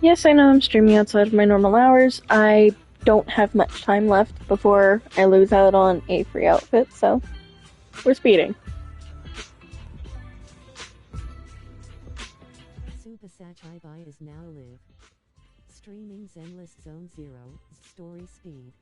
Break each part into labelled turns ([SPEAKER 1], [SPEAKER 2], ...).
[SPEAKER 1] Yes, I know I'm streaming outside of my normal hours. I don't have much time left before I lose out on a free outfit, so we're speeding.
[SPEAKER 2] Super Sach Ibai is now live. Streaming Zenless Zone 0, story speed.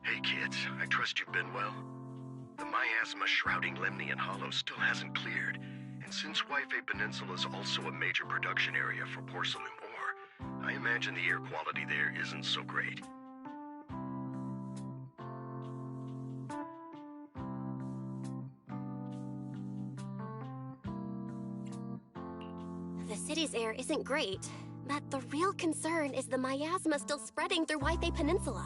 [SPEAKER 3] Hey kids, I trust you've been well. The miasma shrouding Lemnian Hollow still hasn't cleared, and since Wi-Fi Peninsula is also a major production area for porcelain ore, I imagine the air quality there isn't so great.
[SPEAKER 4] The city's air isn't great, but the real concern is the miasma still spreading through Wi-Fi Peninsula.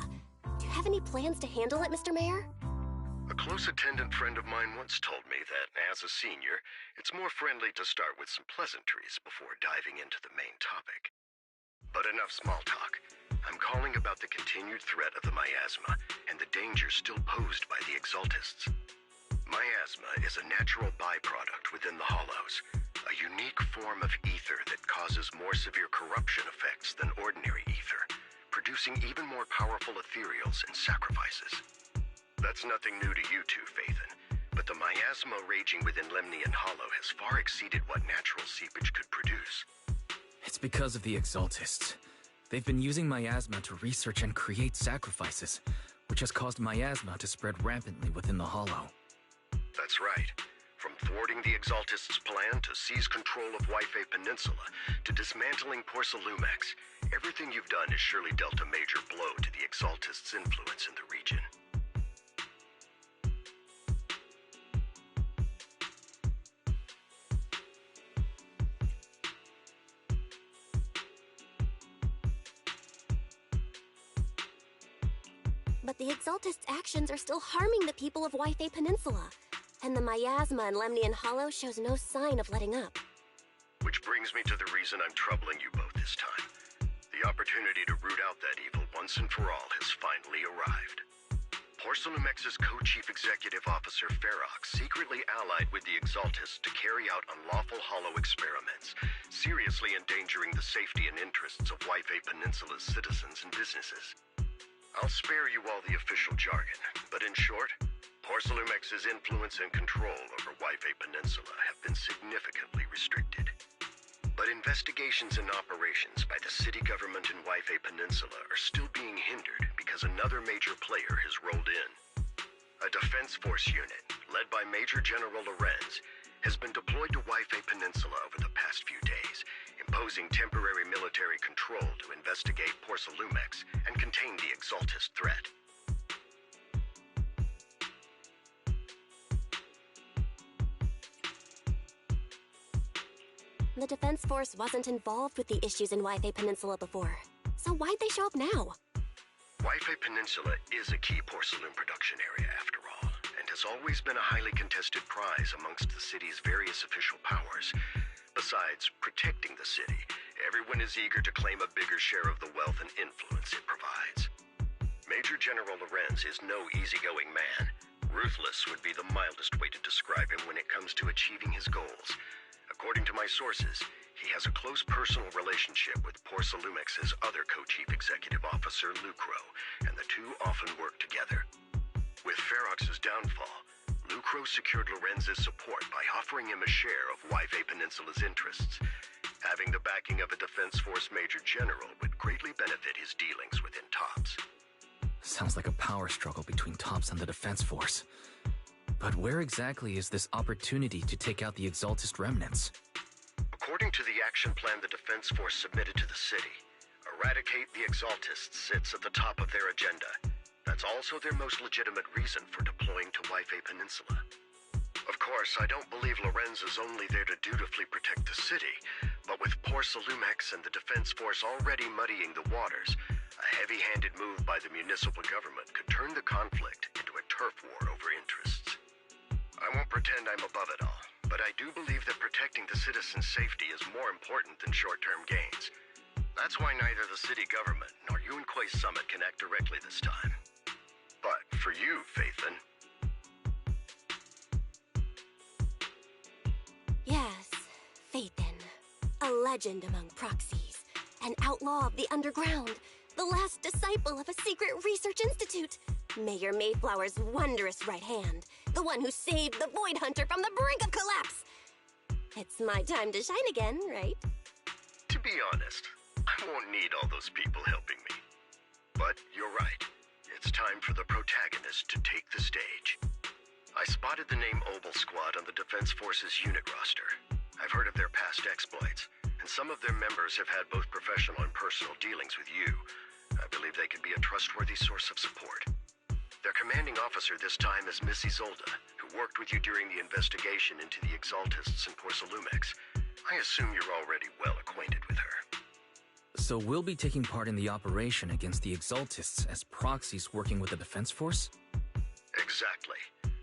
[SPEAKER 4] Do you have any plans to handle it, Mr. Mayor?
[SPEAKER 3] A close attendant friend of mine once told me that, as a senior, it's more friendly to start with some pleasantries before diving into the main topic. But enough small talk. I'm calling about the continued threat of the miasma and the danger still posed by the Exaltists. Miasma is a natural byproduct within the Hollows, a unique form of ether that causes more severe corruption effects than ordinary ether, producing even more powerful ethereals and sacrifices. That's nothing new to you two, Phaethon, but the miasma raging within Lemnian Hollow has far exceeded what natural seepage could produce.
[SPEAKER 5] It's because of the Exaltists. They've been using miasma to research and create sacrifices, which has caused miasma to spread rampantly within the Hollow.
[SPEAKER 3] That's right. From thwarting the Exaltists' plan to seize control of Wi-Fi Peninsula to dismantling Porcelumex, everything you've done has surely dealt a major blow to the Exaltists' influence in the region.
[SPEAKER 4] But the Exaltists' actions are still harming the people of Wi-Fi Peninsula, and the miasma in Lemnian Hollow shows no sign of letting up.
[SPEAKER 3] Which brings me to the reason I'm troubling you both this time. The opportunity to root out that evil once and for all has finally arrived. Porcelumex's co-chief executive officer Ferox secretly allied with the Exaltists to carry out unlawful hollow experiments, seriously endangering the safety and interests of Wi-Fi Peninsula's citizens and businesses. I'll spare you all the official jargon, but in short, Porcelumex's influence and control over Wi-Fi Peninsula have been significantly restricted. But investigations and operations by the city government in Wi-Fi Peninsula are still being hindered because another major player has rolled in. A defense force unit, led by Major General Lorenz, has been deployed to Wi-Fi Peninsula over the past few days, imposing temporary military control to investigate Porcelumex and contain the Exaltist threat.
[SPEAKER 4] The Defense Force wasn't involved with the issues in Wi-Fi Peninsula before, so why'd they show up now?
[SPEAKER 3] Wi-Fi Peninsula is a key porcelain production area after all, and has always been a highly contested prize amongst the city's various official powers. Besides protecting the city, Everyone is eager to claim a bigger share of the wealth and influence it provides. Major General Lorenz is no easygoing man. Ruthless would be the mildest way to describe him when it comes to achieving his goals. According to my sources, he has a close personal relationship with Porcelumex's other co-chief executive officer, Lucro, and the two often work together. With Ferox's downfall, Lucro secured Lorenz's support by offering him a share of Yfe Peninsula's interests. Having the backing of a Defense Force Major General would greatly benefit his dealings within TOPS.
[SPEAKER 5] Sounds like a power struggle between TOPS and the Defense Force. But where exactly is this opportunity to take out the Exaltist remnants?
[SPEAKER 3] According to the action plan the Defense Force submitted to the city, eradicate the Exaltists sits at the top of their agenda. That's also their most legitimate reason for deploying to Yfe Peninsula. Of course, I don't believe Lorenz is only there to dutifully protect the city, but with Porcelumex and the Defense Force already muddying the waters, a heavy-handed move by the municipal government could turn the conflict into a turf war over interests. I won't pretend I'm above it all, but I do believe that protecting the citizens' safety is more important than short-term gains. That's why neither the city government nor Yunquay Summit can act directly this time. But for you, Phaethon...
[SPEAKER 4] Yes, Phaethon. A legend among proxies. An outlaw of the underground. The last disciple of a secret research institute. Mayor Mayflower's wondrous right hand. The one who saved the Void Hunter from the brink of collapse. It's my time to shine again, right?
[SPEAKER 3] To be honest, I won't need all those people helping me. But you're right. It's time for the protagonist to take the stage. I spotted the name Obel Squad on the Defense Force's unit roster. I've heard of their past exploits, and some of their members have had both professional and personal dealings with you. I believe they could be a trustworthy source of support. Their commanding officer this time is Miss Isolde, who worked with you during the investigation into the Exaltists in Porcelumex. I assume you're already well acquainted with her.
[SPEAKER 5] So we'll be taking part in the operation against the Exaltists as proxies working with the Defense Force?
[SPEAKER 3] Exactly.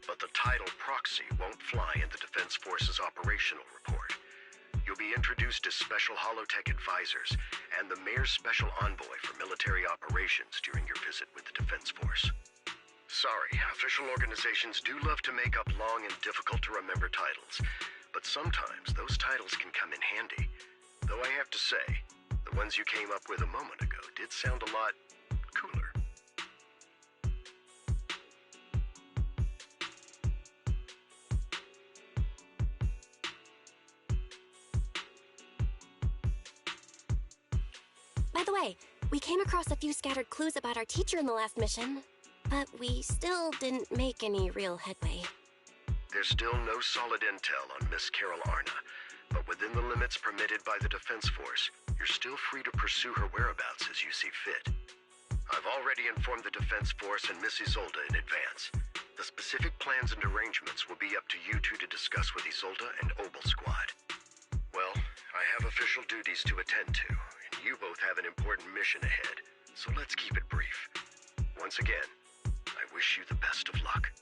[SPEAKER 3] But the title proxy won't fly in the Defense Force's operational report. You'll be introduced as Special Holotech Advisors and the Mayor's Special Envoy for Military Operations during your visit with the Defense Force. Sorry, official organizations do love to make up long and difficult-to-remember titles, but sometimes those titles can come in handy. Though I have to say, the ones you came up with a moment ago did sound a lot cooler.
[SPEAKER 4] By the way, we came across a few scattered clues about our teacher in the last mission, but we still didn't make any real headway.
[SPEAKER 3] There's still no solid intel on Miss Carol Arna, but within the limits permitted by the Defense Force, you're still free to pursue her whereabouts as you see fit. I've already informed the Defense Force and Miss Isolde in advance. The specific plans and arrangements will be up to you two to discuss with Isolde and Obel Squad. Well, I have official duties to attend to, and you both have an important mission ahead, so let's keep it brief. Once again, I wish you the best of luck.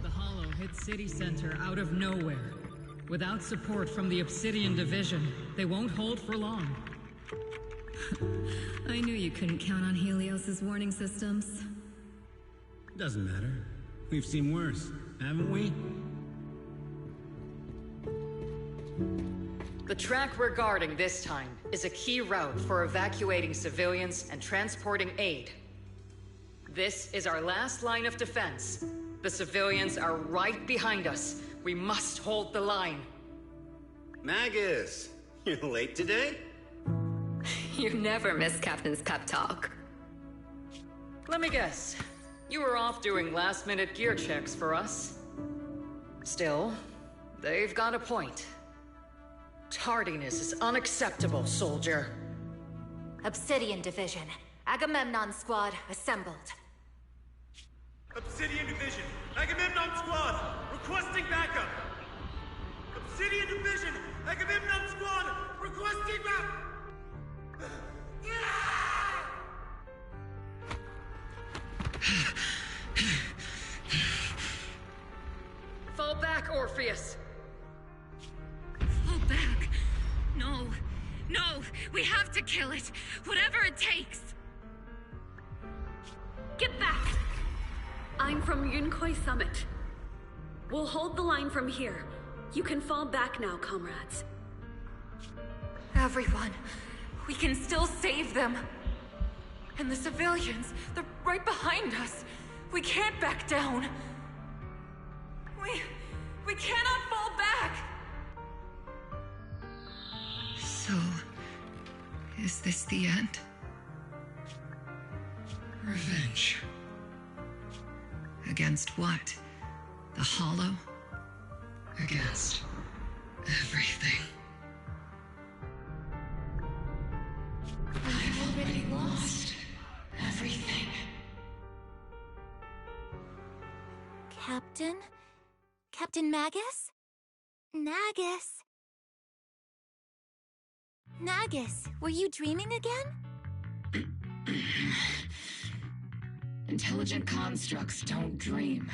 [SPEAKER 6] The Hollow hit City Center out of nowhere. Without support from the Obsidian Division, they won't hold for long.
[SPEAKER 7] I knew you couldn't count on Helios's warning systems.
[SPEAKER 8] Doesn't matter. We've seen worse, haven't we?
[SPEAKER 9] The track we're guarding this time is a key route for evacuating civilians and transporting aid. This is our last line of defense. The civilians are right behind us. We must hold the line.
[SPEAKER 8] Magus, you're late today?
[SPEAKER 7] You never miss Captain's pep talk.
[SPEAKER 9] Let me guess. You were off doing last-minute gear checks for us. Still, they've got a point. Tardiness is unacceptable, soldier.
[SPEAKER 10] Obsidian Division. Agamemnon Squad assembled.
[SPEAKER 11] Obsidian Division, Agamemnon Squad, requesting backup! Obsidian Division, Agamemnon Squad, requesting backup!
[SPEAKER 9] Fall back, Orpheus!
[SPEAKER 7] Fall back. No. No. We have to kill it. Whatever it takes.
[SPEAKER 12] Get back! I'm from Yunkoi Summit. We'll hold the line from here. You can fall back now, comrades.
[SPEAKER 7] Everyone. We can still save them. And the civilians, they're right behind us. We can't back down. We cannot fall back! So, is this the end? Revenge. Against what? The Hollow? Against everything. I've already lost everything.
[SPEAKER 4] Captain? Captain Magus? Nagus? Nagus, were you dreaming again?
[SPEAKER 7] Intelligent constructs don't dream.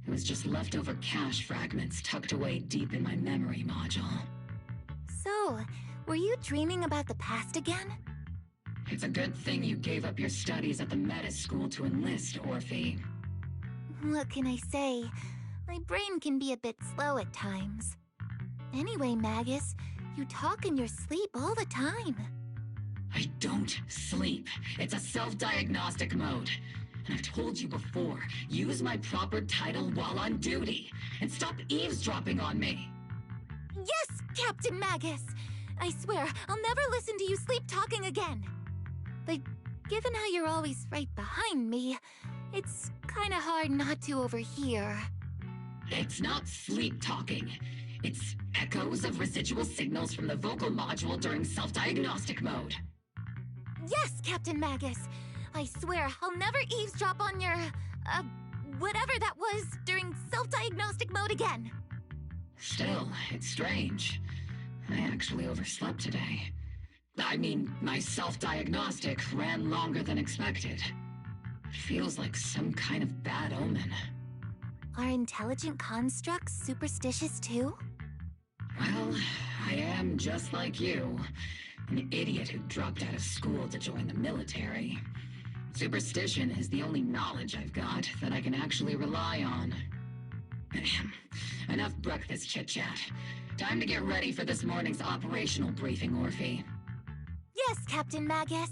[SPEAKER 7] It was just leftover cache fragments tucked away deep in my memory module.
[SPEAKER 4] So, were you dreaming about the past again?
[SPEAKER 7] It's a good thing you gave up your studies at the Meta School to enlist, Orphe.
[SPEAKER 4] What can I say? My brain can be a bit slow at times. Anyway, Magus, you talk in your sleep all the time.
[SPEAKER 7] I don't sleep. It's a self-diagnostic mode. And I've told you before, use my proper title while on duty, and stop eavesdropping on me.
[SPEAKER 10] Yes, Captain Magus! I swear, I'll never listen to you sleep-talking again. But given how you're always right behind me, it's kinda hard not to overhear.
[SPEAKER 7] It's not sleep-talking. It's echoes of residual signals from the vocal module during self-diagnostic mode.
[SPEAKER 10] Yes, Captain Magus. I swear, I'll never eavesdrop on your, whatever that was during self-diagnostic mode again.
[SPEAKER 7] Still, it's strange. I actually overslept today. I mean, my self-diagnostic ran longer than expected. It feels like some kind of bad omen.
[SPEAKER 10] Are intelligent constructs superstitious too?
[SPEAKER 7] Well, I am just like you. An idiot who dropped out of school to join the military. Superstition is the only knowledge I've got that I can actually rely on. Enough breakfast chit-chat. Time to get ready for this morning's operational briefing, Orphe.
[SPEAKER 10] Yes, Captain Magus.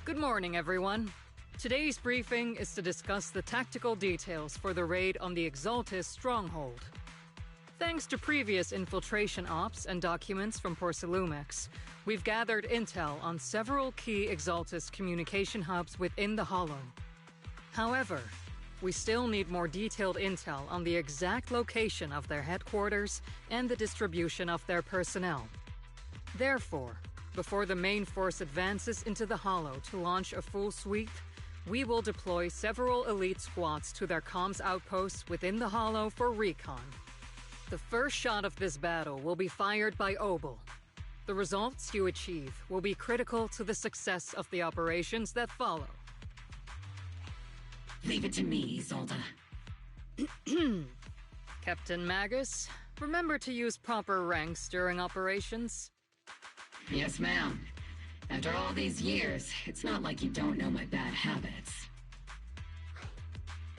[SPEAKER 9] Good morning, everyone. Today's briefing is to discuss the tactical details for the raid on the Exaltis stronghold. Thanks to previous infiltration ops and documents from Porcelumex, we've gathered intel on several key Exaltis communication hubs within the Hollow. However, we still need more detailed intel on the exact location of their headquarters and the distribution of their personnel. Therefore, before the main force advances into the Hollow to launch a full sweep, we will deploy several elite squads to their comms outposts within the Hollow for recon. The first shot of this battle will be fired by Obel. The results you achieve will be critical to the success of the operations that follow.
[SPEAKER 7] Leave it to me, Isolde.
[SPEAKER 9] Captain Magus, remember to use proper ranks during operations.
[SPEAKER 7] Yes, ma'am. After all these years, it's not like you don't know my bad habits.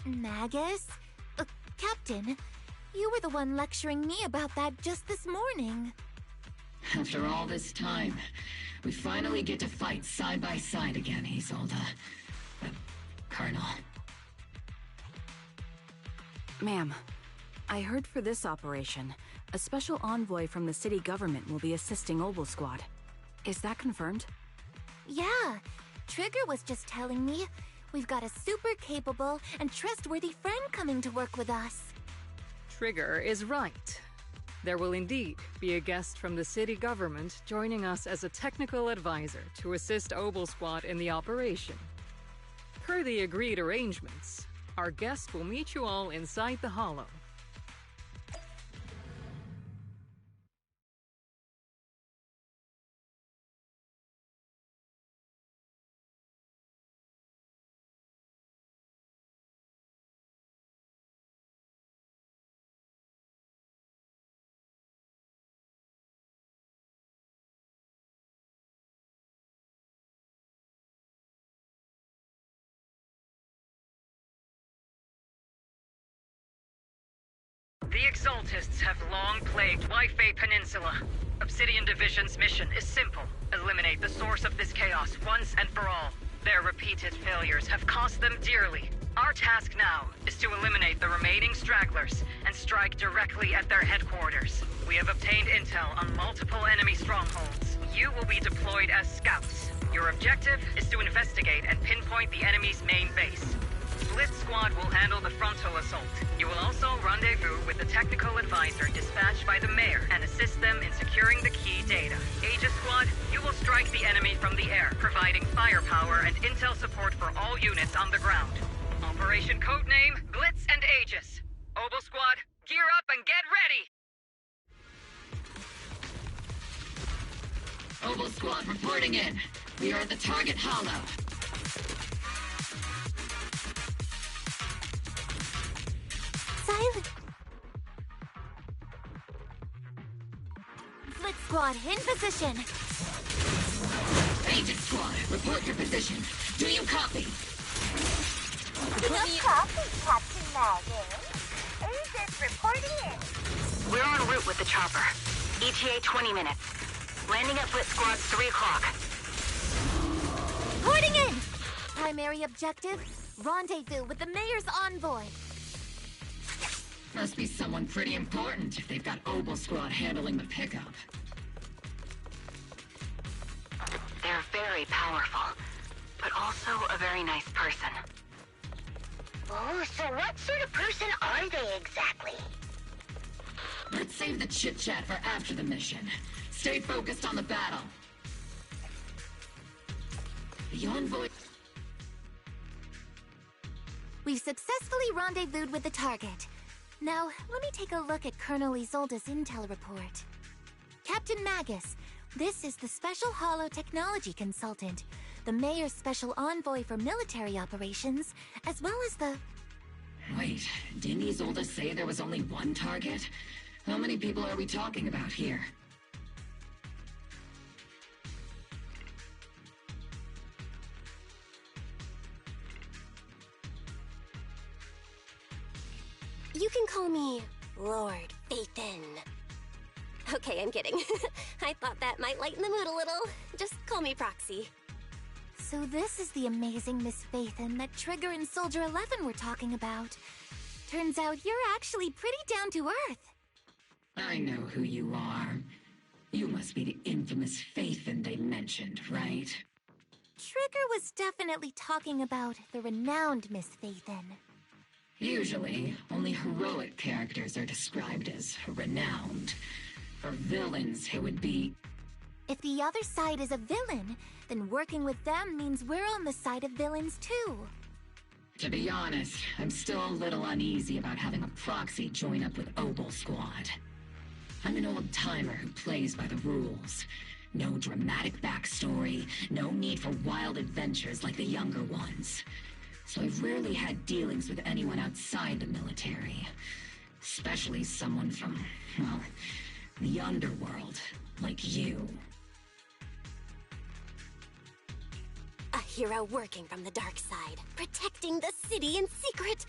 [SPEAKER 10] Magus? Captain, you were the one lecturing me about that just this morning.
[SPEAKER 7] After all this time, we finally get to fight side by side again, Isolde. Colonel.
[SPEAKER 13] Ma'am, I heard for this operation, a special envoy from the city government will be assisting Obel Squad. Is that confirmed?
[SPEAKER 10] Yeah, Trigger was just telling me we've got a super capable and trustworthy friend coming to work with us.
[SPEAKER 9] Trigger is right.
[SPEAKER 6] There will indeed be a guest from the city government joining us as a technical advisor to assist Obel Squad in the operation. Per the agreed arrangements, our guest will meet you all inside the Hollow.
[SPEAKER 9] The Exaltists have long plagued Wi-Fi Peninsula. Obsidian Division's mission is simple. Eliminate the source of this chaos once and for all. Their repeated failures have cost them dearly. Our task now is to eliminate the remaining stragglers and strike directly at their headquarters. We have obtained intel on multiple enemy strongholds. You will be deployed as scouts. Your objective is to investigate and pinpoint the enemy's main base. Blitz Squad will handle the frontal assault. You will also rendezvous with the technical advisor dispatched by the mayor and assist them in securing the key data. Aegis Squad, you will strike the enemy from the air, providing firepower and intel support for all units on the ground. Operation codename Blitz and Aegis. Obel Squad, gear up and get ready!
[SPEAKER 7] Obel Squad reporting in. We are at the target hollow.
[SPEAKER 10] Silent. Blitz Squad in position.
[SPEAKER 7] Agent Squad, report your position. Do you copy?
[SPEAKER 14] Enough copy, Captain Magus. Agent reporting in.
[SPEAKER 15] We're en route with the chopper. ETA 20 minutes. Landing at Blitz Squad's 3 o'clock.
[SPEAKER 10] Reporting in! Primary objective, rendezvous with the mayor's envoy.
[SPEAKER 7] Must be someone pretty important if they've got Obel Squad handling the pickup.
[SPEAKER 15] They're very powerful, but also a very nice person.
[SPEAKER 14] Oh, so what sort of person are they exactly?
[SPEAKER 7] Let's save the chit-chat for after the mission. Stay focused on the battle. The envoy...
[SPEAKER 10] We've successfully rendezvoused with the target. Now, let me take a look at Colonel Isolde's intel report. Captain Magus, this is the Special Hollow Technology Consultant, the Mayor's Special Envoy for Military Operations, as well as the...
[SPEAKER 7] Wait, didn't Isolde say there was only one target? How many people are we talking about here?
[SPEAKER 4] You can call me Lord Phaethon. Okay, I'm kidding. I thought that might lighten the mood a little. Just call me Proxy.
[SPEAKER 10] So this is the amazing Miss Phaethon that Trigger and Soldier 11 were talking about. Turns out you're actually pretty down to earth.
[SPEAKER 7] I know who you are. You must be the infamous Phaethon they mentioned, right?
[SPEAKER 10] Trigger was definitely talking about the renowned Miss Phaethon.
[SPEAKER 7] Usually, only heroic characters are described as renowned. For villains, it would be...
[SPEAKER 10] If the other side is a villain, then working with them means we're on the side of villains too.
[SPEAKER 7] To be honest, I'm still a little uneasy about having a proxy join up with Obel Squad. I'm an old-timer who plays by the rules. No dramatic backstory, no need for wild adventures like the younger ones. So I've rarely had dealings with anyone outside the military. Especially someone from, well, the underworld, like you.
[SPEAKER 4] A hero working from the dark side, protecting the city in secret.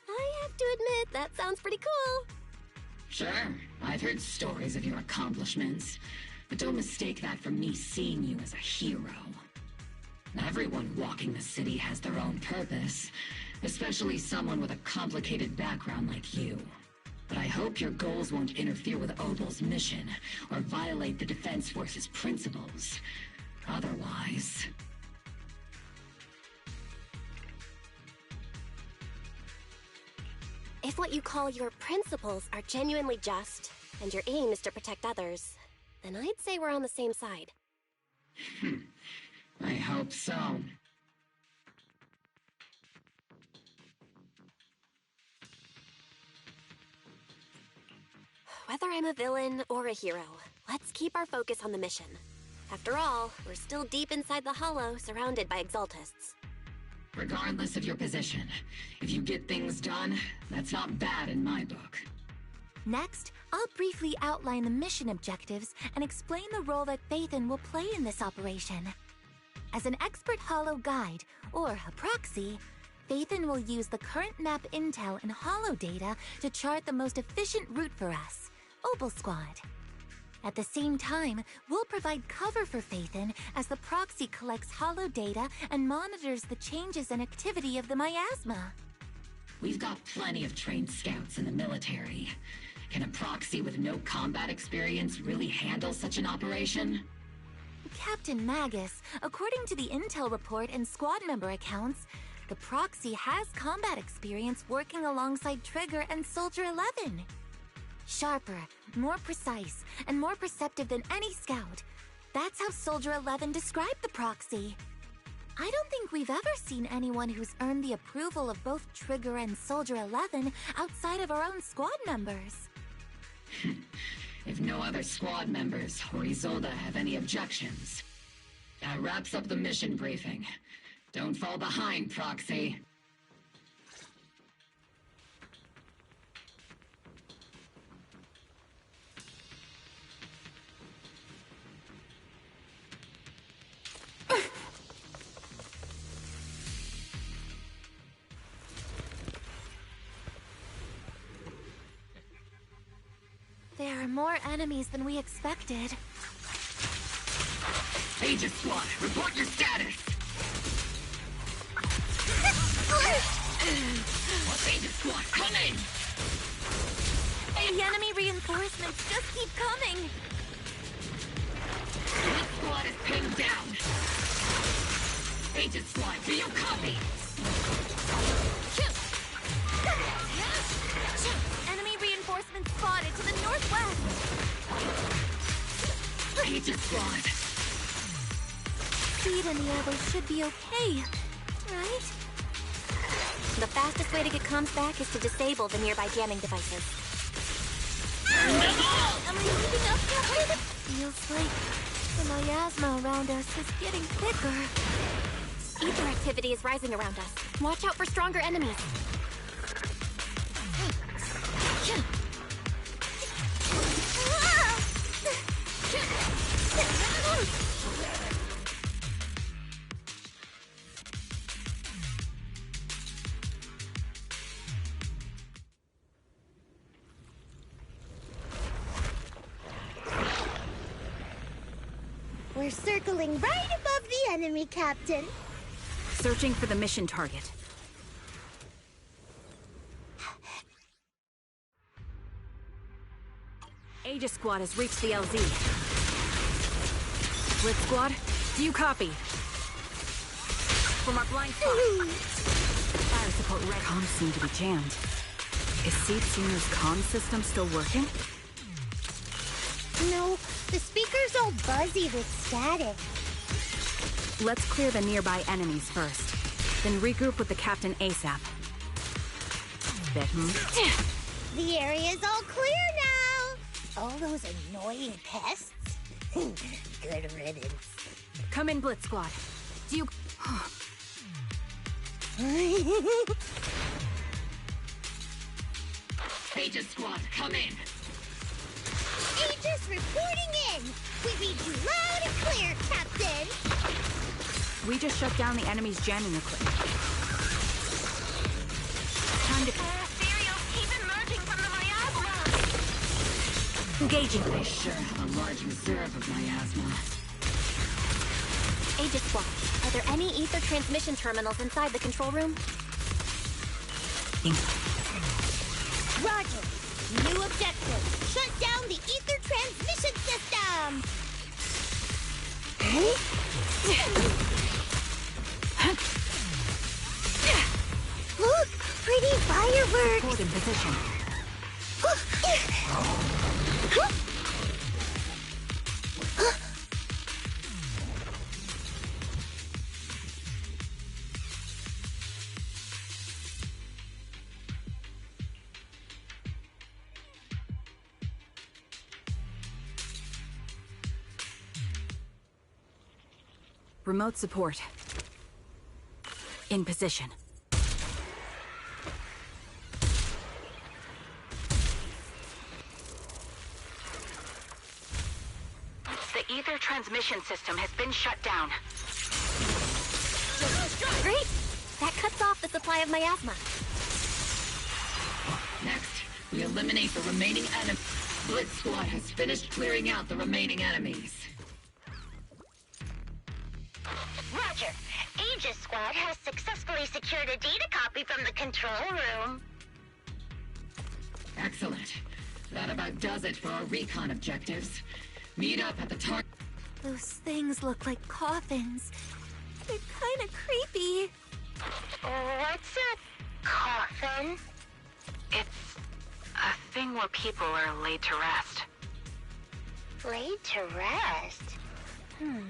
[SPEAKER 4] I have to admit, that sounds pretty cool.
[SPEAKER 7] Sure, I've heard stories of your accomplishments, but don't mistake that for me seeing you as a hero. Everyone walking the city has their own purpose, especially someone with a complicated background like you. But I hope your goals won't interfere with Obel's mission, or violate the Defense Force's principles. Otherwise...
[SPEAKER 4] If what you call your principles are genuinely just, and your aim is to protect others, then I'd say we're on the same side.
[SPEAKER 7] I hope so.
[SPEAKER 4] Whether I'm a villain or a hero, let's keep our focus on the mission. After all, we're still deep inside the Hollow, surrounded by Exaltists.
[SPEAKER 7] Regardless of your position, if you get things done, that's not bad in my book.
[SPEAKER 10] Next, I'll briefly outline the mission objectives and explain the role that Phaethon will play in this operation. As an expert Hollow guide, or a proxy, Phaethon will use the current map intel and Hollow data to chart the most efficient route for us, Obel Squad. At the same time, we'll provide cover for Phaethon as the proxy collects Hollow data and monitors the changes and activity of the miasma.
[SPEAKER 7] We've got plenty of trained scouts in the military. Can a proxy with no combat experience really handle such an operation?
[SPEAKER 10] Captain Magus, according to the intel report and squad member accounts, the proxy has combat experience working alongside Trigger and Soldier 11. Sharper, more precise, and more perceptive than any scout. That's how Soldier 11 described the proxy. I don't think we've ever seen anyone who's earned the approval of both Trigger and Soldier 11 outside of our own squad members.
[SPEAKER 7] If no other squad members or Isolde have any objections, that wraps up the mission briefing. Don't fall behind, Proxy.
[SPEAKER 10] There are more enemies than we expected.
[SPEAKER 7] Aegis Squad, report your status! Aegis Squad, come in!
[SPEAKER 10] The enemy reinforcements just keep coming!
[SPEAKER 7] This squad is pinned down! Aegis Squad, do you copy?
[SPEAKER 10] Enemy reinforcements spotted to the northwest!
[SPEAKER 7] Aegis Squad!
[SPEAKER 10] Speed and the others should be okay, right?
[SPEAKER 4] The fastest way to get comms back is to disable the nearby jamming devices.
[SPEAKER 10] Am I leaving up yet? Feels like the miasma around us is getting thicker.
[SPEAKER 4] Ether activity is rising around us. Watch out for stronger enemies.
[SPEAKER 16] We're circling right above the enemy, Captain.
[SPEAKER 13] Searching for the mission target. Aegis Squad has reached the LZ. Blitz Squad, do you copy? From our blind spot. Fire support red. Comms seem to be jammed. Is Seed Senior's comm system still working?
[SPEAKER 16] No, the speaker's all buzzy with static.
[SPEAKER 13] Let's clear the nearby enemies first, then regroup with the captain ASAP.
[SPEAKER 16] The area's all clear now! All those annoying pests? Good riddance.
[SPEAKER 13] Come in, Blitz Squad. Do you...
[SPEAKER 7] Aegis Squad, come in!
[SPEAKER 16] Aegis reporting in! We read you loud and clear, Captain!
[SPEAKER 13] We just shut down the enemy's jamming equipment. Time to...
[SPEAKER 16] Ethereals keep emerging from the miasma!
[SPEAKER 13] Engaging.
[SPEAKER 7] They sure have a large reserve of miasma.
[SPEAKER 4] Aegis Squad, are there any ether transmission terminals inside the control room?
[SPEAKER 16] Roger! New objective! Shut down the ether transmission system! Look! Pretty fireworks!
[SPEAKER 13] Report in position. Remote support. In position.
[SPEAKER 15] The ether transmission system has been shut down.
[SPEAKER 4] Great! That cuts off the supply of miasma.
[SPEAKER 7] Next, we eliminate the remaining enemies. Blitz Squad has finished clearing out the remaining enemies.
[SPEAKER 16] Roger. Aegis Squad has successfully secured a data copy from the control room.
[SPEAKER 7] Excellent. That about does it for our recon objectives. Meet up at the target.
[SPEAKER 10] Those things look like coffins. They're kinda creepy.
[SPEAKER 16] What's a coffin?
[SPEAKER 15] It's a thing where people are laid to rest.
[SPEAKER 16] Laid to rest? Huh?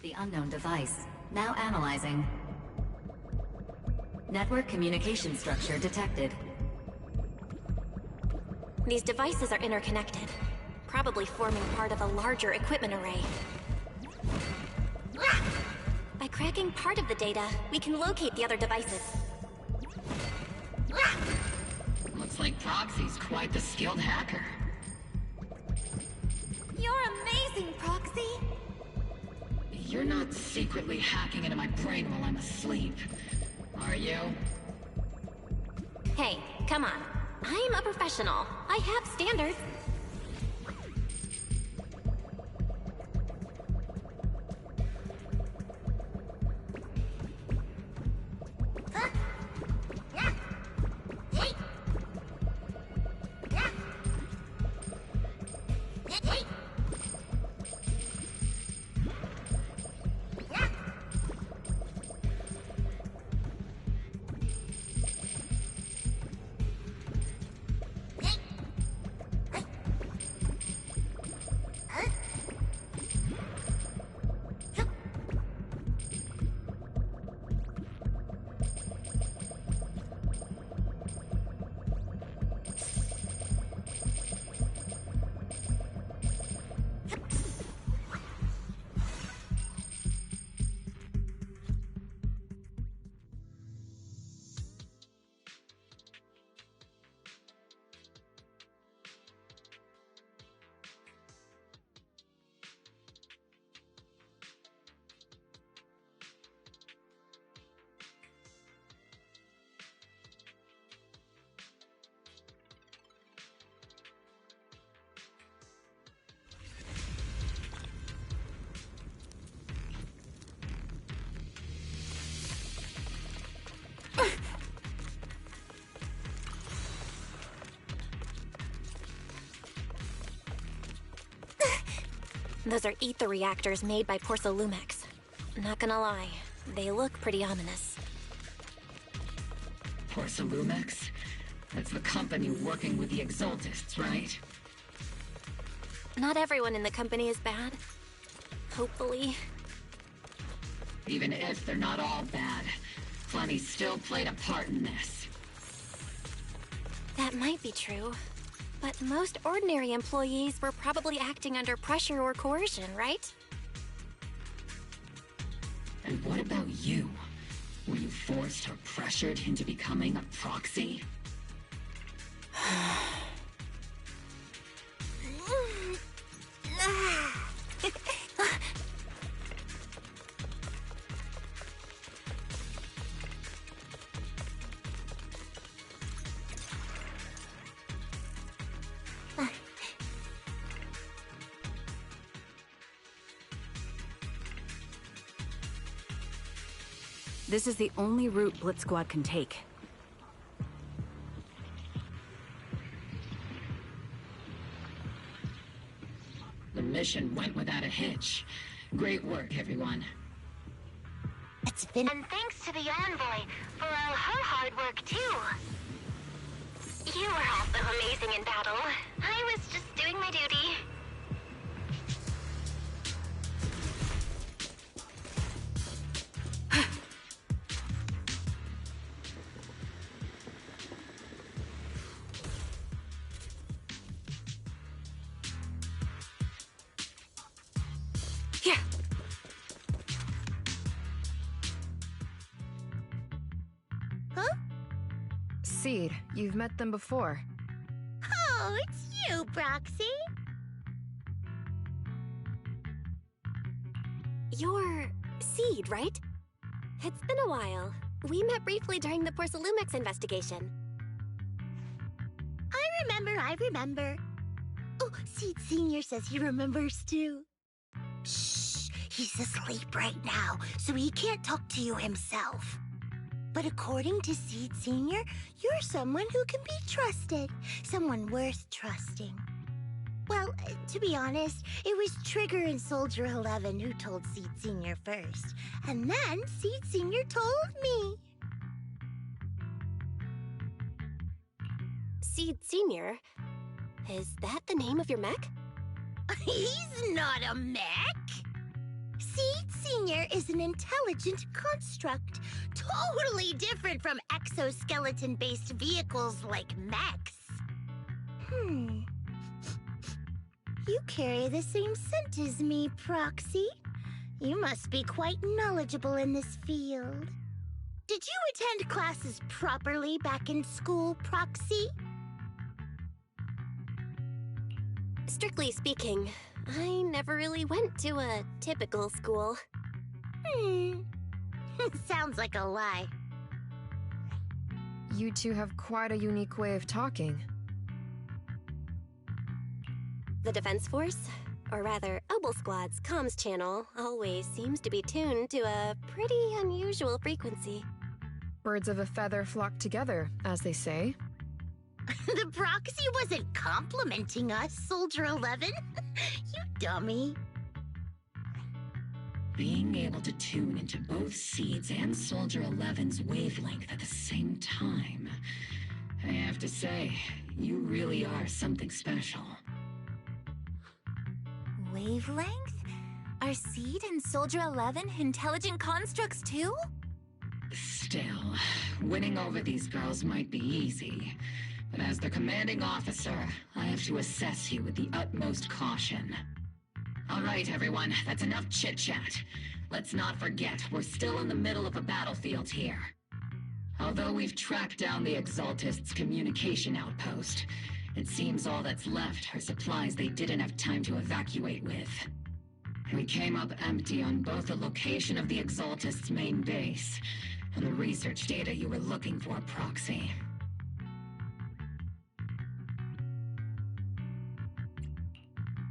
[SPEAKER 17] The unknown device. Now analyzing. Network communication structure detected.
[SPEAKER 4] These devices are interconnected, probably forming part of a larger equipment array. By cracking part of the data, we can locate the other devices.
[SPEAKER 7] Looks like Proxy's quite the skilled hacker.
[SPEAKER 10] You're amazing, Proxy!
[SPEAKER 7] You're not secretly hacking into my brain while I'm asleep, are you?
[SPEAKER 4] Hey, come on. I'm a professional. I have standards. Those are ether reactors made by Porcelumex. Not gonna lie, they look pretty ominous.
[SPEAKER 7] Porcelumex? That's the company working with the Exaltists, right?
[SPEAKER 4] Not everyone in the company is bad. Hopefully.
[SPEAKER 7] Even if they're not all bad, Funny still played a part in this.
[SPEAKER 4] That might be true. But most ordinary employees were probably acting under pressure or coercion, right?
[SPEAKER 7] And what about you? Were you forced or pressured into becoming a proxy?
[SPEAKER 13] This is the only route Blitz Squad can take.
[SPEAKER 7] The mission went without a hitch. Great work, everyone.
[SPEAKER 16] It's been...
[SPEAKER 14] And thanks to the envoy for all her hard work, too. You were also amazing in battle. I was just doing my duty.
[SPEAKER 18] Seed, you've met them before.
[SPEAKER 16] Oh, it's you, Proxy.
[SPEAKER 4] You're Seed, right? It's been a while. We met briefly during the Porcelumex investigation.
[SPEAKER 16] I remember. Oh, Seed Senior says he remembers too. Shh, he's asleep right now, so he can't talk to you himself. But according to Seed Senior, you're someone who can be trusted. Someone worth trusting. Well, to be honest, it was Trigger and Soldier 11 who told Seed Senior first. And then Seed Senior told me.
[SPEAKER 4] Seed Senior? Is that the name of your mech?
[SPEAKER 16] He's not a mech. Seed Senior is an intelligent construct, totally different from exoskeleton-based vehicles like mechs. You carry the same scent as me, Proxy. You must be quite knowledgeable in this field. Did you attend classes properly back in school, Proxy?
[SPEAKER 4] Strictly speaking, I never really went to a typical school.
[SPEAKER 16] Sounds like a lie.
[SPEAKER 18] You two have quite a unique way of talking.
[SPEAKER 4] The Defense Force, or rather, Obel Squad's comms channel, always seems to be tuned to a pretty unusual frequency.
[SPEAKER 18] Birds of a feather flock together, as they say.
[SPEAKER 16] The Proxy wasn't complimenting us, Soldier 11. You dummy.
[SPEAKER 7] Being able to tune into both Seed's and Soldier 11's wavelength at the same time. I have to say, you really are something special.
[SPEAKER 10] Wavelength? Are Seed and Soldier 11 intelligent constructs too?
[SPEAKER 7] Still, winning over these girls might be easy. But as the commanding officer, I have to assess you with the utmost caution. All right, everyone, that's enough chit-chat. Let's not forget, we're still in the middle of a battlefield here. Although we've tracked down the Exaltists' communication outpost, it seems all that's left are supplies they didn't have time to evacuate with. We came up empty on both the location of the Exaltists' main base and the research data you were looking for, Proxy.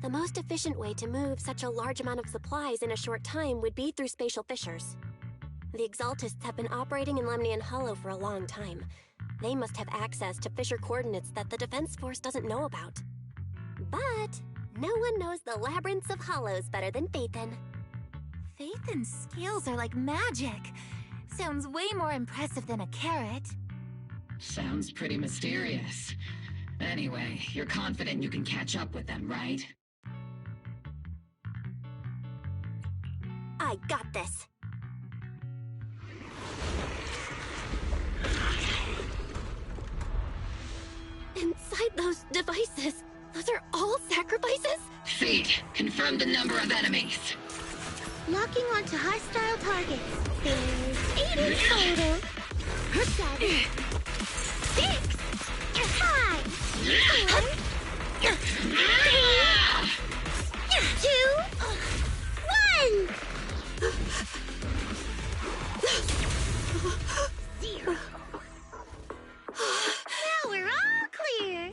[SPEAKER 4] The most efficient way to move such a large amount of supplies in a short time would be through spatial fissures. The Exaltists have been operating in Lemnian Hollow for a long time. They must have access to fissure coordinates that the Defense Force doesn't know about. But no one knows the labyrinths of hollows better than Phaethon.
[SPEAKER 10] Phaethon's skills are like magic. Sounds way more impressive than a carrot.
[SPEAKER 7] Sounds pretty mysterious. Anyway, you're confident you can catch up with them, right?
[SPEAKER 4] I got this. Inside those devices, those are all sacrifices?
[SPEAKER 7] Seed, confirm the number of enemies.
[SPEAKER 16] Locking onto hostile targets. There's 8 in total. 7, 6, 5, 4, 3, 2, 1. 0. Now we're all clear.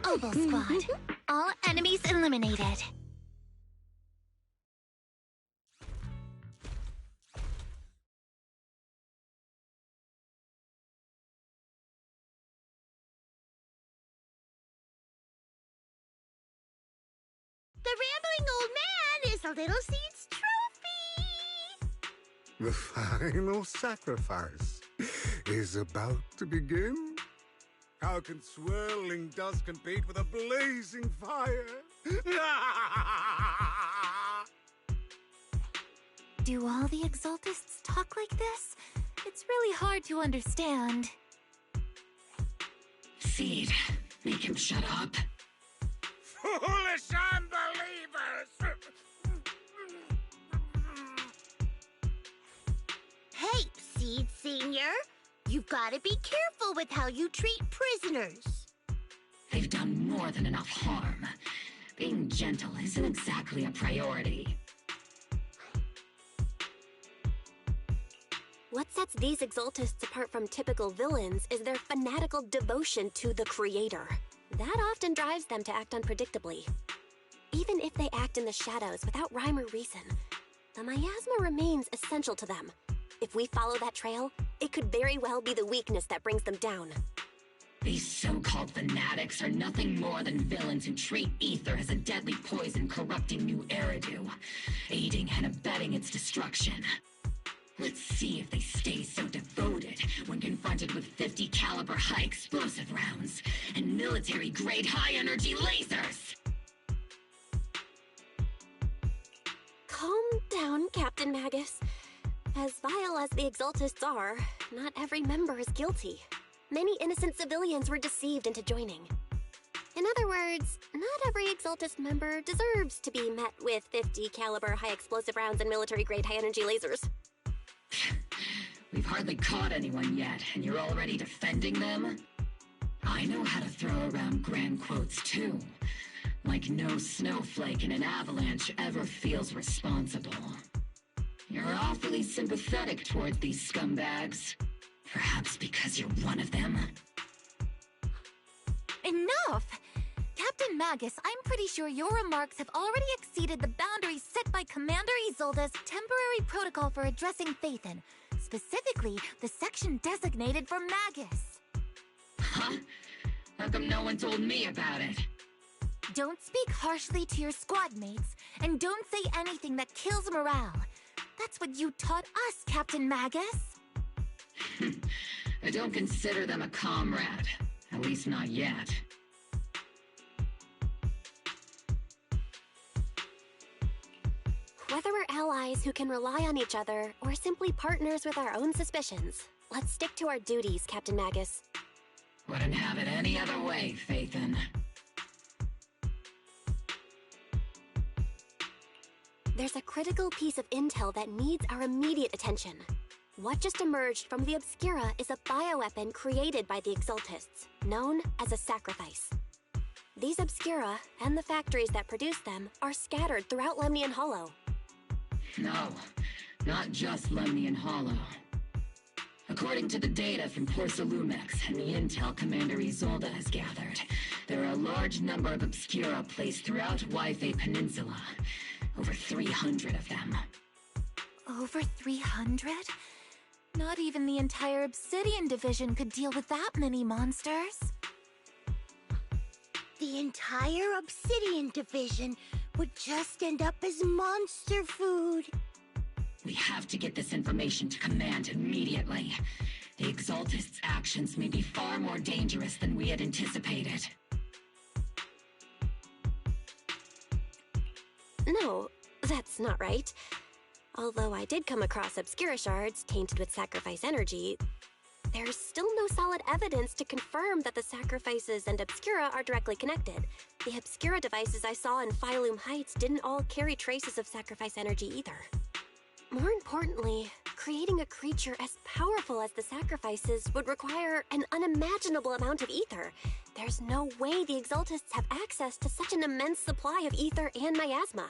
[SPEAKER 16] Oval Squad. All enemies eliminated. The rambling old man is a little Seed's trophy.
[SPEAKER 19] The final sacrifice is about to begin. How can swirling dust compete with a blazing fire?
[SPEAKER 10] Do all the Exaltists talk like this? It's really hard to understand.
[SPEAKER 7] Seed, make him shut up.
[SPEAKER 19] Foolish unbelievers!
[SPEAKER 16] Hey, Seed Senior. You've got to be careful with how you treat prisoners.
[SPEAKER 7] They've done more than enough harm. Being gentle isn't exactly a priority.
[SPEAKER 4] What sets these Exaltists apart from typical villains is their fanatical devotion to the Creator. That often drives them to act unpredictably. Even if they act in the shadows without rhyme or reason, the miasma remains essential to them. If we follow that trail, it could very well be the weakness that brings them down.
[SPEAKER 7] These so-called fanatics are nothing more than villains who treat ether as a deadly poison corrupting new Eridu, aiding and abetting its destruction. Let's see if they stay so devoted when confronted with 50 caliber high explosive rounds and military-grade high-energy lasers!
[SPEAKER 4] Calm down, Captain Magus. As vile as the Exaltists are, not every member is guilty. Many innocent civilians were deceived into joining. In other words, not every Exaltist member deserves to be met with 50 caliber high explosive rounds and military-grade high-energy lasers.
[SPEAKER 7] We've hardly caught anyone yet, and you're already defending them? I know how to throw around grand quotes too. Like no snowflake in an avalanche ever feels responsible. You're awfully sympathetic towards these scumbags. Perhaps because you're one of them?
[SPEAKER 10] Enough! Captain Magus, I'm pretty sure your remarks have already exceeded the boundaries set by Commander Isolde's temporary protocol for addressing Phaethon, specifically the section designated for Magus.
[SPEAKER 7] Huh? How come no one told me about it?
[SPEAKER 10] Don't speak harshly to your squad mates, and don't say anything that kills morale. That's what you taught us, Captain Magus.
[SPEAKER 7] I don't consider them a comrade. At least not yet.
[SPEAKER 4] Whether we're allies who can rely on each other, or simply partners with our own suspicions, let's stick to our duties, Captain Magus.
[SPEAKER 7] Wouldn't have it any other way, Phaethon.
[SPEAKER 4] There's a critical piece of intel that needs our immediate attention. What just emerged from the Obscura is a bioweapon created by the Exaltists, known as a sacrifice. These Obscura, and the factories that produce them, are scattered throughout Lemnian Hollow.
[SPEAKER 7] No, not just Lemnian Hollow. According to the data from Porcelumex and the intel Commander Isolde has gathered, there are a large number of Obscura placed throughout Yphae Peninsula. Over 300 of them.
[SPEAKER 10] Over 300? Not even the entire Obsidian Division could deal with that many monsters.
[SPEAKER 16] The entire Obsidian Division would just end up as monster food.
[SPEAKER 7] We have to get this information to Command immediately. The Exaltists' actions may be far more dangerous than we had anticipated.
[SPEAKER 4] No, that's not right. Although I did come across Obscura shards tainted with sacrifice energy, there's still no solid evidence to confirm that the sacrifices and Obscura are directly connected. The Obscura devices I saw in Phylum Heights didn't all carry traces of sacrifice energy either. More importantly, creating a creature as powerful as the sacrifices would require an unimaginable amount of ether. There's no way the Exaltists have access to such an immense supply of ether and miasma.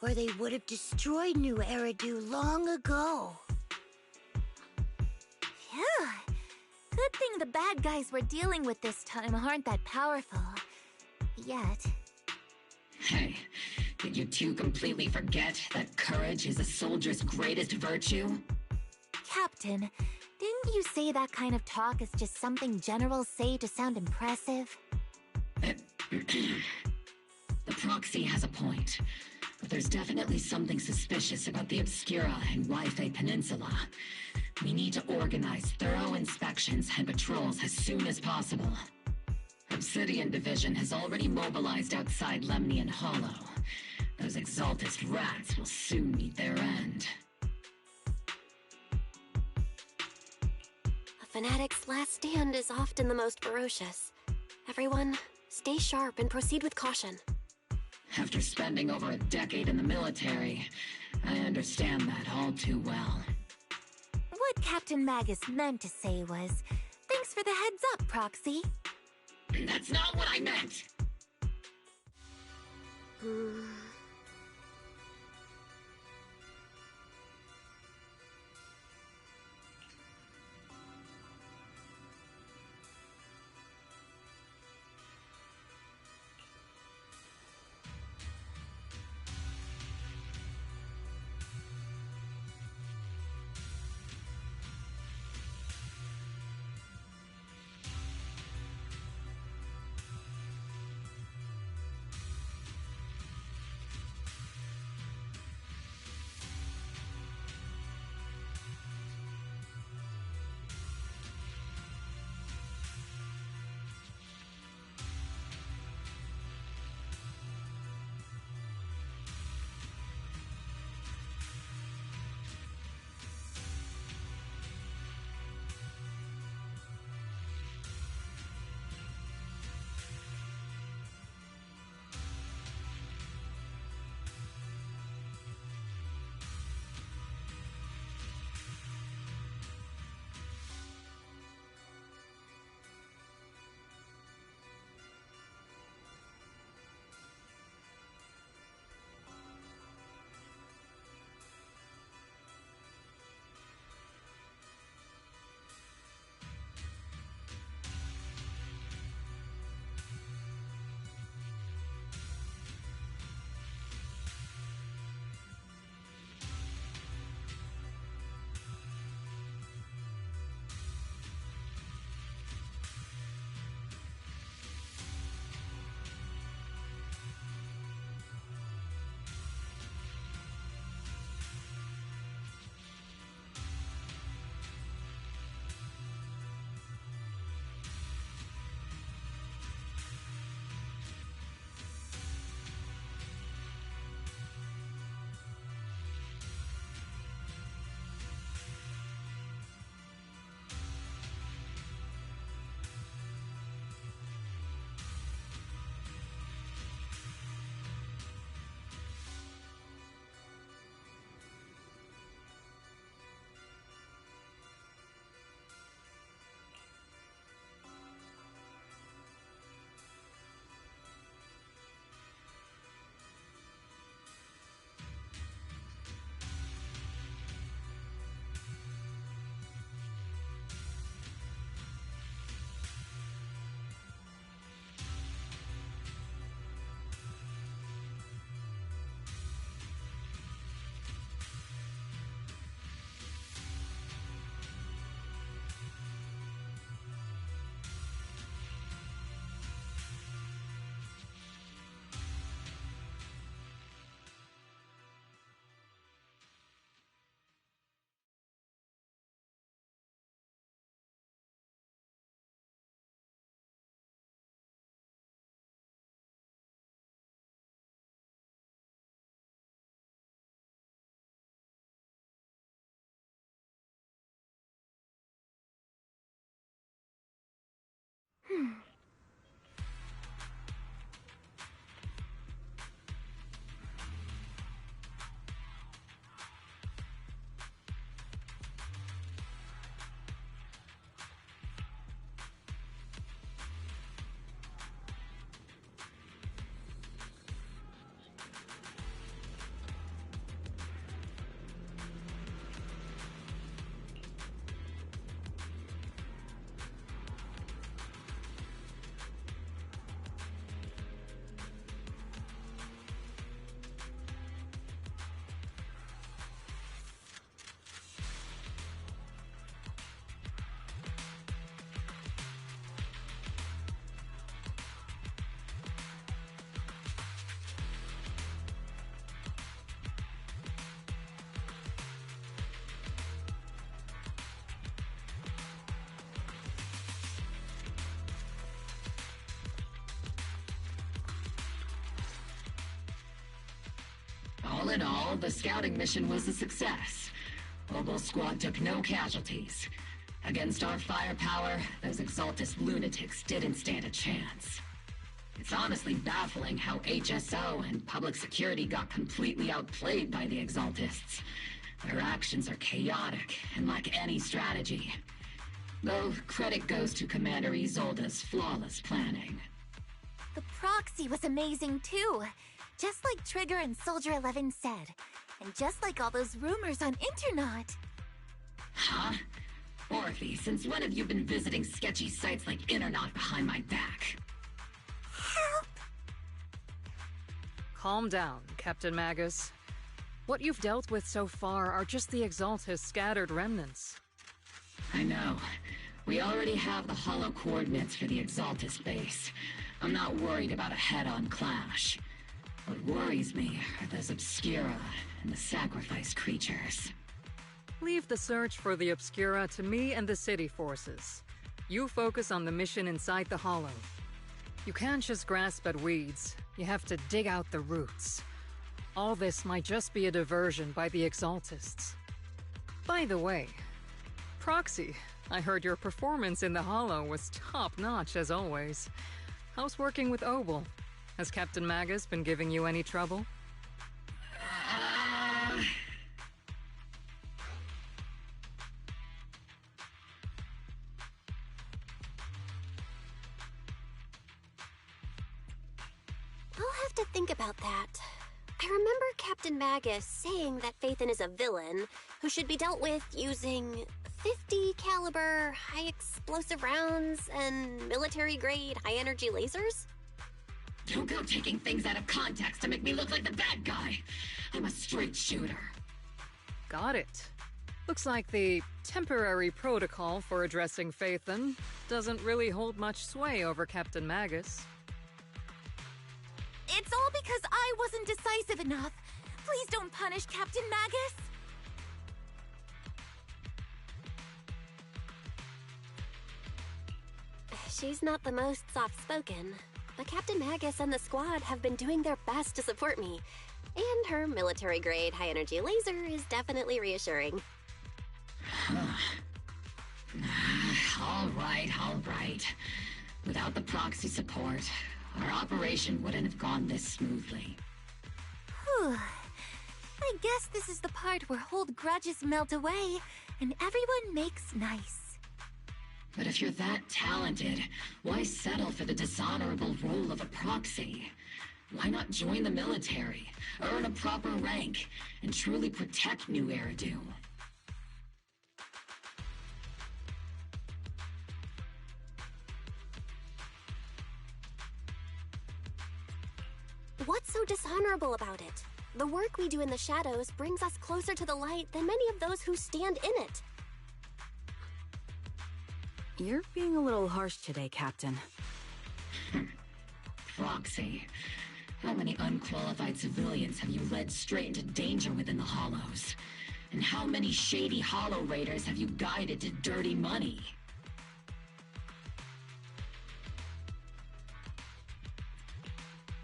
[SPEAKER 16] Or they would have destroyed New Eridu long ago.
[SPEAKER 10] Phew. Good thing the bad guys we're dealing with this time aren't that powerful. Yet.
[SPEAKER 7] Hey, did you two completely forget that courage is a soldier's greatest virtue?
[SPEAKER 10] Captain, didn't you say that kind of talk is just something generals say to sound impressive?
[SPEAKER 7] The proxy has a point, but there's definitely something suspicious about the Obscura and Waifei Peninsula. We need to organize thorough inspections and patrols as soon as possible. Obsidian Division has already mobilized outside Lemnian Hollow. Those Exaltist rats will soon meet their end.
[SPEAKER 4] A fanatic's last stand is often the most ferocious. Everyone, stay sharp and proceed with caution.
[SPEAKER 7] After spending over a decade in the military, I understand that all too well.
[SPEAKER 10] What Captain Magus meant to say was, thanks for the heads up, Proxy.
[SPEAKER 7] That's not what I meant! All in all, the scouting mission was a success. Obel Squad took no casualties. Against our firepower, those Exaltus lunatics didn't stand a chance. It's honestly baffling how HSO and public security got completely outplayed by the Exaltists. Their actions are chaotic and lack any strategy. Though credit goes to Commander Isolde's flawless planning.
[SPEAKER 10] The proxy was amazing too. Just like Trigger and Soldier 11 said. And just like all those rumors on Internet.
[SPEAKER 7] Huh? Orphe, since when have you been visiting sketchy sites like Internet behind my back?
[SPEAKER 10] Help!
[SPEAKER 6] Calm down, Captain Magus. What you've dealt with so far are just the Exaltus scattered remnants.
[SPEAKER 7] I know. We already have the hollow coordinates for the Exaltus base. I'm not worried about a head-on clash. What worries me are those Obscura and the sacrifice creatures.
[SPEAKER 6] Leave the search for the Obscura to me and the city forces. You focus on the mission inside the Hollow. You can't just grasp at weeds. You have to dig out the roots. All this might just be a diversion by the Exaltists. By the way, Proxy, I heard your performance in the Hollow was top-notch as always. How's working with Obel? Has Captain Magus been giving you any trouble?
[SPEAKER 4] I'll have to think about that. I remember Captain Magus saying that Phaethon is a villain who should be dealt with using 50 caliber high explosive rounds and military-grade high-energy lasers?
[SPEAKER 7] Don't go taking things out of context to make me look like the bad guy. I'm a straight shooter.
[SPEAKER 6] Got it. Looks like the temporary protocol for addressing Phaethon doesn't really hold much sway over Captain Magus.
[SPEAKER 10] It's all because I wasn't decisive enough. Please don't punish Captain Magus.
[SPEAKER 4] She's not the most soft-spoken, but Captain Magus and the squad have been doing their best to support me. And her military-grade high-energy laser is definitely reassuring.
[SPEAKER 7] All right. Without the proxy support, our operation wouldn't have gone this smoothly.
[SPEAKER 10] Whew. I guess this is the part where old grudges melt away and everyone makes nice.
[SPEAKER 7] But if you're that talented, why settle for the dishonorable role of a proxy? Why not join the military, earn a proper rank, and truly protect New Eridu?
[SPEAKER 4] What's so dishonorable about it? The work we do in the shadows brings us closer to the light than many of those who stand in it.
[SPEAKER 13] You're being a little harsh today, Captain.
[SPEAKER 7] Proxy. How many unqualified civilians have you led straight into danger within the Hollows? And how many shady Hollow Raiders have you guided to dirty money?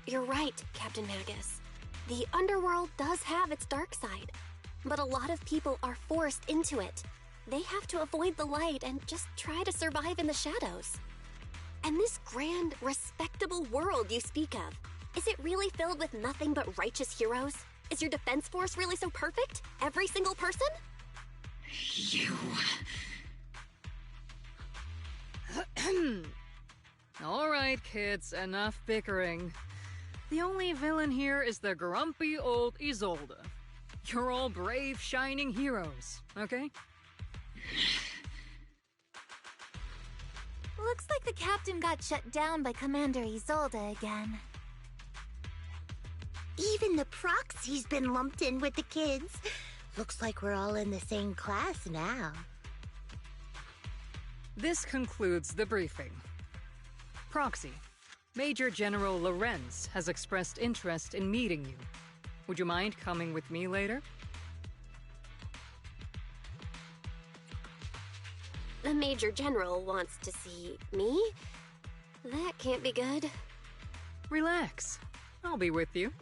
[SPEAKER 4] You're right, Captain Magus. The underworld does have its dark side, but a lot of people are forced into it. They have to avoid the light and just try to survive in the shadows. And this grand, respectable world you speak of, is it really filled with nothing but righteous heroes? Is your defense force really so perfect? Every single person?
[SPEAKER 7] You...
[SPEAKER 6] All right, kids, enough bickering. The only villain here is the grumpy old Isolde. You're all brave, shining heroes, okay?
[SPEAKER 10] Looks like the captain got shut down by Commander Isolde again.
[SPEAKER 16] Even the proxy's been lumped in with the kids. Looks like we're all in the same class now.
[SPEAKER 6] This concludes the briefing. Proxy, Major General Lorenz has expressed interest in meeting you. Would you mind coming with me later?
[SPEAKER 4] The Major General wants to see me? That can't be good.
[SPEAKER 6] Relax. I'll be with you.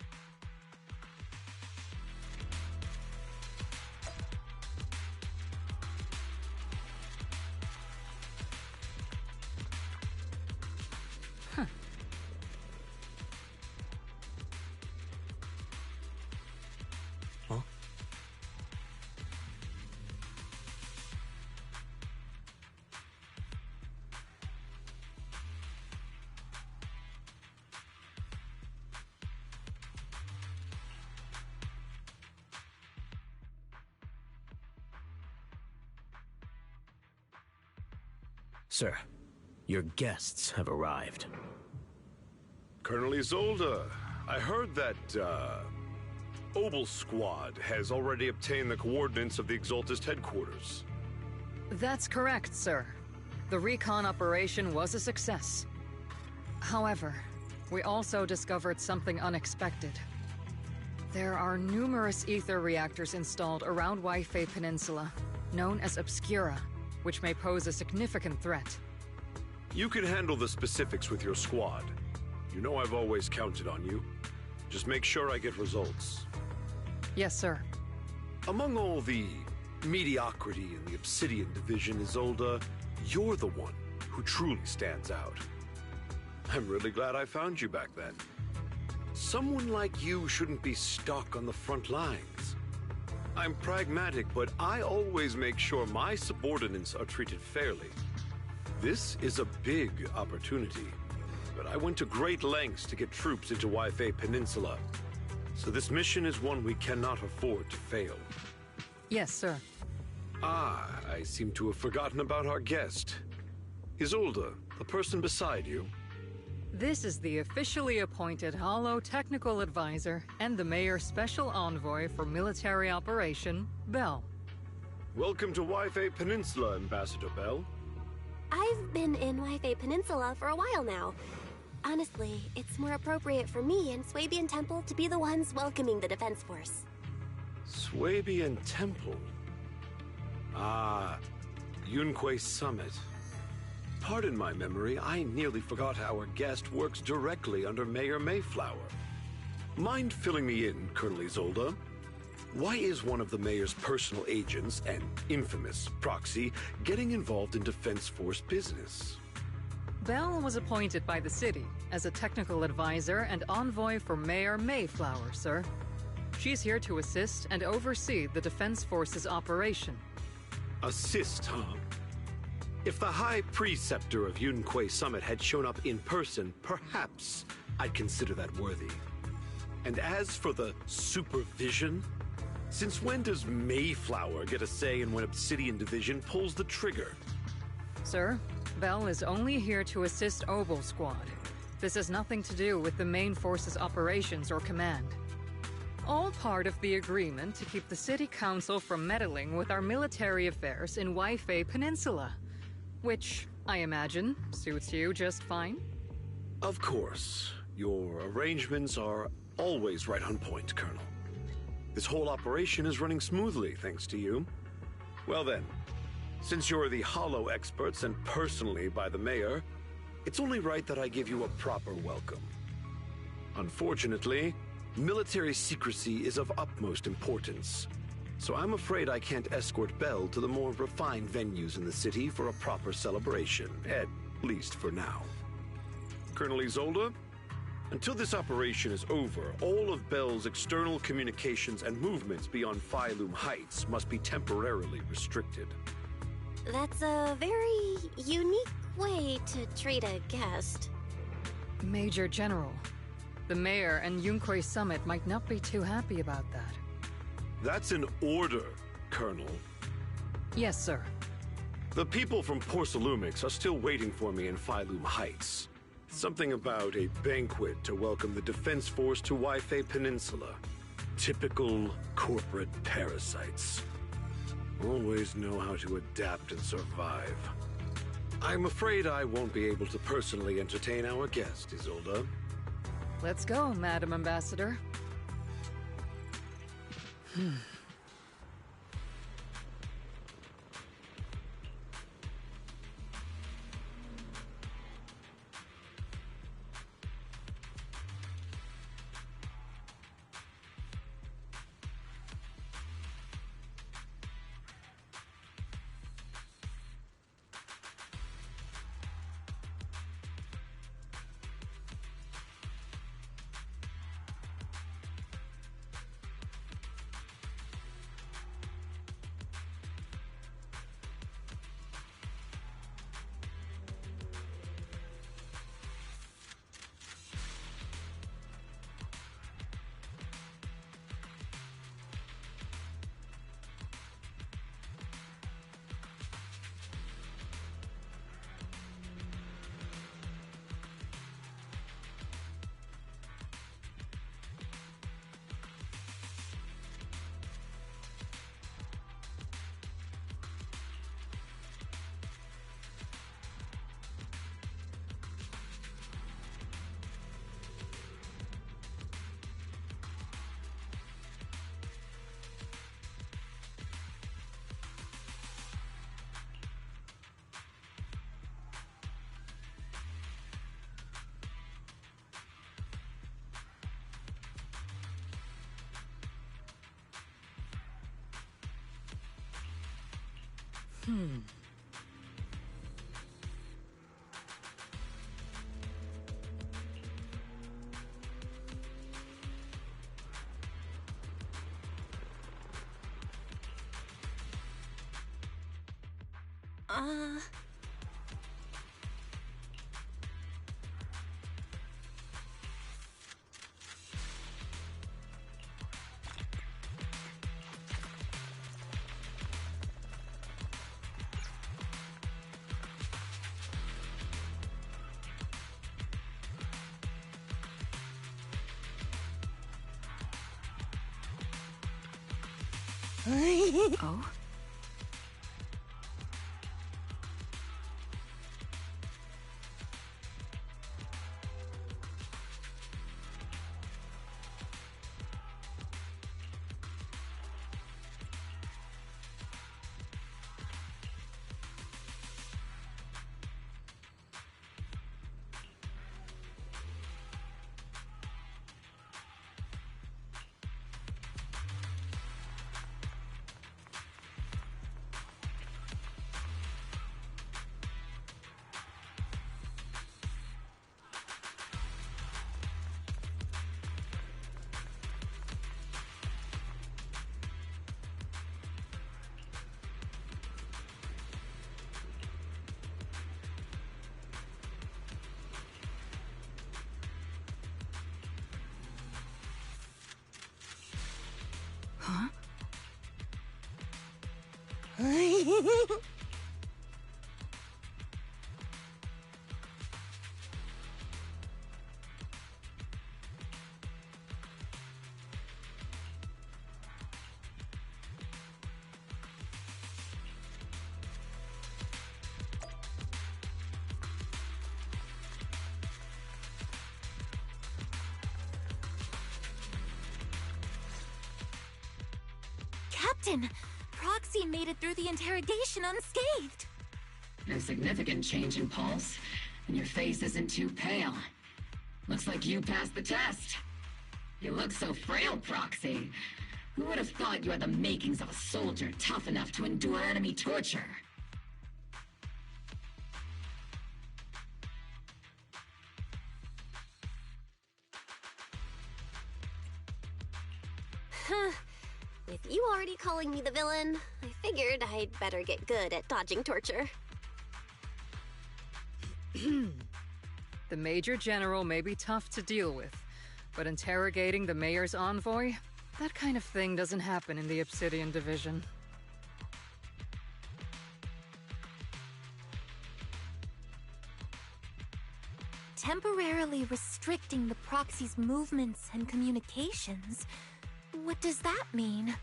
[SPEAKER 5] Sir, your guests have arrived.
[SPEAKER 20] Colonel Isolde, I heard that, Obel Squad has already obtained the coordinates of the Exaltist headquarters.
[SPEAKER 6] That's correct, sir. The recon operation was a success. However, we also discovered something unexpected. There are numerous ether reactors installed around Waifei Peninsula, known as Obscura, which may pose a significant threat.
[SPEAKER 20] You can handle the specifics with your squad. You know I've always counted on you. Just make sure I get results.
[SPEAKER 6] Yes, sir.
[SPEAKER 20] Among all the mediocrity in the Obsidian division, Isolde, you're the one who truly stands out. I'm really glad I found you back then. Someone like you shouldn't be stuck on the front lines. I'm pragmatic, but I always make sure my subordinates are treated fairly. This is a big opportunity, but I went to great lengths to get troops into Waifei Peninsula. So this mission is one we cannot afford to fail.
[SPEAKER 6] Yes, sir.
[SPEAKER 20] Ah, I seem to have forgotten about our guest. Isolde, the person beside you.
[SPEAKER 6] This is the officially appointed Hollow Technical Advisor and the Mayor's Special Envoy for Military Operation, Bell.
[SPEAKER 20] Welcome to Waifei Peninsula, Ambassador Bell.
[SPEAKER 4] I've been in Waifei Peninsula for a while now. Honestly, it's more appropriate for me and Swabian Temple to be the ones welcoming the Defense Force.
[SPEAKER 20] Swabian Temple? Ah, Yunquei Summit. Pardon my memory, I nearly forgot our guest works directly under Mayor Mayflower. Mind filling me in, Colonel Isolde? Why is one of the mayor's personal agents, an infamous proxy, getting involved in Defense Force business?
[SPEAKER 6] Bell was appointed by the city as a technical advisor and envoy for Mayor Mayflower, sir. She's here to assist and oversee the Defense Force's operation.
[SPEAKER 20] Assist, huh? If the High Preceptor of Yunquei Summit had shown up in person, perhaps I'd consider that worthy. And as for the supervision, since when does Mayflower get a say in when Obsidian Division pulls the trigger?
[SPEAKER 6] Sir, Bell is only here to assist Obel Squad. This has nothing to do with the main force's operations or command. All part of the agreement to keep the City Council from meddling with our military affairs in Waifei Peninsula. Which, I imagine, suits you just fine?
[SPEAKER 20] Of course. Your arrangements are always right on point, Colonel. This whole operation is running smoothly, thanks to you. Well then, since you're the Hollow experts and personally by the Mayor, it's only right that I give you a proper welcome. Unfortunately, military secrecy is of utmost importance. So I'm afraid I can't escort Bell to the more refined venues in the city for a proper celebration, at least for now. Colonel Isolde, until this operation is over, all of Bell's external communications and movements beyond Phylum Heights must be temporarily restricted.
[SPEAKER 4] That's a very unique way to treat a guest.
[SPEAKER 6] Major General, the Mayor and Yunquei Summit might not be too happy about that.
[SPEAKER 20] That's an order, Colonel.
[SPEAKER 6] Yes, sir.
[SPEAKER 20] The people from Porcelumix are still waiting for me in Phylum Heights. Something about a banquet to welcome the Defense Force to Waifei Peninsula. Typical corporate parasites. Always know how to adapt and survive. I'm afraid I won't be able to personally entertain our guest, Isolde.
[SPEAKER 6] Let's go, Madam Ambassador.
[SPEAKER 13] Oh? Huh?
[SPEAKER 10] Captain, Proxy made it through the interrogation unscathed.
[SPEAKER 7] No significant change in pulse, and your face isn't too pale. Looks like you passed the test. You look so frail, Proxy. Who would have thought you had the makings of a soldier tough enough to endure enemy torture?
[SPEAKER 4] With you already calling me the villain, I figured I'd better get good at dodging torture.
[SPEAKER 6] The Major General may be tough to deal with, but interrogating the Mayor's envoy? That kind of thing doesn't happen in the Obsidian Division.
[SPEAKER 10] Temporarily restricting the Proxy's movements and communications. What does that mean?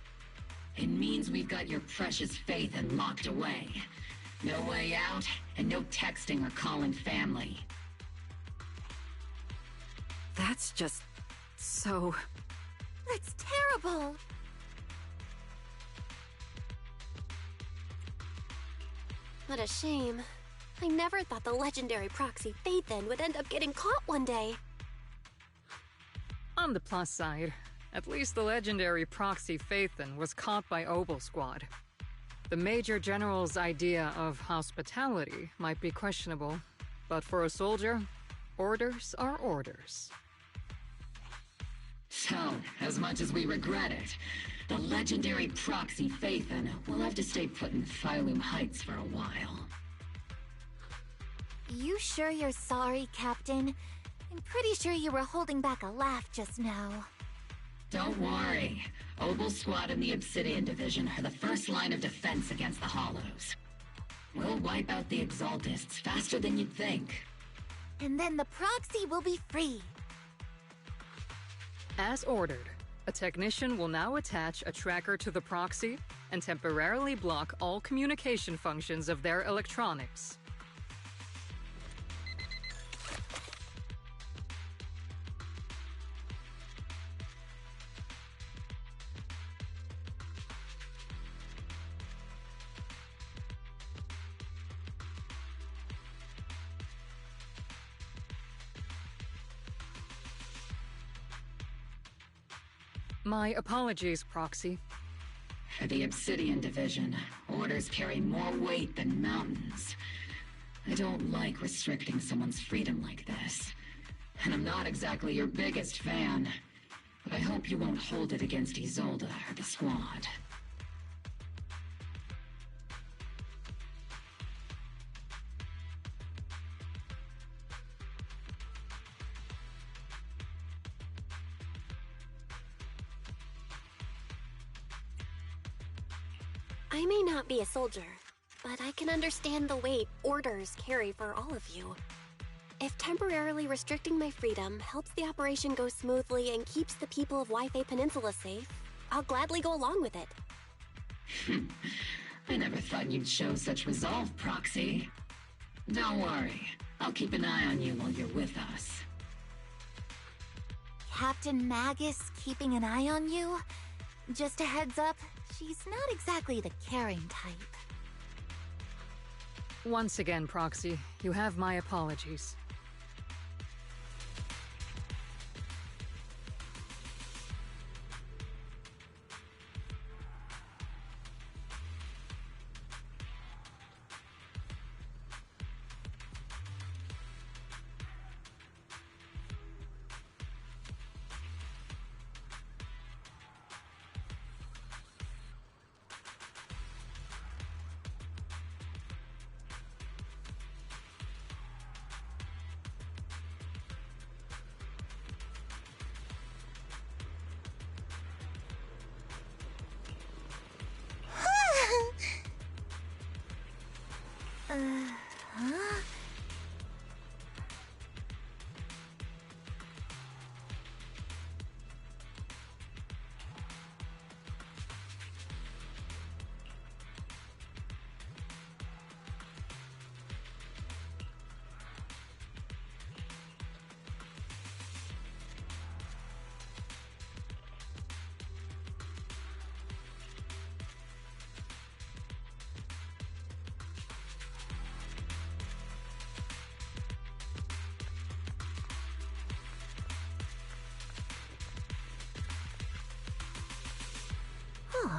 [SPEAKER 7] It means we've got your precious Phaethon locked away. No way out, and no texting or calling family.
[SPEAKER 13] That's just... so...
[SPEAKER 10] That's terrible!
[SPEAKER 4] What a shame. I never thought the legendary proxy Phaethon would end up getting caught one day.
[SPEAKER 6] On the plus side, at least the legendary proxy Phaethon was caught by Obel Squad. The Major General's idea of hospitality might be questionable, but for a soldier, orders are orders.
[SPEAKER 7] So, as much as we regret it, the legendary proxy Phaethon will have to stay put in Phylum Heights for a while.
[SPEAKER 10] You sure you're sorry, Captain? I'm pretty sure you were holding back a laugh just now.
[SPEAKER 7] Don't worry. Obel Squad and the Obsidian Division are the first line of defense against the Hollows. We'll wipe out the Exaltists faster than you'd think.
[SPEAKER 10] And then the proxy will be free.
[SPEAKER 6] As ordered, a technician will now attach a tracker to the proxy and temporarily block all communication functions of their electronics. My apologies, Proxy.
[SPEAKER 7] For the Obsidian Division, Orders carry more weight than mountains. I don't like restricting someone's freedom like this. And I'm not exactly your biggest fan. But I hope you won't hold it against Isolde or the squad.
[SPEAKER 4] I may not be a soldier, but I can understand the weight orders carry for all of you. If temporarily restricting my freedom helps the operation go smoothly and keeps the people of Wi-Fi Peninsula safe, I'll gladly go along with it.
[SPEAKER 7] I never thought you'd show such resolve, Proxy. Don't worry. I'll keep an eye on you while you're with us.
[SPEAKER 10] Captain Magus keeping an eye on you? Just a heads up, she's not exactly the caring type.
[SPEAKER 6] Once again, Proxy, you have my apologies.
[SPEAKER 10] Huh?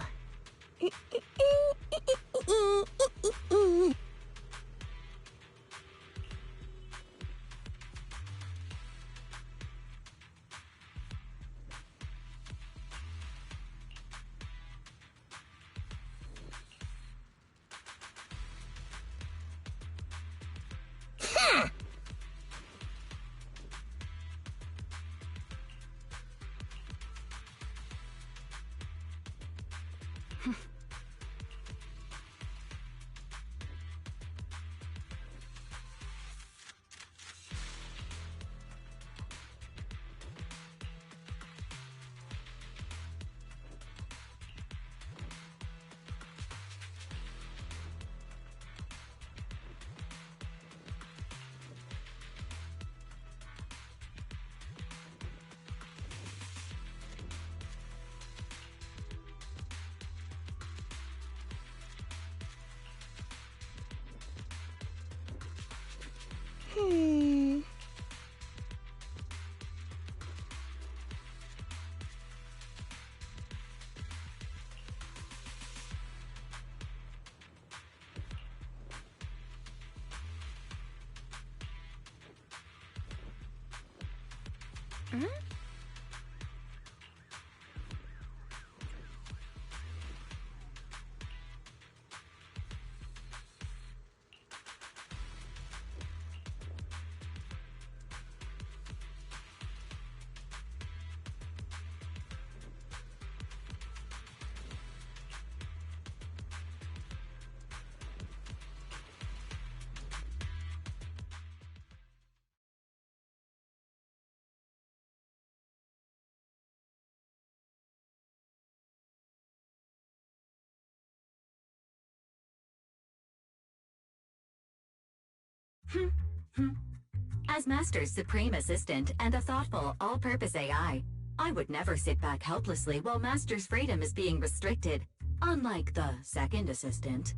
[SPEAKER 17] As Master's supreme assistant and a thoughtful, all-purpose AI, I would never sit back helplessly while Master's freedom is being restricted, unlike the second assistant.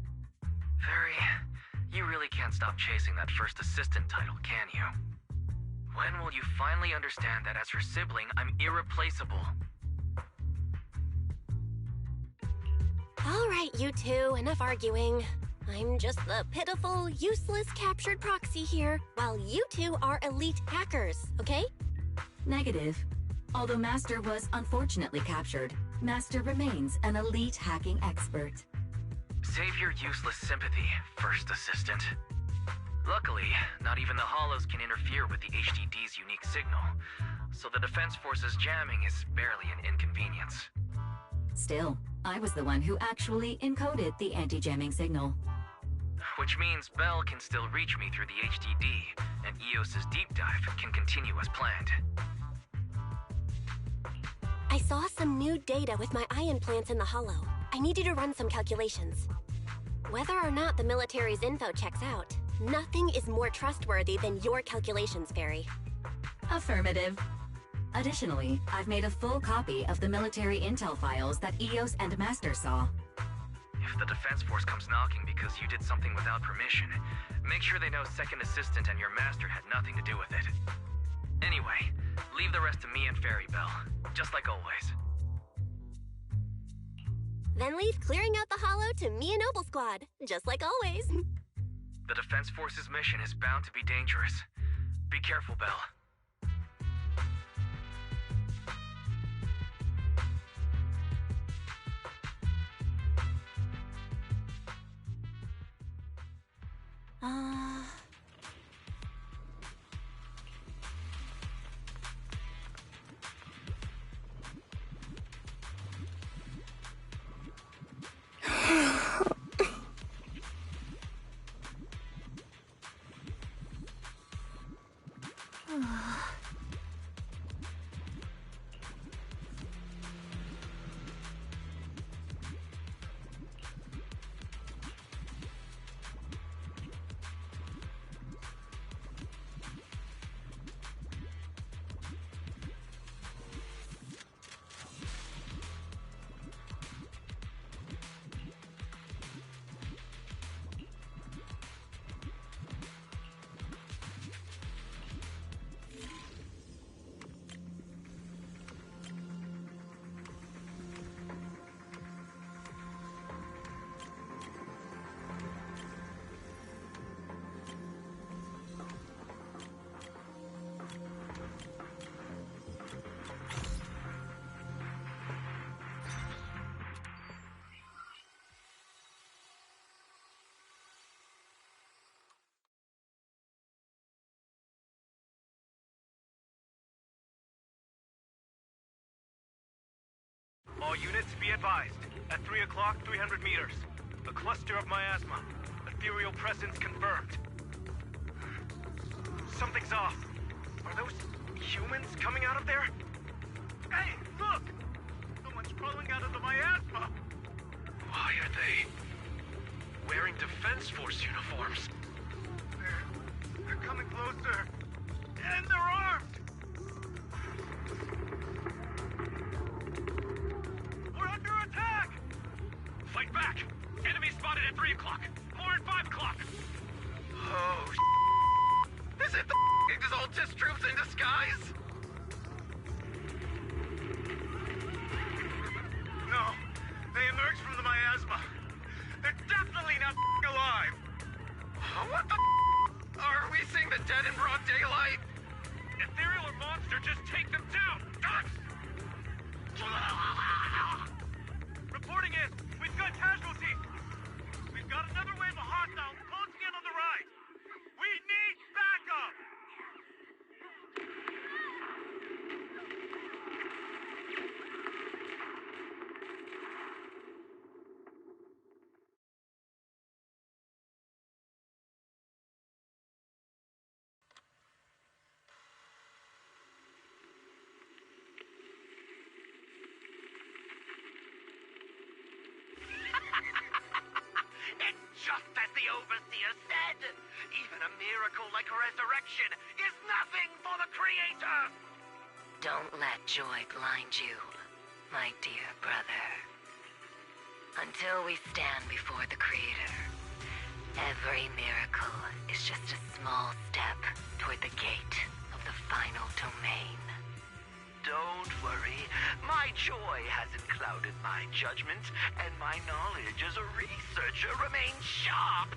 [SPEAKER 5] Very. You really can't stop chasing that first assistant title, can you? When will you finally understand that as her sibling, I'm irreplaceable?
[SPEAKER 4] All right, you two, enough arguing. I'm just the pitiful, useless captured proxy here, while you two are elite hackers, okay?
[SPEAKER 17] Negative. Although Master was unfortunately captured, Master remains an elite hacking expert.
[SPEAKER 5] Save your useless sympathy, First Assistant. Luckily, not even the Hollows can interfere with the HDD's unique signal, so the Defense Force's jamming is barely an inconvenience.
[SPEAKER 17] Still, I was the one who actually encoded the anti-jamming signal.
[SPEAKER 5] Which means Bell can still reach me through the HDD, and EOS's deep dive can continue as planned.
[SPEAKER 4] I saw some new data with my eye implants in the Hollow. I need you to run some calculations. Whether or not the military's info checks out, nothing is more trustworthy than your calculations, Fairy.
[SPEAKER 17] Affirmative. Additionally, I've made a full copy of the military intel files that EOS and Master saw.
[SPEAKER 5] If the Defense Force comes knocking because you did something without permission, make sure they know Second Assistant and your Master had nothing to do with it. Anyway, leave the rest to me and Fairy Bell, just like always.
[SPEAKER 4] Then leave clearing out the Hollow to me and Noble Squad, just like always.
[SPEAKER 5] The Defense Force's mission is bound to be dangerous. Be careful, Bell.
[SPEAKER 11] All units be advised. At 3 o'clock, 300 meters. A cluster of miasma. Ethereal presence confirmed. Something's off. Are those humans coming out of there? Hey, look! Someone's crawling out of the miasma!
[SPEAKER 20] Why are they wearing Defense Force uniforms?
[SPEAKER 11] They're coming closer. And they're armed! We're under attack!
[SPEAKER 20] Fight back! Enemy spotted at 3 o'clock. More at 5 o'clock.
[SPEAKER 5] Oh, is it the Exaltis troops in disguise?
[SPEAKER 11] No, they emerged from the miasma. They're definitely not alive!
[SPEAKER 5] What the Are we seeing the dead in broad daylight?
[SPEAKER 11] Ethereal or monster, just take them down! Reporting in! We've got casualties! We've got another wave of hostiles closing in on the right! We need backup!
[SPEAKER 21] It's just as the Overseer said! Even a miracle like resurrection is nothing for the Creator!
[SPEAKER 15] Don't let joy blind you, my dear brother. Until we stand before the Creator, every miracle is just a small step toward the gate of the final domain.
[SPEAKER 21] don't worry. My joy hasn't clouded my judgment, and my knowledge as a researcher remains sharp.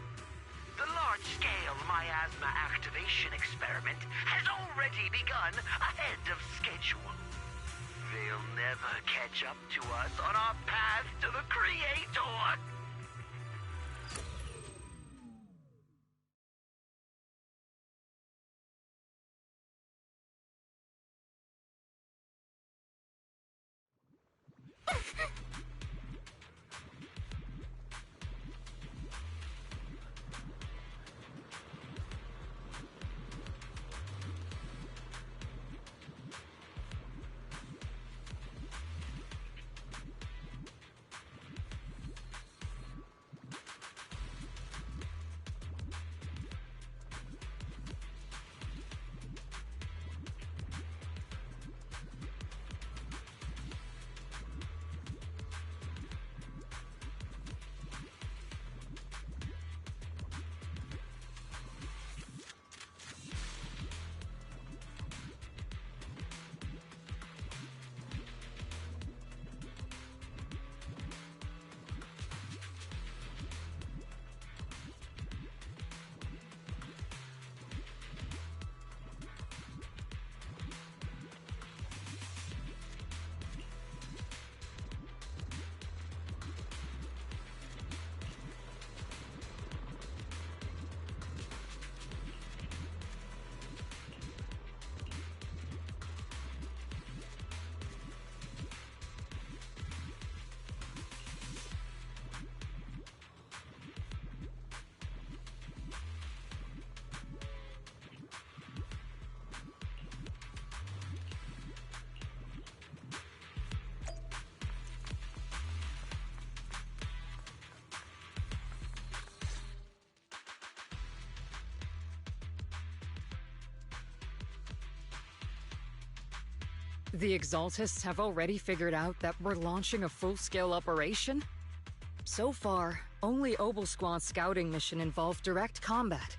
[SPEAKER 21] The large-scale miasma activation experiment has already begun ahead of schedule. They'll never catch up to us on our path to the Creator.
[SPEAKER 6] The Exaltists have already figured out that we're launching a full-scale operation? So far, only Obel Squad's scouting mission involved direct combat.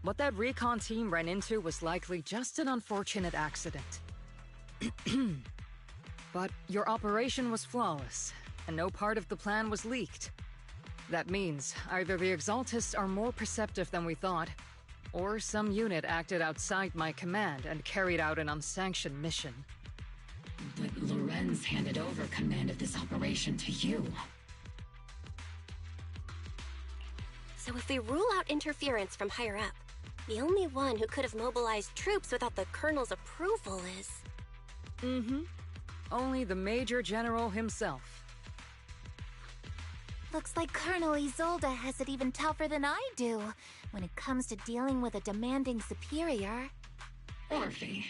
[SPEAKER 6] What that recon team ran into was likely just an unfortunate accident. But your operation was flawless, and no part of the plan was leaked. That means either the Exaltists are more perceptive than we thought, or some unit acted outside my command and carried out an unsanctioned mission.
[SPEAKER 7] But Lorenz handed over command of this operation to you.
[SPEAKER 4] So if we rule out interference from higher up, the only one who could have mobilized troops without the Colonel's approval is...
[SPEAKER 6] Mm-hmm. Only the Major General himself.
[SPEAKER 10] Looks like Colonel Isolde has it even tougher than I do when it comes to dealing with a demanding superior.
[SPEAKER 7] Orphe,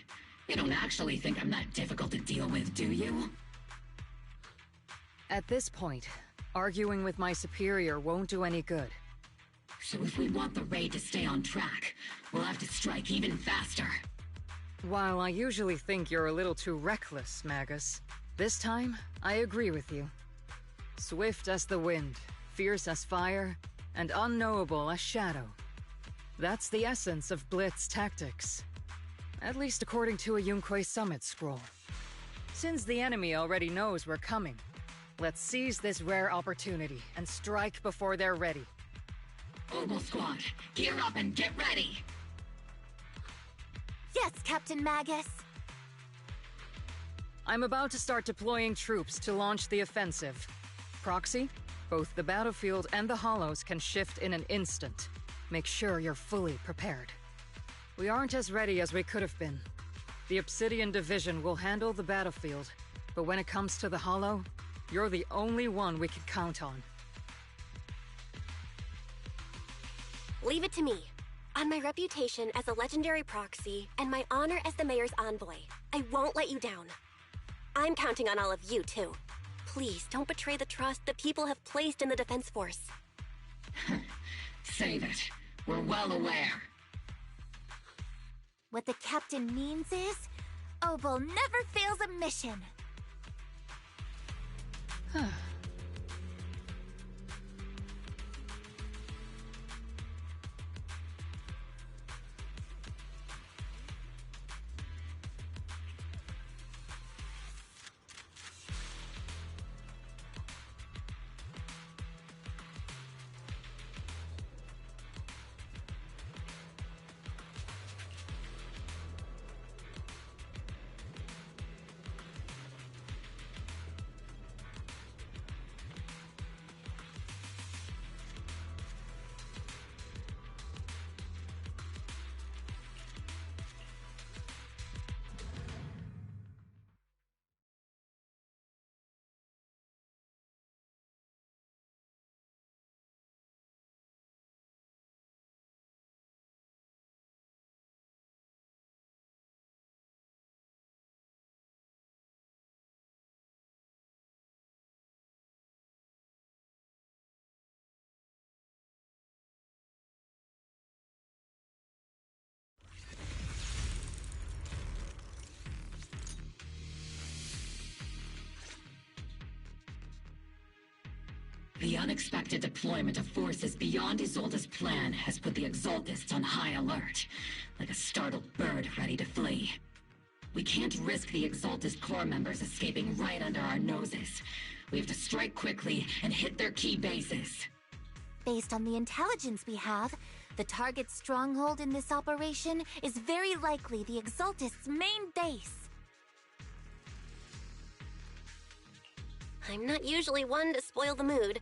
[SPEAKER 7] you don't actually think I'm that difficult to deal with, do you?
[SPEAKER 6] At this point, arguing with my superior won't do any good.
[SPEAKER 7] So if we want the raid to stay on track, we'll have to strike even faster.
[SPEAKER 6] While I usually think you're a little too reckless, Magus, this time, I agree with you. Swift as the wind, fierce as fire, and unknowable as shadow. That's the essence of Blitz tactics. At least according to a Yunquay Summit scroll. Since the enemy already knows we're coming, let's seize this rare opportunity and strike before they're ready.
[SPEAKER 7] Obel Squad, gear up and get ready!
[SPEAKER 10] Yes, Captain Magus!
[SPEAKER 6] I'm about to start deploying troops to launch the offensive. Proxy, both the battlefield and the Hollows can shift in an instant. Make sure you're fully prepared. We aren't as ready as we could have been. The Obsidian Division will handle the battlefield, but when it comes to the Hollow, you're the only one we can count on.
[SPEAKER 4] Leave it to me. On my reputation as a legendary proxy and my honor as the Mayor's envoy, I won't let you down. I'm counting on all of you, too. Please don't betray the trust that people have placed in the Defense Force.
[SPEAKER 7] Save it. We're well aware.
[SPEAKER 10] What the Captain means is, Obel never fails a mission.
[SPEAKER 7] The unexpected deployment of forces beyond Isolde's plan has put the Exaltists on high alert, like a startled bird ready to flee. We can't risk the Exaltist core members escaping right under our noses. We have to strike quickly and hit their key bases.
[SPEAKER 10] Based on the intelligence we have, the target stronghold in this operation is very likely the Exaltists' main base.
[SPEAKER 4] I'm not usually one to spoil the mood,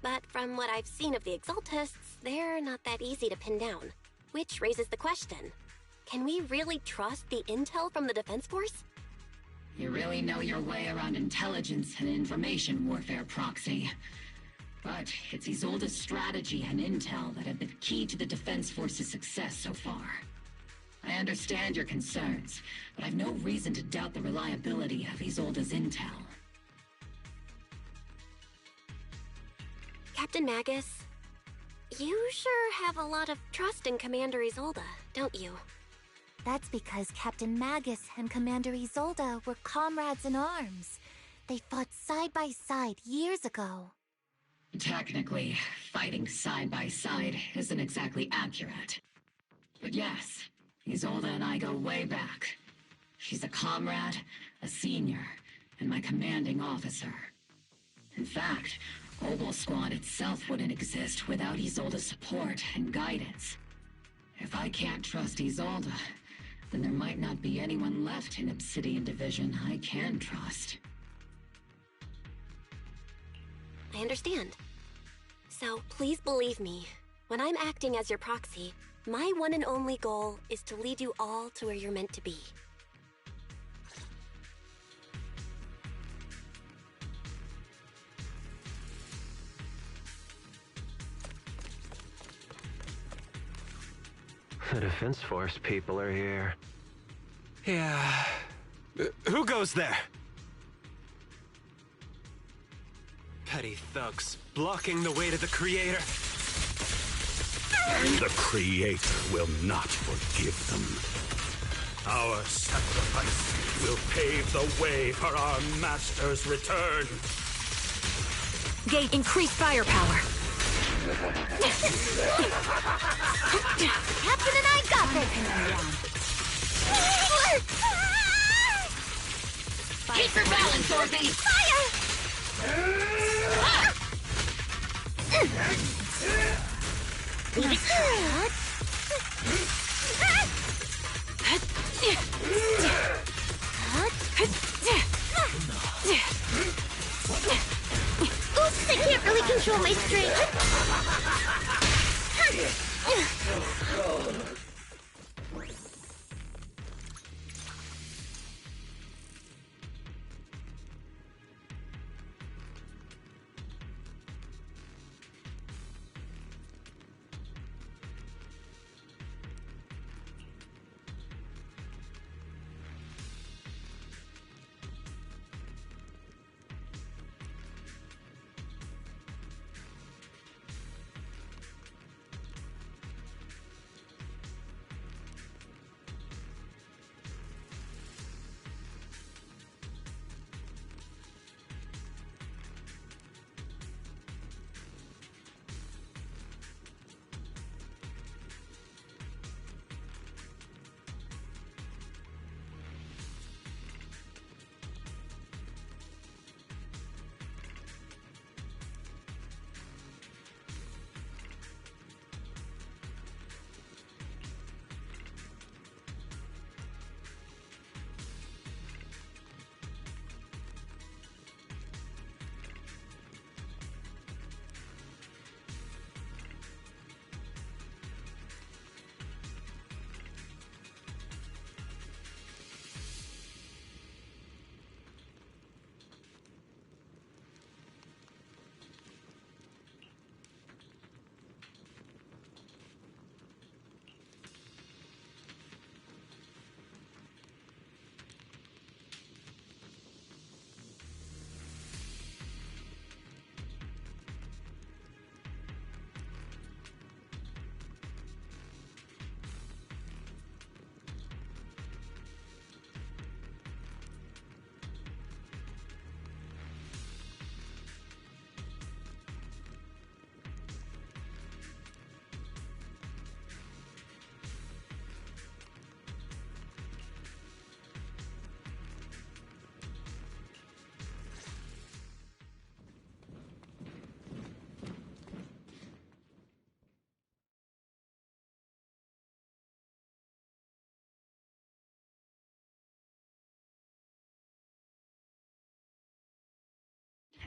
[SPEAKER 4] but from what I've seen of the Exaltists, they're not that easy to pin down. Which raises the question, can we really trust the intel from the Defense Force?
[SPEAKER 7] You really know your way around intelligence and information warfare, Proxy. But it's Isolde's strategy and intel that have been key to the Defense Force's success so far. I understand your concerns, but I've no reason to doubt the reliability of Isolde's intel.
[SPEAKER 4] Captain Magus, you sure have a lot of trust in Commander Isolde, don't you?
[SPEAKER 10] That's because Captain Magus and Commander Isolde were comrades in arms. They fought side by side years ago.
[SPEAKER 7] Technically, fighting side by side isn't exactly accurate. But yes, Isolde and I go way back. She's a comrade, a senior, and my commanding officer. In fact, Obel Squad itself wouldn't exist without Isolde's support and guidance. If I can't trust Isolde, then there might not be anyone left in Obsidian Division I can trust.
[SPEAKER 4] I understand. So please believe me, when I'm acting as your proxy, my one and only goal is to lead you all to where you're meant to be.
[SPEAKER 1] The Defense Force people are here.
[SPEAKER 22] Yeah. Who goes there? Petty thugs, blocking the way to the Creator.
[SPEAKER 23] The Creator will not forgive them. Our sacrifice will pave the way for our Master's return.
[SPEAKER 13] Gate, increase firepower.
[SPEAKER 10] Captain and I got this!
[SPEAKER 7] Keep your balance, Dorothy!
[SPEAKER 10] Fire!
[SPEAKER 14] Oops, I can't really control my strength.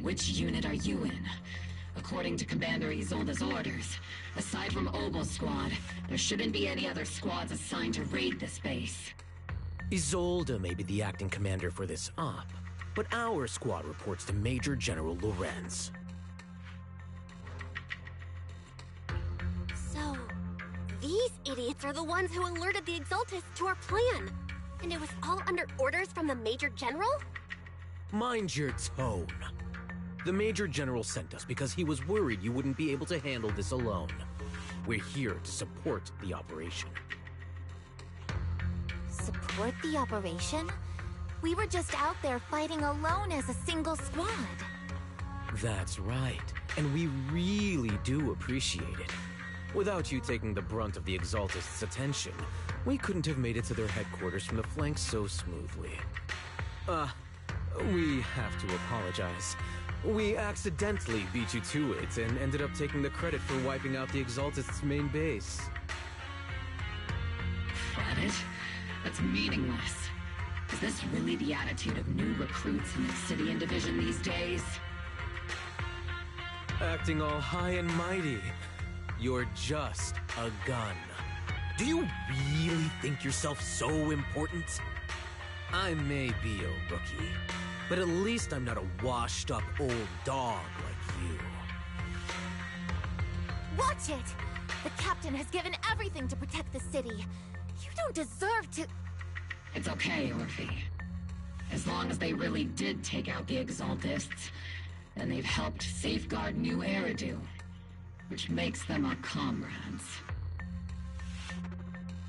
[SPEAKER 7] Which unit are you in? According to Commander Isolde's orders, aside from Obel Squad, there shouldn't be any other squads assigned to raid this base.
[SPEAKER 2] Isolde may be the acting commander for this op, but our squad reports to Major General Lorenz.
[SPEAKER 4] So, these idiots are the ones who alerted the Exaltists to our plan. And it was all under orders from the Major General?
[SPEAKER 2] Mind your tone. The Major General sent us because he was worried you wouldn't be able to handle this alone. We're here to support the operation.
[SPEAKER 10] Support the operation? We were just out there fighting alone as a single squad.
[SPEAKER 2] That's right, and we really do appreciate it. Without you taking the brunt of the Exaltists' attention, we couldn't have made it to their headquarters from the flank so smoothly. We have to apologize. We accidentally beat you to it and ended up taking the credit for wiping out the Exaltists' main base.
[SPEAKER 7] Credit? That's meaningless. Is this really the attitude of new recruits in the Obsidian Division these days?
[SPEAKER 2] Acting all high and mighty. You're just a gun. Do you really think yourself so important? I may be a rookie, but at least I'm not a washed-up old dog like you.
[SPEAKER 10] Watch it! The captain has given everything to protect the city. You don't deserve to...
[SPEAKER 7] It's okay, Orphe. As long as they really did take out the Exaltists, then they've helped safeguard New Eridu, which makes them our comrades.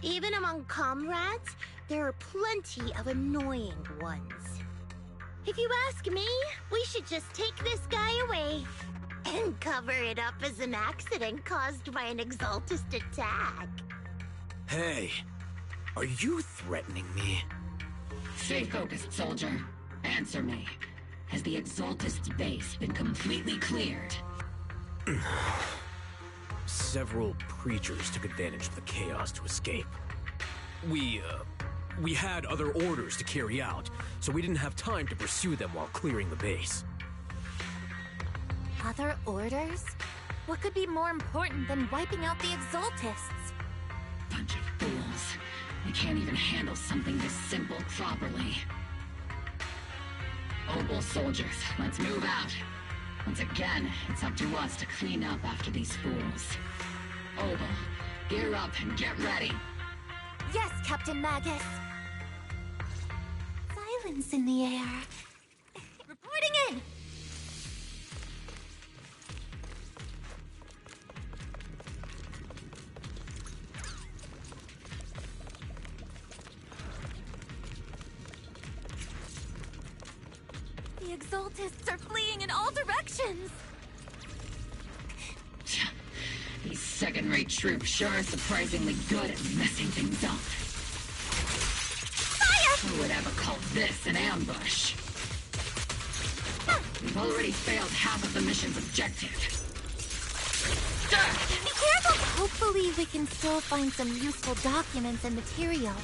[SPEAKER 16] Even among comrades, there are plenty of annoying ones. If you ask me, we should just take this guy away and cover it up as an accident caused by an Exaltist attack.
[SPEAKER 2] Hey, are you threatening me?
[SPEAKER 7] Stay focused, soldier. Answer me. Has the Exaltist base been completely cleared?
[SPEAKER 2] Several creatures took advantage of the chaos to escape. We had other orders to carry out, so we didn't have time to pursue them while clearing the base.
[SPEAKER 10] Other orders? What could be more important than wiping out the Exaltists?
[SPEAKER 7] Bunch of fools. They can't even handle something this simple properly. Obel soldiers, let's move out. Once again, it's up to us to clean up after these fools. Obel, gear up and get ready.
[SPEAKER 10] Yes, Captain Magus. Silence in the air. Reporting in! The Exaltists are fleeing in all directions!
[SPEAKER 7] These second-rate troops sure are surprisingly good at messing things up.
[SPEAKER 10] Fire!
[SPEAKER 7] Who would ever call this an ambush? We've already failed half of the mission's objective.
[SPEAKER 10] Be careful! Hopefully we can still find some useful documents and materials.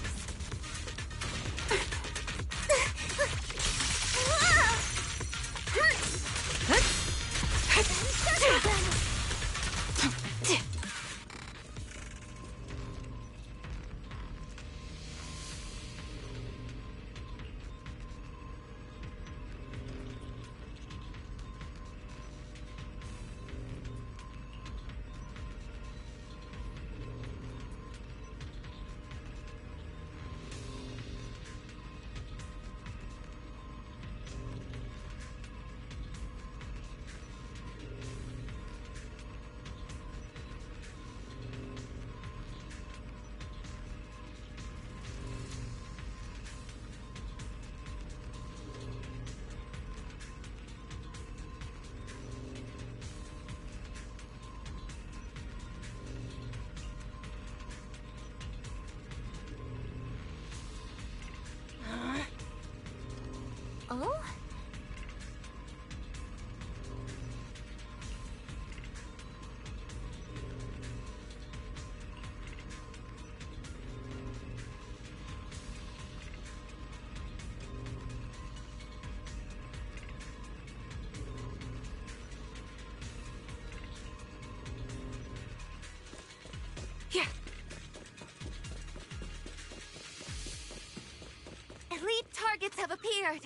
[SPEAKER 10] have appeared.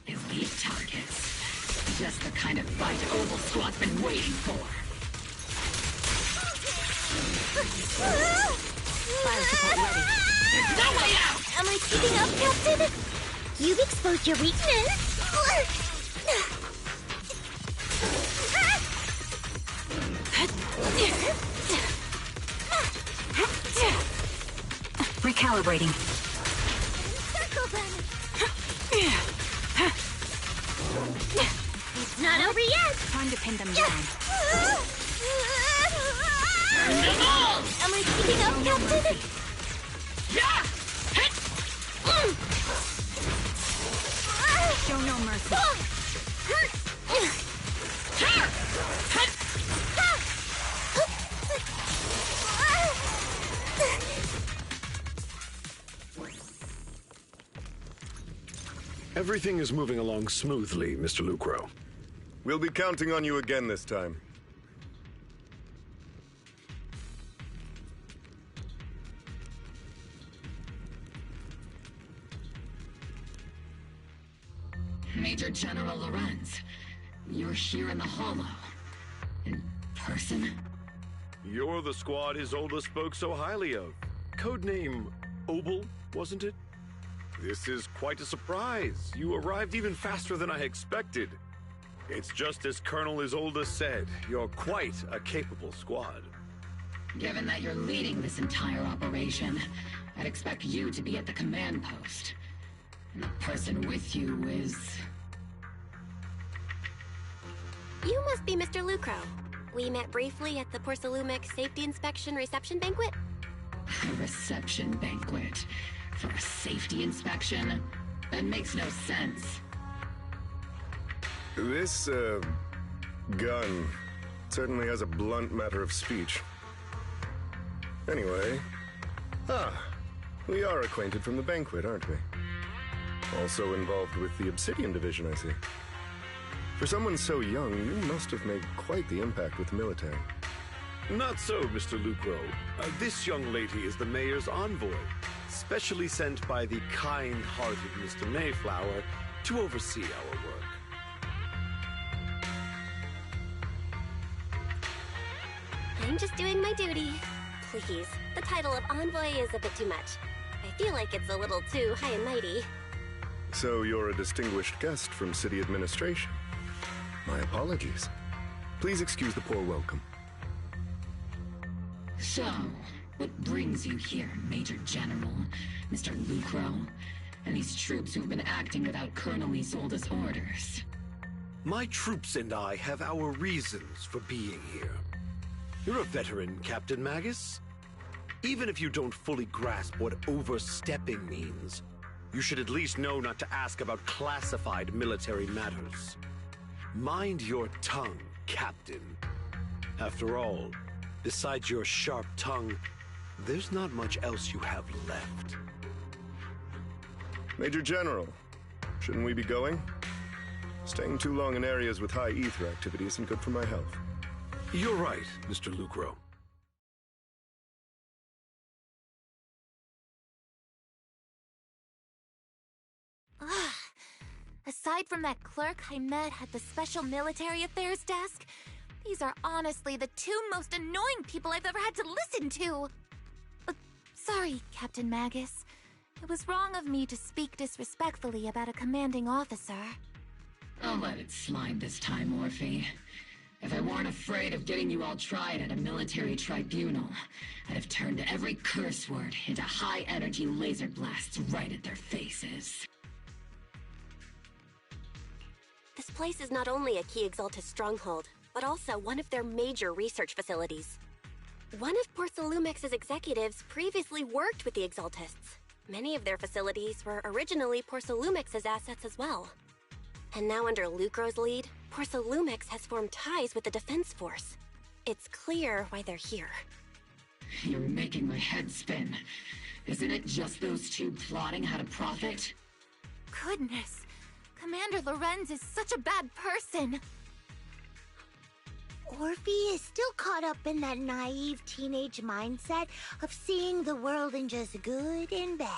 [SPEAKER 7] Elite targets. Just the kind of fight Oval Squad's been waiting for.
[SPEAKER 13] Fire support ready.
[SPEAKER 7] There's no way out!
[SPEAKER 16] Am I keeping up, Captain? You've exposed your weakness.
[SPEAKER 13] Recalibrating.
[SPEAKER 16] Circle them. It's not over yet.
[SPEAKER 13] Time to pin them down.
[SPEAKER 7] Burn them all!
[SPEAKER 16] Am I keeping up, Captain?
[SPEAKER 13] Show no mercy.
[SPEAKER 20] Everything is moving along smoothly, Mr. Lucro.
[SPEAKER 3] We'll be counting on you again this time.
[SPEAKER 7] Major General Lorenz, you're here in the Hollow. In person?
[SPEAKER 20] You're the squad Isolde spoke so highly of. Codename Obel, wasn't it? This is quite a surprise. You arrived even faster than I expected. It's just as Colonel Isolde said, you're quite a capable squad.
[SPEAKER 7] Given that you're leading this entire operation, I'd expect you to be at the command post. And the person with you is...
[SPEAKER 4] You must be Mr. Lucro. We met briefly at the Porcelumix Safety Inspection Reception Banquet.
[SPEAKER 7] A reception banquet? For a safety inspection? That makes no sense.
[SPEAKER 3] This, gun certainly has a blunt matter of speech. Anyway, we are acquainted from the banquet, aren't we? Also involved with the Obsidian Division, I see. For someone so young, you must have made quite the impact with the military.
[SPEAKER 20] Not so, Mr. Lucro. This young lady is the mayor's envoy, specially sent by the kind-hearted Mr. Mayflower to oversee our work.
[SPEAKER 4] I'm just doing my duty. Please, the title of envoy is a bit too much. I feel like it's a little too high and mighty.
[SPEAKER 3] So you're a distinguished guest from city administration. My apologies. Please excuse the poor welcome.
[SPEAKER 7] So, what brings you here, Major General, Mr. Lucro, and these troops who've been acting without Colonel Isolde's orders?
[SPEAKER 20] My troops and I have our reasons for being here. You're a veteran, Captain Magus. Even if you don't fully grasp what overstepping means, you should at least know not to ask about classified military matters. Mind your tongue, Captain. After all, besides your sharp tongue, there's not much else you have left.
[SPEAKER 3] Major General, shouldn't we be going? Staying too long in areas with high ether activity isn't good for my health.
[SPEAKER 20] You're right, Mr. Lucro.
[SPEAKER 10] Aside from that clerk I met at the Special Military Affairs desk, these are honestly the two most annoying people I've ever had to listen to. Sorry, Captain Magus. It was wrong of me to speak disrespectfully about a commanding officer.
[SPEAKER 7] I'll let it slide this time, Morphe. If I weren't afraid of getting you all tried at a military tribunal, I'd have turned every curse word into high-energy laser blasts right at their faces.
[SPEAKER 4] This place is not only a key Exaltus stronghold, but also one of their major research facilities. One of Porcelumix's executives previously worked with the Exaltists. Many of their facilities were originally Porcelumix's assets as well. And now under Lucro's lead, Porcelumix has formed ties with the Defense Force. It's clear why they're here.
[SPEAKER 7] You're making my head spin. Isn't it just those two plotting how to profit?
[SPEAKER 10] Goodness, Commander Lorenz is such a bad person.
[SPEAKER 16] Orphe is still caught up in that naive teenage mindset of seeing the world in just good and bad.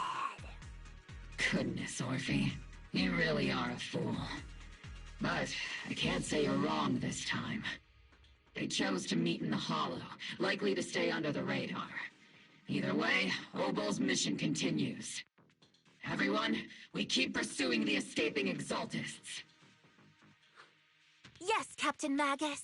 [SPEAKER 7] Goodness, Orphe. You really are a fool. But I can't say you're wrong this time. They chose to meet in the Hollow, likely to stay under the radar. Either way, Obol's mission continues. Everyone, we keep pursuing the escaping Exaltists.
[SPEAKER 10] Yes, Captain Magus.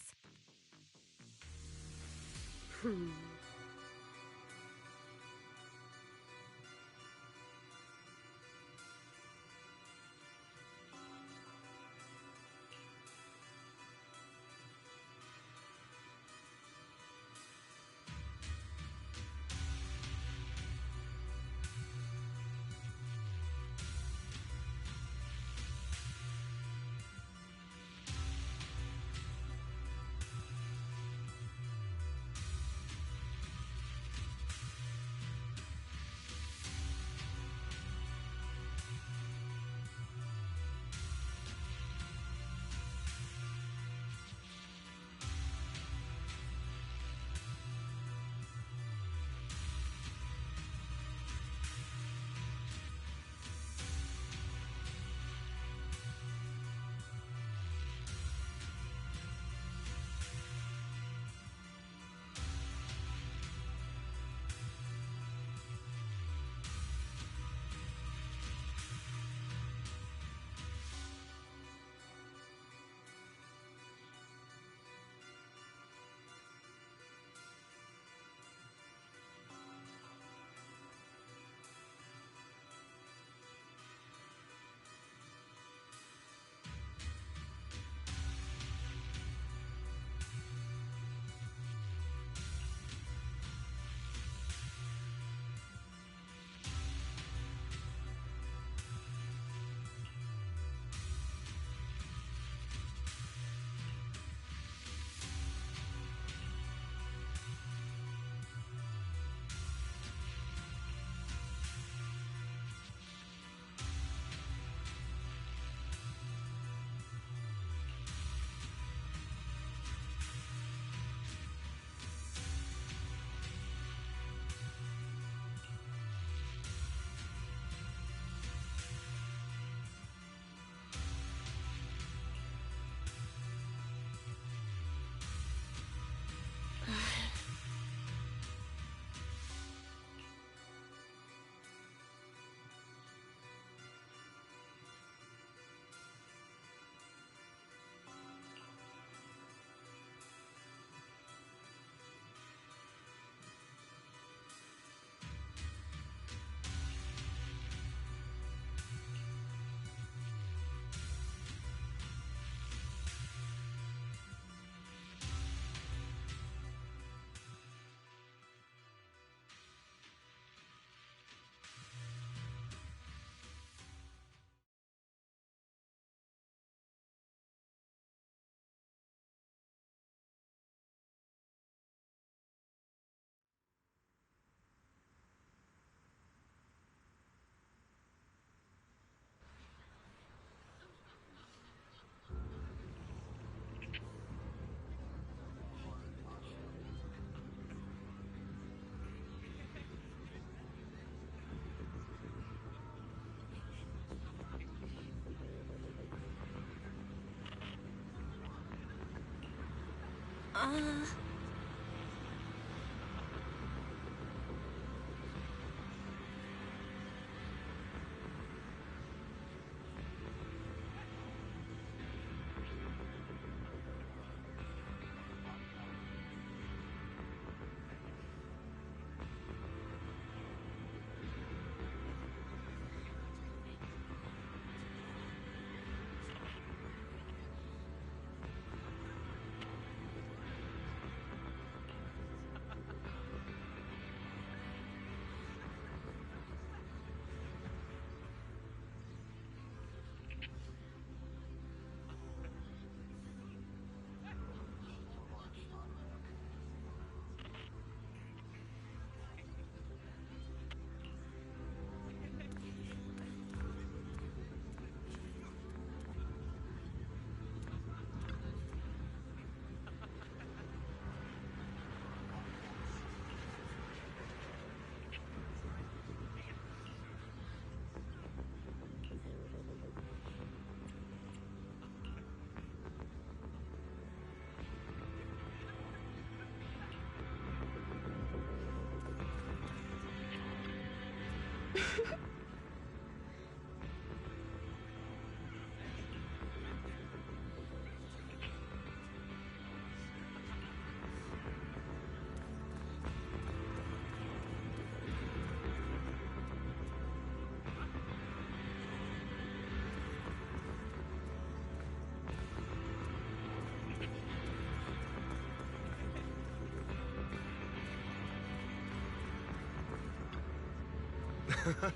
[SPEAKER 3] Huh?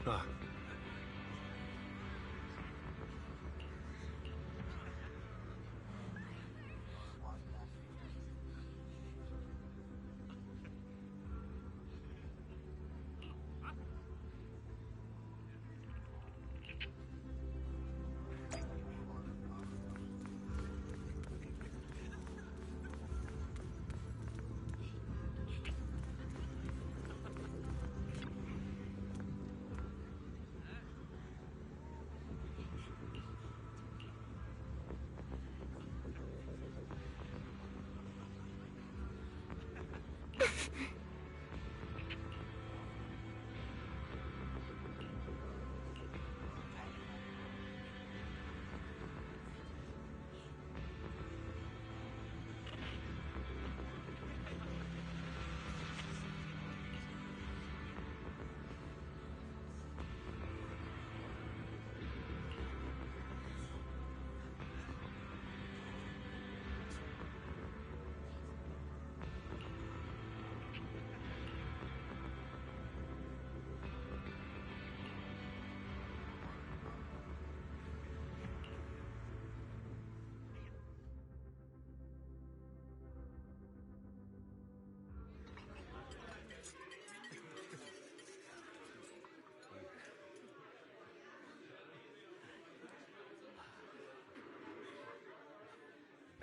[SPEAKER 3] Ah.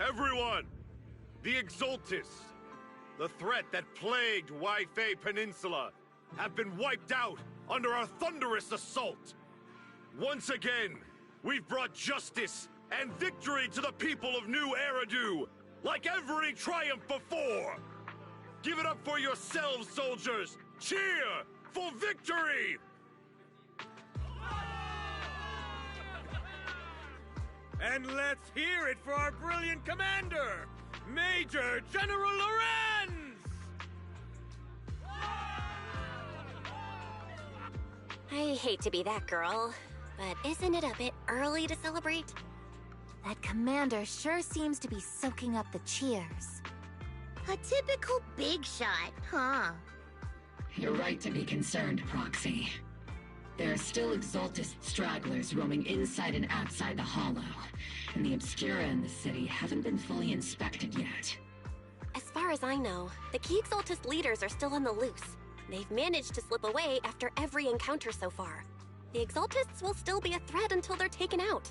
[SPEAKER 8] Everyone! The Exultus, the threat that plagued Waifei Peninsula, have been wiped out under our thunderous assault. Once again, we've brought justice and victory to the people of New Eridu, like every triumph before. Give it up for yourselves, soldiers! Cheer for victory!
[SPEAKER 11] And let's hear it for our brilliant commander!
[SPEAKER 8] Major General Lorenz!
[SPEAKER 4] I hate to be that girl, but isn't it a bit early to celebrate?
[SPEAKER 10] That commander sure seems to be soaking up the cheers.
[SPEAKER 16] A typical big shot, huh?
[SPEAKER 7] You're right to be concerned, Proxy. There are still Exaltist stragglers roaming inside and outside the Hollow, and the Obscura in the city haven't been fully inspected yet.
[SPEAKER 4] As far as I know, the key Exaltist leaders are still on the loose. They've managed to slip away after every encounter so far. The Exaltists will still be a threat until they're taken out.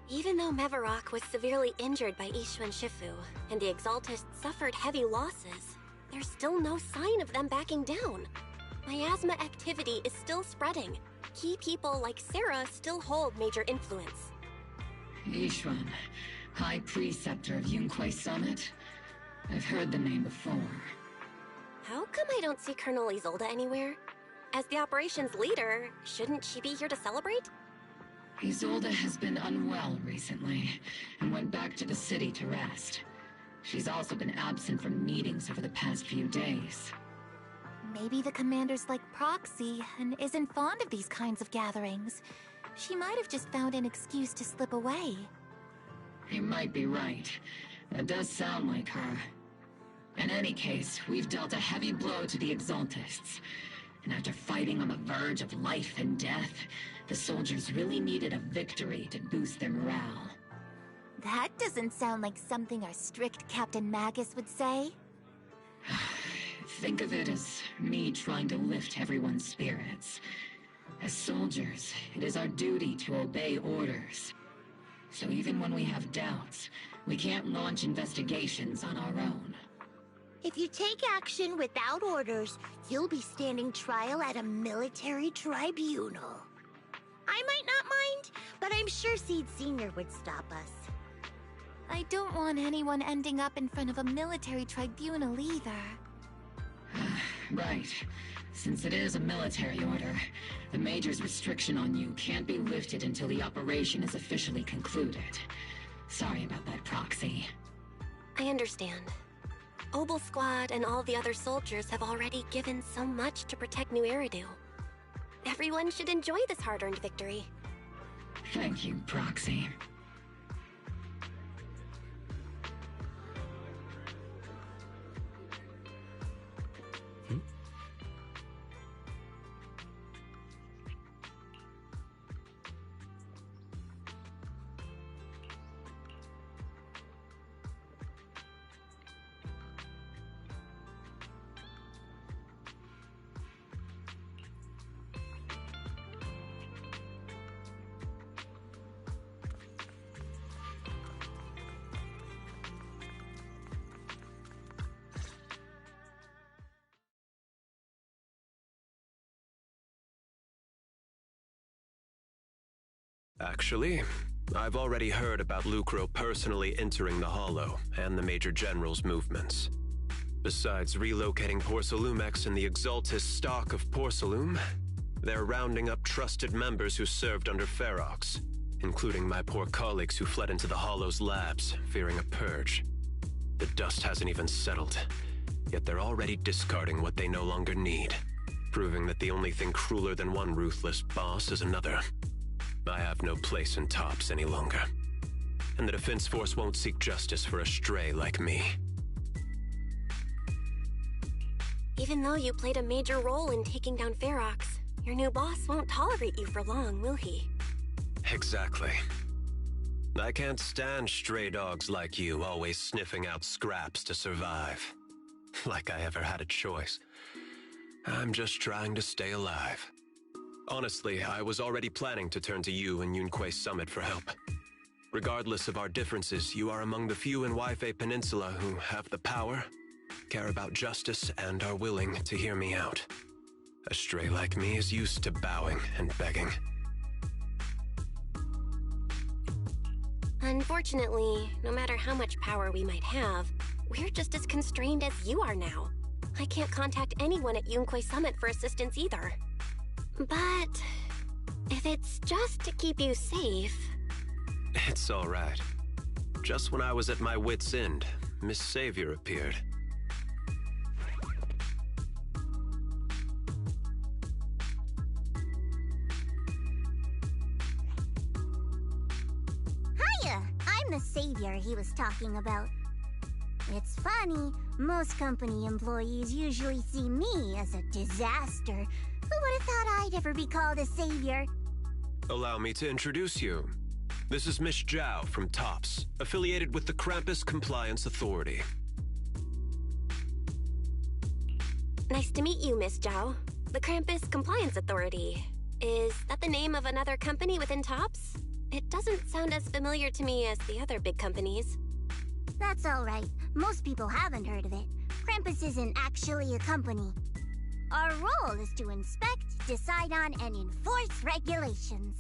[SPEAKER 4] Even though Mevarok was severely injured by Ishu and Shifu, and the Exaltists suffered heavy losses, there's still no sign of them backing down. Miasma activity is still spreading. Key people like Sarah still hold major influence.
[SPEAKER 7] Yishuan, High Preceptor of Yunquay Summit? I've heard the name before.
[SPEAKER 4] How come I don't see Colonel Isolde anywhere? As the operations leader, shouldn't she be here to celebrate?
[SPEAKER 7] Isolde has been unwell recently, and went back to the city to rest. She's also been absent from meetings over the past few days.
[SPEAKER 10] Maybe the commander's like Proxy and isn't fond of these kinds of gatherings. She might have just found an excuse to slip away.
[SPEAKER 7] You might be right. That does sound like her. In any case, we've dealt a heavy blow to the Exaltists. And after fighting on the verge of life and death, the soldiers really needed a victory to boost their morale.
[SPEAKER 10] That doesn't sound like something our strict Captain Magus would say.
[SPEAKER 7] Think of it as me trying to lift everyone's spirits. As soldiers, it is our duty to obey orders. So even when we have doubts, we can't launch investigations on our own.
[SPEAKER 16] If you take action without orders, you'll be standing trial at a military tribunal. I might not mind, but I'm sure Seed Sr. would stop us.
[SPEAKER 10] I don't want anyone ending up in front of a military tribunal either.
[SPEAKER 7] Right. Since it is a military order, the Major's restriction on you can't be lifted until the operation is officially concluded. Sorry about that, Proxy.
[SPEAKER 4] I understand. Obel Squad and all the other soldiers have already given so much to protect New Eridu. Everyone should enjoy this hard-earned victory.
[SPEAKER 7] Thank you, Proxy.
[SPEAKER 1] Actually, I've already heard about Lucro personally entering the Hollow and the Major General's movements. Besides relocating Porcelumex and the Exaltist stock of Porcelume, they're rounding up trusted members who served under Ferox, including my poor colleagues who fled into the Hollow's labs, fearing a purge. The dust hasn't even settled, yet they're already discarding what they no longer need, proving that the only thing crueler than one ruthless boss is another. I have no place in Tops any longer, and the Defense Force won't seek justice for a stray like me.
[SPEAKER 4] Even though you played a major role in taking down Ferox, your new boss won't tolerate you for long, will he?
[SPEAKER 1] Exactly. I can't stand stray dogs like you always sniffing out scraps to survive. Like I ever had a choice. I'm just trying to stay alive. Honestly, I was already planning to turn to you and Yunquay Summit for help. Regardless of our differences, you are among the few in Waifei Peninsula who have the power, care about justice, and are willing to hear me out. A stray like me is used to bowing and begging.
[SPEAKER 4] Unfortunately, no matter how much power we might have, we're just as constrained as you are now. I can't contact anyone at Yunquay Summit for assistance either. But if it's just to keep you safe...
[SPEAKER 1] It's all right. Just when I was at my wit's end, Miss Savior appeared.
[SPEAKER 16] Hiya! I'm the savior he was talking about. It's funny, most company employees usually see me as a disaster. Who would have thought I'd ever be called a savior?
[SPEAKER 1] Allow me to introduce you. This is Miss Zhao from TOPS, affiliated with the Krampus Compliance Authority.
[SPEAKER 4] Nice to meet you, Miss Zhao. The Krampus Compliance Authority. Is that the name of another company within TOPS? It doesn't sound as familiar to me as the other big companies.
[SPEAKER 16] That's alright. Most people haven't heard of it. Krampus isn't actually a company. Our role is to inspect, decide on, and enforce regulations.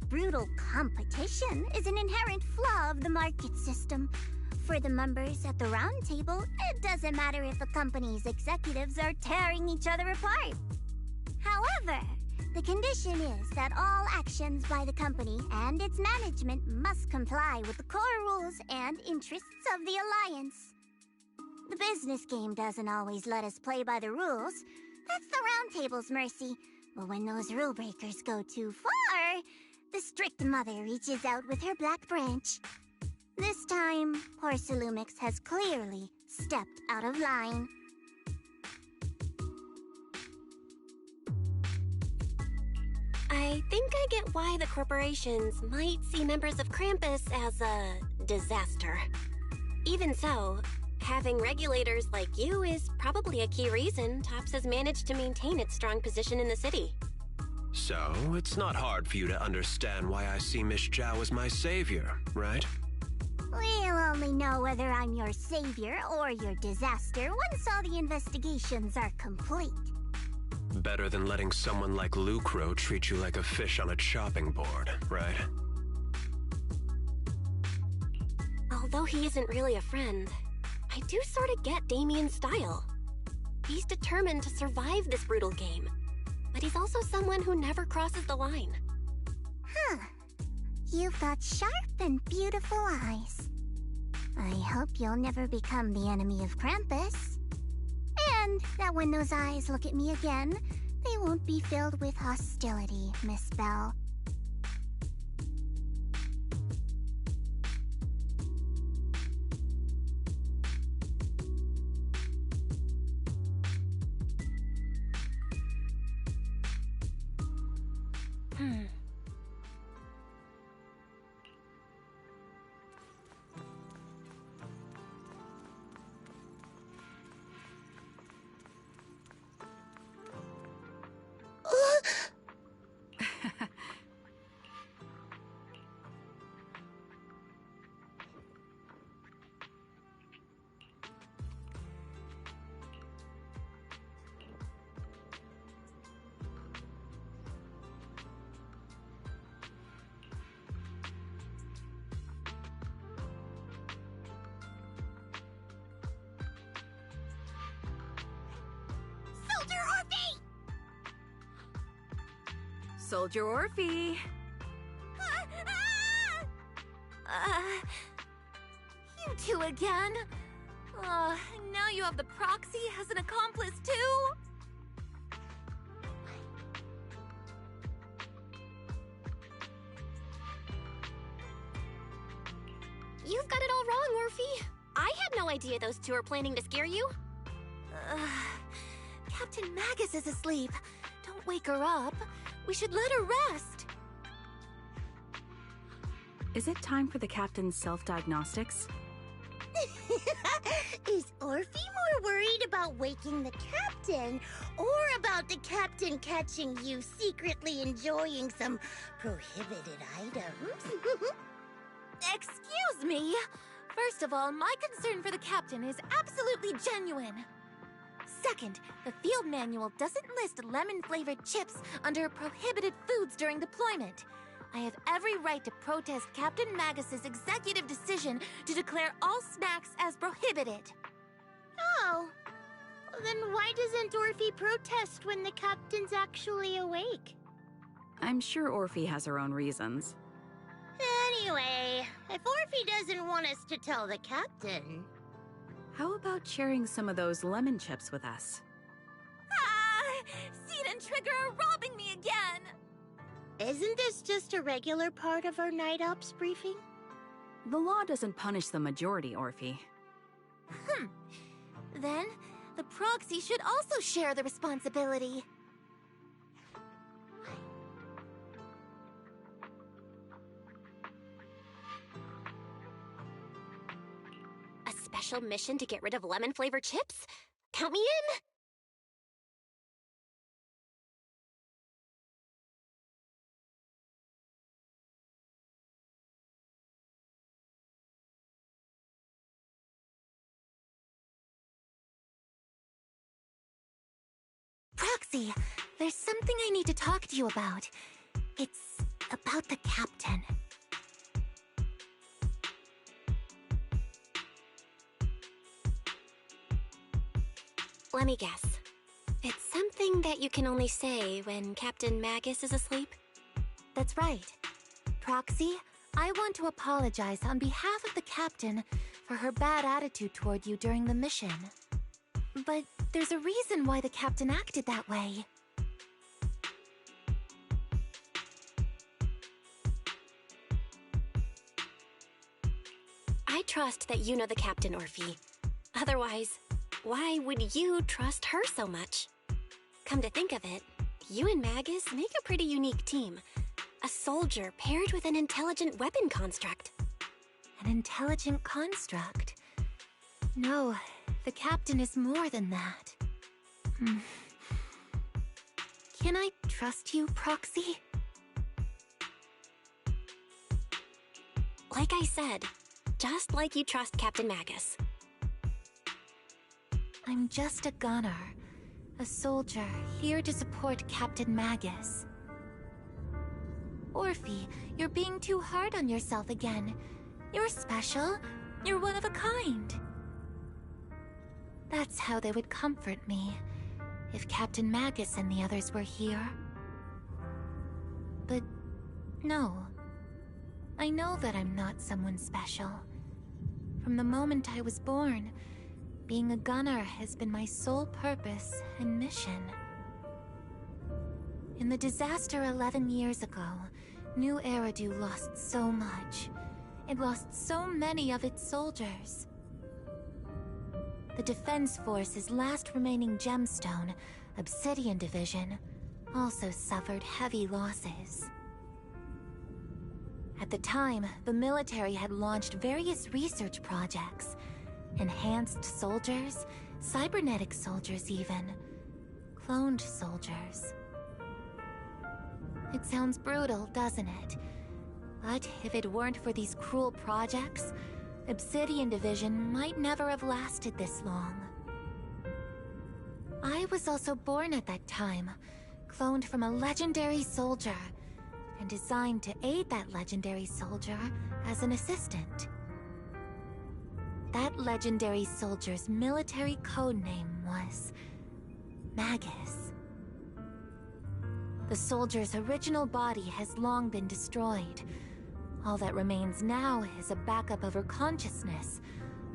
[SPEAKER 16] Brutal competition is an inherent flaw of the market system. For the members at the round table, it doesn't matter if a company's executives are tearing each other apart. However, the condition is that all actions by the company and its management must comply with the core rules and interests of the Alliance. The business game doesn't always let us play by the rules. That's the round table's mercy. But when those rule breakers go too far, the strict mother reaches out with her black branch. This time, poor Salumix has clearly stepped out of line.
[SPEAKER 4] I think I get why the corporations might see members of Krampus as a disaster. Even so, having regulators like you is probably a key reason TOPS has managed to maintain its strong position in the city.
[SPEAKER 1] So, it's not hard for you to understand why I see Miss Zhao as my savior, right?
[SPEAKER 16] We'll only know whether I'm your savior or your disaster once all the investigations are complete.
[SPEAKER 1] Better than letting someone like Lucro treat you like a fish on a chopping board, right?
[SPEAKER 4] Although he isn't really a friend, I do sort of get Damien's style. He's determined to survive this brutal game, but he's also someone who never crosses the line.
[SPEAKER 16] Huh. You've got sharp and beautiful eyes. I hope you'll never become the enemy of Krampus. And that when those eyes look at me again, they won't be filled with hostility, Miss Bell.
[SPEAKER 13] Soldier Orphe!
[SPEAKER 10] You two again? Now you have the proxy as an accomplice too?
[SPEAKER 4] You've got it all wrong, Orphe. I had no idea those two were planning to scare you.
[SPEAKER 10] Captain Magus is asleep. Don't wake her up. We should let her rest.
[SPEAKER 13] Is it time for the captain's self-diagnostics?
[SPEAKER 16] Is Orphe more worried about waking the captain, or about the captain catching you secretly enjoying some prohibited items?
[SPEAKER 10] Excuse me. First of all, my concern for the captain is absolutely genuine. Second, the field manual doesn't list lemon-flavored chips under prohibited foods during deployment. I have every right to protest Captain Magus's executive decision to declare all snacks as prohibited.
[SPEAKER 16] Oh. Then why doesn't Orphe protest when the captain's actually awake?
[SPEAKER 13] I'm sure Orphe has her own reasons.
[SPEAKER 16] Anyway, if Orphe doesn't want us to tell the captain,
[SPEAKER 13] How about sharing some of those lemon chips with us?
[SPEAKER 10] Ah! Seed and Trigger are robbing me again!
[SPEAKER 16] Isn't this just a regular part of our night ops briefing?
[SPEAKER 13] The law doesn't punish the majority, Orphe.
[SPEAKER 10] Then, the proxy should also share the responsibility.
[SPEAKER 4] A special mission to get rid of lemon-flavored chips? Count me in!
[SPEAKER 10] Proxy, there's something I need to talk to you about. It's about the captain.
[SPEAKER 4] Let me guess. It's something that you can only say when Captain Magus is asleep?
[SPEAKER 10] That's right. Proxy, I want to apologize on behalf of the captain for her bad attitude toward you during the mission. But there's a reason why the captain acted that way.
[SPEAKER 4] I trust that you know the captain, Orphe. Otherwise, why would you trust her so much? Come to think of it, you and Magus make a pretty unique team. A soldier paired with an intelligent weapon construct.
[SPEAKER 10] An intelligent construct? No, the captain is more than that. Can I trust you, Proxy?
[SPEAKER 4] Like I said, just like you trust Captain Magus.
[SPEAKER 10] I'm just a gunner. A soldier, here to support Captain Magus. Orphe, you're being too hard on yourself again. You're special. You're one of a kind. That's how they would comfort me, if Captain Magus and the others were here. But no. I know that I'm not someone special. From the moment I was born, being a gunner has been my sole purpose and mission. In the disaster 11 years ago, New Eridu lost so much. It lost so many of its soldiers. The Defense Force's last remaining gemstone, Obsidian Division, also suffered heavy losses. At the time, the military had launched various research projects. Enhanced soldiers, cybernetic soldiers even. Cloned soldiers. It sounds brutal, doesn't it? But if it weren't for these cruel projects, Obsidian Division might never have lasted this long. I was also born at that time, cloned from a legendary soldier, and designed to aid that legendary soldier as an assistant. That legendary soldier's military codename was Magus. The soldier's original body has long been destroyed. All that remains now is a backup of her consciousness,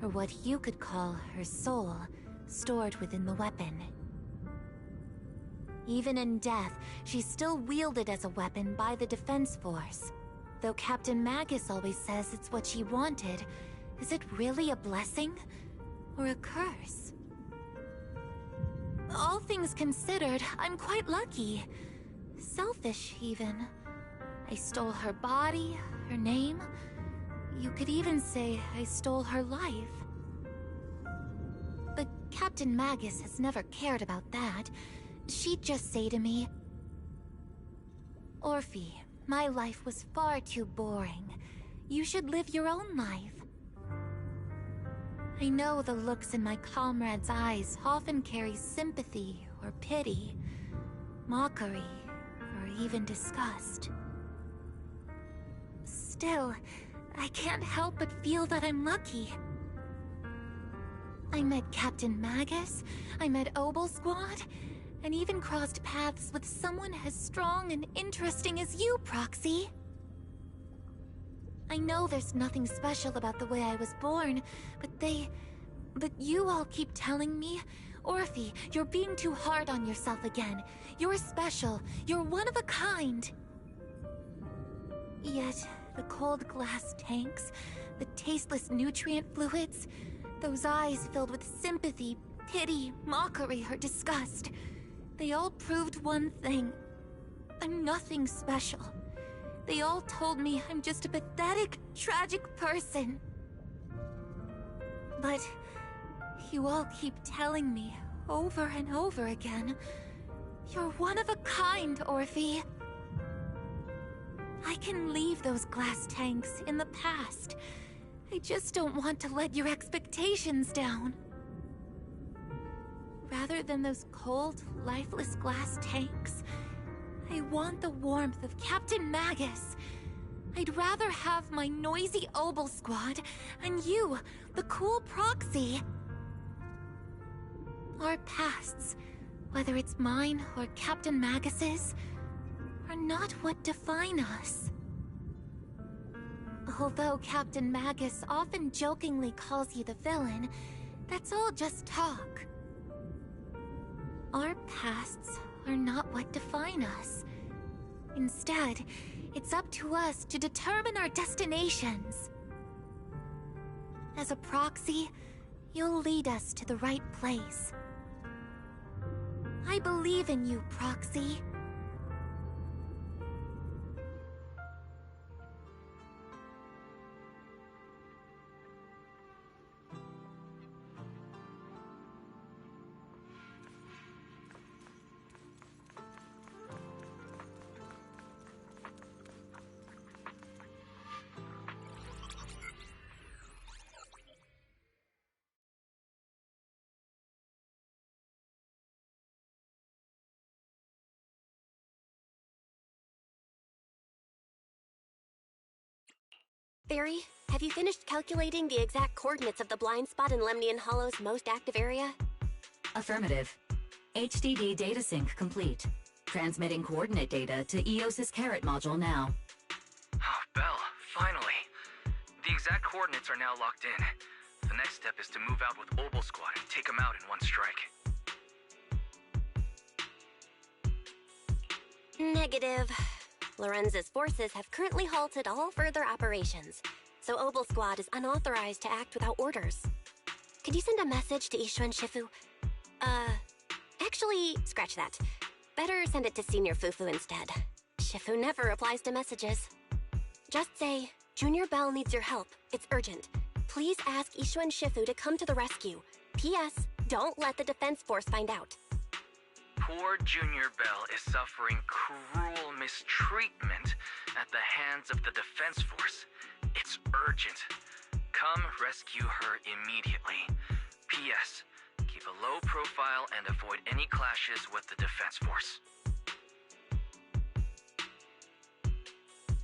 [SPEAKER 10] or what you could call her soul, stored within the weapon. Even in death, she's still wielded as a weapon by the Defense Force. Though Captain Magus always says it's what she wanted, is it really a blessing? Or a curse? All things considered, I'm quite lucky. Selfish, even. I stole her body, her name. You could even say I stole her life. But Captain Magus has never cared about that. She'd just say to me, Orphe, my life was far too boring. You should live your own life. I know the looks in my comrades' eyes often carry sympathy or pity, mockery, or even disgust. Still, I can't help but feel that I'm lucky. I met Captain Magus, I met Obel Squad, and even crossed paths with someone as strong and interesting as you, Proxy. I know there's nothing special about the way I was born, but they But you all keep telling me, Orphe, you're being too hard on yourself again. You're special. You're one of a kind. Yet, the cold glass tanks, the tasteless nutrient fluids, those eyes filled with sympathy, pity, mockery, or disgust, they all proved one thing. I'm nothing special. They all told me I'm just a pathetic, tragic person. But you all keep telling me, over and over again, you're one of a kind, Orphe. I can leave those glass tanks in the past. I just don't want to let your expectations down. Rather than those cold, lifeless glass tanks, I want the warmth of Captain Magus. I'd rather have my noisy Obel squad and you, the cool proxy. Our pasts, whether it's mine or Captain Magus's, are not what define us. Although Captain Magus often jokingly calls you the villain, that's all just talk. Our pasts are not what define us. Instead, it's up to us to determine our destinations. As a proxy, you'll lead us to the right place. I believe in you, Proxy.
[SPEAKER 4] Barry, have you finished calculating the exact coordinates of the blind spot in Lemnian Hollow's most active area?
[SPEAKER 17] Affirmative. HDD data sync complete. Transmitting coordinate data to EOS's Carrot module now.
[SPEAKER 5] Oh, Belle, finally. The exact coordinates are now locked in. The next step is to move out with Obel Squad and take them out in one strike.
[SPEAKER 4] Negative. Lorenz's forces have currently halted all further operations, so Obel Squad is unauthorized to act without orders. Could you send a message to Ishu and Shifu? Actually, scratch that. Better send it to Senior Fufu instead. Shifu never replies to messages. Just say, Junior Bell needs your help. It's urgent. Please ask Ishu and Shifu to come to the rescue. P.S. Don't let the defense force find out.
[SPEAKER 5] Poor Junior Bell is suffering cruel mistreatment at the hands of the defense force. It's urgent. Come rescue her immediately. P.S. Keep a low profile and avoid any clashes with the defense force.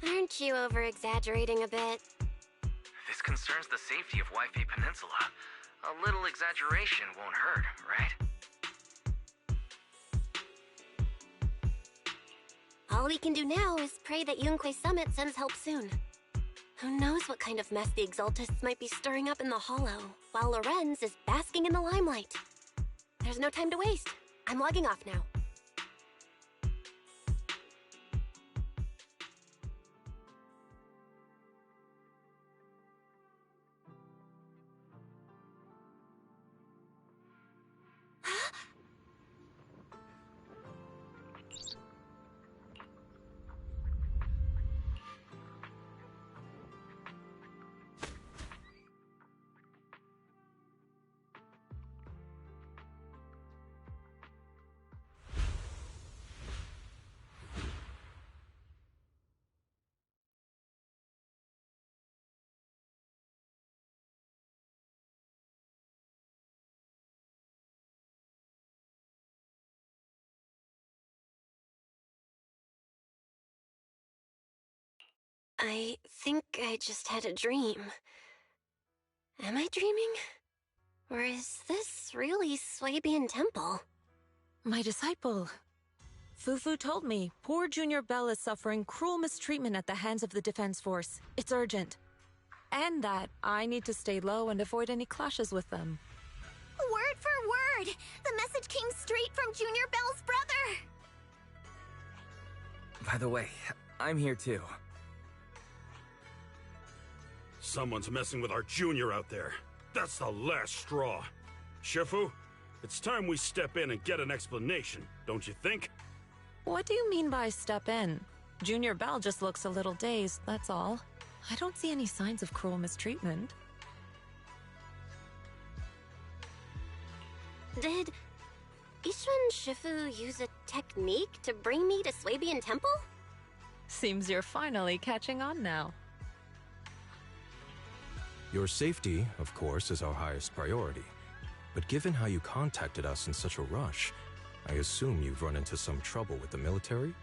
[SPEAKER 4] Aren't you over-exaggerating a bit?
[SPEAKER 5] This concerns the safety of Wi-Fi Peninsula. A little exaggeration won't hurt, right?
[SPEAKER 4] All we can do now is pray that Yunque Summit sends help soon. Who knows what kind of mess the Exaltists might be stirring up in the Hollow, while Lorenz is basking in the limelight. There's no time to waste. I'm logging off now. I think I just had a dream. Am I dreaming? Or is this really Swabian Temple?
[SPEAKER 9] My disciple. Fufu told me poor Junior Bell is suffering cruel mistreatment at the hands of the defense force. It's urgent. And that I need to stay low and avoid any clashes with them.
[SPEAKER 10] word! The message came straight from Junior Bell's brother!
[SPEAKER 12] By the way, I'm here too.
[SPEAKER 23] Someone's messing with our junior out there. That's the last straw. Shifu, it's time we step in and get an explanation, don't you think?
[SPEAKER 9] What do you mean by step in? Junior Bell just looks a little dazed, that's all. I don't see any signs of cruel mistreatment.
[SPEAKER 4] Did Ishun Shifu use a technique to bring me to Swabian Temple?
[SPEAKER 9] Seems you're finally catching on now.
[SPEAKER 18] Your safety, of course, is our highest priority. But given how you contacted us in such a rush, I assume you've run into some trouble with the military?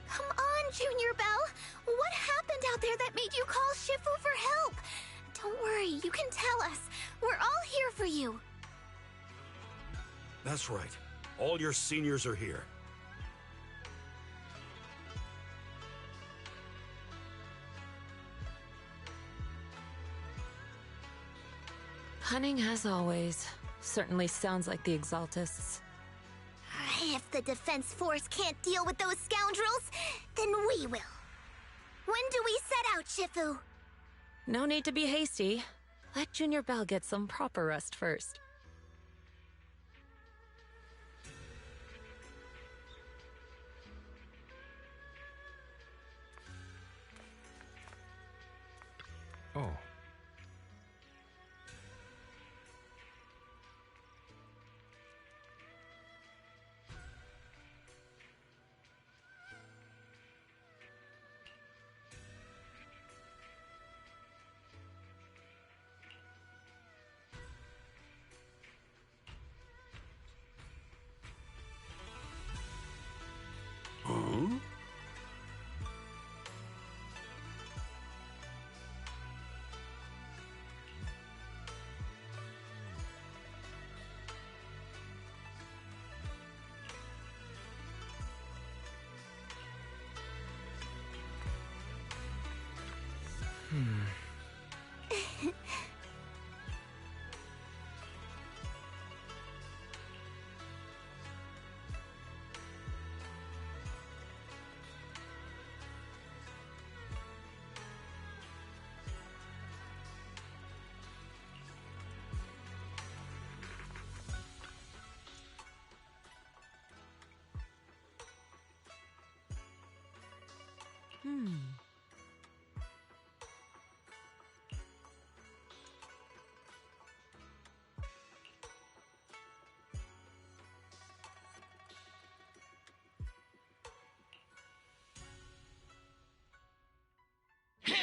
[SPEAKER 10] Come on, Junior Bell! What happened out there that made you call Shifu for help? Don't worry, you can tell us. We're all here for you.
[SPEAKER 23] That's right. All your seniors are here.
[SPEAKER 9] Cunning as always. Certainly sounds like the Exaltists.
[SPEAKER 10] If the Defense Force can't deal with those scoundrels, then we will. When do we set out, Shifu?
[SPEAKER 9] No need to be hasty. Let Junior Bell get some proper rest first.
[SPEAKER 18] Oh.
[SPEAKER 23] Huh?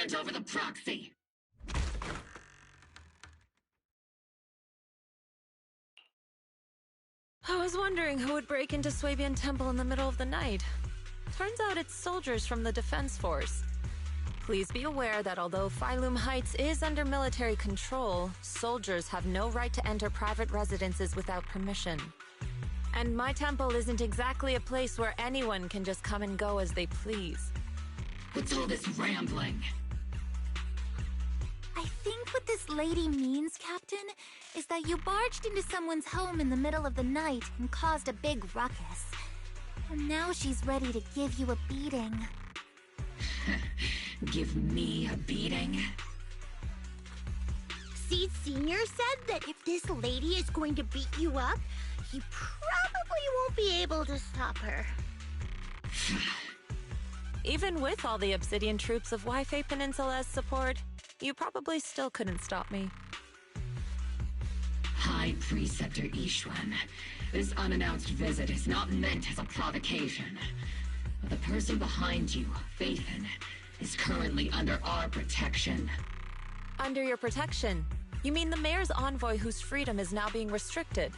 [SPEAKER 7] Hand over the proxy!
[SPEAKER 9] I was wondering who would break into Swabian Temple in the middle of the night. Turns out it's soldiers from the Defense Force. Please be aware that although Phylum Heights is under military control, soldiers have no right to enter private residences without permission. And my temple isn't exactly a place where anyone can just come and go as they please.
[SPEAKER 7] What's all this rambling?
[SPEAKER 10] I think what this lady means, Captain, is that you barged into someone's home in the middle of the night and caused a big ruckus. And now she's ready to give you a beating.
[SPEAKER 7] Give me a beating?
[SPEAKER 16] Seed Sr. said that if this lady is going to beat you up, he probably won't be able to stop her.
[SPEAKER 9] Even with all the Obsidian troops of Wi-Fi Peninsula's support, you probably still couldn't stop me.
[SPEAKER 7] High Preceptor Ishwan, this unannounced visit is not meant as a provocation. The person behind you, Phaethon, is currently under our protection.
[SPEAKER 9] Under your protection? You mean the mayor's envoy whose freedom is now being restricted?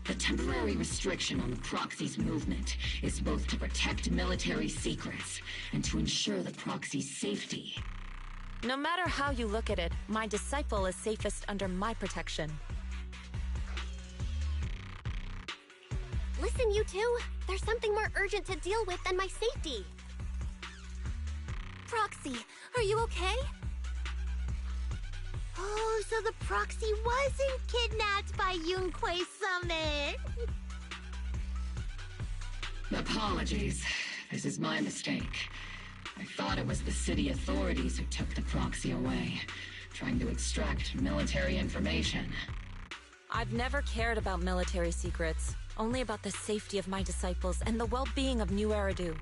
[SPEAKER 7] The temporary restriction on the proxy's movement is both to protect military secrets and to ensure the proxy's safety.
[SPEAKER 9] No matter how you look at it, my disciple is safest under my protection.
[SPEAKER 4] Listen, you two. There's something more urgent to deal with than my safety.
[SPEAKER 10] Proxy, are you okay?
[SPEAKER 16] Oh, so the proxy wasn't kidnapped by Yunquei Summit.
[SPEAKER 7] Apologies. This is my mistake. I thought it was the city authorities who took the proxy away, trying to extract military information.
[SPEAKER 9] I've never cared about military secrets, only about the safety of my disciples and the well-being of New Eridu.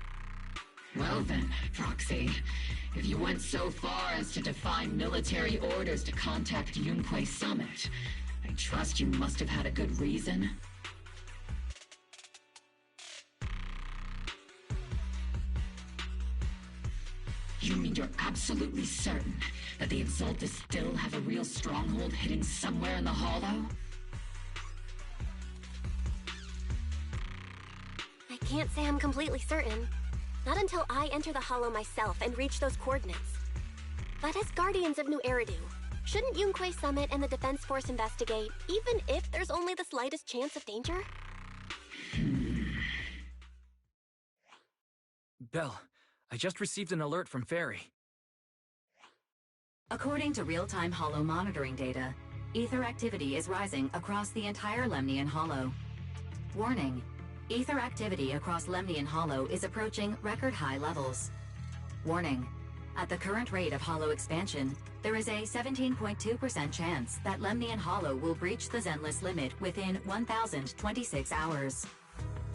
[SPEAKER 7] Well then, Proxy, if you went so far as to defy military orders to contact Yunquei Summit, I trust you must have had a good reason. You mean you're absolutely certain that the Exaltus still have a real stronghold hidden somewhere in the Hollow?
[SPEAKER 4] I can't say I'm completely certain. Not until I enter the Hollow myself and reach those coordinates. But as Guardians of New Eridu, shouldn't Yunquei Summit and the Defense Force investigate, even if there's only the slightest chance of danger?
[SPEAKER 2] Belle, I just received an alert from Fairy.
[SPEAKER 17] According to real-time Hollow monitoring data, ether activity is rising across the entire Lemnian Hollow. Warning. Ether activity across Lemnian Hollow is approaching record-high levels. Warning. At the current rate of Hollow expansion, there is a 17.2% chance that Lemnian Hollow will breach the Zenless limit within 1,026 hours.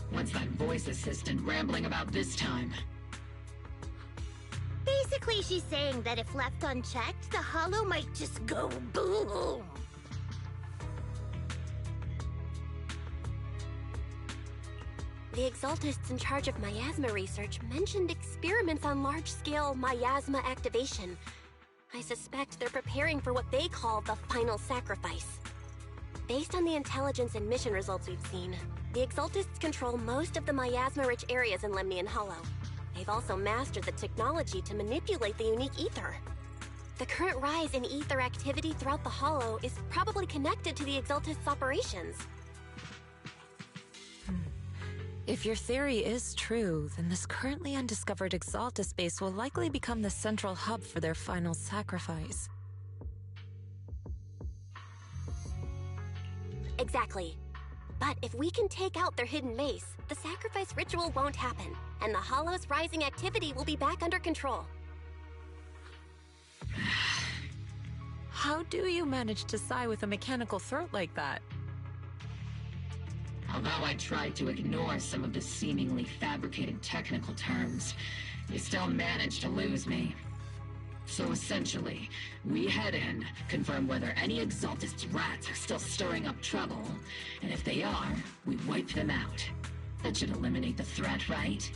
[SPEAKER 7] What's that voice assistant rambling about this time?
[SPEAKER 16] Basically, she's saying that if left unchecked, the Hollow might just go boom.
[SPEAKER 4] The Exaltists in charge of miasma research mentioned experiments on large-scale miasma activation. I suspect they're preparing for what they call the final sacrifice. Based on the intelligence and mission results we've seen, the Exaltists control most of the miasma-rich areas in Lemnian Hollow. They've also mastered the technology to manipulate the unique ether. The current rise in ether activity throughout the Hollow is probably connected to the Exaltists' operations.
[SPEAKER 9] If your theory is true, then this currently undiscovered Exaltus base will likely become the central hub for their final sacrifice.
[SPEAKER 4] Exactly. But if we can take out their hidden base, the sacrifice ritual won't happen, and the Hollow's rising activity will be back under control.
[SPEAKER 9] How do you manage to sigh with a mechanical throat like that?
[SPEAKER 7] Although I tried to ignore some of the seemingly fabricated technical terms, you still managed to lose me. So essentially, we head in, confirm whether any Exaltist rats are still stirring up trouble, and if they are, we wipe them out. That should eliminate the threat, right?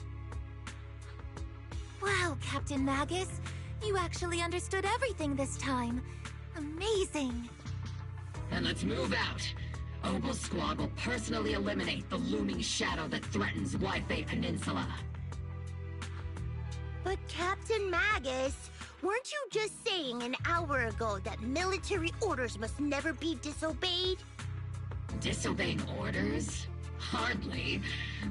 [SPEAKER 10] Wow, Captain Magus. You actually understood everything this time. Amazing.
[SPEAKER 7] Then let's move out. Obel Squad will personally eliminate the looming shadow that threatens Wi-Fi Peninsula.
[SPEAKER 16] But Captain Magus, weren't you just saying an hour ago that military orders must never be disobeyed?
[SPEAKER 7] Disobeying orders? Hardly.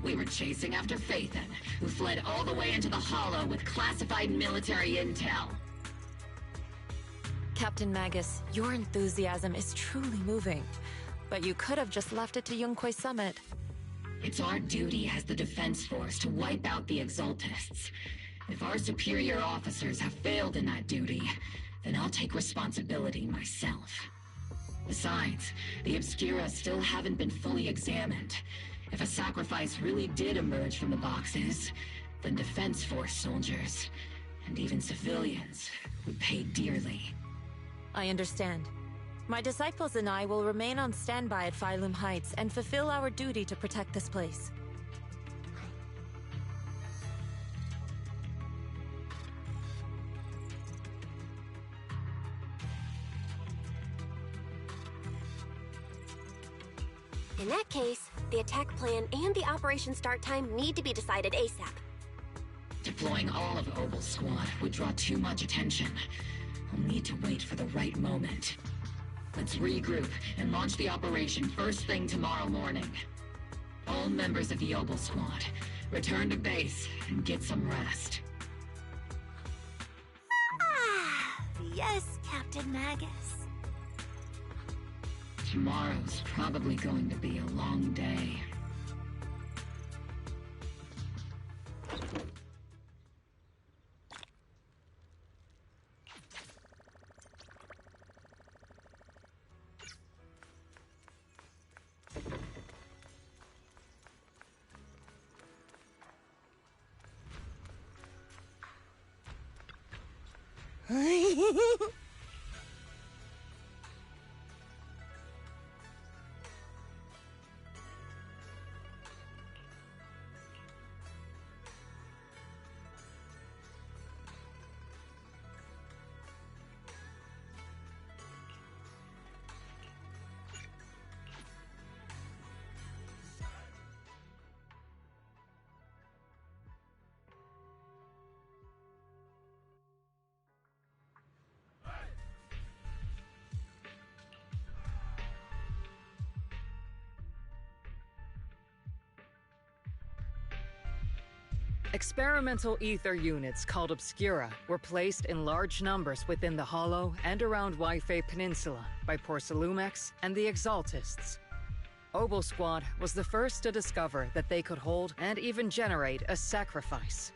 [SPEAKER 7] We were chasing after Phaethon, who fled all the way into the Hollow with classified military intel.
[SPEAKER 9] Captain Magus, your enthusiasm is truly moving. But you could have just left it to Yunquei Summit.
[SPEAKER 7] It's our duty as the Defense Force to wipe out the Exaltists. If our superior officers have failed in that duty, then I'll take responsibility myself. Besides, the Obscura still haven't been fully examined. If a sacrifice really did emerge from the boxes, then Defense Force soldiers, and even civilians, would pay dearly.
[SPEAKER 9] I understand. My disciples and I will remain on standby at Phylum Heights and fulfill our duty to protect this place.
[SPEAKER 4] In that case, the attack plan and the operation start time need to be decided ASAP.
[SPEAKER 7] Deploying all of Obel Squad would draw too much attention. I'll need to wait for the right moment. Let's regroup and launch the operation first thing tomorrow morning. All members of the Obel Squad, return to base and get some rest.
[SPEAKER 16] Ah, yes, Captain Magus.
[SPEAKER 7] Tomorrow's probably going to be a long day.
[SPEAKER 6] Experimental ether units called Obscura were placed in large numbers within the Hollow and around Wi-Fi Peninsula by Porcelumex and the Exaltists. Obel Squad was the first to discover that they could hold and even generate a sacrifice.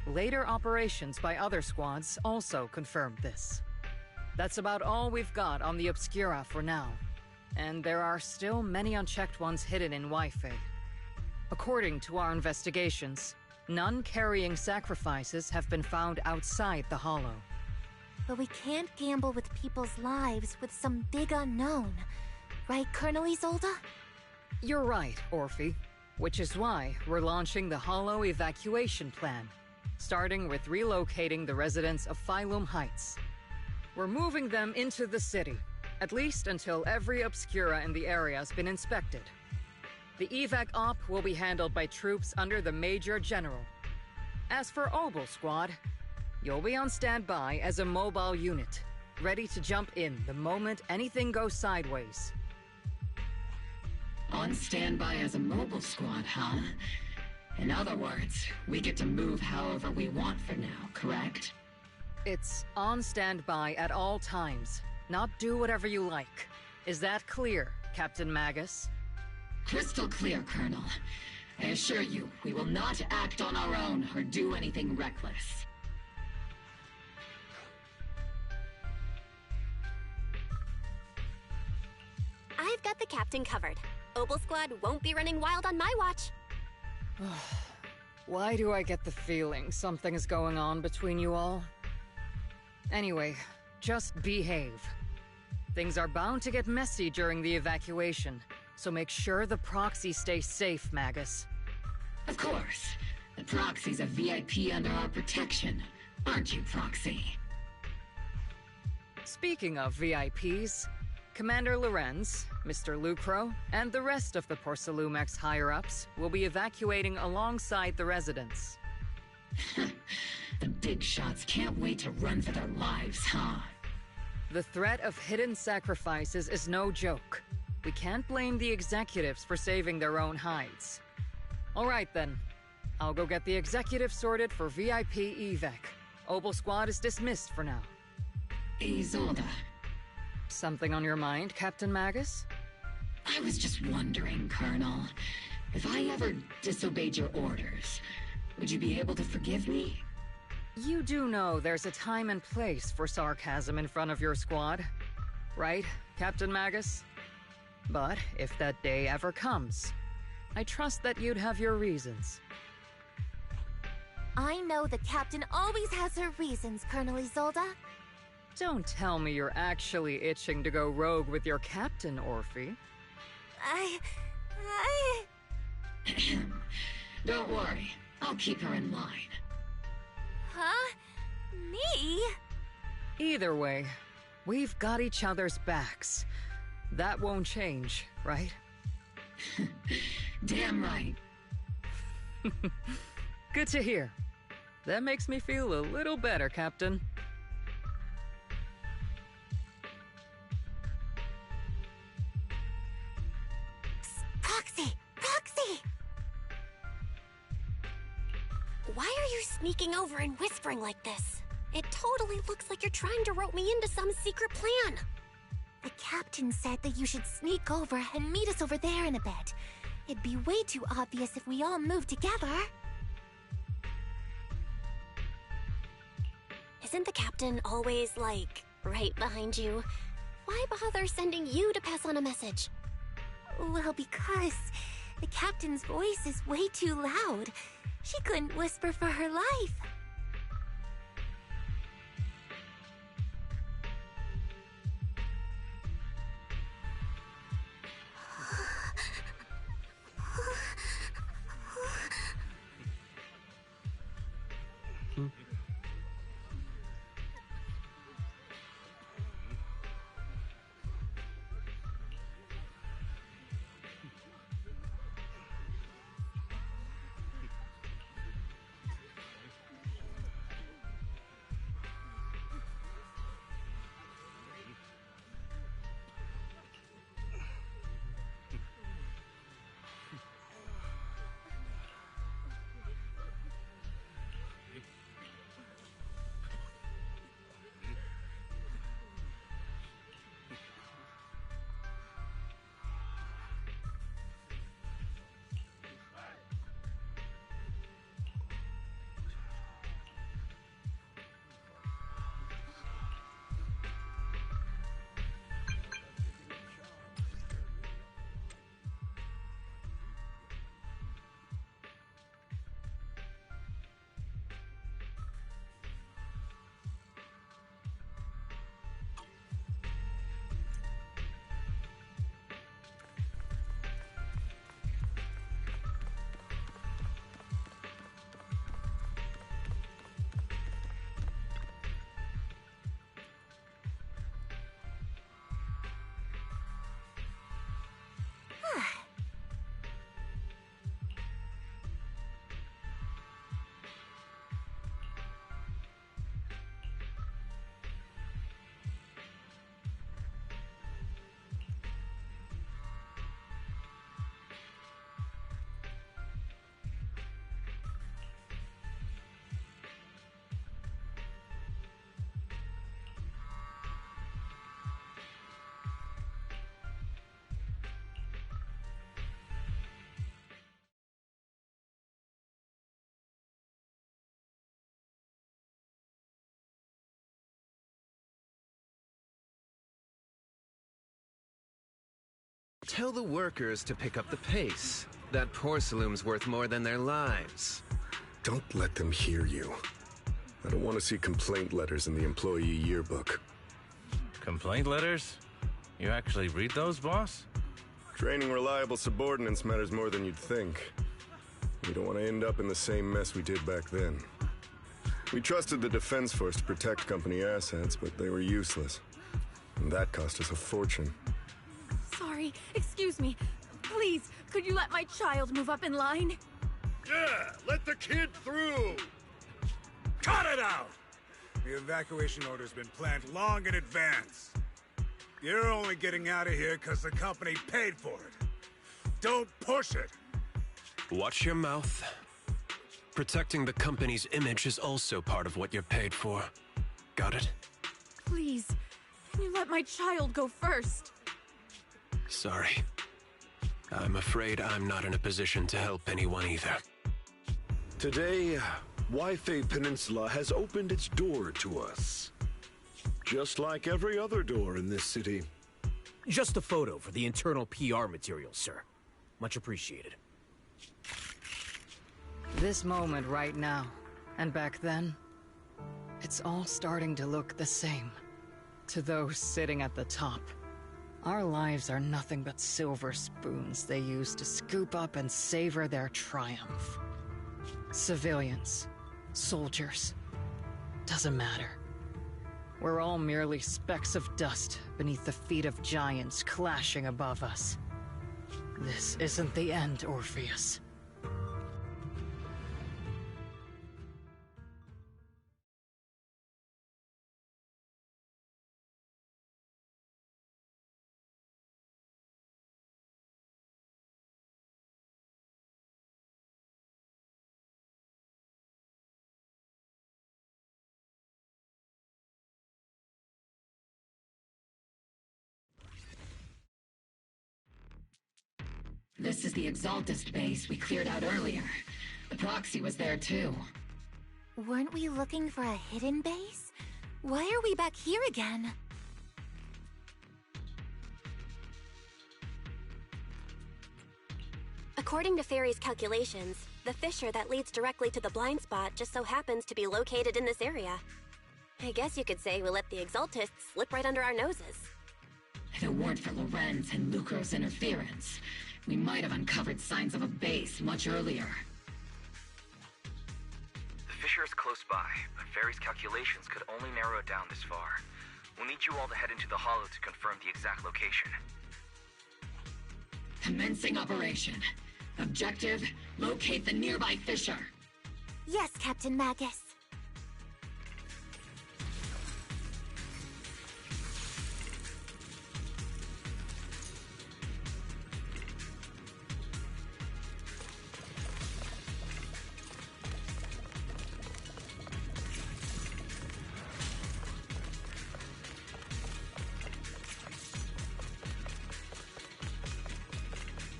[SPEAKER 6] Later operations by other squads also confirmed this. That's about all we've got on the Obscura for now, and there are still many unchecked ones hidden in Wi-Fi. According to our investigations, none carrying sacrifices have been found outside the Hollow.
[SPEAKER 10] But we can't gamble with people's lives with some big unknown. Right, Colonel Isolde?
[SPEAKER 6] You're right, Orphe. Which is why we're launching the Hollow evacuation plan, starting with relocating the residents of Phylum Heights. We're moving them into the city, at least until every Obscura in the area has been inspected. The evac op will be handled by troops under the Major General. As for Obel Squad, you'll be on standby as a mobile unit, ready to jump in the moment anything goes sideways.
[SPEAKER 7] On standby as a mobile squad, huh? In other words, we get to move however we want for now, correct?
[SPEAKER 6] It's on standby at all times, not do whatever you like. Is that clear, Captain Magus?
[SPEAKER 7] Crystal clear, Colonel. I assure you, we will not act on our own or do anything reckless.
[SPEAKER 4] I've got the captain covered. Obel Squad won't be running wild on my watch.
[SPEAKER 6] Why do I get the feeling something is going on between you all? Anyway, just behave. Things are bound to get messy during the evacuation, so make sure the proxy stays safe, Magus.
[SPEAKER 7] Of course. The proxy's a VIP under our protection, aren't you, Proxy?
[SPEAKER 6] Speaking of VIPs, Commander Lorenz, Mr. Lucro, and the rest of the Porcelumex higher-ups will be evacuating alongside the residents.
[SPEAKER 7] The big shots can't wait to run for their lives, huh?
[SPEAKER 6] The threat of hidden sacrifices is no joke. We can't blame the executives for saving their own hides. All right then. I'll go get the executives sorted for VIP evac. Obel Squad is dismissed for now.
[SPEAKER 7] Isolde.
[SPEAKER 6] Something on your mind, Captain Magus?
[SPEAKER 7] I was just wondering, Colonel. If I ever disobeyed your orders, would you be able to forgive me?
[SPEAKER 6] You do know there's a time and place for sarcasm in front of your squad, right, Captain Magus? But if that day ever comes, I trust that you'd have your reasons.
[SPEAKER 10] I know the captain always has her reasons, Colonel Isolde.
[SPEAKER 6] Don't tell me you're actually itching to go rogue with your captain, Orphe.
[SPEAKER 7] Don't worry, I'll keep her in line.
[SPEAKER 10] Huh? Me?
[SPEAKER 6] Either way, we've got each other's backs. That won't change, right?
[SPEAKER 7] Damn right.
[SPEAKER 6] Good to hear. That makes me feel a little better, Captain.
[SPEAKER 4] Proxy! Proxy! Why are you sneaking over and whispering like this? It totally looks like you're trying to rope me into some secret plan.
[SPEAKER 10] The captain said that you should sneak over and meet us over there in a bit. It'd be way too obvious if we all moved together.
[SPEAKER 4] Isn't the captain always, like, right behind you? Why bother sending you to pass on a message?
[SPEAKER 10] Well, because the captain's voice is way too loud. She couldn't whisper for her life.
[SPEAKER 2] Tell the workers to pick up the pace. That porcelain's worth more than their lives.
[SPEAKER 3] Don't let them hear you. I don't want to see complaint letters in the employee yearbook.
[SPEAKER 15] Complaint letters? You actually read those, boss?
[SPEAKER 3] Training reliable subordinates matters more than you'd think. We don't want to end up in the same mess we did back then. We trusted the Defense Force to protect company assets, but they were useless. And that cost us a fortune.
[SPEAKER 9] Sorry, excuse me. Please, could you let my child move up in line?
[SPEAKER 8] Yeah, let the kid through!
[SPEAKER 19] Cut it out! The evacuation order's been planned long in advance. You're only getting out of here because the company paid for it. Don't push it!
[SPEAKER 1] Watch your mouth. Protecting the company's image is also part of what you're paid for. Got it?
[SPEAKER 9] Please, can you let my child go first?
[SPEAKER 1] Sorry. I'm afraid I'm not in a position to help anyone either.
[SPEAKER 20] Today, Wi-Fi Peninsula has opened its door to us. Just like every other door in this city.
[SPEAKER 2] Just a photo for the internal PR material, sir. Much appreciated.
[SPEAKER 6] This moment right now, and back then, it's all starting to look the same. To those sitting at the top, our lives are nothing but silver spoons they use to scoop up and savor their triumph. Civilians, soldiers, doesn't matter. We're all merely specks of dust beneath the feet of giants clashing above us. This isn't the end, Orpheus.
[SPEAKER 7] This is the Exaltist base we cleared out earlier. The proxy was there too.
[SPEAKER 10] Weren't we looking for a hidden base? Why are we back here again?
[SPEAKER 4] According to Fairy's calculations, the fissure that leads directly to the blind spot just so happens to be located in this area. I guess you could say we let the Exaltists slip right under our noses.
[SPEAKER 7] If it weren't for Lorenz and Lucro's interference, we might have uncovered signs of a base much earlier.
[SPEAKER 5] The fissure is close by, but Fairy's calculations could only narrow it down this far. We'll need you all to head into the hollow to confirm the exact location.
[SPEAKER 7] Commencing operation. Objective, locate the nearby fissure.
[SPEAKER 10] Yes, Captain Magus.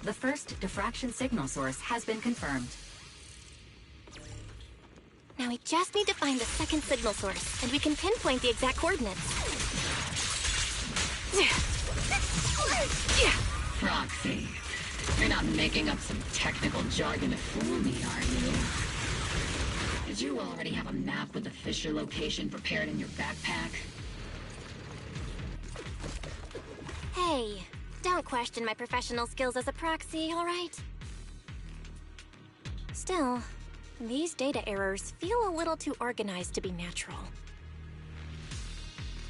[SPEAKER 17] The first diffraction signal source has been confirmed.
[SPEAKER 4] Now we just need to find the second signal source, and we can pinpoint the exact coordinates.
[SPEAKER 7] Proxy. You're not making up some technical jargon to fool me, are you? Did you already have a map with the fissure location prepared in your backpack?
[SPEAKER 4] Hey, don't question my professional skills as a proxy, all right? Still, these data errors feel a little too organized to be natural.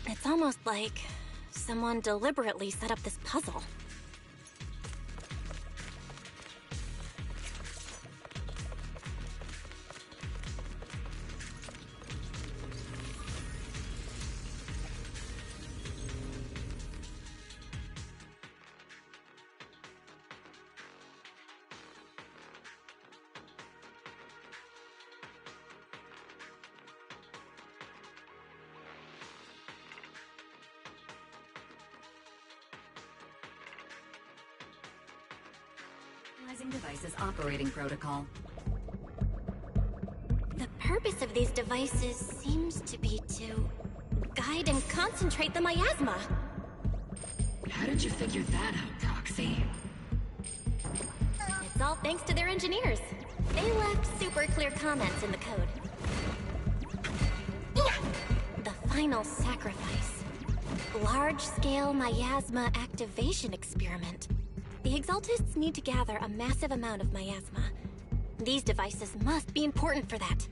[SPEAKER 4] It's almost like someone deliberately set up this puzzle.
[SPEAKER 17] Analyzing devices operating protocol.
[SPEAKER 4] The purpose of these devices seems to be to guide and concentrate the miasma.
[SPEAKER 7] How did you figure that out, Proxy?
[SPEAKER 4] It's all thanks to their engineers. They left super clear comments in the code. The final sacrifice. Large-scale miasma activation experiment. The Exaltists need to gather a massive amount of miasma. These devices must be important for that.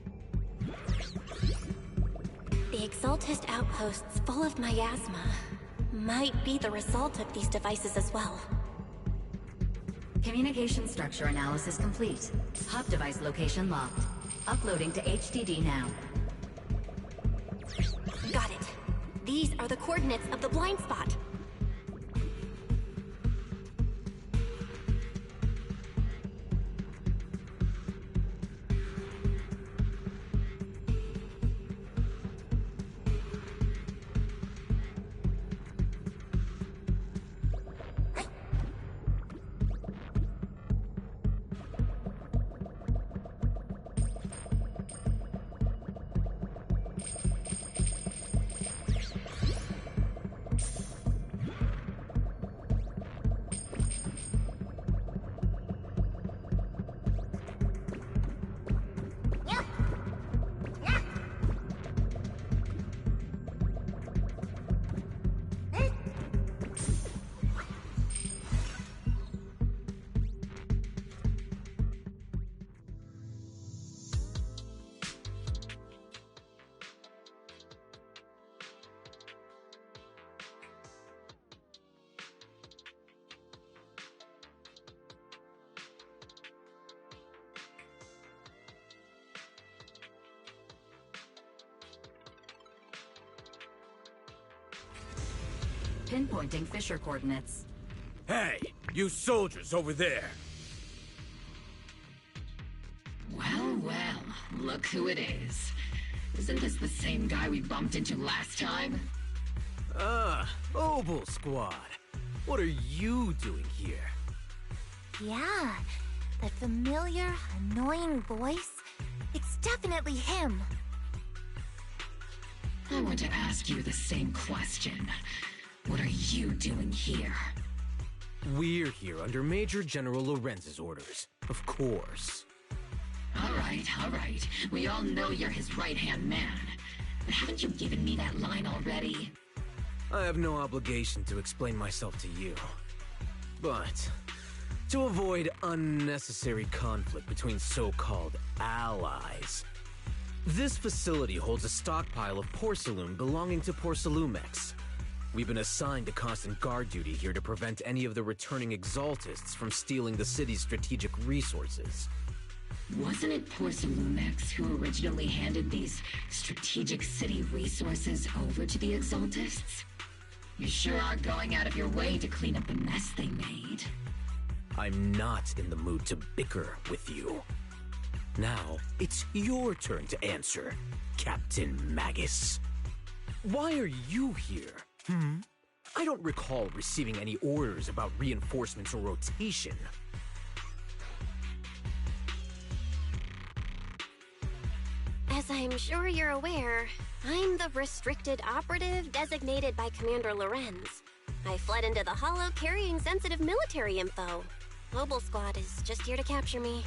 [SPEAKER 4] The Exaltist outposts full of miasma might be the result of these devices as well.
[SPEAKER 17] Communication structure analysis complete. Hub device location locked. Uploading to HDD now.
[SPEAKER 4] Got it. These are the coordinates of the blind spot.
[SPEAKER 17] Pinpointing fissure coordinates.
[SPEAKER 2] Hey, you soldiers over there!
[SPEAKER 7] Well, well, look who it is. Isn't this the same guy we bumped into last time?
[SPEAKER 2] Obel Squad. What are you doing here?
[SPEAKER 10] Yeah, that familiar, annoying voice. It's definitely him.
[SPEAKER 7] I want to ask you the same question. What are you doing here?
[SPEAKER 2] We're here under Major General Lorenz's orders, of course.
[SPEAKER 7] All right. We all know you're his right-hand man. But haven't you given me that line already?
[SPEAKER 2] I have no obligation to explain myself to you. But to avoid unnecessary conflict between so-called allies, this facility holds a stockpile of porcelain belonging to Porcelumex. We've been assigned to constant guard duty here to prevent any of the returning exaltists from stealing the city's strategic resources.
[SPEAKER 7] Wasn't it Porcelumex who originally handed these strategic city resources over to the exaltists? You sure are going out of your way to clean up the mess they made.
[SPEAKER 2] I'm not in the mood to bicker with you. Now, it's your turn to answer, Captain Magus. Why are you here? I don't recall receiving any orders about reinforcements or rotation.
[SPEAKER 4] As I'm sure you're aware, I'm the restricted operative designated by Commander Lorenz. I fled into the Hollow carrying sensitive military info. Mobile Squad is just here to capture me.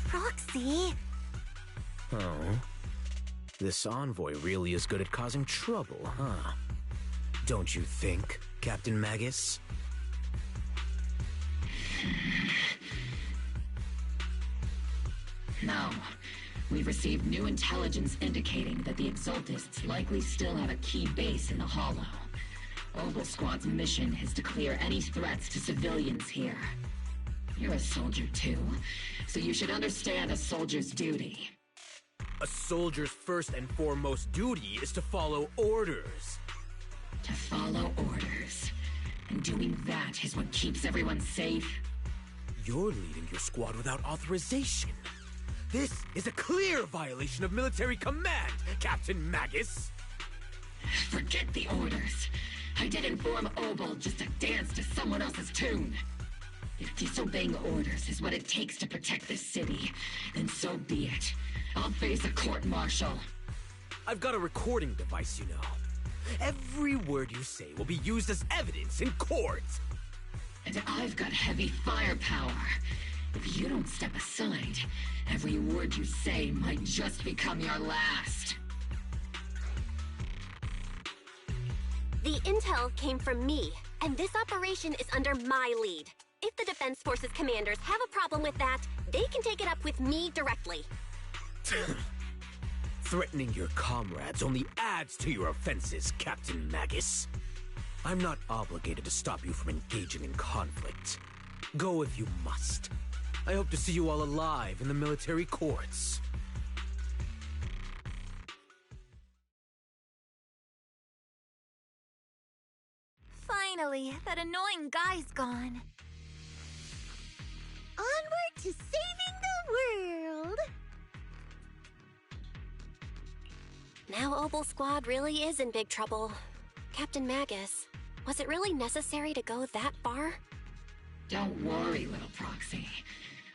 [SPEAKER 10] Proxy?
[SPEAKER 2] Oh. This envoy really is good at causing trouble, huh? Don't you think, Captain Magus?
[SPEAKER 7] No. We've received new intelligence indicating that the Exaltists likely still have a key base in the Hollow. Oval Squad's mission is to clear any threats to civilians here. You're a soldier too, so you should understand a soldier's duty.
[SPEAKER 2] A soldier's first and foremost duty is to follow orders.
[SPEAKER 7] To follow orders. And doing that is what keeps everyone safe.
[SPEAKER 2] You're leading your squad without authorization. This is a clear violation of military command, Captain Magus!
[SPEAKER 7] Forget the orders. I didn't form Obel just to dance to someone else's tune. If disobeying orders is what it takes to protect this city, then so be it. I'll face a court-martial.
[SPEAKER 2] I've got a recording device, you know. Every word you say will be used as evidence in court.
[SPEAKER 7] And I've got heavy firepower. If you don't step aside, every word you say might just become your last.
[SPEAKER 4] The intel came from me, and this operation is under my lead. If the Defense Forces commanders have a problem with that, they can take it up with me directly.
[SPEAKER 2] Threatening your comrades only adds to your offenses, Captain Magus. I'm not obligated to stop you from engaging in conflict. Go if you must. I hope to see you all alive in the military courts.
[SPEAKER 10] Finally, that annoying guy's gone. Onward to saving the world!
[SPEAKER 4] Now Obel Squad really is in big trouble. Captain Magus, was it really necessary to go that far?
[SPEAKER 7] Don't worry, little proxy.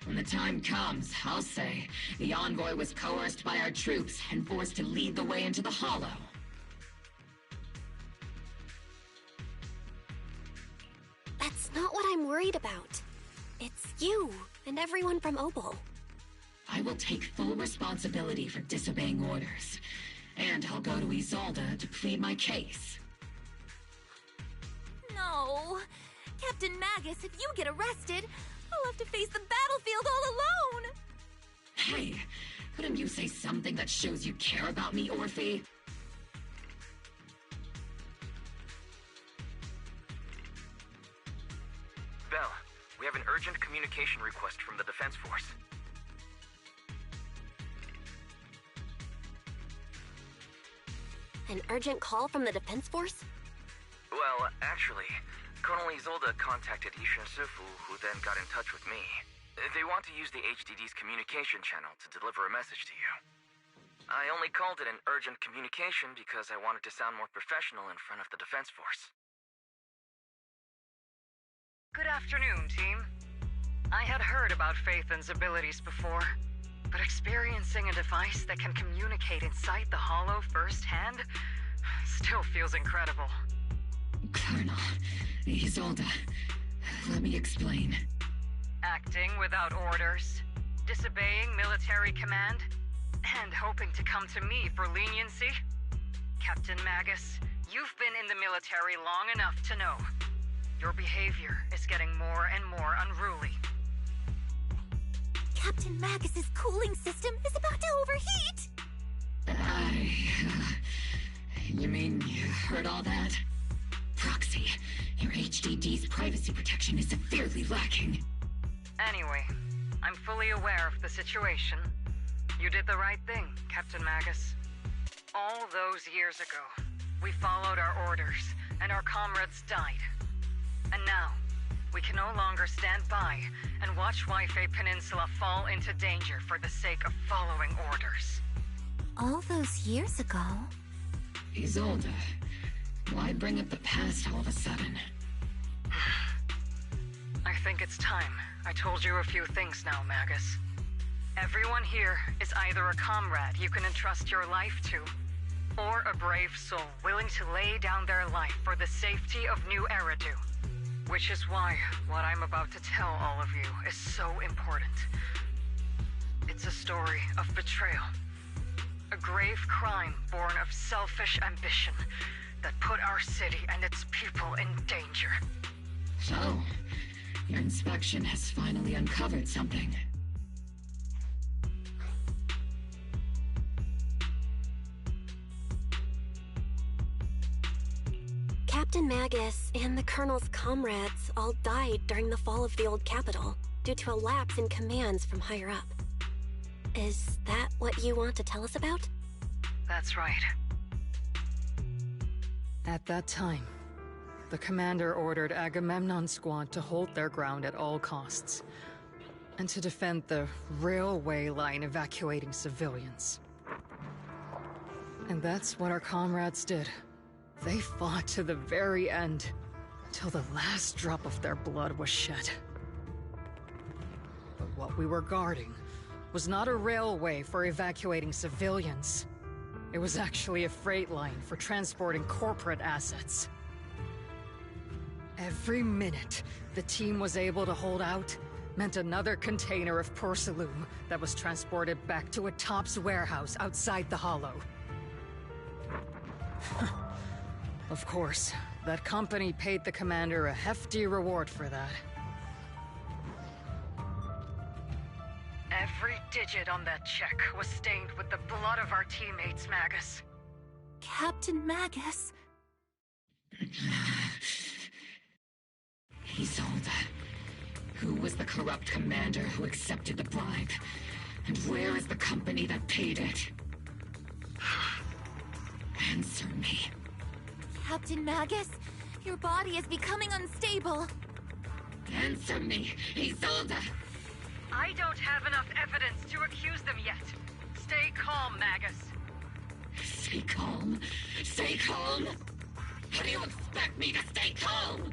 [SPEAKER 7] When the time comes, I'll say the envoy was coerced by our troops and forced to lead the way into the Hollow.
[SPEAKER 4] That's not what I'm worried about. It's you and everyone from Obel.
[SPEAKER 7] I will take full responsibility for disobeying orders. And I'll go to Isolde to plead my case.
[SPEAKER 10] No. Captain Magus, if you get arrested, I'll have to face the battlefield all alone!
[SPEAKER 7] Hey, couldn't you say something that shows you care about me, Orphe?
[SPEAKER 5] Belle, we have an urgent communication request from the Defense Force.
[SPEAKER 4] An urgent call from the Defense Force?
[SPEAKER 5] Well, actually, Colonel Isolde contacted Ishin Sufu, who then got in touch with me. They want to use the HDD's communication channel to deliver a message to you. I only called it an urgent communication because I wanted to sound more professional in front of the Defense Force.
[SPEAKER 6] Good afternoon, team. I had heard about Phaethon's abilities before, but experiencing a device that can communicate inside the Hollow firsthand still feels incredible.
[SPEAKER 7] Colonel, Isolde, let me explain.
[SPEAKER 6] Acting without orders, disobeying military command, and hoping to come to me for leniency? Captain Magus, you've been in the military long enough to know. Your behavior is getting more and more unruly.
[SPEAKER 10] Captain Magus's cooling system is about to overheat!
[SPEAKER 7] You mean you heard all that? Proxy, your HDD's privacy protection is severely lacking.
[SPEAKER 6] Anyway, I'm fully aware of the situation. You did the right thing, Captain Magus. All those years ago, we followed our orders, and our comrades died. And now, we can no longer stand by and watch Wi-Fi Peninsula fall into danger for the sake of following orders.
[SPEAKER 10] All those years ago?
[SPEAKER 7] Isolde, why bring up the past all of a sudden?
[SPEAKER 6] I think it's time I told you a few things now, Magus. Everyone here is either a comrade you can entrust your life to, or a brave soul willing to lay down their life for the safety of New Eridu. Which is why what I'm about to tell all of you is so important. It's a story of betrayal. A grave crime born of selfish ambition that put our city and its people in danger.
[SPEAKER 7] So, your inspection has finally uncovered something.
[SPEAKER 4] Captain Magus and the Colonel's comrades all died during the fall of the old capital due to a lapse in commands from higher up. Is that what you want to tell us about?
[SPEAKER 6] That's right. At that time, the commander ordered Agamemnon's squad to hold their ground at all costs, and to defend the railway line evacuating civilians. And that's what our comrades did. They fought to the very end, till the last drop of their blood was shed. But what we were guarding was not a railway for evacuating civilians. It was actually a freight line for transporting corporate assets. Every minute the team was able to hold out meant another container of porcelain that was transported back to a Topps warehouse outside the Hollow. Of course, that company paid the commander a hefty reward for that. Every digit on that check was stained with the blood of our teammates, Magus.
[SPEAKER 10] Captain Magus?
[SPEAKER 7] Isolde, who was the corrupt commander who accepted the bribe? And where is the company that paid it? Answer me.
[SPEAKER 10] Captain Magus, your body is becoming unstable.
[SPEAKER 7] Answer me, Isolde!
[SPEAKER 6] I don't have enough evidence to accuse them yet. Stay calm, Magus.
[SPEAKER 7] Stay calm? Stay calm? How do you expect me to stay calm?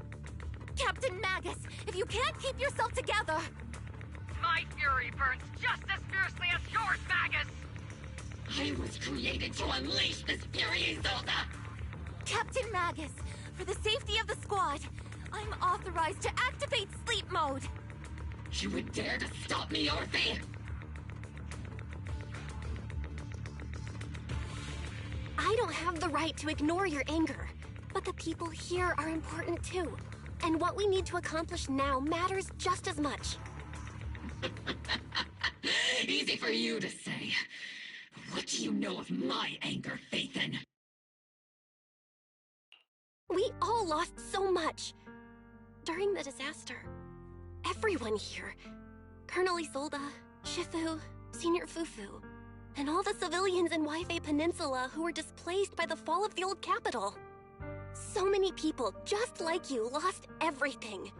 [SPEAKER 10] Captain Magus, if you can't keep yourself together...
[SPEAKER 6] My fury burns just as fiercely as yours, Magus!
[SPEAKER 7] I was created to unleash this fury, Isolde!
[SPEAKER 10] Captain Magus, for the safety of the squad, I'm authorized to activate sleep mode.
[SPEAKER 7] You would dare to stop me, Orphe?
[SPEAKER 4] I don't have the right to ignore your anger, but the people here are important too. And what we need to accomplish now matters just as much.
[SPEAKER 7] Easy for you to say. What do you know of my anger, Phaethon?
[SPEAKER 4] We all lost so much. During the disaster, everyone here, Colonel Isolde, Shifu, Senior Fufu, and all the civilians in Wi-Fi Peninsula who were displaced by the fall of the old capital. So many people, just like you, lost everything.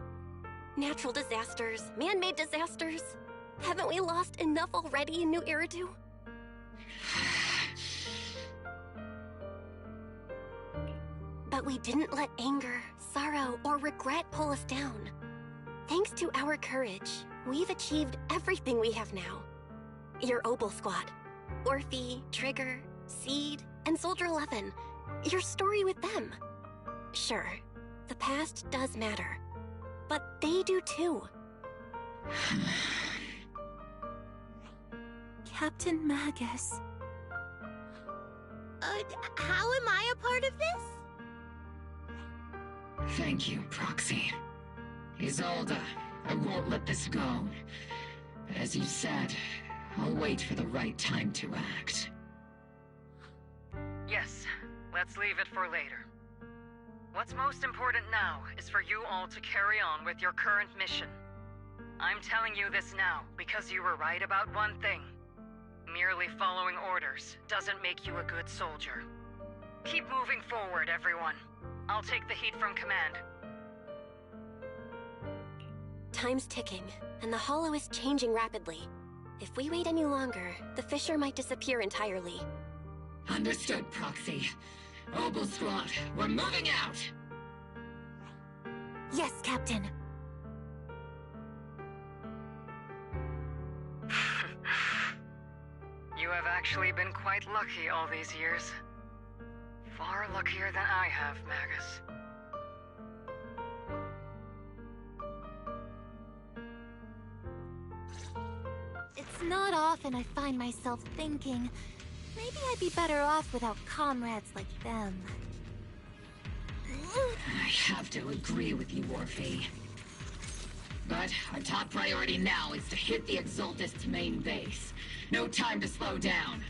[SPEAKER 4] Natural disasters, man-made disasters. Haven't we lost enough already in New Eridu? But we didn't let anger, sorrow, or regret pull us down. Thanks to our courage, we've achieved everything we have now. Your Obel Squad, Orphe, Trigger, Seed, and Soldier 11. Your story with them. Sure, the past does matter, but they do too.
[SPEAKER 10] Captain Magus. How am I a part of this?
[SPEAKER 7] Thank you, Proxy. Isolde, I won't let this go. As you said, I'll wait for the right time to act.
[SPEAKER 6] Yes, let's leave it for later. What's most important now is for you all to carry on with your current mission. I'm telling you this now because you were right about one thing. Merely following orders doesn't make you a good soldier. Keep moving forward, everyone. I'll take the heat from command.
[SPEAKER 4] Time's ticking, and the Hollow is changing rapidly. If we wait any longer, the fissure might disappear entirely.
[SPEAKER 7] Understood, Proxy. Obel Squad, we're moving out!
[SPEAKER 10] Yes, Captain.
[SPEAKER 6] You have actually been quite lucky all these years. Far luckier than I have, Magus.
[SPEAKER 10] It's not often I find myself thinking, maybe I'd be better off without comrades like them.
[SPEAKER 7] I have to agree with you, Orphe. But our top priority now is to hit the Exaltist's main base. No time to slow down.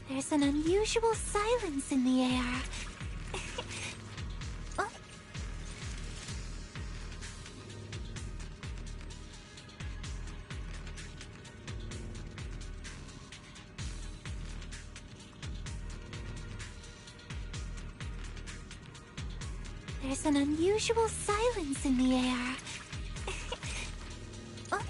[SPEAKER 10] There's an unusual silence in the air. Oh. There's an unusual silence in the air. Oh.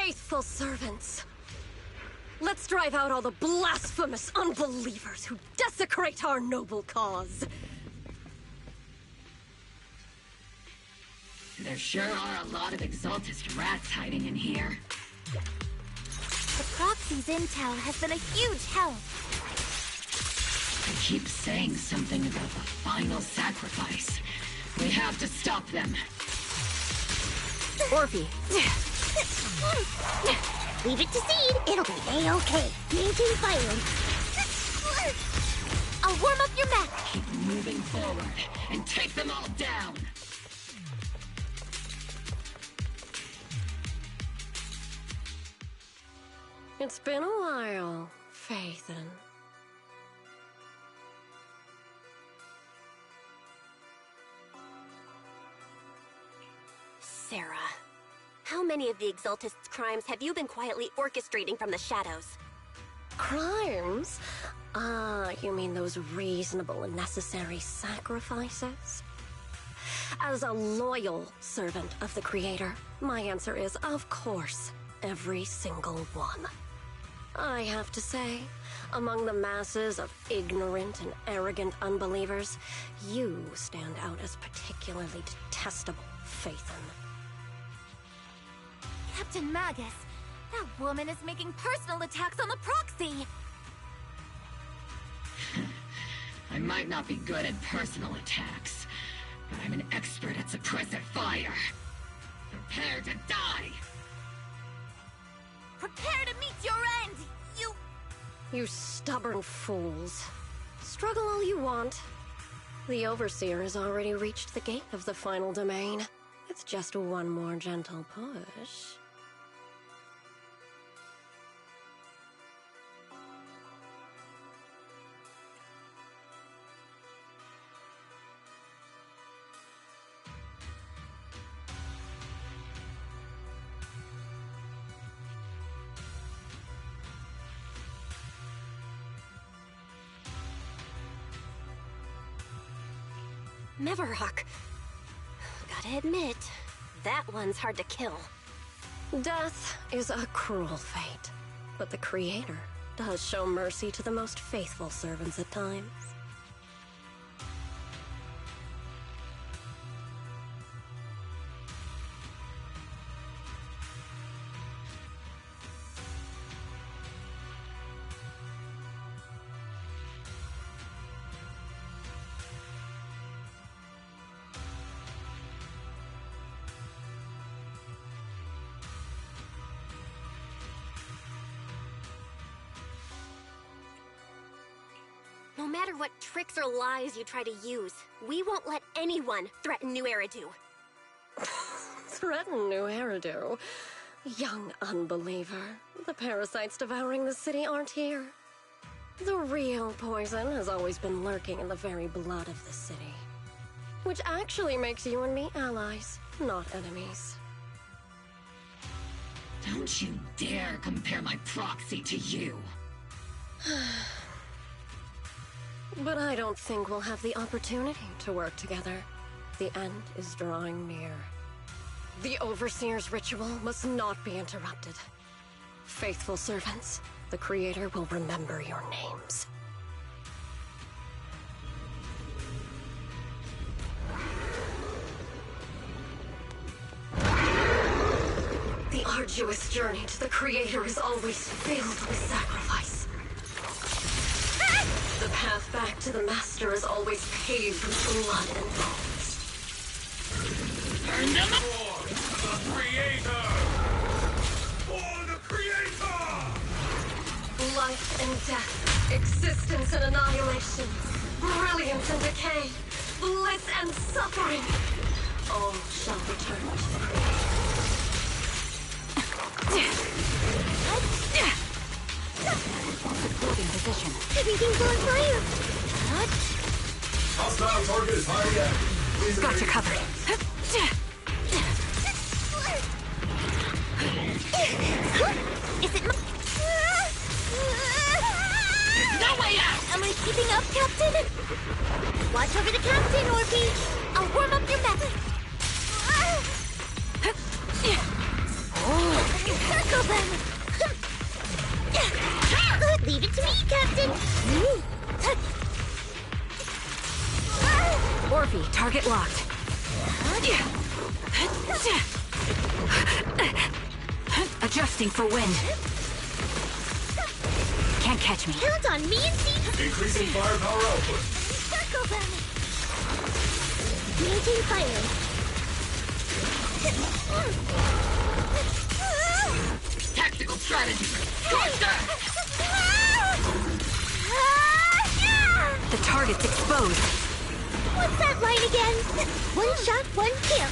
[SPEAKER 14] Faithful servants, let's drive out all the blasphemous unbelievers who desecrate our noble cause.
[SPEAKER 7] There sure are a lot of Exaltist rats hiding in here.
[SPEAKER 10] The Proxy's intel has been a huge help.
[SPEAKER 7] They keep saying something about the final sacrifice. We have to stop them.
[SPEAKER 14] Orphe.
[SPEAKER 16] Leave it to Seed. It'll be A-okay. Maintain firing.
[SPEAKER 10] I'll warm up your mech.
[SPEAKER 7] Keep moving forward and take them all down.
[SPEAKER 14] It's been a while, Phaethon.
[SPEAKER 4] Sarah, how many of the Exaltist's crimes have you been quietly orchestrating from the shadows?
[SPEAKER 14] Crimes? You mean those reasonable and necessary sacrifices? As a loyal servant of the Creator, my answer is, of course, every single one. I have to say, among the masses of ignorant and arrogant unbelievers, you stand out as particularly detestable, Phaethon.
[SPEAKER 10] Captain Magus, that woman is making personal attacks on the Proxy!
[SPEAKER 7] I might not be good at personal attacks, but I'm an expert at suppressive fire. Prepare to die!
[SPEAKER 10] Prepare to meet your end, you...
[SPEAKER 14] You stubborn fools. Struggle all you want. The Overseer has already reached the gate of the final domain. It's just one more gentle push. Meverhawk. Gotta admit, that one's hard to kill. Death is a cruel fate, but the Creator does show mercy to the most faithful servants at times. No matter what tricks or lies you try to use, we won't let anyone threaten New Eridu. Threaten New Eridu? Young unbeliever. The parasites devouring the city aren't here. The real poison has always been lurking in the very blood of the city. Which actually makes you and me allies, not enemies.
[SPEAKER 7] Don't you dare compare my proxy to you.
[SPEAKER 14] But I don't think we'll have the opportunity to work together. The end is drawing near. The Overseer's ritual must not be interrupted. Faithful servants, the Creator will remember your names. The arduous journey to the Creator is always filled with sacrifice. The path back to the Master is always paved with blood and bones.
[SPEAKER 19] For the Creator! For the Creator!
[SPEAKER 14] Life and death, existence and annihilation, brilliance and decay, bliss and suffering, all shall return to the Creator.
[SPEAKER 13] Holding position.
[SPEAKER 16] Everything's on fire!
[SPEAKER 11] Hostile target is highly active. Please
[SPEAKER 13] Got you covered.
[SPEAKER 16] Is it my...
[SPEAKER 7] There's no way out!
[SPEAKER 16] Am I keeping up, Captain? Watch over the Captain, Orphe! I'll warm up your method! Circle them! Leave it to me, Captain!
[SPEAKER 13] Orphe, target locked. Adjusting for wind. Can't catch me.
[SPEAKER 16] Count on me and see...
[SPEAKER 11] Increasing firepower output.
[SPEAKER 16] Circle them! Maintain fire.
[SPEAKER 7] Tactical strategy! Cluster!
[SPEAKER 13] The target's exposed.
[SPEAKER 16] What's that line again? One shot, one kill.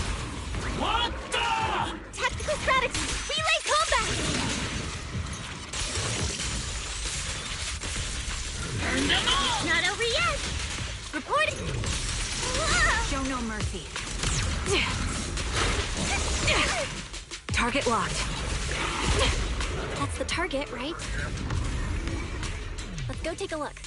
[SPEAKER 19] What the?
[SPEAKER 16] Tactical strategy! Relay combat!
[SPEAKER 7] Burn them all!
[SPEAKER 16] Not over yet! Reporting!
[SPEAKER 13] Show no mercy. Target locked.
[SPEAKER 4] That's the target, right? Let's go take a look.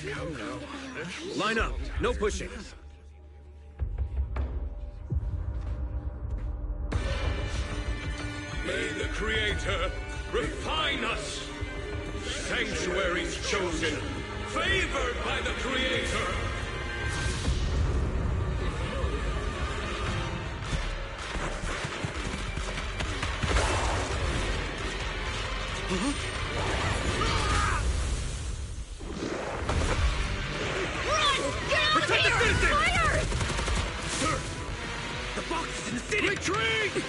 [SPEAKER 2] Come now. Line up. No pushing.
[SPEAKER 8] May the Creator refine us! Sanctuaries chosen, favored by the Creator!
[SPEAKER 2] Protect the citizens! Fire! Sir! The box is in the city! Retreat!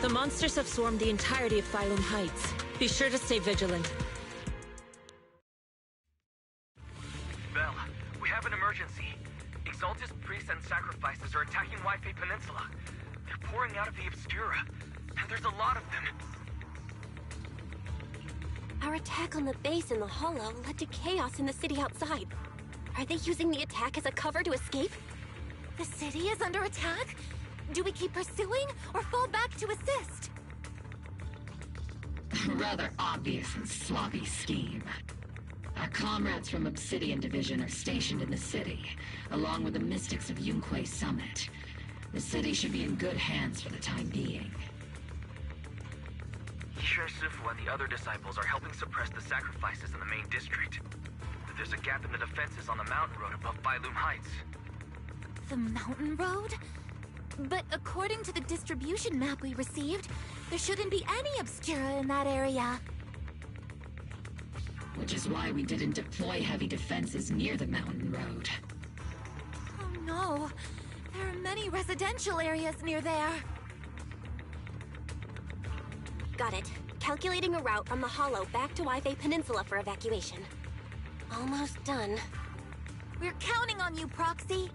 [SPEAKER 9] The monsters have swarmed the entirety of Phylum Heights. Be sure to stay vigilant.
[SPEAKER 5] Belle, we have an emergency. Exaltus priests and sacrifices are attacking Wi-Fi Peninsula. They're pouring out of the Obscura, and there's a lot of them.
[SPEAKER 4] Our attack on the base in the Hollow led to chaos in the city outside. Are they using the attack as a cover to escape?
[SPEAKER 10] The city is under attack? Do we keep pursuing or fall back to assist?
[SPEAKER 7] Rather obvious and sloppy scheme. Our comrades from Obsidian Division are stationed in the city, along with the mystics of Yunque Summit. The city should be in good hands for the time being.
[SPEAKER 5] Isher Sifu and the other disciples are helping suppress the sacrifices in the main district. There's a gap in the defenses on the mountain road above Phylum Heights.
[SPEAKER 10] The mountain road? But according to the distribution map we received, there shouldn't be any Obscura in that area.
[SPEAKER 7] Which is why we didn't deploy heavy defenses near the mountain road.
[SPEAKER 10] Oh no, there are many residential areas near there.
[SPEAKER 4] Got it. Calculating a route from the Hollow back to Wi-Fi Peninsula for evacuation. Almost done.
[SPEAKER 10] We're counting on you, Proxy.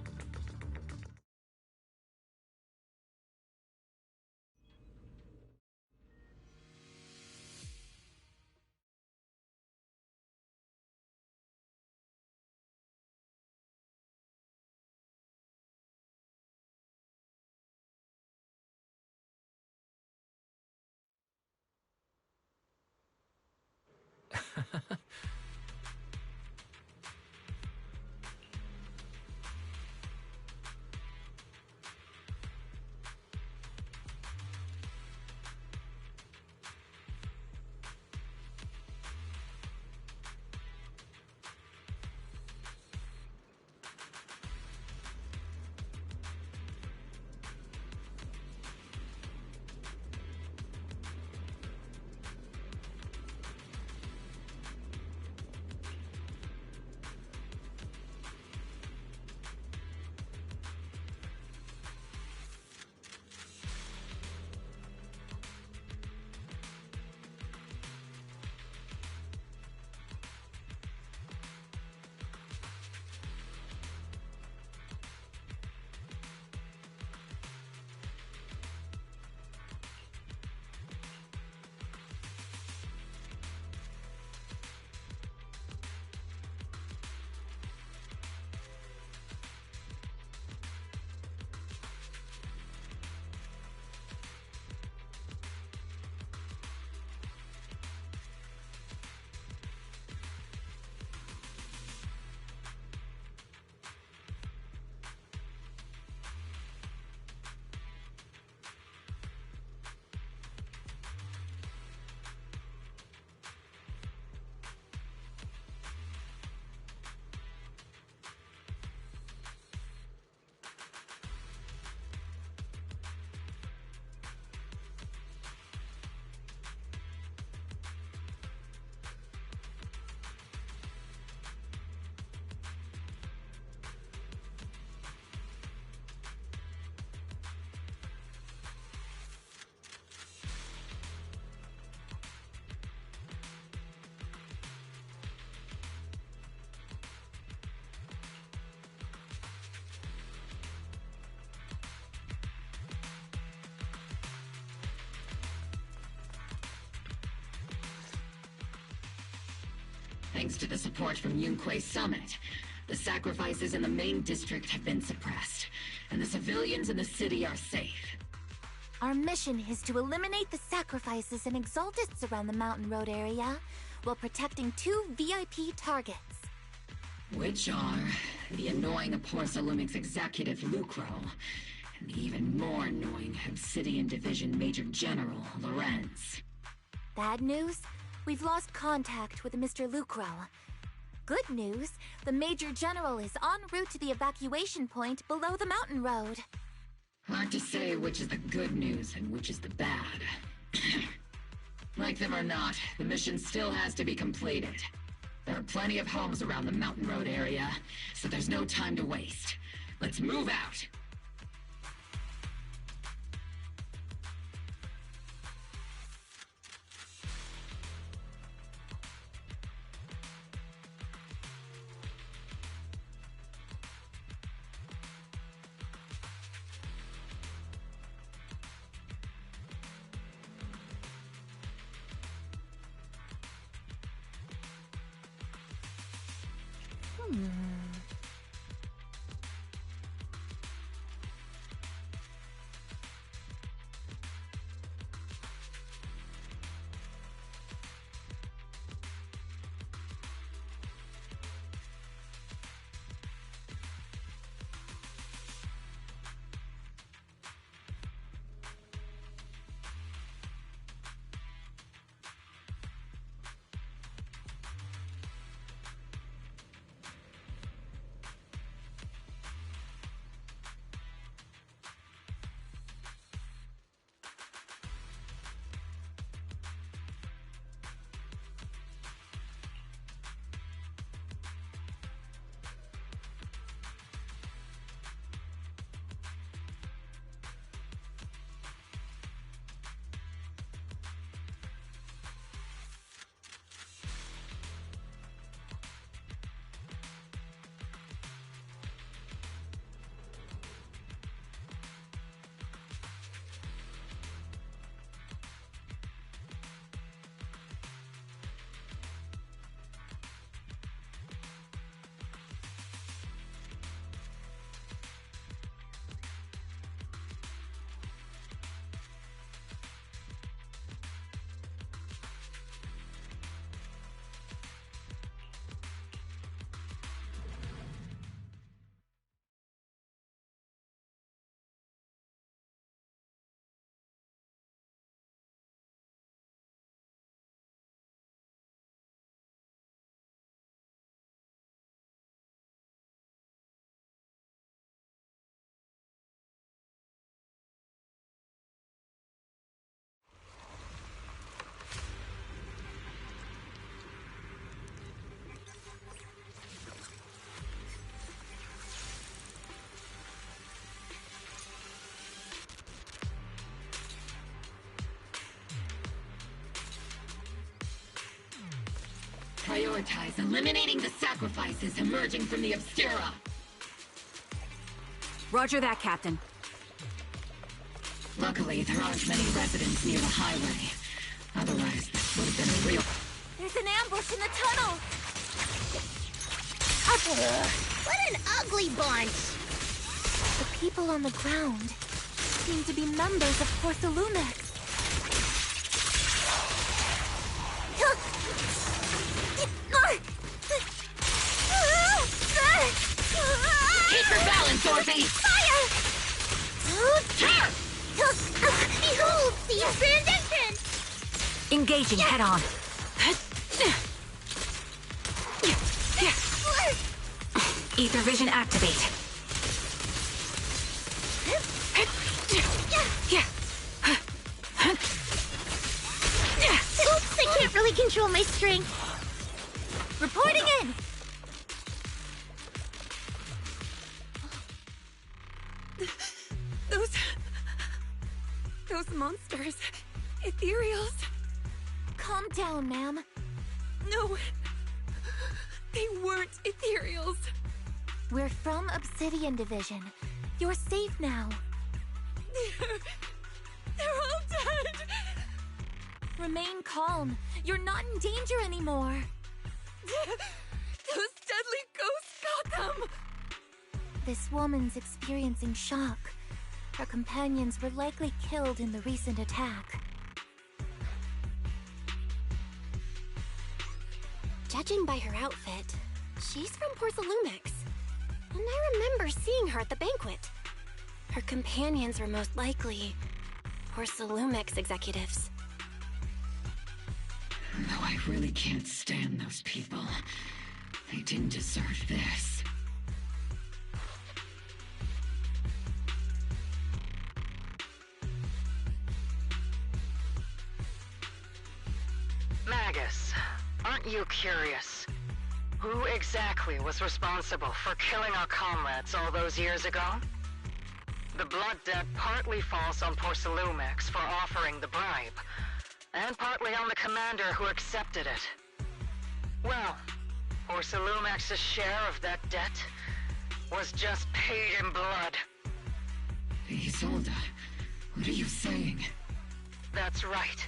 [SPEAKER 7] thanks to the support from Yunque's summit, the sacrifices in the main district have been suppressed, and the civilians in the city are safe.
[SPEAKER 10] Our mission is to eliminate the sacrifices and exaltists around the Mountain Road area, while protecting 2 VIP targets.
[SPEAKER 7] Which are the annoying Porcelumix executive Lucro, and the even more annoying Obsidian Division Major General Lorenz.
[SPEAKER 10] Bad news? We've lost contact with Mr. Lucro. Good news, the Major General is en route to the evacuation point below the mountain road.
[SPEAKER 7] Hard to say which is the good news and which is the bad. Like them or not, the mission still has to be completed. There are plenty of homes around the Mountain Road area, so there's no time to waste. Let's move out! Prioritize eliminating the sacrifices emerging from the Obscura.
[SPEAKER 13] Roger that, Captain.
[SPEAKER 7] Luckily, there aren't many residents near the highway. Otherwise, this would have been a real...
[SPEAKER 10] There's an ambush in the tunnel!
[SPEAKER 16] What an ugly bunch!
[SPEAKER 10] The people on the ground seem to be members of Porcelumix.
[SPEAKER 7] Keep your balance, Orphe!
[SPEAKER 10] Fire! Behold, the transition!
[SPEAKER 13] Engaging head on. Ether vision activate.
[SPEAKER 16] Oops, I can't really control my strength.
[SPEAKER 10] Reporting in!
[SPEAKER 9] Those monsters. Ethereals.
[SPEAKER 10] Calm down, ma'am.
[SPEAKER 9] No. They weren't Ethereals.
[SPEAKER 10] We're from Obsidian Division. You're safe now.
[SPEAKER 9] They're all dead.
[SPEAKER 10] Remain calm. You're not in danger anymore.
[SPEAKER 9] Those deadly ghosts got them!
[SPEAKER 10] This woman's experiencing shock. Her companions were likely killed in the recent attack.
[SPEAKER 4] Judging by her outfit, she's from Porcelumex. And I remember seeing her at the banquet. Her companions were most likely Porcelumex executives.
[SPEAKER 7] Though I really can't stand those people. They didn't deserve this.
[SPEAKER 12] Magus, aren't you curious? Who exactly was responsible for killing our comrades all those years ago? The blood debt partly falls on Porcelumex for offering the bribe, and partly on the commander who accepted it. Well, Porcelumex's share of that debt was just paid in blood.
[SPEAKER 7] Isolde, what are you saying?
[SPEAKER 12] That's right.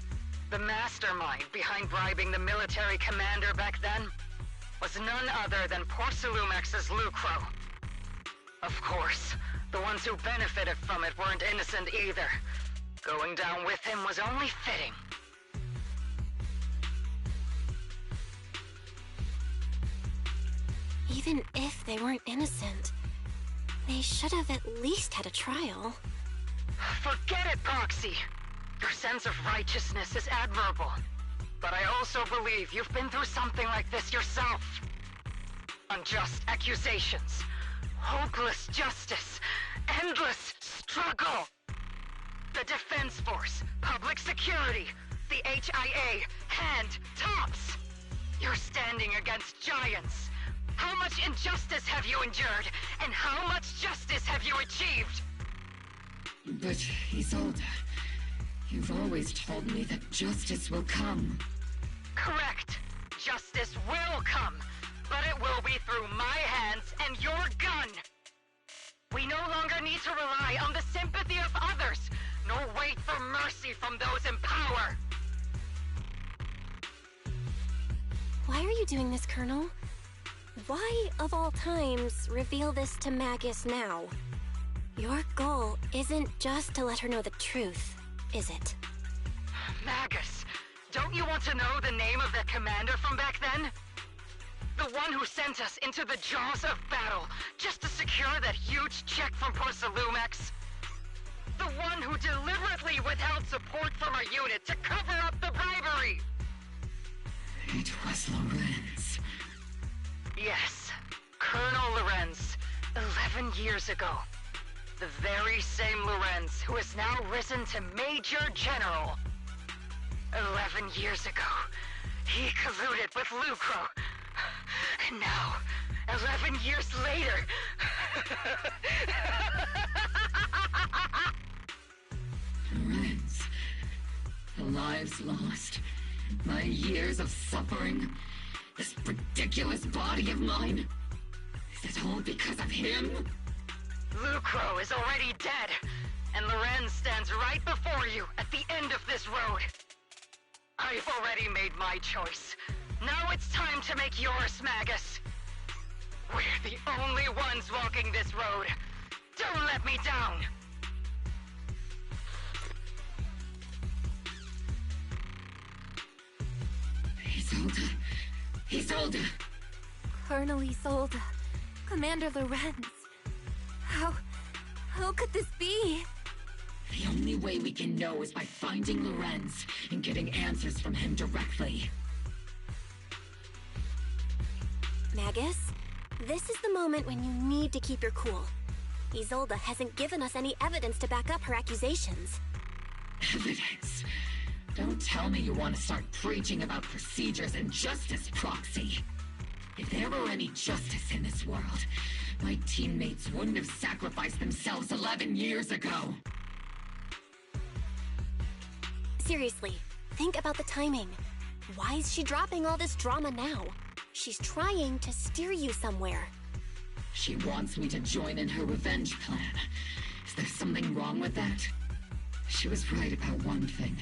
[SPEAKER 12] The mastermind behind bribing the military commander back then was none other than Porcelumex's Lucro. Of course, the ones who benefited from it weren't innocent either. Going down with him was only fitting.
[SPEAKER 4] Even if they weren't innocent, they should have at least had a trial.
[SPEAKER 12] Forget it, Proxy! Your sense of righteousness is admirable. But I also believe you've been through something like this yourself. Unjust accusations, hopeless justice, endless struggle. The Defense Force, public security, the HIA, hand tops. You're standing against giants. How much injustice have you endured, and how much justice have you achieved?
[SPEAKER 7] But, Isolde, you've always told me that justice will come.
[SPEAKER 12] Correct. Justice will come, but it will be through my hands and your gun. We no longer need to rely on the sympathy of others, nor wait for mercy from those in power.
[SPEAKER 4] Why are you doing this, Colonel? Why, of all times, reveal this to Magus now? Your goal isn't just to let her know the truth, is it?
[SPEAKER 12] Magus, don't you want to know the name of that commander from back then? The one who sent us into the jaws of battle just to secure that huge check from Porcelumex? The one who deliberately withheld support from our unit to cover up the bribery?
[SPEAKER 7] It was Lorenz.
[SPEAKER 12] Yes, Colonel Lorenz, 11 years ago. The very same Lorenz who has now risen to Major General. 11 years ago, he colluded with Lucro. And now, 11 years later...
[SPEAKER 7] Lorenz, the lives lost, my years of suffering, this ridiculous body of mine. Is it all because of him?
[SPEAKER 12] Lucro is already dead, and Lorenz stands right before you at the end of this road. I've already made my choice. Now it's time to make yours, Magus. We're the only ones walking this road. Don't let me down.
[SPEAKER 7] Isolde. Isolde.
[SPEAKER 10] Colonel Isolde. Commander Lorenz. How could this be?
[SPEAKER 7] The only way we can know is by finding Lorenz and getting answers from him directly.
[SPEAKER 4] Magus, this is the moment when you need to keep your cool. Isolde hasn't given us any evidence to back up her accusations.
[SPEAKER 7] Evidence? Don't tell me you want to start preaching about procedures and justice, Proxy. If there were any justice in this world, my teammates wouldn't have sacrificed themselves 11 years ago.
[SPEAKER 4] Seriously, think about the timing. Why is she dropping all this drama now? She's trying to steer you somewhere.
[SPEAKER 7] She wants me to join in her revenge plan. Is there something wrong with that? She was right about one thing.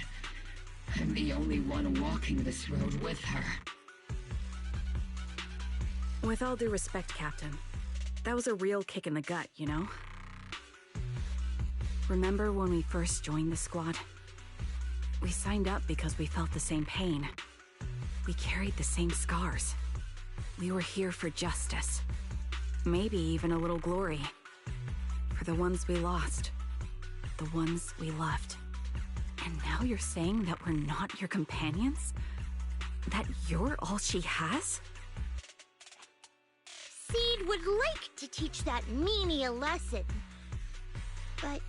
[SPEAKER 7] I'm the only one walking this road with her.
[SPEAKER 13] With all due respect, Captain, that was a real kick in the gut, you know? Remember when we first joined the squad? We signed up because we felt the same pain. We carried the same scars. We were here for justice. Maybe even a little glory. For the ones we lost. The ones we loved. And now you're saying that we're not your companions? That you're all she has?
[SPEAKER 16] Seed would like to teach that meanie a lesson. But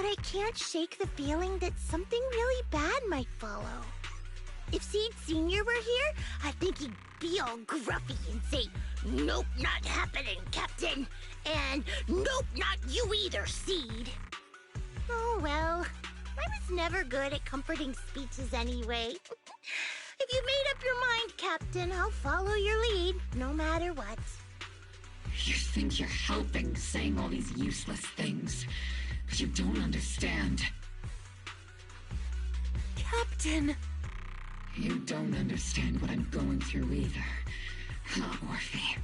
[SPEAKER 16] I can't shake the feeling that something really bad might follow. If Seed Sr. were here, I think he'd be all gruffy and say, "Nope, not happening, Captain." And "Nope, not you either, Seed." Oh well, I was never good at comforting speeches anyway. If you made up your mind, Captain, I'll follow your lead, no matter what.
[SPEAKER 7] You think you're helping saying all these useless things, but you don't understand.
[SPEAKER 9] Captain!
[SPEAKER 7] You don't understand what I'm going through either, huh, Orphe?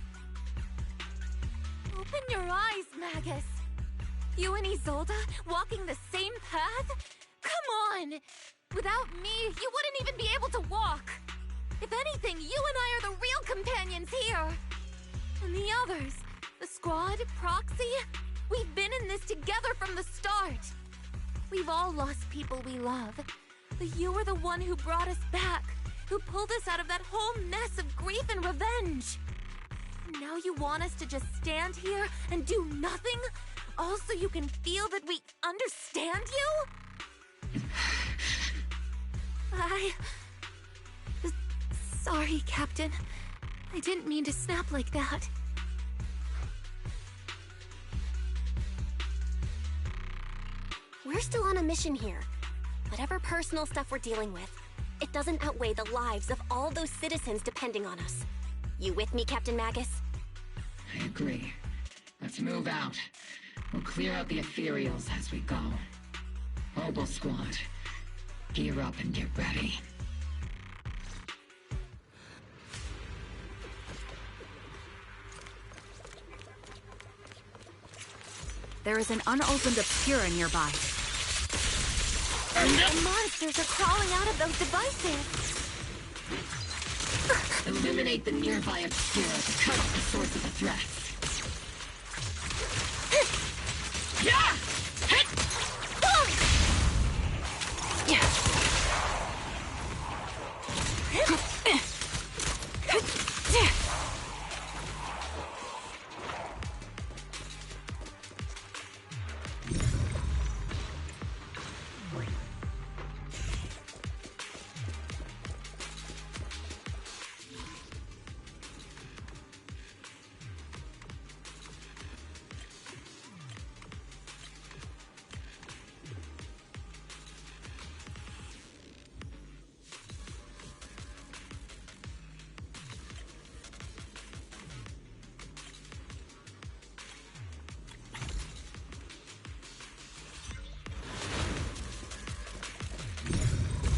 [SPEAKER 10] Open your eyes, Magus. You and Isolde walking the same path? Come on! Without me, you wouldn't even be able to walk. If anything, you and I are the real companions here. And the others, the squad, Proxy, we've been in this together from the start. We've all lost people we love. But you were the one who brought us back, who pulled us out of that whole mess of grief and revenge. And now you want us to just stand here and do nothing? All so you can feel that we understand you? Sorry, Captain. I didn't mean to snap like that.
[SPEAKER 4] We're still on a mission here. Whatever personal stuff we're dealing with, it doesn't outweigh the lives of all those citizens depending on us. You with me, Captain Magus?
[SPEAKER 7] I agree. Let's move out. We'll clear out the ethereals as we go. Mobile Squad, gear up and get ready.
[SPEAKER 13] There is an unopened Obscura nearby.
[SPEAKER 10] The monsters are crawling out of those devices.
[SPEAKER 7] Eliminate the nearby Obscura to cut off the source of the threats. Yeah! Hit!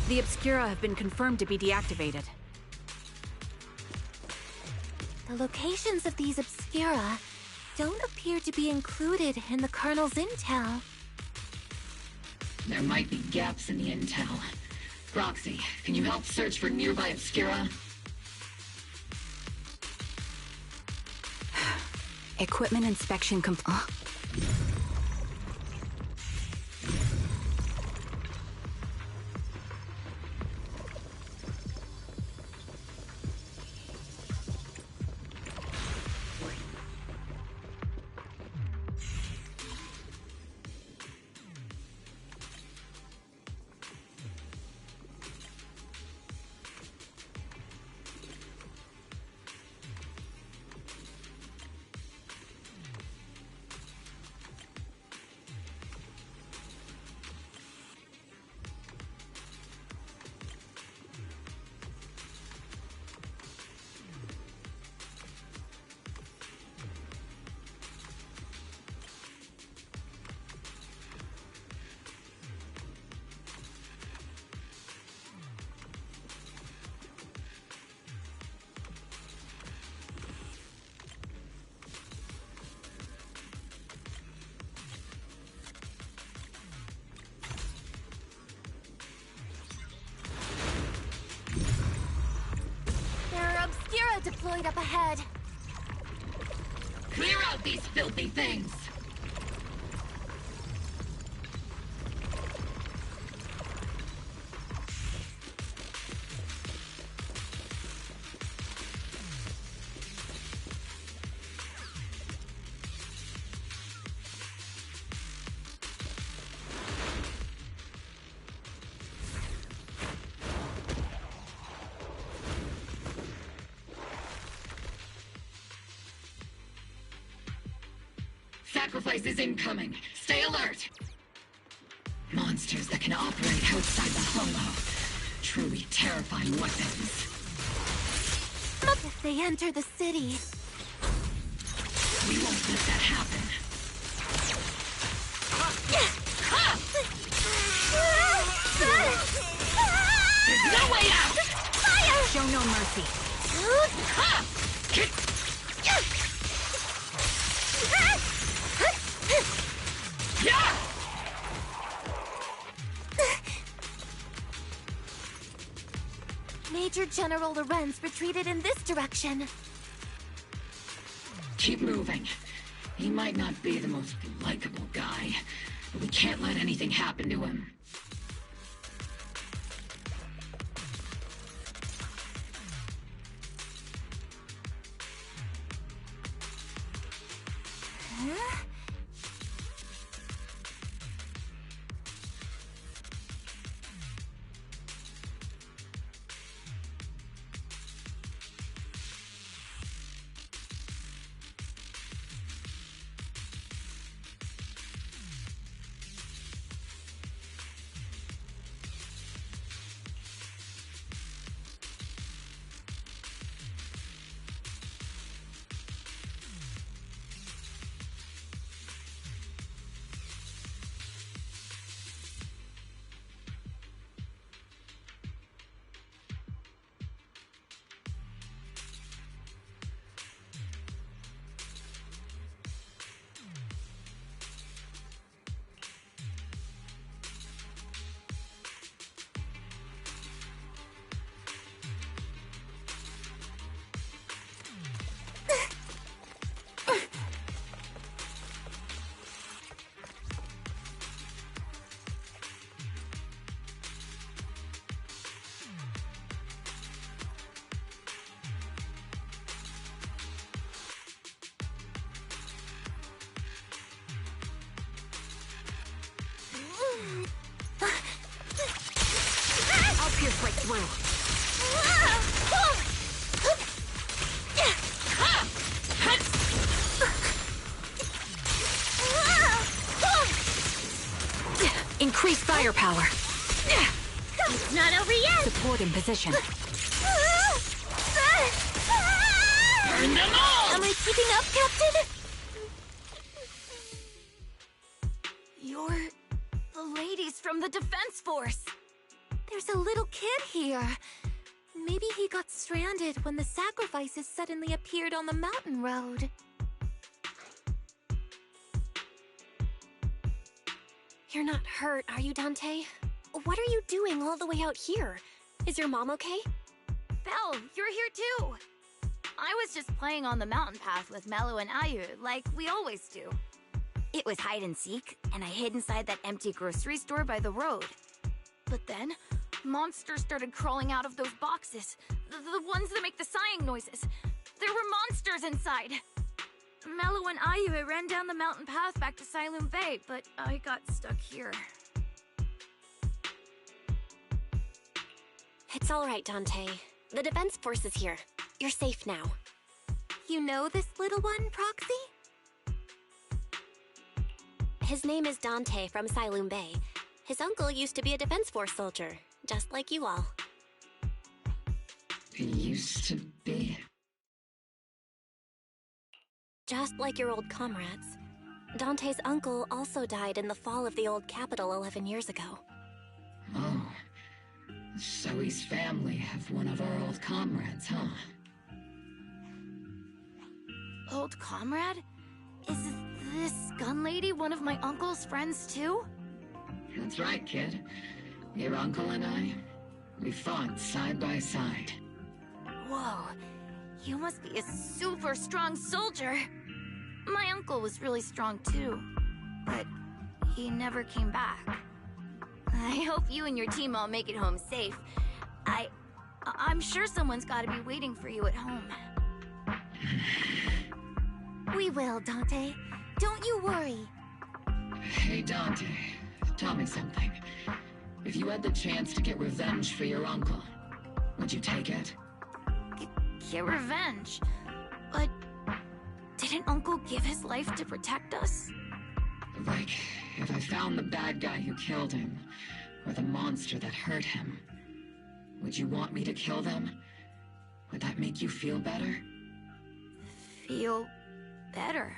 [SPEAKER 13] The Obscura have been confirmed to be deactivated.
[SPEAKER 10] The locations of these Obscura don't appear to be included in the Colonel's intel.
[SPEAKER 7] There might be gaps in the intel. Roxy, can you help search for nearby Obscura?
[SPEAKER 13] Equipment inspection complete.
[SPEAKER 10] mongoloid up ahead.
[SPEAKER 7] Clear out these filthy things! Sacrifice is incoming. Stay alert! Monsters that can operate outside the hollow. Truly terrifying weapons.
[SPEAKER 10] If they enter the city...
[SPEAKER 7] We won't let that happen. There's no way out!
[SPEAKER 10] Fire!
[SPEAKER 13] Show no mercy.
[SPEAKER 10] Major General Lorenz retreated in this direction.
[SPEAKER 7] Keep moving. He might not be the most likable guy, but we can't let anything happen to him.
[SPEAKER 13] I'll pierce right through. Increase firepower.
[SPEAKER 10] It's not over yet!
[SPEAKER 13] Support in position.
[SPEAKER 7] Burn them all!
[SPEAKER 10] Am I keeping up, Captain? You're the ladies from the Defense Force. There's a little kid here. Maybe he got stranded when the sacrifices suddenly appeared on the mountain road.
[SPEAKER 4] You're not hurt, are you, Dante? What are you doing all the way out here? Is your mom okay?
[SPEAKER 10] Belle, you're here too. I was just playing on the mountain path with Mello and Ayu, like we always do. It was hide and seek, and I hid inside that empty grocery store by the road. But then, monsters started crawling out of those boxes. The ones that make the sighing noises. There were monsters inside. Mello and Ayu ran down the mountain path back to Silum Bay, but I got stuck here.
[SPEAKER 4] It's all right, Dante. The Defense Force is here. You're safe now.
[SPEAKER 10] You know this little one, Proxy?
[SPEAKER 4] His name is Dante from Silum Bay. His uncle used to be a Defense Force soldier, just like you all.
[SPEAKER 7] He used to be...
[SPEAKER 4] Just like your old comrades. Dante's uncle also died in the fall of the old capital 11 years ago.
[SPEAKER 7] Oh. Zoe's family have one of our old comrades, huh?
[SPEAKER 10] Old comrade? Is this gun lady one of my uncle's friends too?
[SPEAKER 7] That's right, kid. Your uncle and I, we fought side by side.
[SPEAKER 10] Whoa. You must be a super strong soldier. My uncle was really strong too, but he never came back. I hope you and your team all make it home safe. I'm sure someone's gotta be waiting for you at home.
[SPEAKER 16] We will, Dante. Don't you worry.
[SPEAKER 7] Hey, Dante. Tell me something. If you had the chance to get revenge for your uncle, would you take it?
[SPEAKER 10] Get revenge? But didn't Uncle give his life to protect us?
[SPEAKER 7] Like, if I found the bad guy who killed him, or the monster that hurt him, would you want me to kill them? Would that make you feel better?
[SPEAKER 10] Feel better?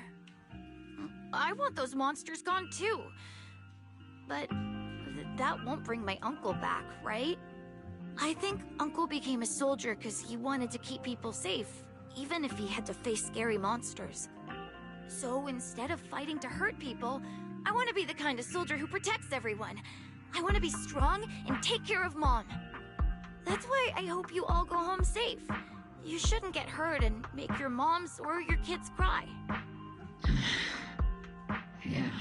[SPEAKER 10] I want those monsters gone too. But that won't bring my uncle back, right? I think Uncle became a soldier because he wanted to keep people safe, even if he had to face scary monsters. So instead of fighting to hurt people, I want to be the kind of soldier who protects everyone. I want to be strong and take care of Mom. That's why I hope you all go home safe. You shouldn't get hurt and make your moms or your kids cry.
[SPEAKER 7] Yeah.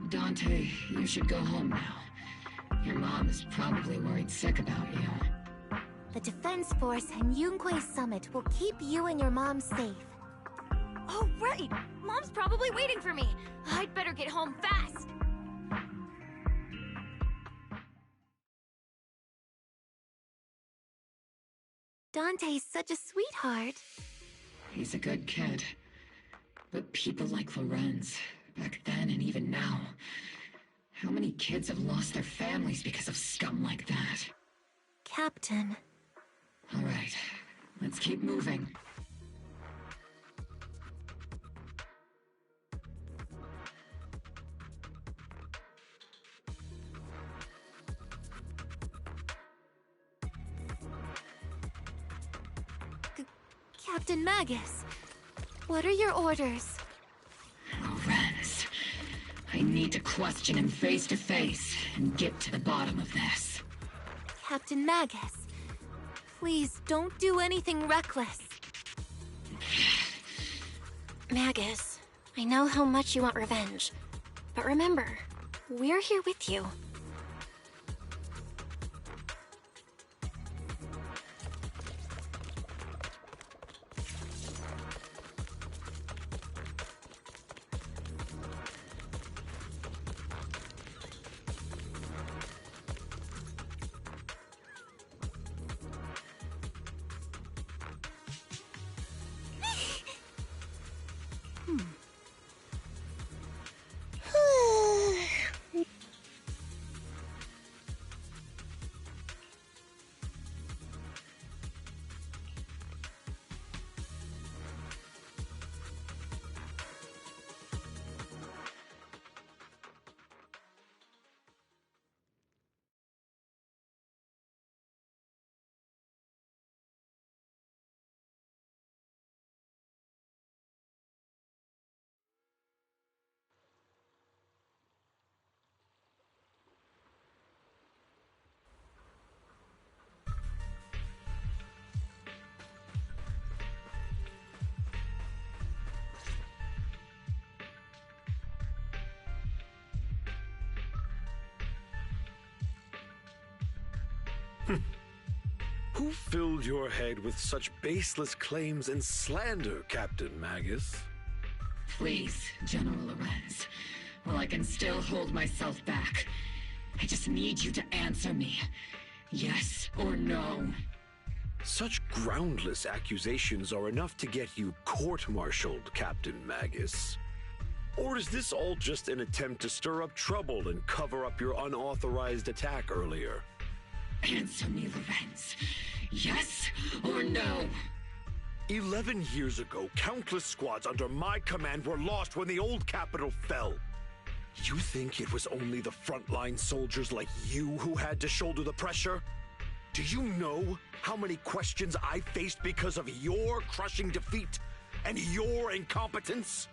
[SPEAKER 7] Dante, you should go home now. Your mom is probably worried sick about you.
[SPEAKER 16] The Defense Force and Yunque Summit will keep you and your mom safe.
[SPEAKER 10] Oh, right! Mom's probably waiting for me. I'd better get home fast.
[SPEAKER 16] Dante's such a sweetheart.
[SPEAKER 7] He's a good kid. But people like Lorenz, back then and even now, how many kids have lost their families because of scum like that?
[SPEAKER 16] Captain.
[SPEAKER 7] All right, let's keep moving.
[SPEAKER 16] Captain Magus, what are your orders?
[SPEAKER 7] Lorenz, I need to question him face to face and get to the bottom of this.
[SPEAKER 16] Captain Magus, please don't do anything reckless.
[SPEAKER 4] Magus, I know how much you want revenge, but remember, we're here with you.
[SPEAKER 20] Who filled your head with such baseless claims and slander, Captain Magus?
[SPEAKER 7] Please, General Lorenz, while I can still hold myself back, I just need you to answer me. Yes or no?
[SPEAKER 20] Such groundless accusations are enough to get you court-martialed, Captain Magus. Or is this all just an attempt to stir up trouble and cover up your unauthorized attack earlier?
[SPEAKER 7] Answer me, Lorenz. Yes or no?
[SPEAKER 20] 11 years ago, countless squads under my command were lost when the old capital fell. You think it was only the frontline soldiers like you who had to shoulder the pressure? Do you know how many questions I faced because of your crushing defeat and your incompetence?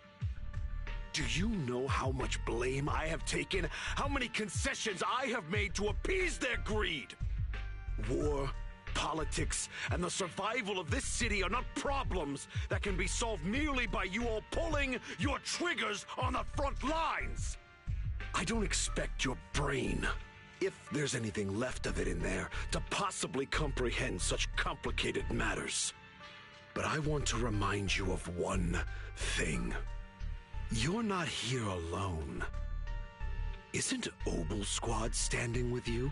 [SPEAKER 20] Do you know how much blame I have taken? How many concessions I have made to appease their greed? War, politics and the survival of this city are not problems that can be solved merely by you all pulling your triggers on the front lines. I don't expect your brain, if there's anything left of it in there, to possibly comprehend such complicated matters. But I want to remind you of one thing. You're not here alone. Isn't Obel Squad standing with you?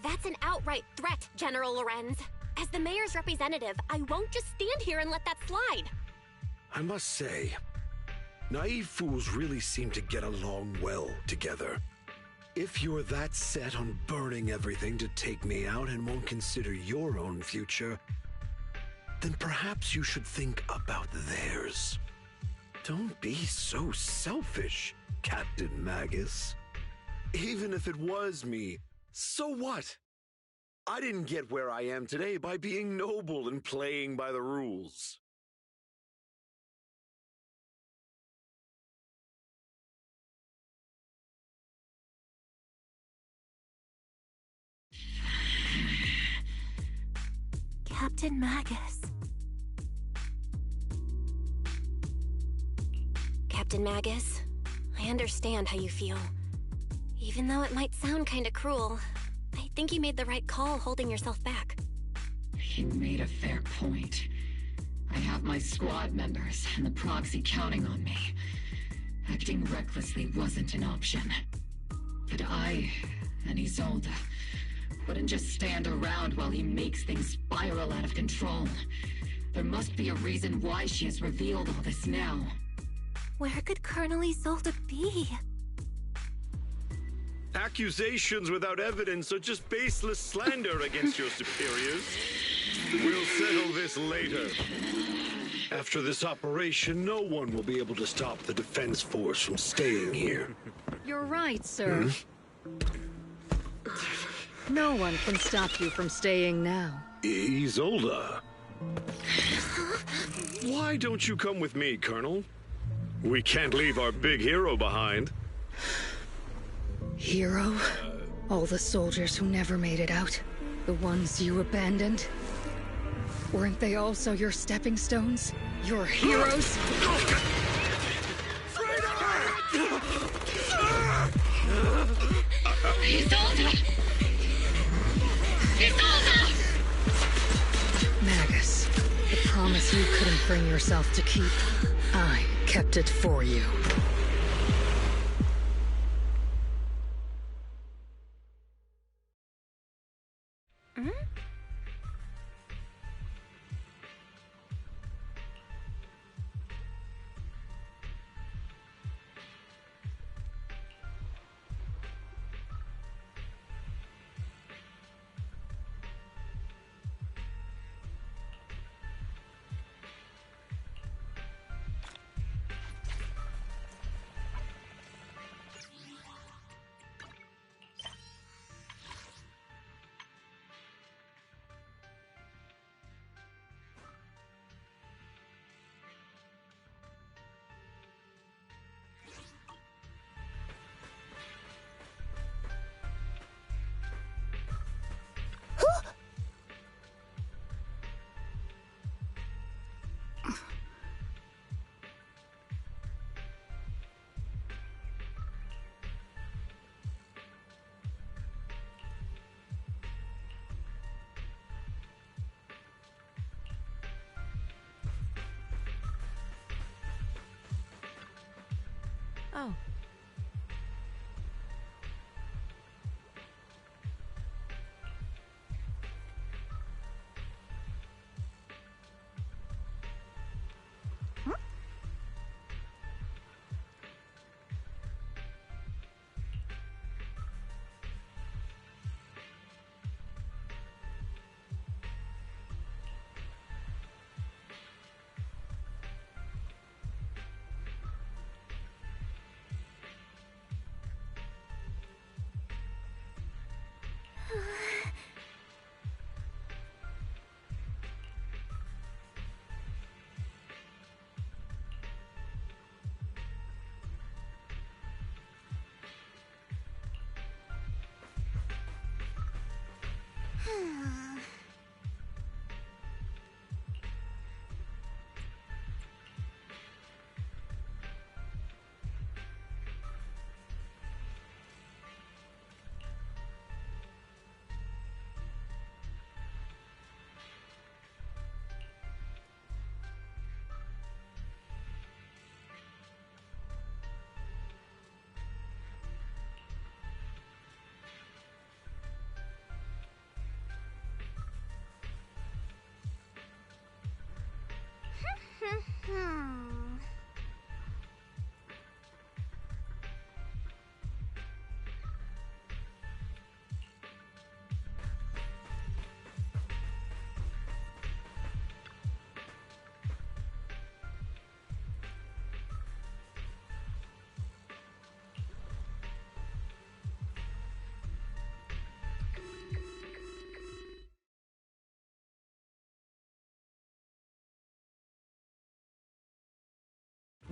[SPEAKER 4] That's an outright threat, General Lorenz. As the mayor's representative, I won't just stand here and let that slide.
[SPEAKER 20] I must say, naive fools really seem to get along well together. If you're that set on burning everything to take me out and won't consider your own future, then perhaps you should think about theirs. Don't be so selfish, Captain Magus. Even if it was me, so what? I didn't get where I am today by being noble and playing by the rules.
[SPEAKER 10] Captain Magus.
[SPEAKER 4] Captain Magus, I understand how you feel. Even though it might sound kinda cruel, I think you made the right call holding yourself back.
[SPEAKER 7] He made a fair point. I have my squad members and the proxy counting on me. Acting recklessly wasn't an option. But I and Isolde wouldn't just stand around while he makes things spiral out of control. There must be a reason why she has revealed all this now.
[SPEAKER 10] Where could Colonel Isolde be?
[SPEAKER 8] Accusations without evidence are just baseless slander against your superiors. We'll settle this later.
[SPEAKER 20] After this operation, no one will be able to stop the Defense Force from staying here.
[SPEAKER 6] You're right, sir. No one can stop you from staying now.
[SPEAKER 20] Isolde. Why don't you come with me, Colonel?
[SPEAKER 8] We can't leave our big hero behind.
[SPEAKER 6] Hero? All the soldiers who never made it out? The ones you abandoned? Weren't they also your stepping stones? Your heroes?
[SPEAKER 7] Isolde! Isolde!
[SPEAKER 6] Magus, the promise you couldn't bring yourself to keep, I kept it for you.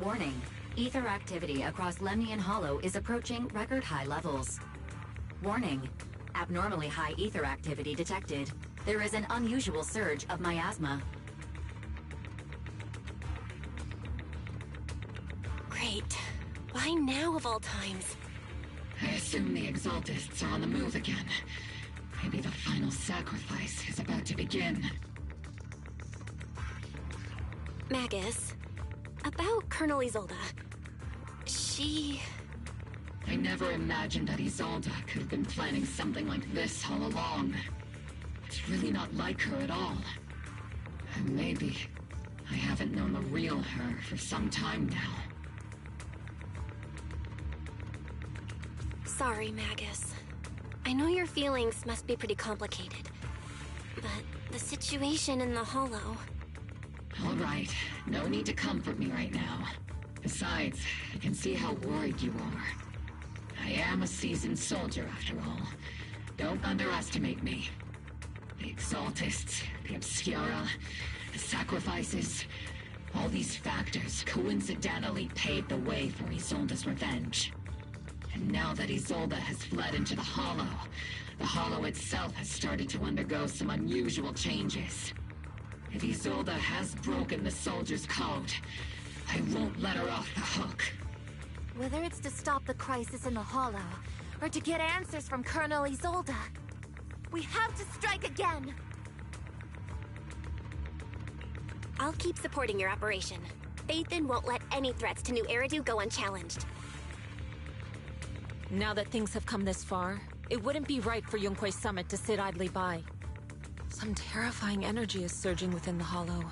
[SPEAKER 17] Warning. Ether activity across Lemnian Hollow is approaching record high levels. Warning. Abnormally high ether activity detected. There is an unusual surge of miasma.
[SPEAKER 4] Great. Why now of all times?
[SPEAKER 7] I assume the Exaltists are on the move again. Maybe the final sacrifice is about to begin.
[SPEAKER 4] Magus, about Colonel Isolde.
[SPEAKER 7] I never imagined that Isolde could have been planning something like this all along. It's really not like her at all. And maybe I haven't known the real her for some time now.
[SPEAKER 4] Sorry, Magus. I know your feelings must be pretty complicated. But the situation in the Hollow...
[SPEAKER 7] All right, no need to comfort me right now. Besides, I can see how worried you are. I am a seasoned soldier, after all. Don't underestimate me. The Exaltists, the Obscura, the sacrifices... all these factors coincidentally paved the way for Isolde's revenge. And now that Isolde has fled into the Hollow itself has started to undergo some unusual changes. If Isolde has broken the soldier's code, I won't let her off the hook.
[SPEAKER 10] Whether it's to stop the crisis in the Hollow, or to get answers from Colonel Isolde, we have to strike again!
[SPEAKER 4] I'll keep supporting your operation. Phaethon won't let any threats to New Eridu go unchallenged.
[SPEAKER 9] Now that things have come this far, it wouldn't be right for Yunque's summit to sit idly by. Some terrifying energy is surging within the Hollow.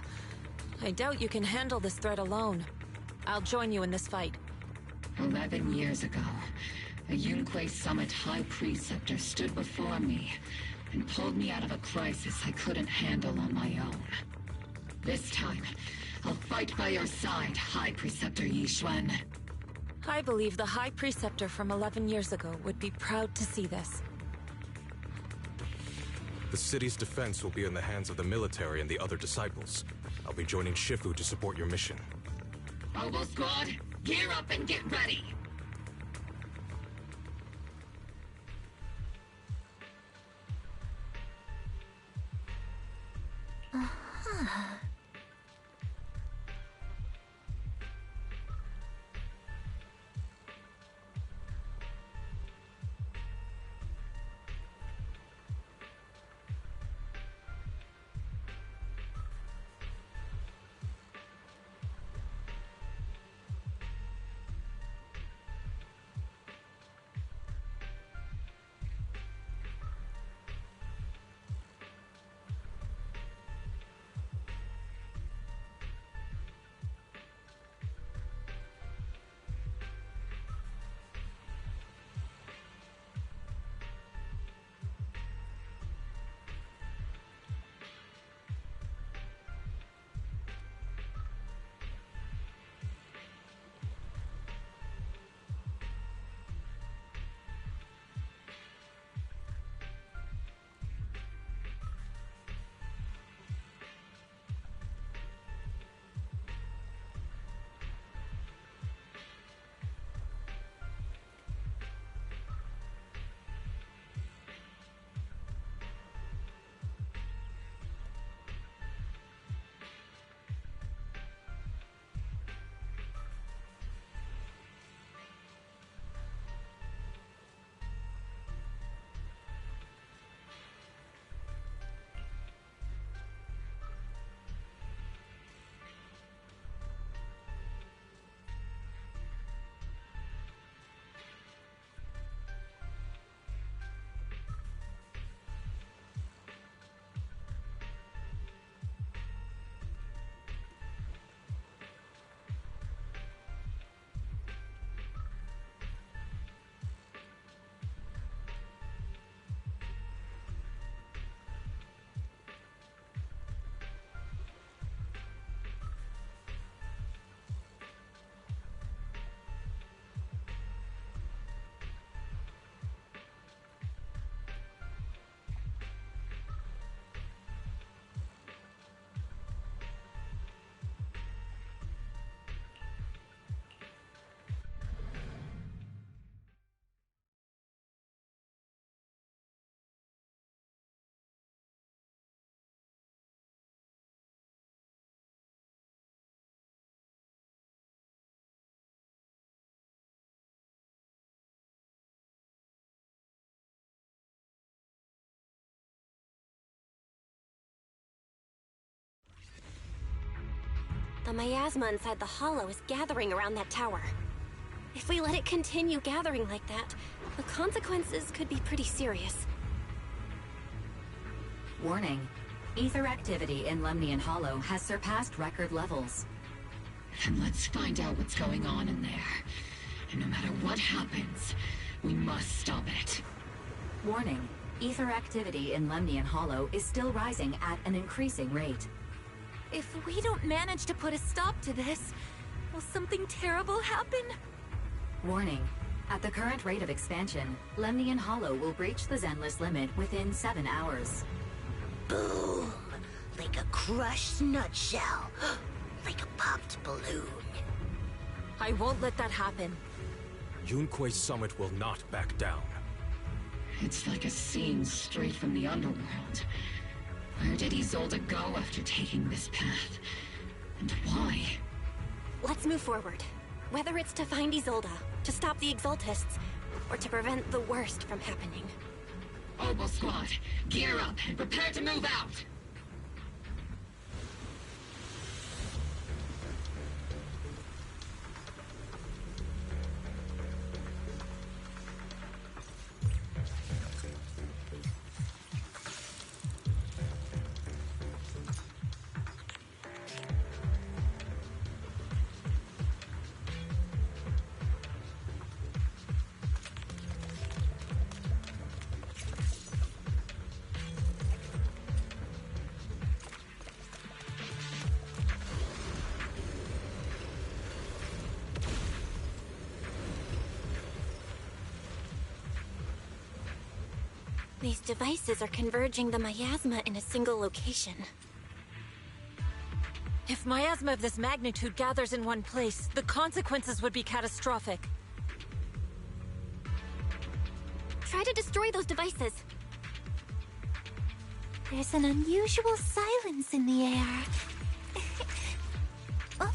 [SPEAKER 9] I doubt you can handle this threat alone. I'll join you in this fight.
[SPEAKER 7] 11 years ago, a Yunque Summit High Preceptor stood before me and pulled me out of a crisis I couldn't handle on my own. This time, I'll fight by your side, High Preceptor Yixuan.
[SPEAKER 9] I believe the High Preceptor from 11 years ago would be proud to see this.
[SPEAKER 18] The city's defense will be in the hands of the military and the other disciples. I'll be joining Shifu to support your mission.
[SPEAKER 7] Oboe Squad, gear up and get ready!
[SPEAKER 4] The miasma inside the hollow is gathering around that tower. If we let it continue gathering like that, the consequences could be pretty serious.
[SPEAKER 17] Warning. Ether activity in Lemnian Hollow has surpassed record levels.
[SPEAKER 7] Then let's find out what's going on in there. And no matter what happens, we must stop it.
[SPEAKER 17] Warning. Ether activity in Lemnian Hollow is still rising at an increasing rate.
[SPEAKER 10] If we don't manage to put a stop to this, will something terrible happen?
[SPEAKER 17] Warning. At the current rate of expansion, Lemnian Hollow will breach the Zenless limit within 7 hours.
[SPEAKER 16] Boom! Like a crushed nutshell. Like a popped balloon.
[SPEAKER 9] I won't let that happen.
[SPEAKER 18] Yunque's summit will not back down.
[SPEAKER 7] It's like a scene straight from the underworld. Where did Isolde go after taking this path? And why?
[SPEAKER 4] Let's move forward. Whether it's to find Isolde, to stop the Exaltists, or to prevent the worst from happening.
[SPEAKER 7] Obel Squad, gear up and prepare to move out!
[SPEAKER 4] These devices are converging the miasma in a single location.
[SPEAKER 9] If miasma of this magnitude gathers in one place, the consequences would be catastrophic.
[SPEAKER 4] Try to destroy those devices.
[SPEAKER 10] There's an unusual silence in the air. Oh.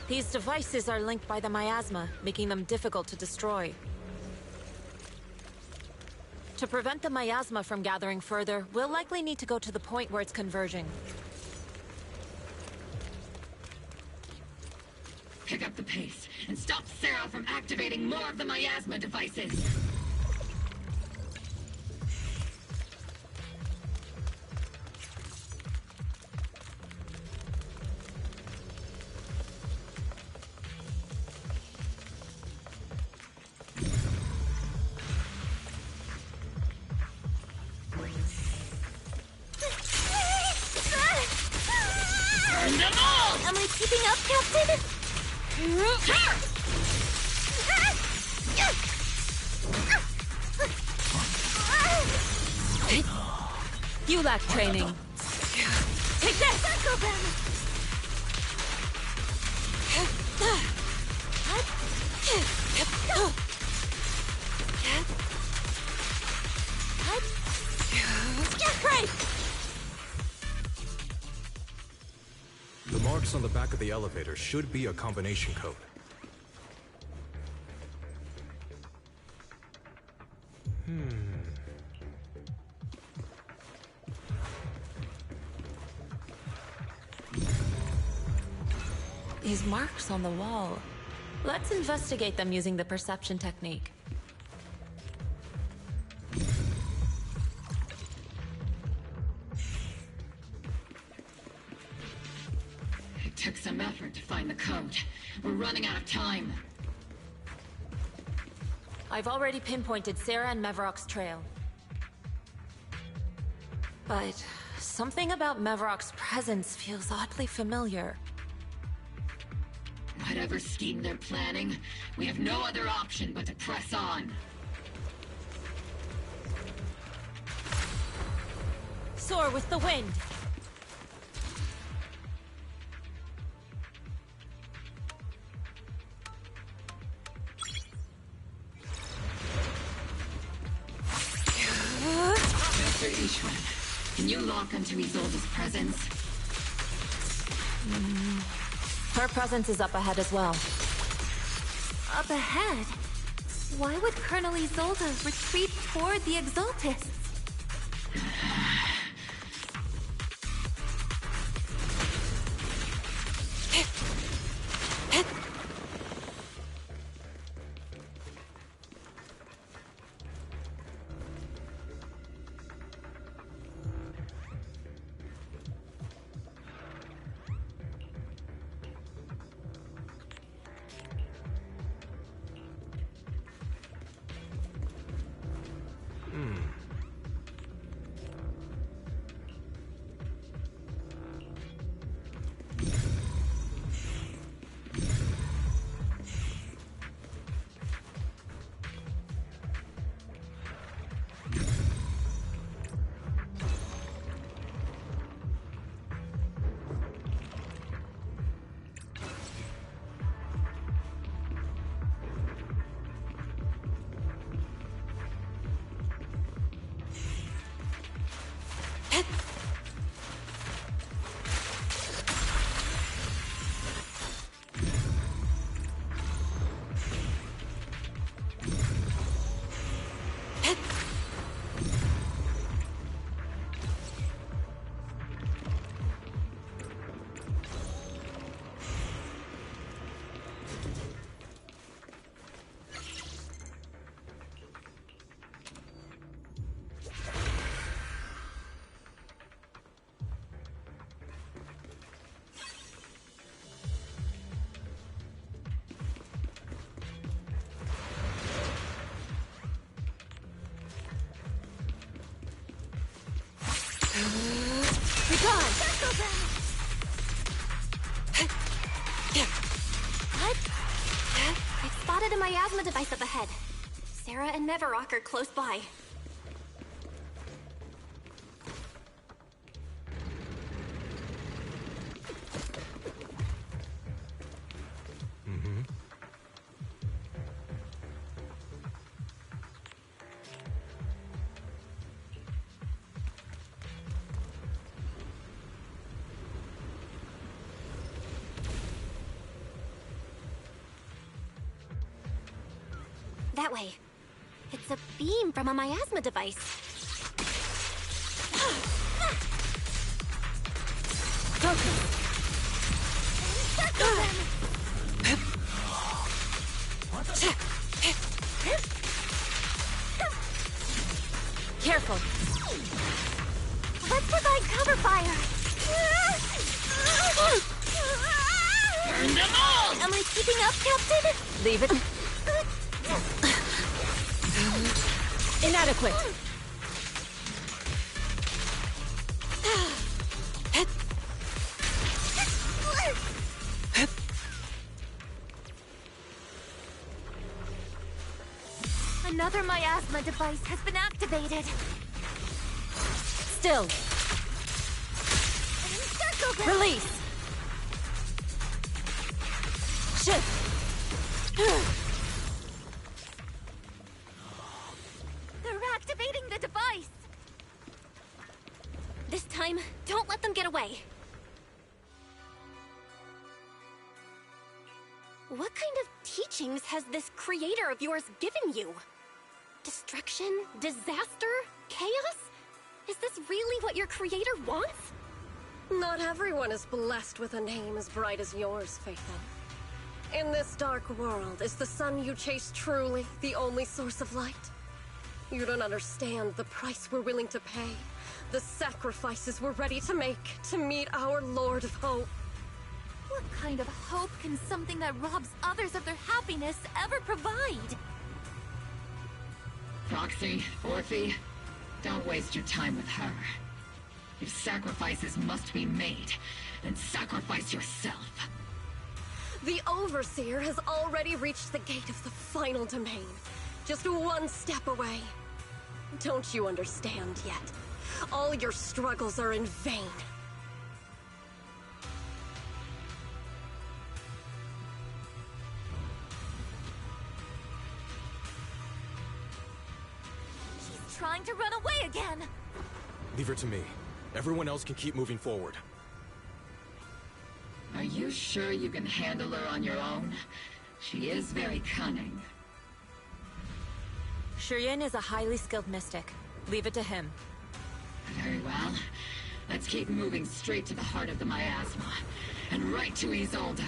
[SPEAKER 9] These devices are linked by the miasma, making them difficult to destroy. To prevent the miasma from gathering further, we'll likely need to go to the point where it's converging.
[SPEAKER 7] Pick up the pace, and stop Sarah from activating more of the miasma devices!
[SPEAKER 10] Am I keeping up, Captain?
[SPEAKER 9] You lack training. Take this!
[SPEAKER 10] Great!
[SPEAKER 18] The marks on the back of the elevator should be a combination code.
[SPEAKER 9] These marks on the wall. Let's investigate them using the perception technique.
[SPEAKER 7] It took some effort to find the code. We're running out of time.
[SPEAKER 9] I've already pinpointed Sarah and Mevrock's trail. But something about Mevrock's presence feels oddly familiar.
[SPEAKER 7] Whatever scheme they're planning, we have no other option but to press on.
[SPEAKER 9] Soar with the wind!
[SPEAKER 7] Master Ishwan, can you lock onto Isolde's presence?
[SPEAKER 9] Her presence is up ahead as well.
[SPEAKER 10] Up ahead? Why would Colonel Isolde retreat toward the Exaltists? Be gone!
[SPEAKER 4] What? I spotted a miasma device up ahead. Sarah and Mevrock are close by. That way. It's a beam from a miasma device.
[SPEAKER 10] Focus! Encircle them!
[SPEAKER 9] Careful!
[SPEAKER 4] Let's provide cover fire!
[SPEAKER 7] Burn them all!
[SPEAKER 4] Am I keeping up, Captain?
[SPEAKER 9] Leave it. Inadequate.
[SPEAKER 10] Another miasma device has been activated.
[SPEAKER 9] Still.
[SPEAKER 10] Encircle them!
[SPEAKER 9] Release. Shift.
[SPEAKER 10] They're activating the device!
[SPEAKER 4] This time, don't let them get away. What kind of teachings has this creator of yours given you? Destruction? Disaster? Chaos? Is this really what your creator wants?
[SPEAKER 14] Not everyone is blessed with a name as bright as yours, Phaethon. In this dark world, is the sun you chase truly the only source of light? You don't understand the price we're willing to pay, the sacrifices we're ready to make to meet our Lord of Hope.
[SPEAKER 10] What kind of hope can something that robs others of their happiness ever provide?
[SPEAKER 7] Proxy, Orphe, don't waste your time with her. If sacrifices must be made, then sacrifice yourself.
[SPEAKER 14] The Overseer has already reached the gate of the final domain, just one step away. Don't you understand yet? All your struggles are in vain.
[SPEAKER 10] She's trying to run away again!
[SPEAKER 18] Leave her to me. Everyone else can keep moving forward.
[SPEAKER 7] Are you sure you can handle her on your own? She is very cunning.
[SPEAKER 9] Shiryen is a highly skilled mystic. Leave it to him.
[SPEAKER 7] Very well. Let's keep moving straight to the heart of the miasma, and right to Isolde.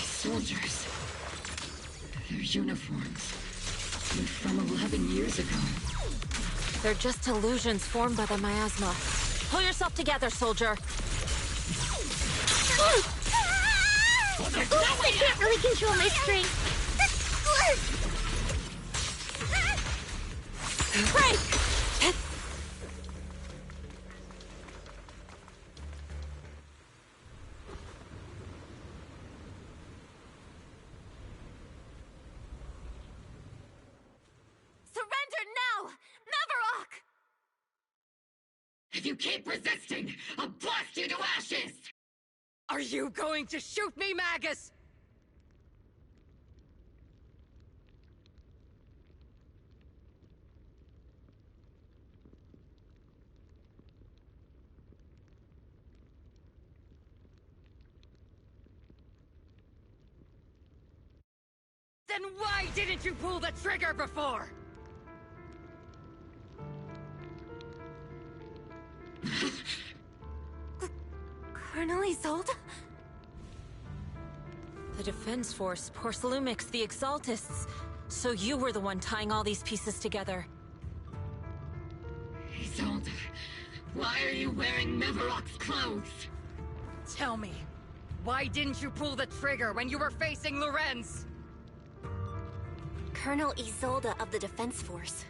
[SPEAKER 7] Soldiers. Their uniforms. They're from 11 years ago.
[SPEAKER 9] They're just illusions formed by the miasma. Pull yourself together, soldier.
[SPEAKER 16] I can't really control my strength.
[SPEAKER 9] Break!
[SPEAKER 7] If you keep resisting, I'll blast you to ashes!
[SPEAKER 6] Are you going to shoot me, Magus? Then why didn't you pull the trigger before?
[SPEAKER 10] Colonel Isolde?
[SPEAKER 9] The Defense Force, Porcelumix, the Exaltists. So you were the one tying all these pieces together.
[SPEAKER 7] Isolde, why are you wearing Mevarok's clothes?
[SPEAKER 6] Tell me, why didn't you pull the trigger when you were facing Lorenz?
[SPEAKER 4] Colonel Isolde of the Defense Force.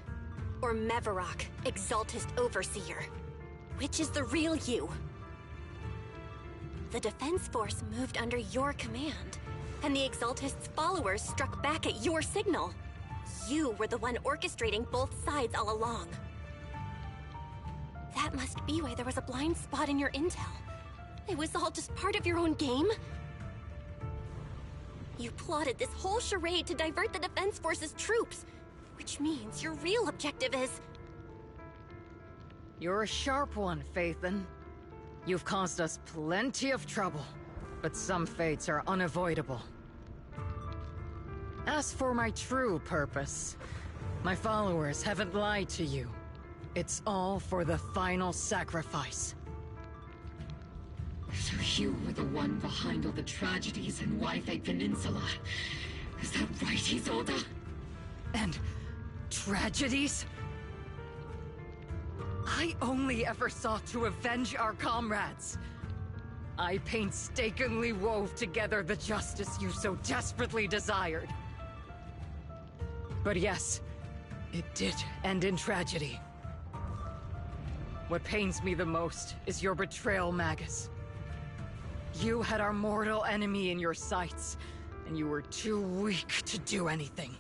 [SPEAKER 4] Or Mevarok, Exaltist Overseer. Which is the real you? The Defense Force moved under your command, and the Exaltist's followers struck back at your signal. You were the one orchestrating both sides all along. That must be why there was a blind spot in your intel. It was all just part of your own game? You plotted this whole charade to divert the Defense Force's troops, which means your real objective is...
[SPEAKER 6] You're a sharp one, Phaethon. You've caused us plenty of trouble, but some fates are unavoidable. As for my true purpose, my followers haven't lied to you. It's all for the final sacrifice.
[SPEAKER 7] So you were the one behind all the tragedies in Wi-Fi Peninsula. Is that right, Isolde?
[SPEAKER 6] And tragedies? I only ever sought to avenge our comrades. I painstakingly wove together the justice you so desperately desired. But yes, it did end in tragedy. What pains me the most is your betrayal, Magus. You had our mortal enemy in your sights, and you were too weak to do anything.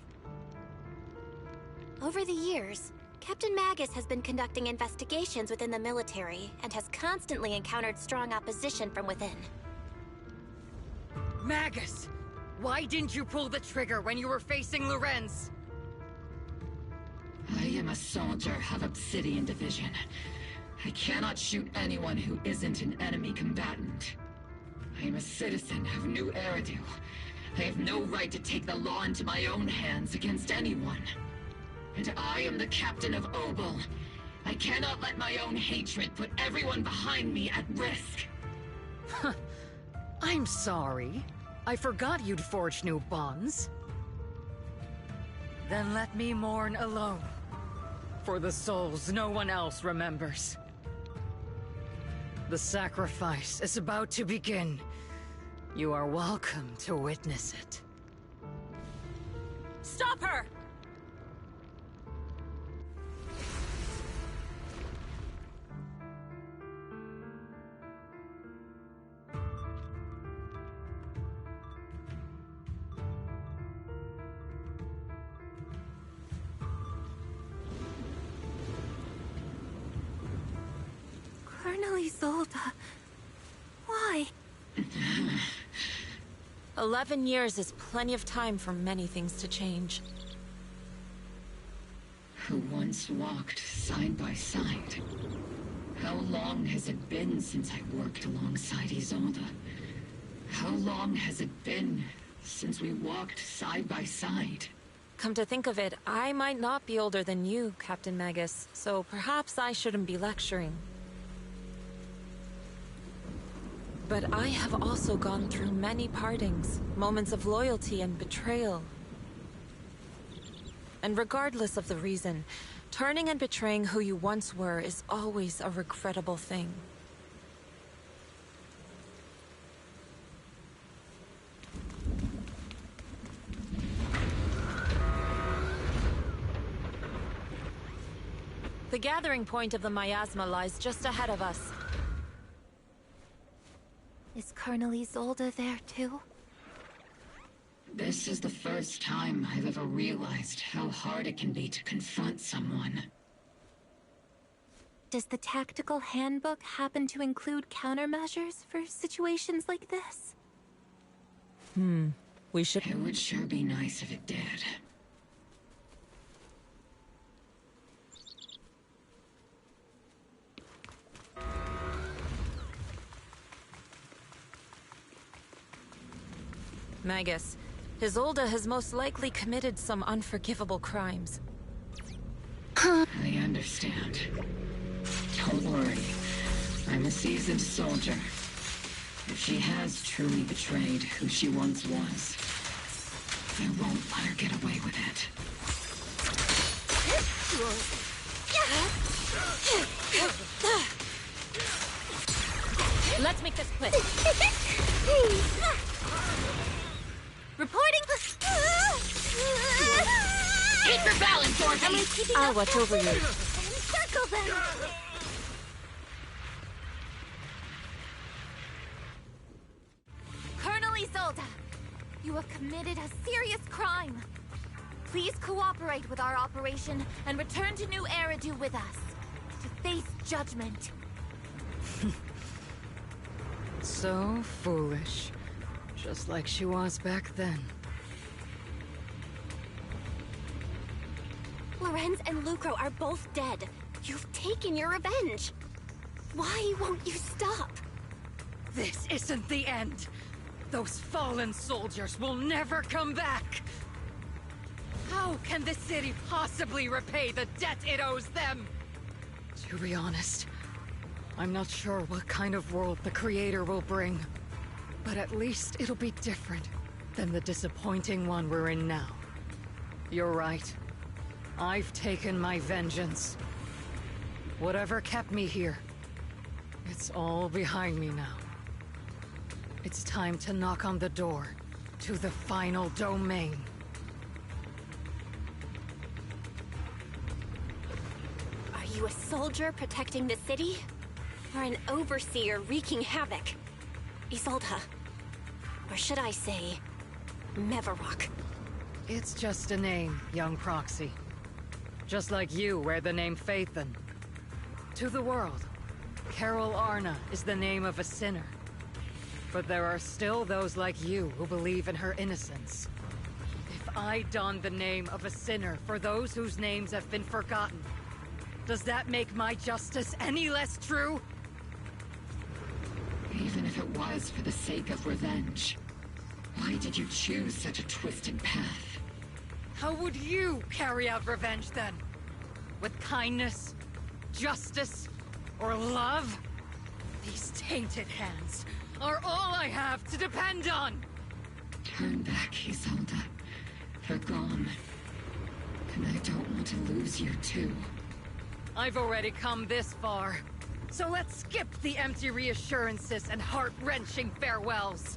[SPEAKER 4] Over the years, Captain Magus has been conducting investigations within the military and has constantly encountered strong opposition from within.
[SPEAKER 6] Magus! Why didn't you pull the trigger when you were facing Lorenz?
[SPEAKER 7] I am a soldier of Obsidian Division. I cannot shoot anyone who isn't an enemy combatant. I am a citizen of New Eridu. I have no right to take the law into my own hands against anyone. And I am the captain of Obel. I cannot let my own hatred put everyone behind me at risk.
[SPEAKER 6] I'm sorry. I forgot you'd forged new bonds. Then let me mourn alone. For the souls no one else remembers. The sacrifice is about to begin. You are welcome to witness it.
[SPEAKER 9] Stop her!
[SPEAKER 10] Colonel Isolde. Why?
[SPEAKER 9] 11 years is plenty of time for many things to change.
[SPEAKER 7] Who once walked side by side. How long has it been since I worked alongside Isolde? How long has it been since we walked side by side?
[SPEAKER 9] Come to think of it, I might not be older than you, Captain Magus, so perhaps I shouldn't be lecturing. But I have also gone through many partings, moments of loyalty and betrayal. And regardless of the reason, turning and betraying who you once were is always a regrettable thing. The gathering point of the miasma lies just ahead of us.
[SPEAKER 10] Is Colonel Isolde there too?
[SPEAKER 7] This is the first time I've ever realized how hard it can be to confront someone.
[SPEAKER 10] Does the tactical handbook happen to include countermeasures for situations like this?
[SPEAKER 9] We should...
[SPEAKER 7] It would sure be nice if it did.
[SPEAKER 9] Magus, Isolde has most likely committed some unforgivable crimes.
[SPEAKER 7] I understand. Don't worry. I'm a seasoned soldier. If she has truly betrayed who she once was, I won't let her get away with it.
[SPEAKER 9] Let's make this quick.
[SPEAKER 10] Reporting!
[SPEAKER 7] Keep your balance, Dorothy!
[SPEAKER 9] I'll watch over you.
[SPEAKER 10] Circle them! Colonel Isolde, you have committed a serious crime. Please cooperate with our operation and return to New Eridu with us to face judgment.
[SPEAKER 6] So foolish. Just like she was back then.
[SPEAKER 4] Lorenz and Lucro are both dead. You've taken your revenge. Why won't you stop?
[SPEAKER 6] This isn't the end. Those fallen soldiers will never come back. How can the city possibly repay the debt it owes them? To be honest, I'm not sure what kind of world the Creator will bring. But at least it'll be different than the disappointing one we're in now. You're right. I've taken my vengeance. Whatever kept me here, it's all behind me now. It's time to knock on the door to the final domain.
[SPEAKER 4] Are you a soldier protecting the city? Or an overseer wreaking havoc? Isolde. Or should I say, Mevarok?
[SPEAKER 6] It's just a name, young Proxy. Just like you wear the name Phaethon. To the world, Carol Arna is the name of a sinner. But there are still those like you who believe in her innocence. If I don the name of a sinner for those whose names have been forgotten, Does that make my justice any less true?
[SPEAKER 7] Even if it was for the sake of revenge, why did you choose such a twisted path?
[SPEAKER 6] How would you carry out revenge then? With kindness, justice, or love? These tainted hands are all I have to depend on!
[SPEAKER 7] Turn back, Isolde. They're gone. And I don't want to lose you, too.
[SPEAKER 6] I've already come this far. So let's skip the empty reassurances and heart-wrenching farewells.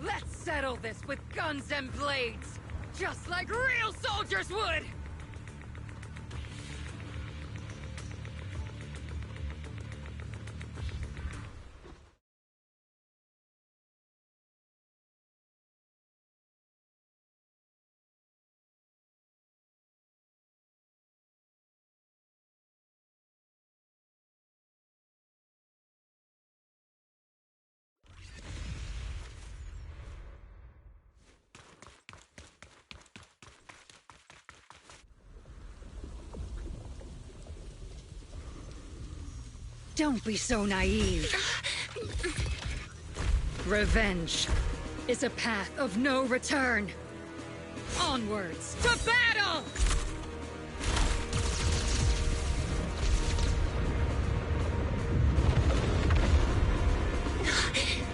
[SPEAKER 6] Let's settle this with guns and blades, just like real soldiers would! Don't be so naive. Revenge is a path of no return. Onwards to battle!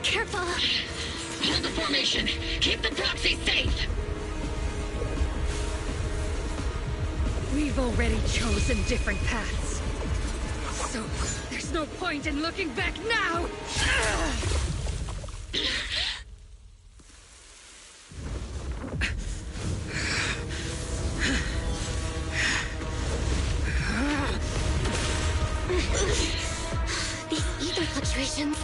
[SPEAKER 10] Careful!
[SPEAKER 7] Hold the formation! Keep the proxy safe!
[SPEAKER 6] We've already chosen different paths. So, there's no point in looking back now!
[SPEAKER 4] These ether fluctuations.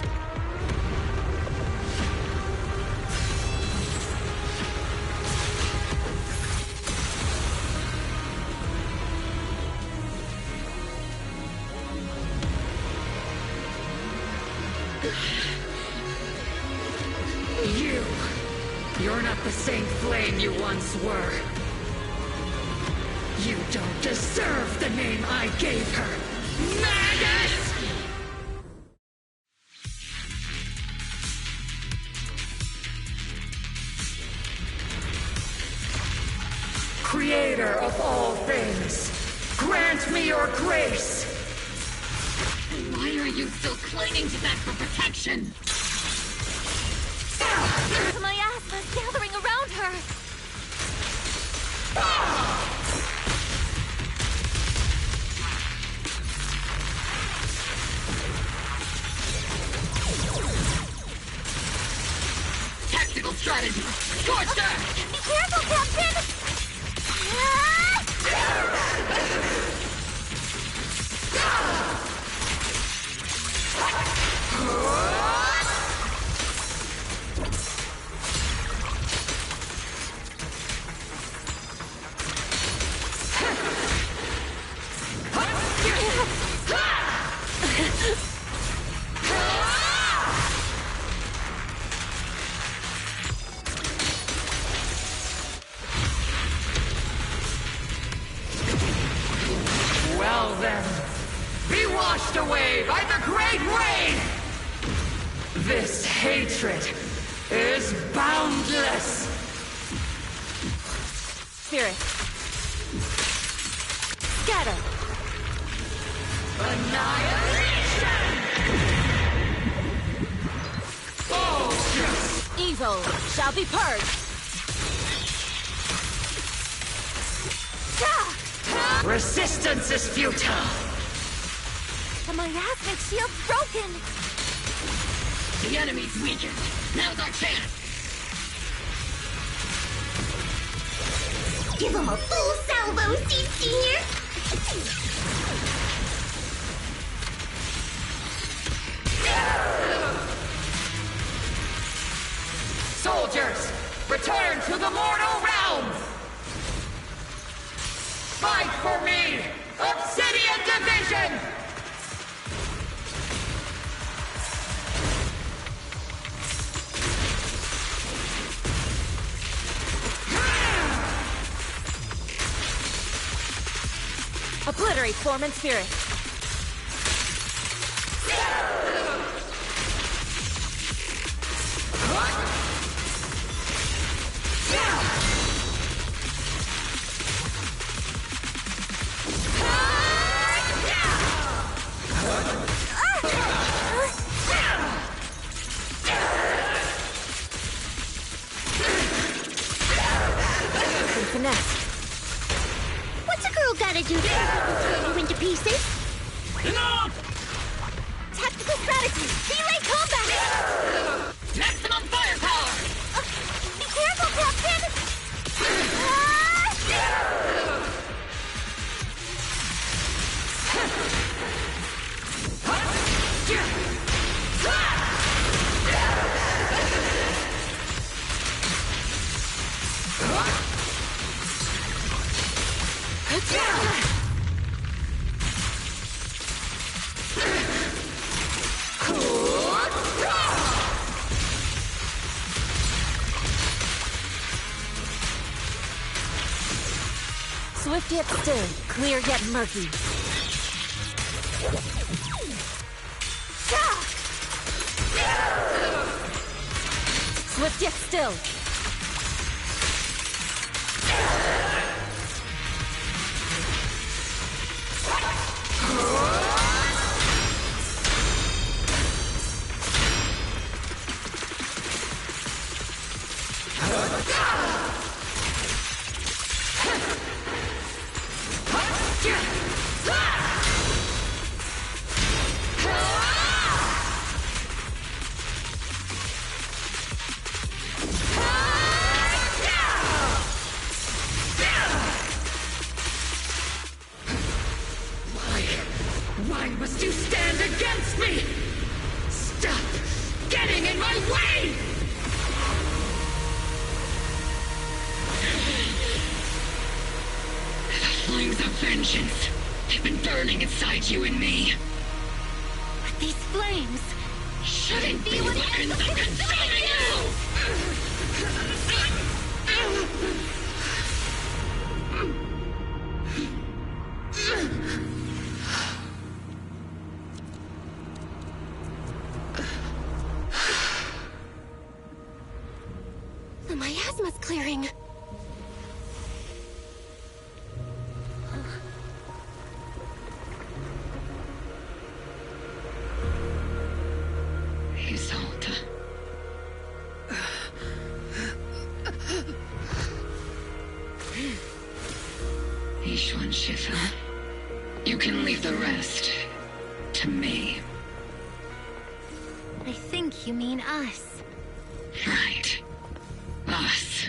[SPEAKER 6] You're not the same flame you once were. You don't deserve the name I gave her. Magus! Creator of all things, grant me your grace!
[SPEAKER 7] Why are you still clinging to that for protection?
[SPEAKER 10] My ass was gathering around her!
[SPEAKER 7] Tactical strategy! Scorched earth!
[SPEAKER 10] Be careful, Captain!
[SPEAKER 6] Well then, be washed away by the great rain! This hatred is boundless!
[SPEAKER 10] Spirit. Scatter.
[SPEAKER 6] Annihilation! Focus!
[SPEAKER 10] Evil shall be purged.
[SPEAKER 6] Resistance is futile!
[SPEAKER 10] The miasmic shield's broken!
[SPEAKER 7] The enemy's weakened. Now's our chance!
[SPEAKER 16] Give him a full salvo, Senior!
[SPEAKER 6] Soldiers, return to the mortal realm! Fight for me! Obsidian Division!
[SPEAKER 9] Obliterate form and spirit.
[SPEAKER 16] What's a girl gotta do to turn you into pieces?
[SPEAKER 12] Enough!
[SPEAKER 16] Tactical strategy! Delay combat!
[SPEAKER 12] Maximum firepower!
[SPEAKER 16] Be careful, Captain!
[SPEAKER 9] Swift yet still, clear yet murky. Swift yet still.
[SPEAKER 12] Why must you stand against me? Stop getting in my way! The flames of vengeance have been burning inside you and me.
[SPEAKER 16] But these flames
[SPEAKER 12] shouldn't be what ends up consuming you!
[SPEAKER 4] The miasma's clearing.
[SPEAKER 7] Isolde. Ishwan Shifa. You can leave the rest to me.
[SPEAKER 16] I think you mean us.
[SPEAKER 7] Right. Us.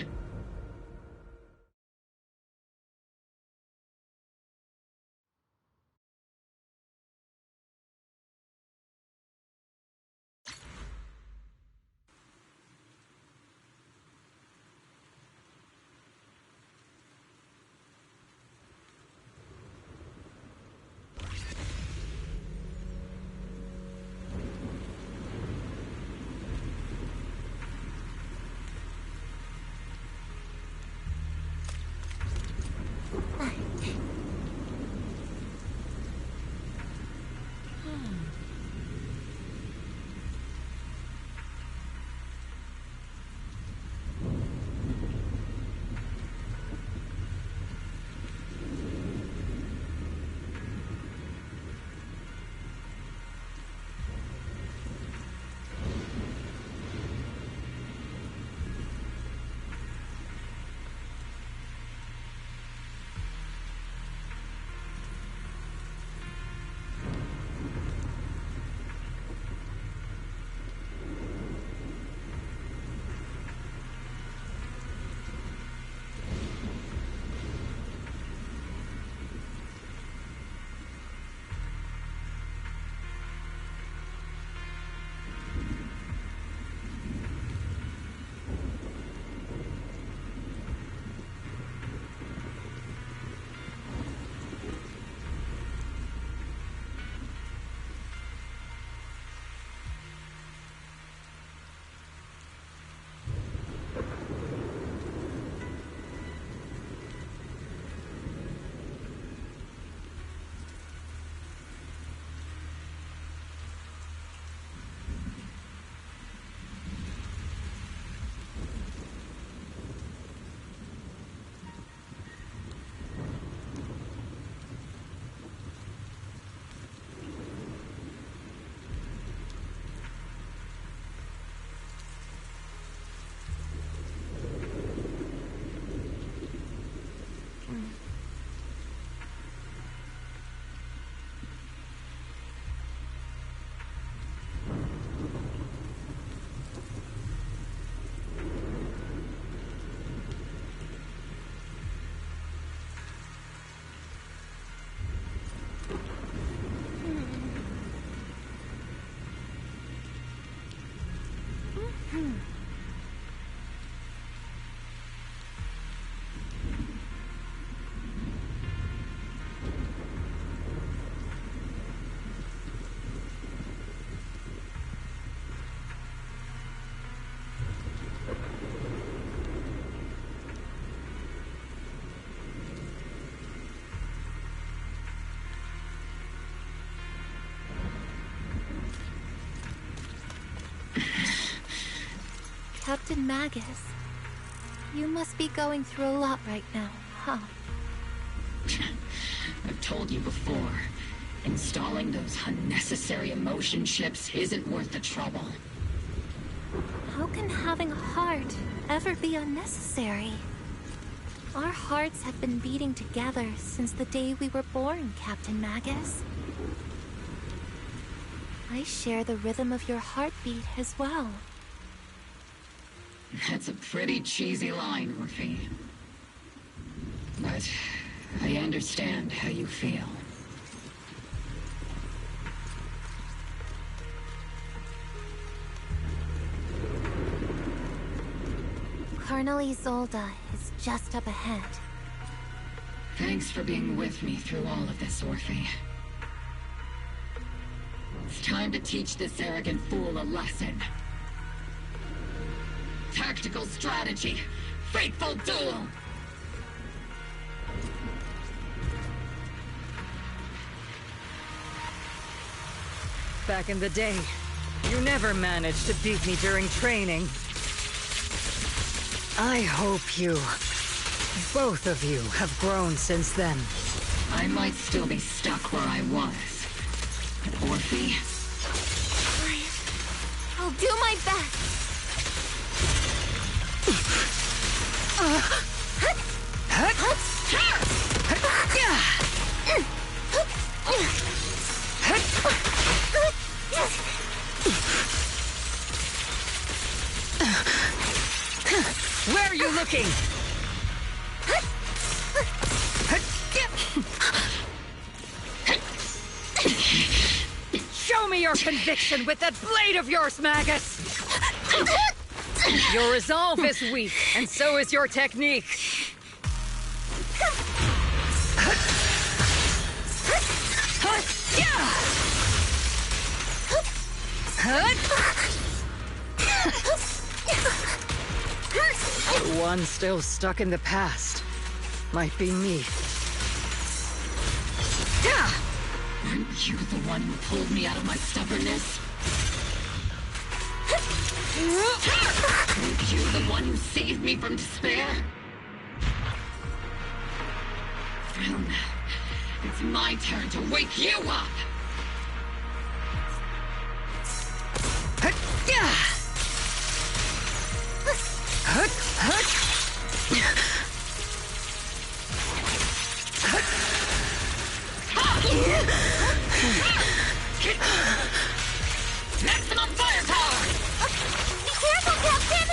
[SPEAKER 10] Captain Magus, you must be going through a lot right now, huh?
[SPEAKER 7] I've told you before, installing those unnecessary emotion chips isn't worth the trouble.
[SPEAKER 10] How can having a heart ever be unnecessary? Our hearts have been beating together since the day we were born, Captain Magus. I share the rhythm of your heartbeat as well.
[SPEAKER 7] That's a pretty cheesy line, Orphe. But I understand how you feel.
[SPEAKER 10] Colonel Isolde is just up ahead.
[SPEAKER 7] Thanks for being with me through all of this, Orphe. It's time to teach this arrogant fool a lesson. Tactical strategy. Fateful duel.
[SPEAKER 6] Back in the day, you never managed to beat me during training. I hope both of you, have grown since then.
[SPEAKER 7] I might still be stuck where I was. But Orphe...
[SPEAKER 10] I'll do my best.
[SPEAKER 6] Where are you looking? Show me your conviction with that blade of yours, Magus! Your resolve is weak, and so is your technique. The one still stuck in the past might be me.
[SPEAKER 7] Weren't you the one who pulled me out of my stubbornness? Weren't you the one who saved me from despair? Well, now, it's my turn to wake you up! Maximum firepower!
[SPEAKER 10] Be careful, Captain!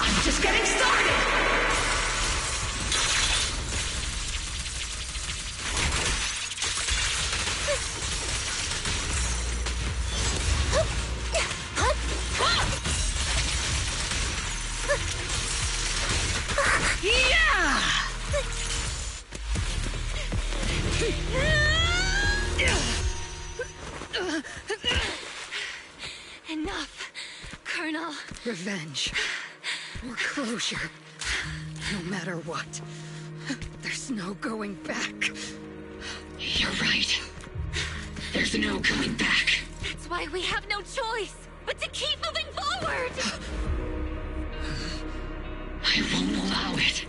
[SPEAKER 7] I'm just getting started!
[SPEAKER 10] Enough, Colonel.
[SPEAKER 6] Revenge. Or closure. No matter what. There's no going back.
[SPEAKER 7] You're right. There's no going back.
[SPEAKER 10] That's why we have no choice but to keep moving forward!
[SPEAKER 7] I won't allow it.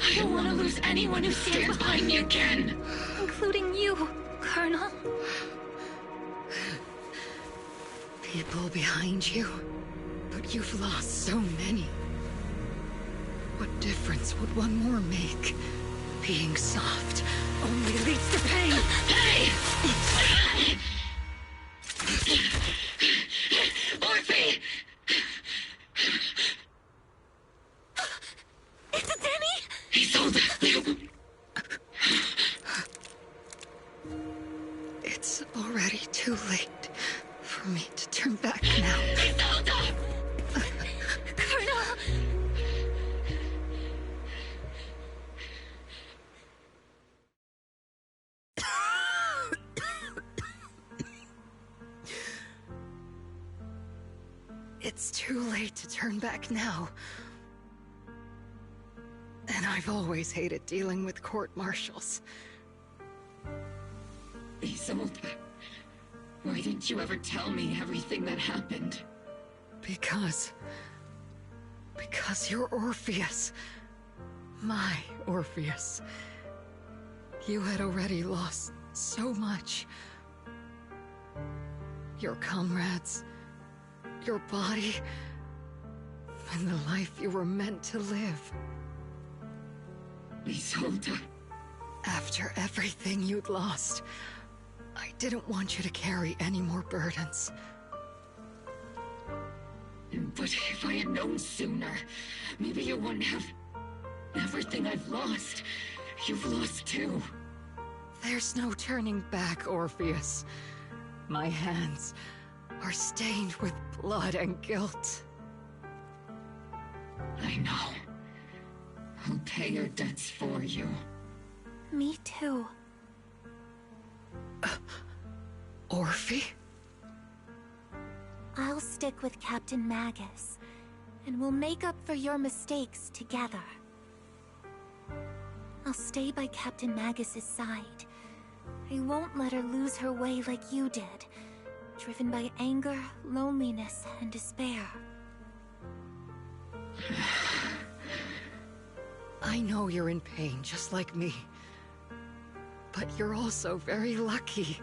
[SPEAKER 7] I don't want to lose anyone who stands behind me again.
[SPEAKER 10] Including you, Colonel.
[SPEAKER 6] People behind you, but you've lost so many. What difference would one more make? Being soft only leads to pain.
[SPEAKER 7] Hey! Orphe!
[SPEAKER 10] Is it Danny?
[SPEAKER 7] Isolde!
[SPEAKER 6] It's already too late for me to turn back now.
[SPEAKER 7] Isolde!
[SPEAKER 10] Colonel!
[SPEAKER 6] It's too late to turn back now. And I've always hated dealing with court-martials.
[SPEAKER 7] Isolde, why didn't you ever tell me everything that happened?
[SPEAKER 6] Because you're Orpheus. My Orpheus. You had already lost so much. Your comrades, your body, and the life you were meant to live.
[SPEAKER 7] Isolde.
[SPEAKER 6] After everything you'd lost, I didn't want you to carry any more burdens.
[SPEAKER 7] But if I had known sooner, maybe you wouldn't have... Everything I've lost, you've lost too.
[SPEAKER 6] There's no turning back, Orpheus. My hands are stained with blood and guilt.
[SPEAKER 7] I know. I'll pay your debts for you.
[SPEAKER 10] Me too.
[SPEAKER 6] Orphe?
[SPEAKER 10] I'll stick with Captain Magus, and we'll make up for your mistakes together. I'll stay by Captain Magus's side. I won't let her lose her way like you did, driven by anger, loneliness, and despair.
[SPEAKER 6] I know you're in pain, just like me. But you're also very lucky.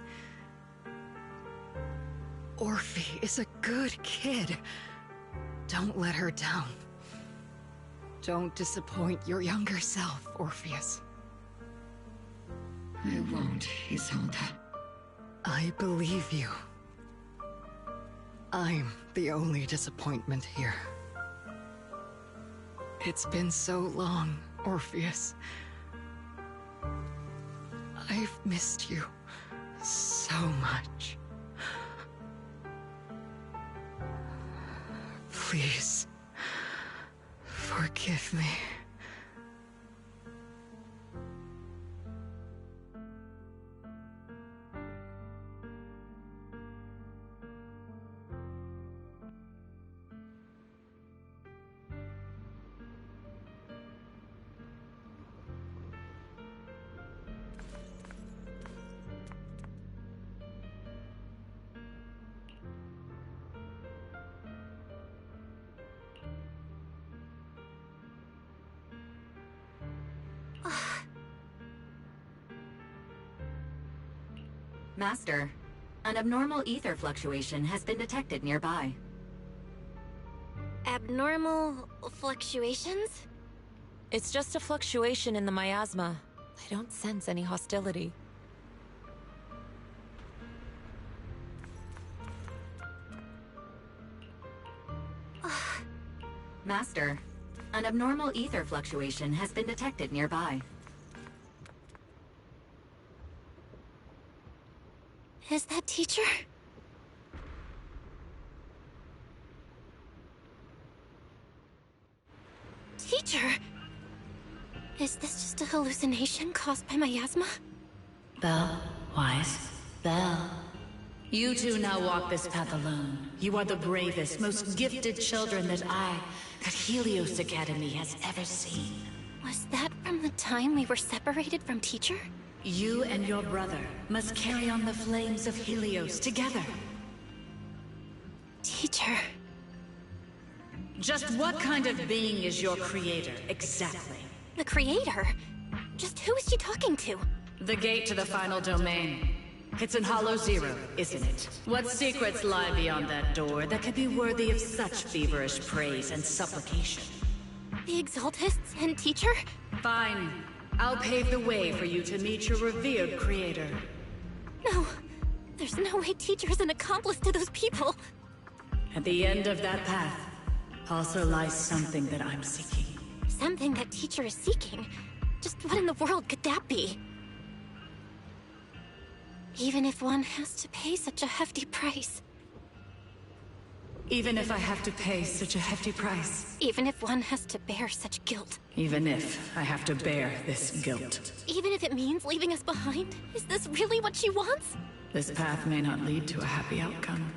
[SPEAKER 6] Orphe is a good kid. Don't let her down. Don't disappoint your younger self, Orpheus.
[SPEAKER 7] I won't, Isolde.
[SPEAKER 6] I believe you. I'm the only disappointment here. It's been so long, Orpheus. I've missed you so much. Please, forgive me.
[SPEAKER 17] Master, an abnormal ether fluctuation has been detected nearby.
[SPEAKER 4] Abnormal fluctuations?
[SPEAKER 9] It's just a fluctuation in the miasma. I don't sense any hostility.
[SPEAKER 17] Master, an abnormal ether fluctuation has been detected nearby.
[SPEAKER 4] Is that teacher? Teacher? Is this just a hallucination caused by miasma?
[SPEAKER 21] Belle, Wise, Belle. You two now walk this path alone. You are the bravest, most gifted children that Helios Academy has ever seen.
[SPEAKER 4] Was that from the time we were separated from teacher?
[SPEAKER 21] You and your brother must carry on the flames of Helios together.
[SPEAKER 4] Teacher.
[SPEAKER 21] Just what kind of being is your creator, exactly?
[SPEAKER 4] The creator? Just who is she talking to?
[SPEAKER 21] The gate to the final domain. It's in Hollow Zero, isn't it? What secrets lie beyond that door that could be worthy of such feverish praise and supplication?
[SPEAKER 4] The Exaltists and teacher?
[SPEAKER 21] Fine. I'll pave the way for you to meet your revered creator.
[SPEAKER 4] No. There's no way teacher is an accomplice to those people.
[SPEAKER 21] At the end of that path also lies something that I'm seeking.
[SPEAKER 4] Something that teacher is seeking? Just what in the world could that be? Even if one has to pay such a hefty price.
[SPEAKER 21] Even if I have to pay such a hefty price.
[SPEAKER 4] Even if one has to bear such guilt.
[SPEAKER 21] Even if I have to bear this guilt.
[SPEAKER 4] Even if it means leaving us behind? Is this really what she wants?
[SPEAKER 21] This path may not lead to a happy outcome.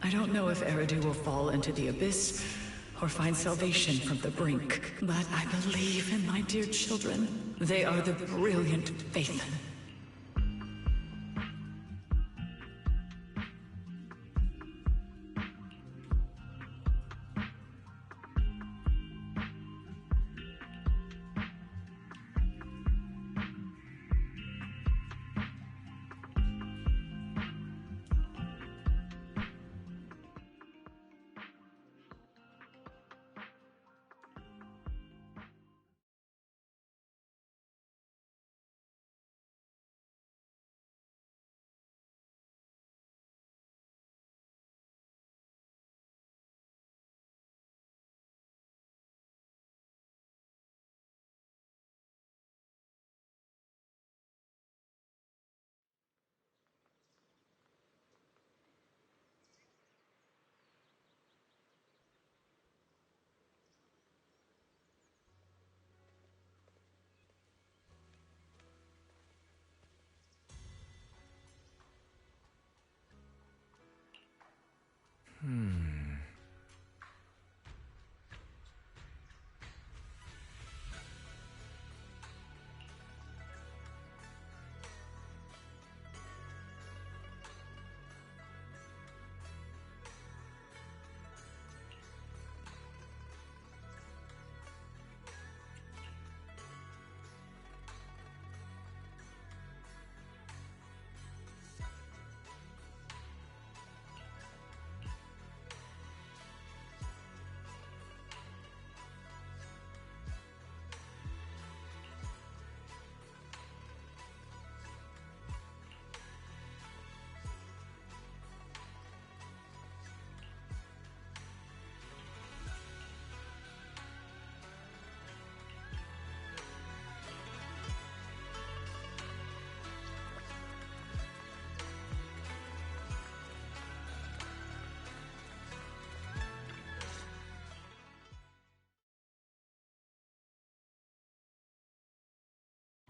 [SPEAKER 21] I don't know if Eridu will fall into the abyss, or find salvation from the brink. But I believe in my dear children. They are the brilliant Phaethon.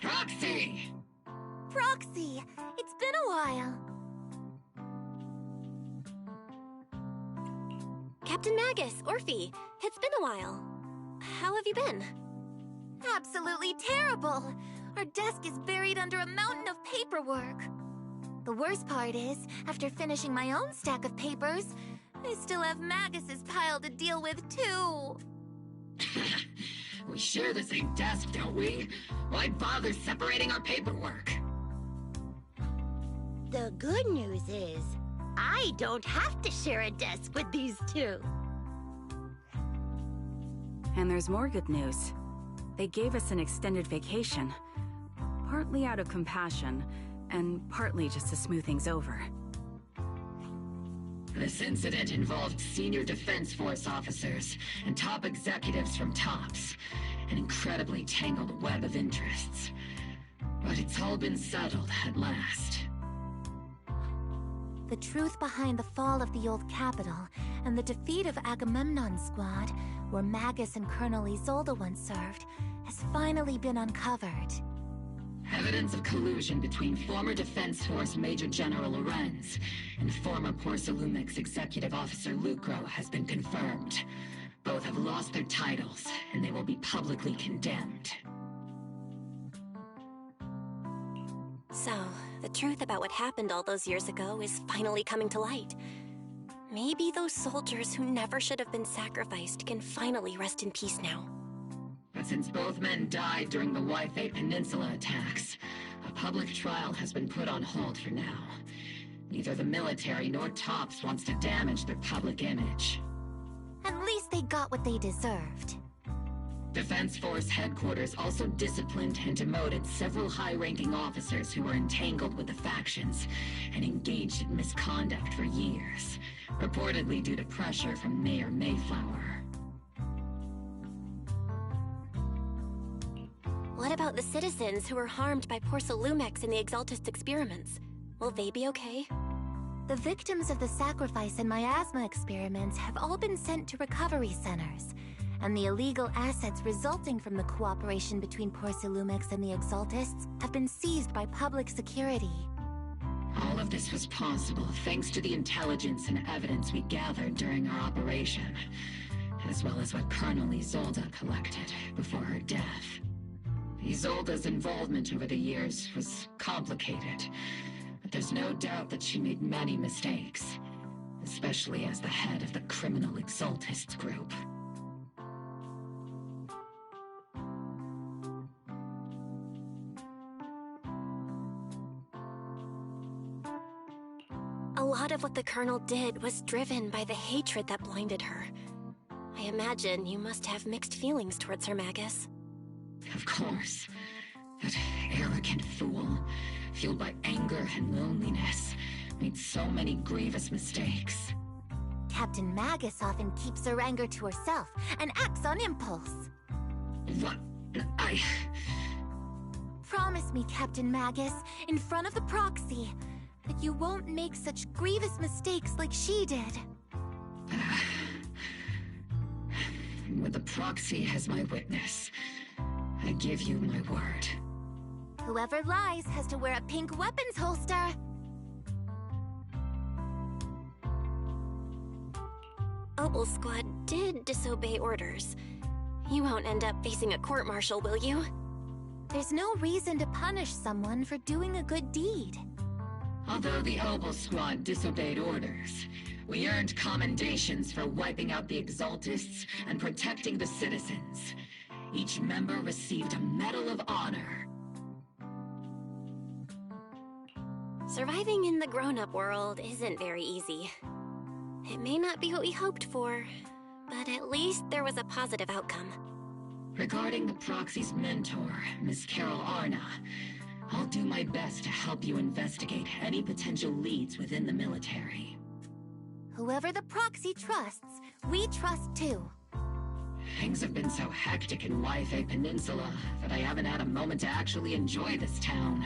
[SPEAKER 10] Proxy! Proxy! It's been a while.
[SPEAKER 4] Captain Magus, Orphe, it's been a while. How have you been?
[SPEAKER 10] Absolutely terrible! Our desk is buried under a mountain of paperwork. The worst part is, after finishing my own stack of papers, I still have Magus's pile to deal with too.
[SPEAKER 7] We share the same desk, don't we? Why bother separating our paperwork?
[SPEAKER 16] The good news is, I don't have to share a desk with these two.
[SPEAKER 13] And there's more good news. They gave us an extended vacation. Partly out of compassion, and partly just to smooth things over.
[SPEAKER 7] This incident involved senior Defense Force officers and top executives from TOPS. An incredibly tangled web of interests. But it's all been settled at last.
[SPEAKER 10] The truth behind the fall of the old capital and the defeat of Agamemnon's squad, where Magus and Colonel Isolde once served, has finally been uncovered.
[SPEAKER 7] Evidence of collusion between former Defense Force Major General Lorenz and former Porcelumix Executive Officer Lucro has been confirmed. Both have lost their titles, and they will be publicly condemned.
[SPEAKER 4] So, the truth about what happened all those years ago is finally coming to light. Maybe those soldiers who never should have been sacrificed can finally rest in peace now.
[SPEAKER 7] But since both men died during the Waifei Peninsula attacks, a public trial has been put on hold for now. Neither the military nor TOPS wants to damage their public image.
[SPEAKER 10] At least they got what they deserved.
[SPEAKER 7] Defense Force headquarters also disciplined and demoted several high-ranking officers who were entangled with the factions and engaged in misconduct for years, reportedly due to pressure from Mayor Mayflower.
[SPEAKER 4] What about the citizens who were harmed by Porcelumix and the Exaltist experiments? Will they be okay?
[SPEAKER 10] The victims of the sacrifice and miasma experiments have all been sent to recovery centers, and the illegal assets resulting from the cooperation between Porcelumix and the Exaltists have been seized by public security.
[SPEAKER 7] All of this was possible thanks to the intelligence and evidence we gathered during our operation. as well as what Colonel Isolde collected before her death. Isolde's involvement over the years was complicated, but there's no doubt that she made many mistakes, especially as the head of the criminal Exaltists group.
[SPEAKER 4] A lot of what the Colonel did was driven by the hatred that blinded her. I imagine you must have mixed feelings towards her, Magus.
[SPEAKER 7] Of course. That arrogant fool, fueled by anger and loneliness, made so many grievous mistakes.
[SPEAKER 10] Captain Magus often keeps her anger to herself and acts on impulse.
[SPEAKER 7] What?
[SPEAKER 10] Promise me, Captain Magus, in front of the proxy, that you won't make such grievous mistakes like she did.
[SPEAKER 7] With the proxy as my witness, I give you my word.
[SPEAKER 10] Whoever lies has to wear a pink weapons holster.
[SPEAKER 4] Opal Squad did disobey orders. You won't end up facing a court-martial, will you?
[SPEAKER 10] There's no reason to punish someone for doing a good deed.
[SPEAKER 7] Although the Opal Squad disobeyed orders, we earned commendations for wiping out the Exaltists and protecting the citizens. Each member received a Medal of Honor.
[SPEAKER 4] Surviving in the grown-up world isn't very easy. It may not be what we hoped for, but at least there was a positive outcome.
[SPEAKER 7] Regarding the Proxy's mentor, Miss Carol Arna, I'll do my best to help you investigate any potential leads within the military.
[SPEAKER 10] Whoever the Proxy trusts, we trust too.
[SPEAKER 7] Things have been so hectic in Wi-Fi Peninsula that I haven't had a moment to actually enjoy this town.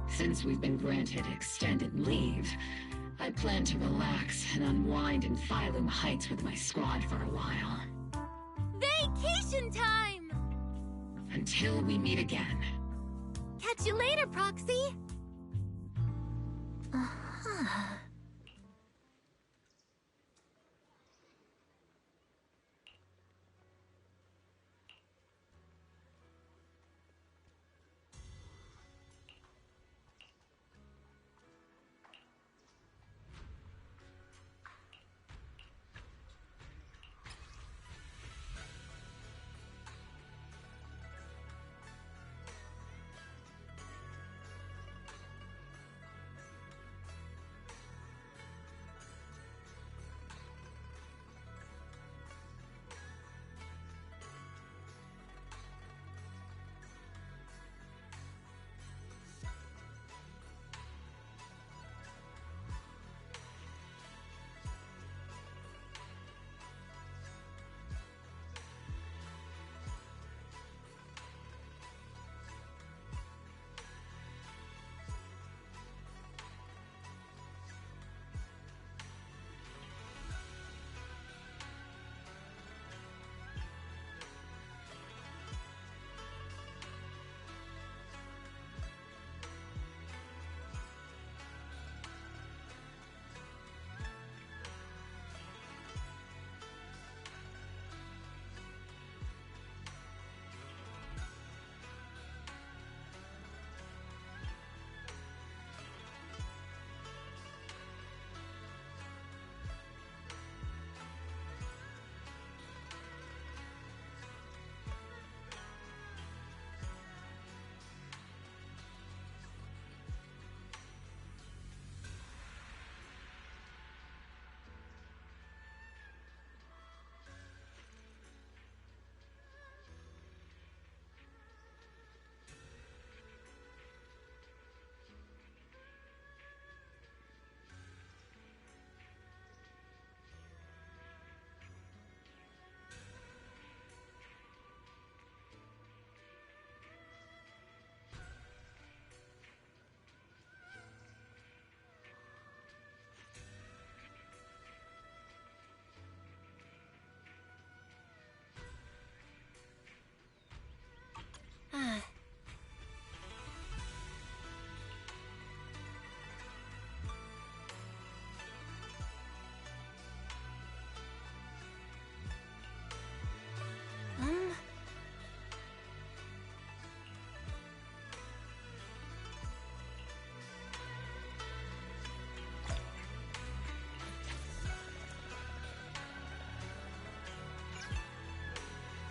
[SPEAKER 7] Since we've been granted extended leave, I plan to relax and unwind in Phylum Heights with my squad for a while.
[SPEAKER 10] Vacation time!
[SPEAKER 7] Until we meet again.
[SPEAKER 10] Catch you later, Proxy! Uh-huh.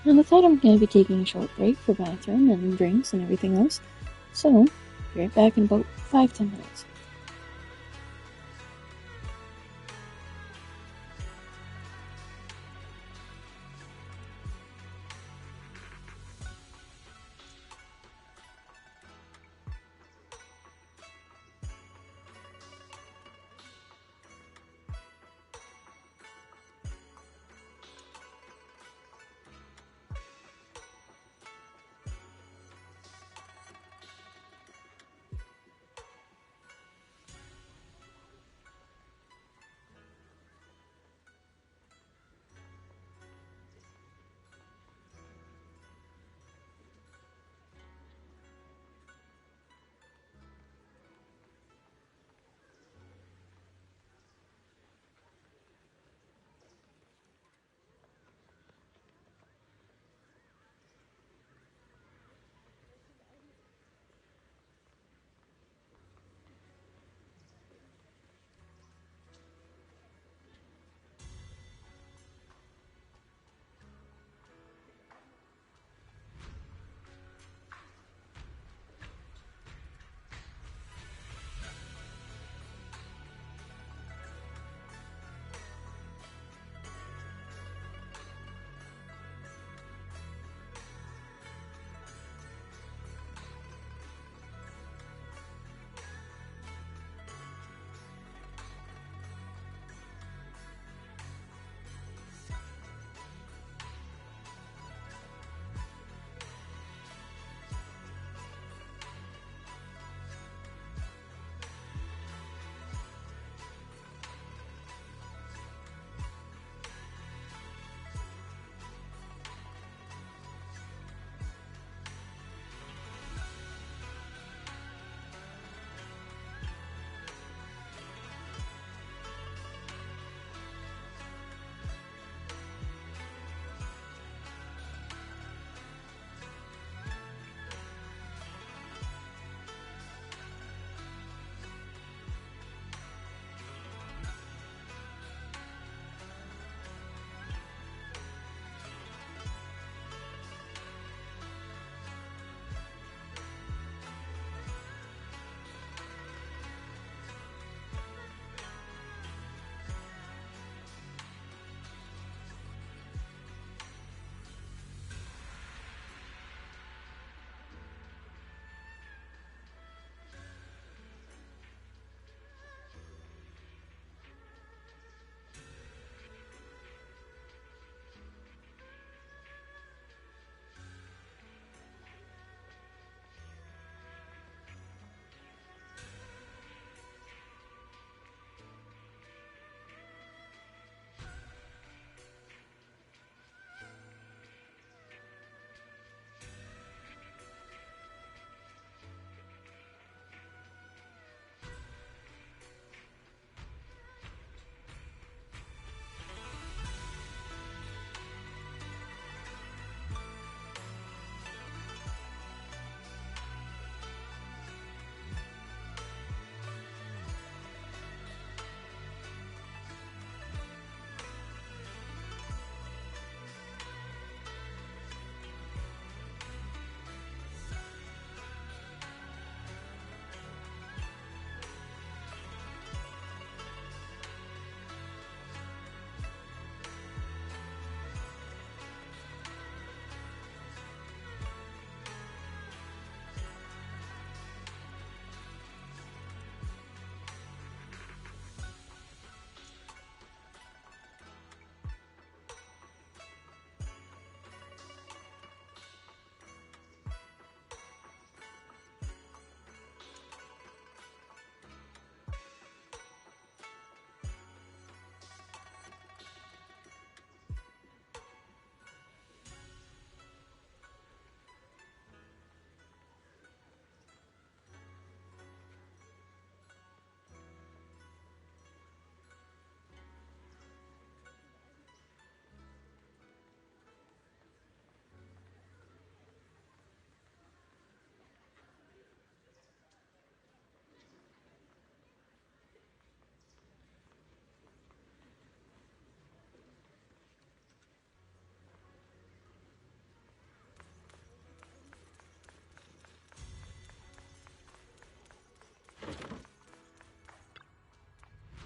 [SPEAKER 15] And with that, I'm going to be taking a short break for bathroom and drinks and everything else. So, be right back in about 5-10 minutes.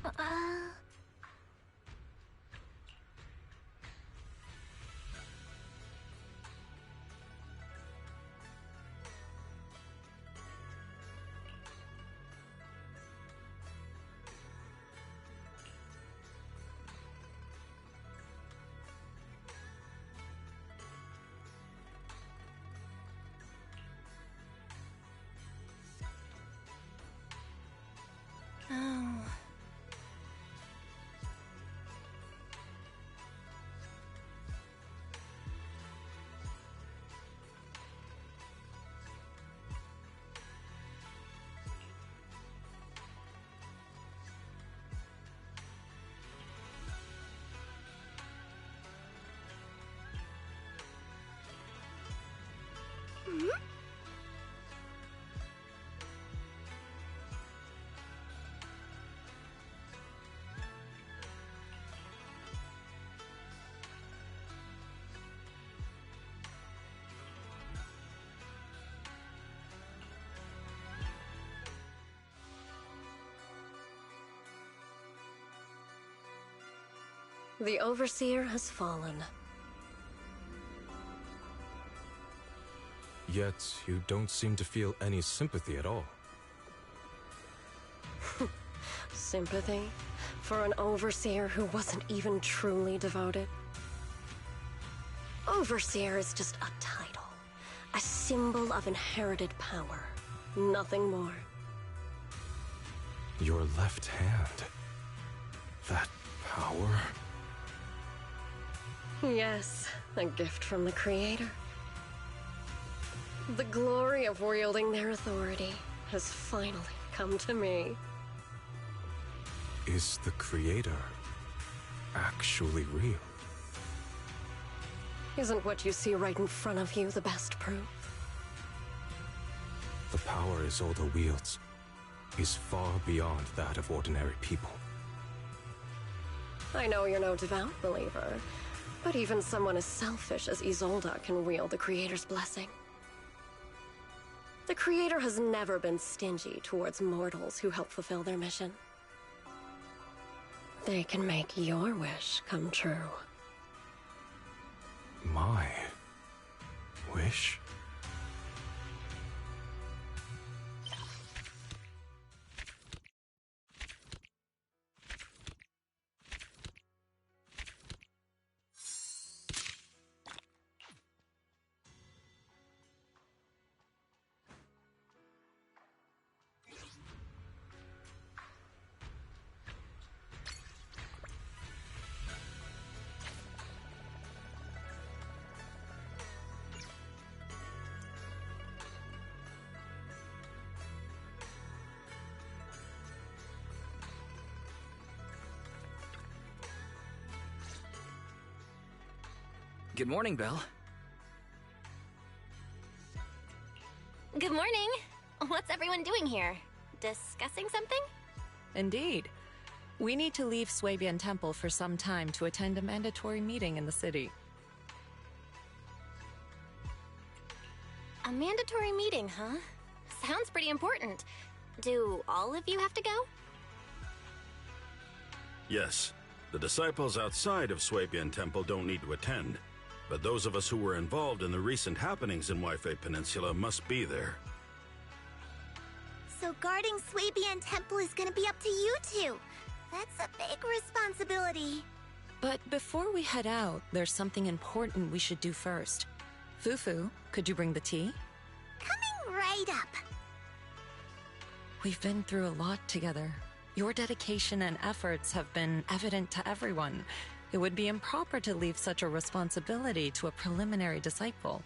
[SPEAKER 9] Oh.
[SPEAKER 14] The Overseer has fallen.
[SPEAKER 18] Yet, you don't seem to feel any sympathy at all.
[SPEAKER 14] Sympathy? For an Overseer who wasn't even truly devoted? Overseer is just a title. A symbol of inherited power. Nothing more.
[SPEAKER 18] Your left hand. That power?
[SPEAKER 14] Yes, a gift from the Creator. The glory of wielding their authority has finally come to me.
[SPEAKER 18] Is the Creator actually real?
[SPEAKER 14] Isn't what you see right in front of you the best proof?
[SPEAKER 18] The power Isolde wields is far beyond that of ordinary people.
[SPEAKER 14] I know you're no devout believer, but even someone as selfish as Isolde can wield the Creator's blessing. The Creator has never been stingy towards mortals who help fulfill their mission. They can make your wish come true.
[SPEAKER 18] My wish?
[SPEAKER 5] Good morning, Belle.
[SPEAKER 4] Good morning. What's everyone doing here? Discussing something?
[SPEAKER 9] Indeed. We need to leave Swabian Temple for some time to attend a mandatory meeting in the city.
[SPEAKER 4] A mandatory meeting, huh? Sounds pretty important. Do all of you have to go?
[SPEAKER 3] Yes. The disciples outside of Swabian Temple don't need to attend. But those of us who were involved in the recent happenings in Waifei Peninsula must be there.
[SPEAKER 16] So guarding Swabian Temple is gonna be up to you two. That's a big responsibility.
[SPEAKER 9] But before we head out, there's something important we should do first. Fufu, could you bring the tea?
[SPEAKER 16] Coming right up.
[SPEAKER 9] We've been through a lot together. Your dedication and efforts have been evident to everyone. It would be improper to leave such a responsibility to a preliminary disciple.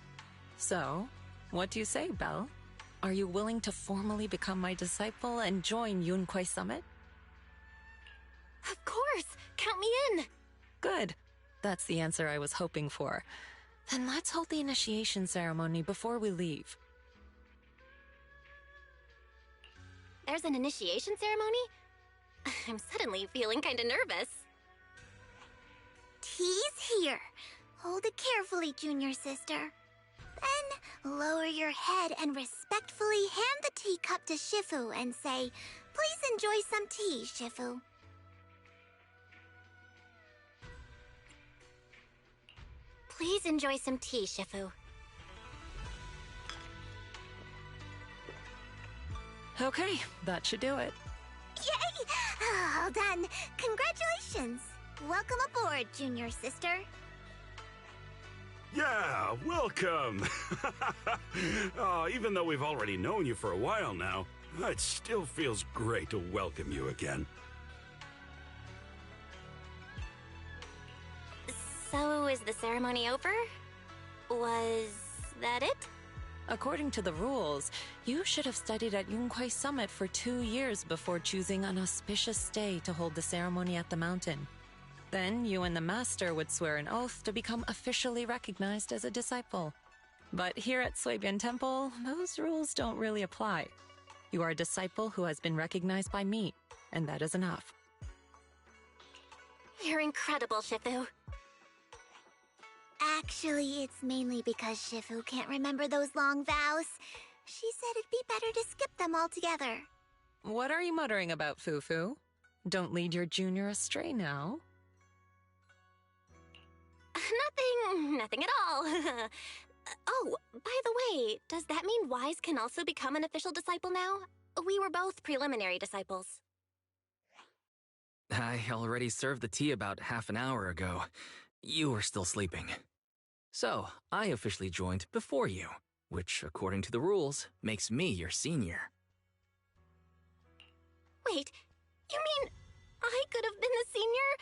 [SPEAKER 9] So, what do you say, Belle? Are you willing to formally become my disciple and join Yunquai Summit?
[SPEAKER 4] Of course! Count me in!
[SPEAKER 9] Good. That's the answer I was hoping for. Then let's hold the initiation ceremony before we leave.
[SPEAKER 4] There's an initiation ceremony? I'm suddenly feeling kinda nervous.
[SPEAKER 16] Tea's here. Hold it carefully, junior sister. Then lower your head and respectfully hand the teacup to Shifu and say, "Please enjoy some tea, Shifu."
[SPEAKER 10] Please enjoy some tea, Shifu.
[SPEAKER 9] Okay, that should do it.
[SPEAKER 16] Yay! All done. Congratulations. Welcome aboard, junior sister.
[SPEAKER 3] Yeah, welcome! Even though we've already known you for a while now, it still feels great to welcome you again.
[SPEAKER 4] So, is the ceremony over? Was that it?
[SPEAKER 9] According to the rules, you should have studied at Yunkwei Summit for 2 years before choosing an auspicious day to hold the ceremony at the mountain. Then you and the master would swear an oath to become officially recognized as a disciple. But here at Swabian Temple, those rules don't really apply. You are a disciple who has been recognized by me, and that is enough.
[SPEAKER 4] You're incredible, Shifu.
[SPEAKER 16] Actually, it's mainly because Shifu can't remember those long vows. She said it'd be better to skip them altogether.
[SPEAKER 9] What are you muttering about, Fufu? Don't lead your junior astray now.
[SPEAKER 4] Nothing at all. Oh, by the way, does that mean Wise can also become an official disciple now? We were both preliminary disciples.
[SPEAKER 5] I already served the tea about half an hour ago. You were still sleeping. So, I officially joined before you, which, according to the rules, makes me your senior.
[SPEAKER 4] Wait, you mean I could have been the senior?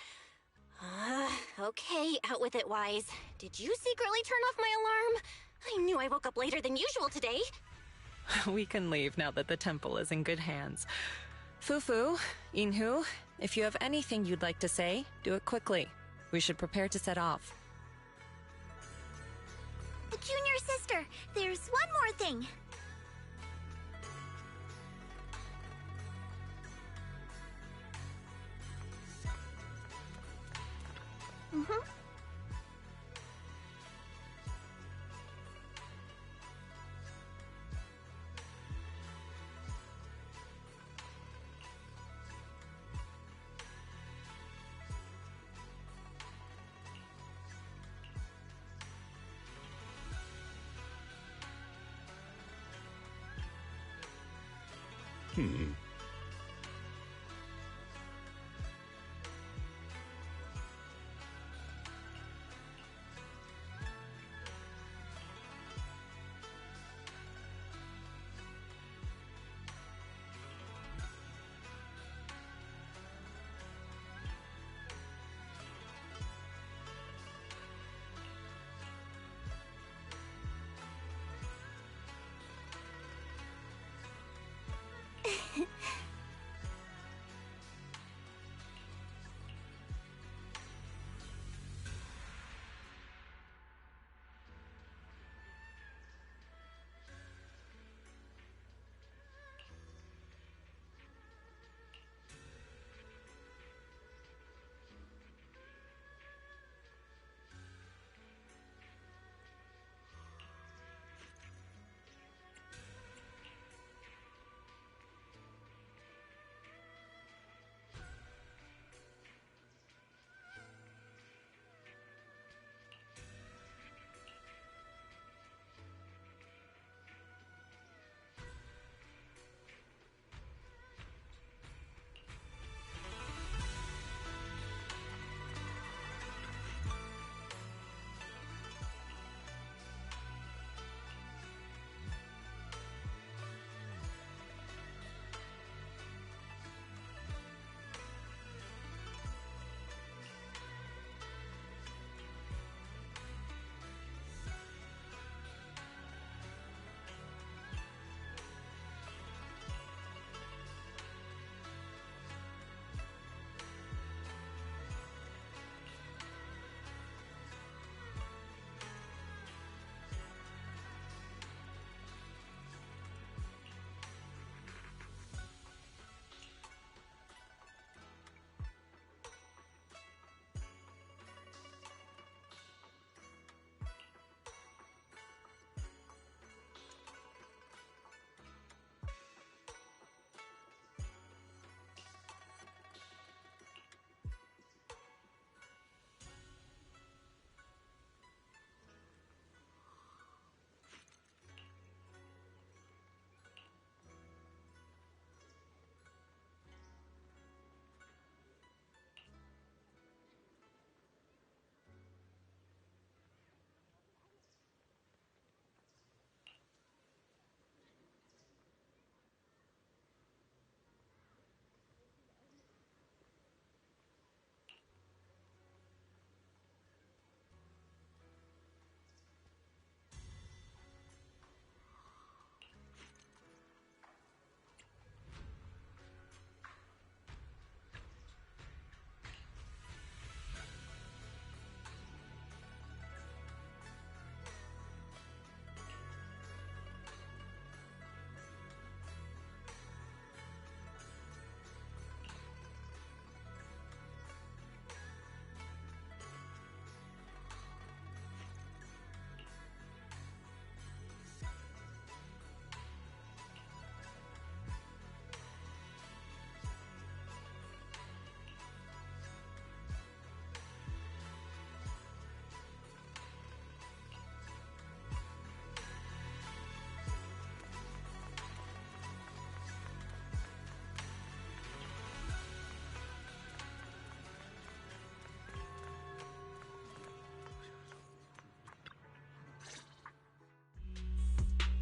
[SPEAKER 4] Okay, out with it, Wise. Did you secretly turn off my alarm? I knew I woke up later than usual today.
[SPEAKER 9] We can leave now that the temple is in good hands. Fufu, Inhu, if you have anything you'd like to say, do it quickly. We should prepare to set off.
[SPEAKER 16] Junior sister, there's one more thing.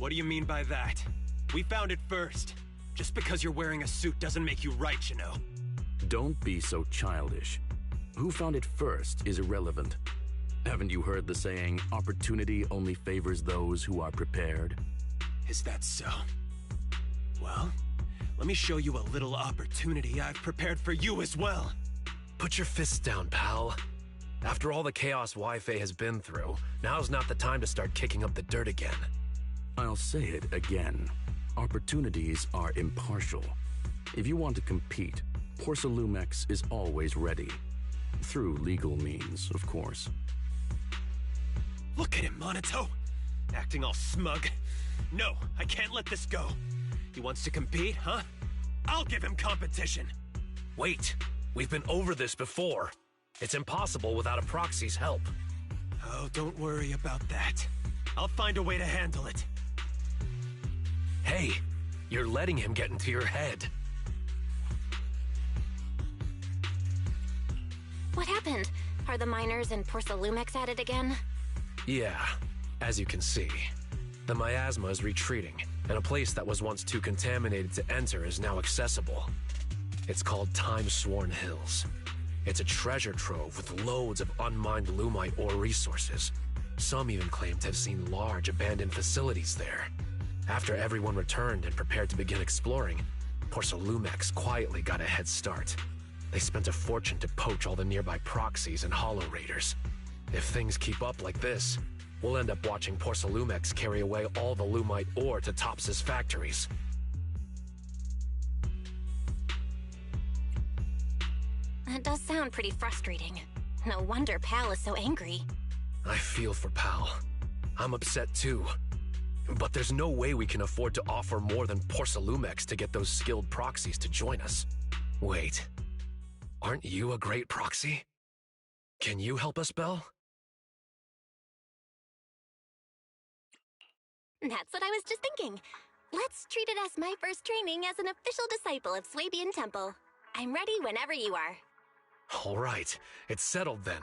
[SPEAKER 1] What do you mean by that? We found it first. Just because you're wearing a suit doesn't make you right, you know.
[SPEAKER 3] Don't be so childish. Who found it first is irrelevant. Haven't you heard the saying, opportunity only favors those who are prepared?
[SPEAKER 1] Is that so? Well, let me show you a little opportunity I've prepared for you as well.
[SPEAKER 22] Put your fists down, pal. After all the chaos Wi-Fi has been through, now's not the time to start kicking up the dirt again.
[SPEAKER 3] I'll say it again. Opportunities are impartial. If you want to compete, Porcelumex is always ready. Through legal means, of course.
[SPEAKER 1] Look at him, Monato! Acting all smug. No, I can't let this go. He wants to compete, huh? I'll give him competition!
[SPEAKER 22] Wait, we've been over this before. It's impossible without a proxy's help.
[SPEAKER 1] Oh, don't worry about that. I'll find a way to handle it.
[SPEAKER 22] Hey, you're letting him get into your head.
[SPEAKER 4] What happened? Are the miners and Porcelumex at it again?
[SPEAKER 22] Yeah, as you can see, the miasma is retreating, and a place that was once too contaminated to enter is now accessible. It's called Time-Sworn Hills. It's a treasure trove with loads of unmined Lumite ore resources. Some even claim to have seen large abandoned facilities there. After everyone returned and prepared to begin exploring, Porcelumex quietly got a head start. They spent a fortune to poach all the nearby proxies and Hollow Raiders. If things keep up like this, we'll end up watching Porcelumex carry away all the Lumite ore to Tops's factories.
[SPEAKER 4] That does sound pretty frustrating. No wonder Pal is so angry.
[SPEAKER 22] I feel for Pal. I'm upset too. But there's no way we can afford to offer more than Porcelumex to get those skilled proxies to join us. Wait, aren't you a great proxy? Can you help us, Belle?
[SPEAKER 4] That's what I was just thinking. Let's treat it as my first training as an official disciple of Swabian Temple. I'm ready whenever you are.
[SPEAKER 22] All right, it's settled then.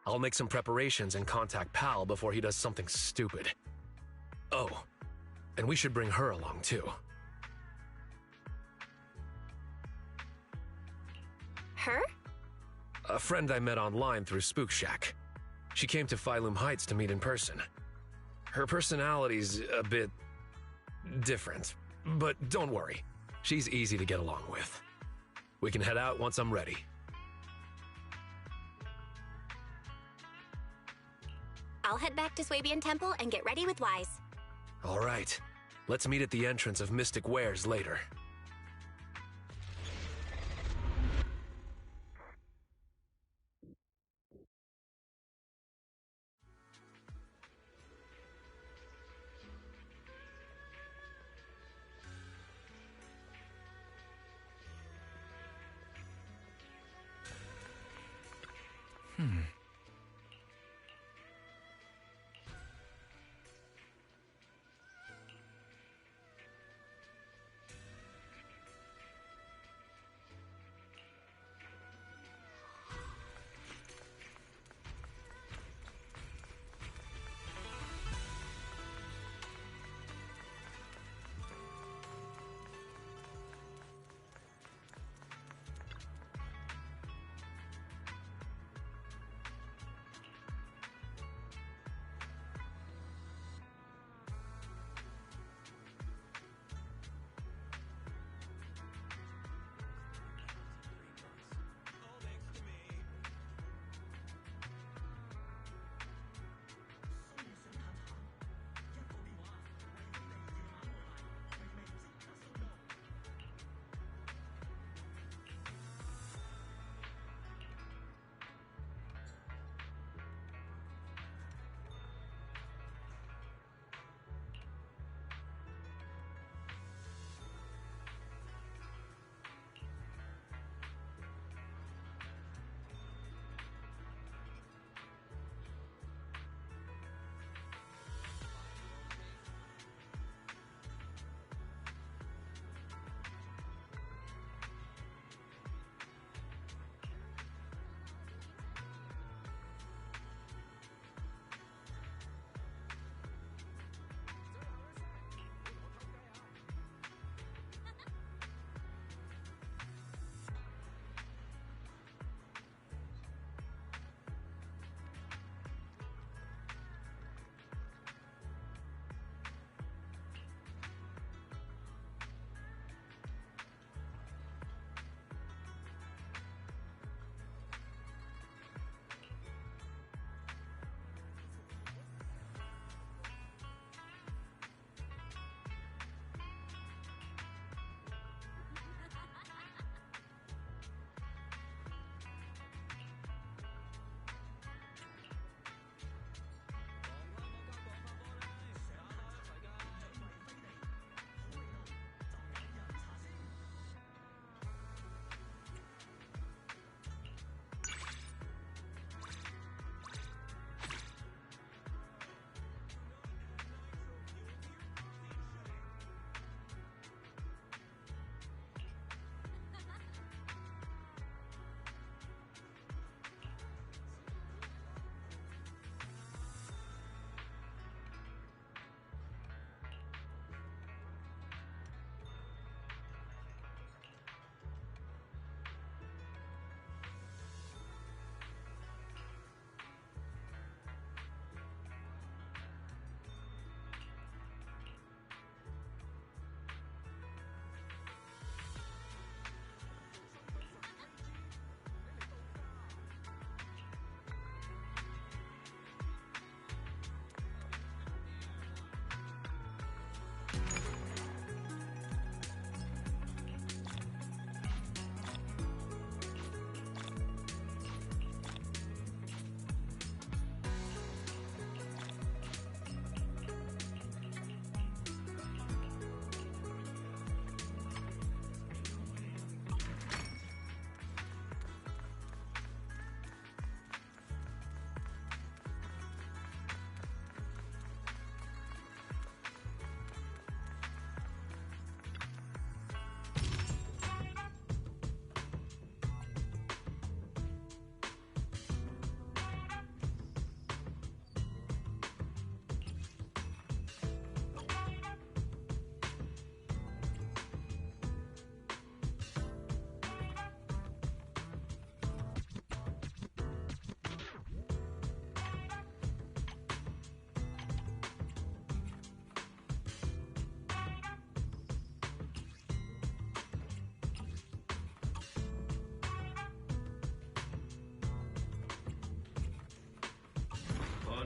[SPEAKER 22] I'll make some preparations and contact Pal before he does something stupid. Oh, and we should bring her along too.
[SPEAKER 4] Her?
[SPEAKER 22] A friend I met online through Spook Shack. She came to Phylum Heights to meet in person. Her personality's a bit different, but don't worry. She's easy to get along with. We can head out once I'm ready.
[SPEAKER 4] I'll head back to Swabian Temple and get ready with Wise.
[SPEAKER 22] All right. Let's meet at the entrance of Mystic Wares later.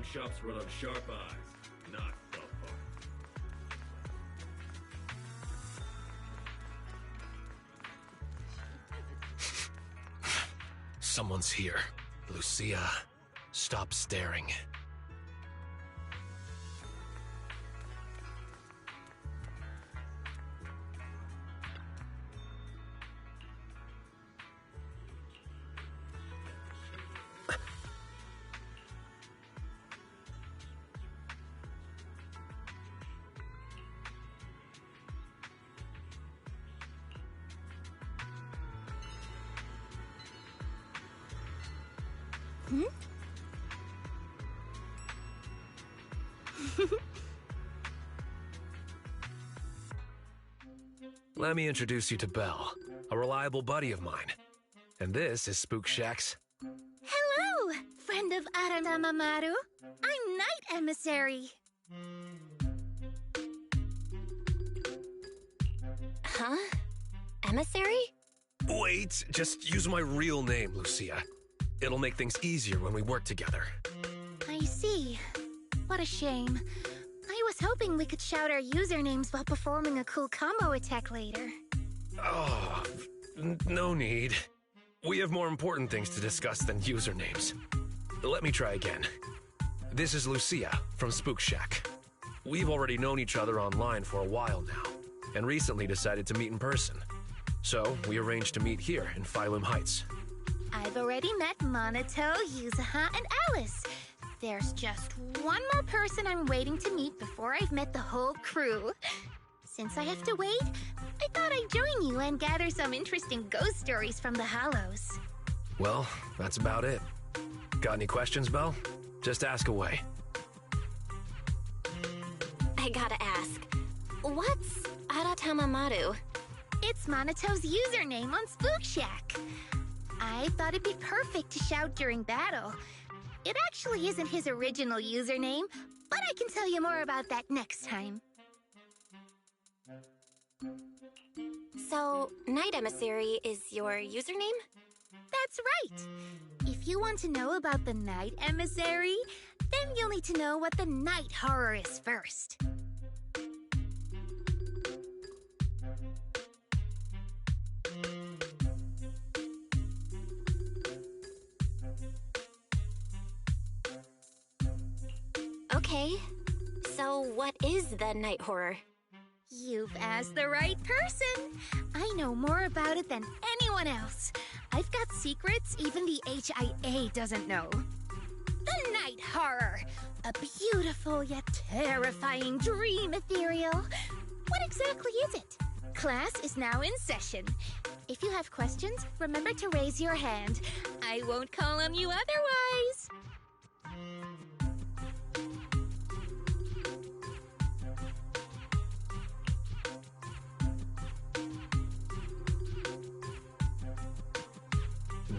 [SPEAKER 11] pawn shops run on sharp eyes, not dull hearts.
[SPEAKER 22] Someone's here. Lucia, stop staring.
[SPEAKER 10] Hmm?
[SPEAKER 22] Let me introduce you to Belle, a reliable buddy of mine. And this is Spook Shack's.
[SPEAKER 10] Hello, friend of Aranamamaru. I'm Night Emissary.
[SPEAKER 4] Huh? Emissary?
[SPEAKER 22] Wait, just use my real name, Lucia. It'll make things easier when we work together.
[SPEAKER 10] I see. What a shame. I was hoping we could shout our usernames while performing a cool combo attack later.
[SPEAKER 22] Oh, no need. We have more important things to discuss than usernames. Let me try again. This is Lucia from Spook Shack. We've already known each other online for a while now, and recently decided to meet in person. So, we arranged to meet here in Phylum Heights.
[SPEAKER 10] I've already met Monato, Yuzaha, and Alice. There's just one more person I'm waiting to meet before I've met the whole crew. Since I have to wait, I thought I'd join you and gather some interesting ghost stories from the Hollows.
[SPEAKER 22] Well, that's about it. Got any questions, Belle? Just ask away.
[SPEAKER 4] I gotta ask, what's Aratamamaru?
[SPEAKER 10] It's Monato's username on Spook Shack. I thought it'd be perfect to shout during battle. It actually isn't his original username, but I can tell you more about that next time.
[SPEAKER 4] So, Night Emissary is your username?
[SPEAKER 10] That's right. If you want to know about the Night Emissary, then you'll need to know what the Night Horror is first.
[SPEAKER 4] Okay, so what is the Night Horror?
[SPEAKER 10] You've asked the right person. I know more about it than anyone else. I've got secrets even the HIA doesn't know. The Night Horror. A beautiful yet terrifying dream ethereal. What exactly is it? Class is now in session. If you have questions, remember to raise your hand. I won't call on you otherwise.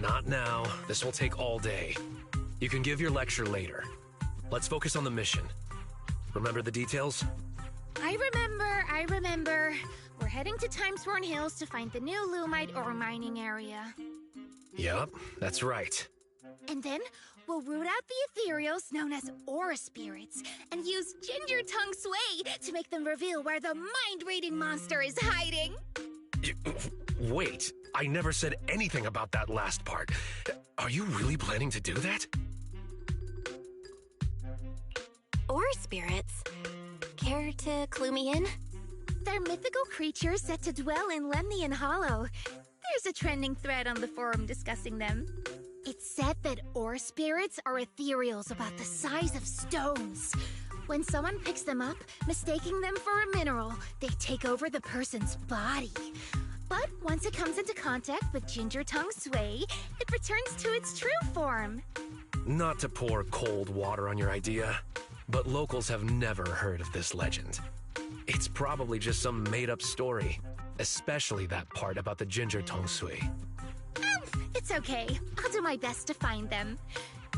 [SPEAKER 22] Not now. This will take all day. You can give your lecture later. Let's focus on the mission. Remember the details?
[SPEAKER 10] I remember. We're heading to Timesworn Hills to find the new Lumite ore mining area.
[SPEAKER 22] Yup, that's right.
[SPEAKER 10] And then we'll root out the ethereals known as aura spirits and use Ginger Tongue Sway to make them reveal where the mind-reading monster is hiding.
[SPEAKER 22] Wait, I never said anything about that last part. Are you really planning to do that?
[SPEAKER 4] Aura spirits? Care to clue me in?
[SPEAKER 10] They're mythical creatures set to dwell in Lemnian Hollow. There's a trending thread on the forum discussing them. It's said that aura spirits are ethereals about the size of stones. When someone picks them up, mistaking them for a mineral, they take over the person's body. But once it comes into contact with Ginger Tongue Sway, it returns to its true form.
[SPEAKER 22] Not to pour cold water on your idea, but locals have never heard of this legend. It's probably just some made-up story, especially that part about the Ginger Tongue Sway.
[SPEAKER 10] It's okay. I'll do my best to find them.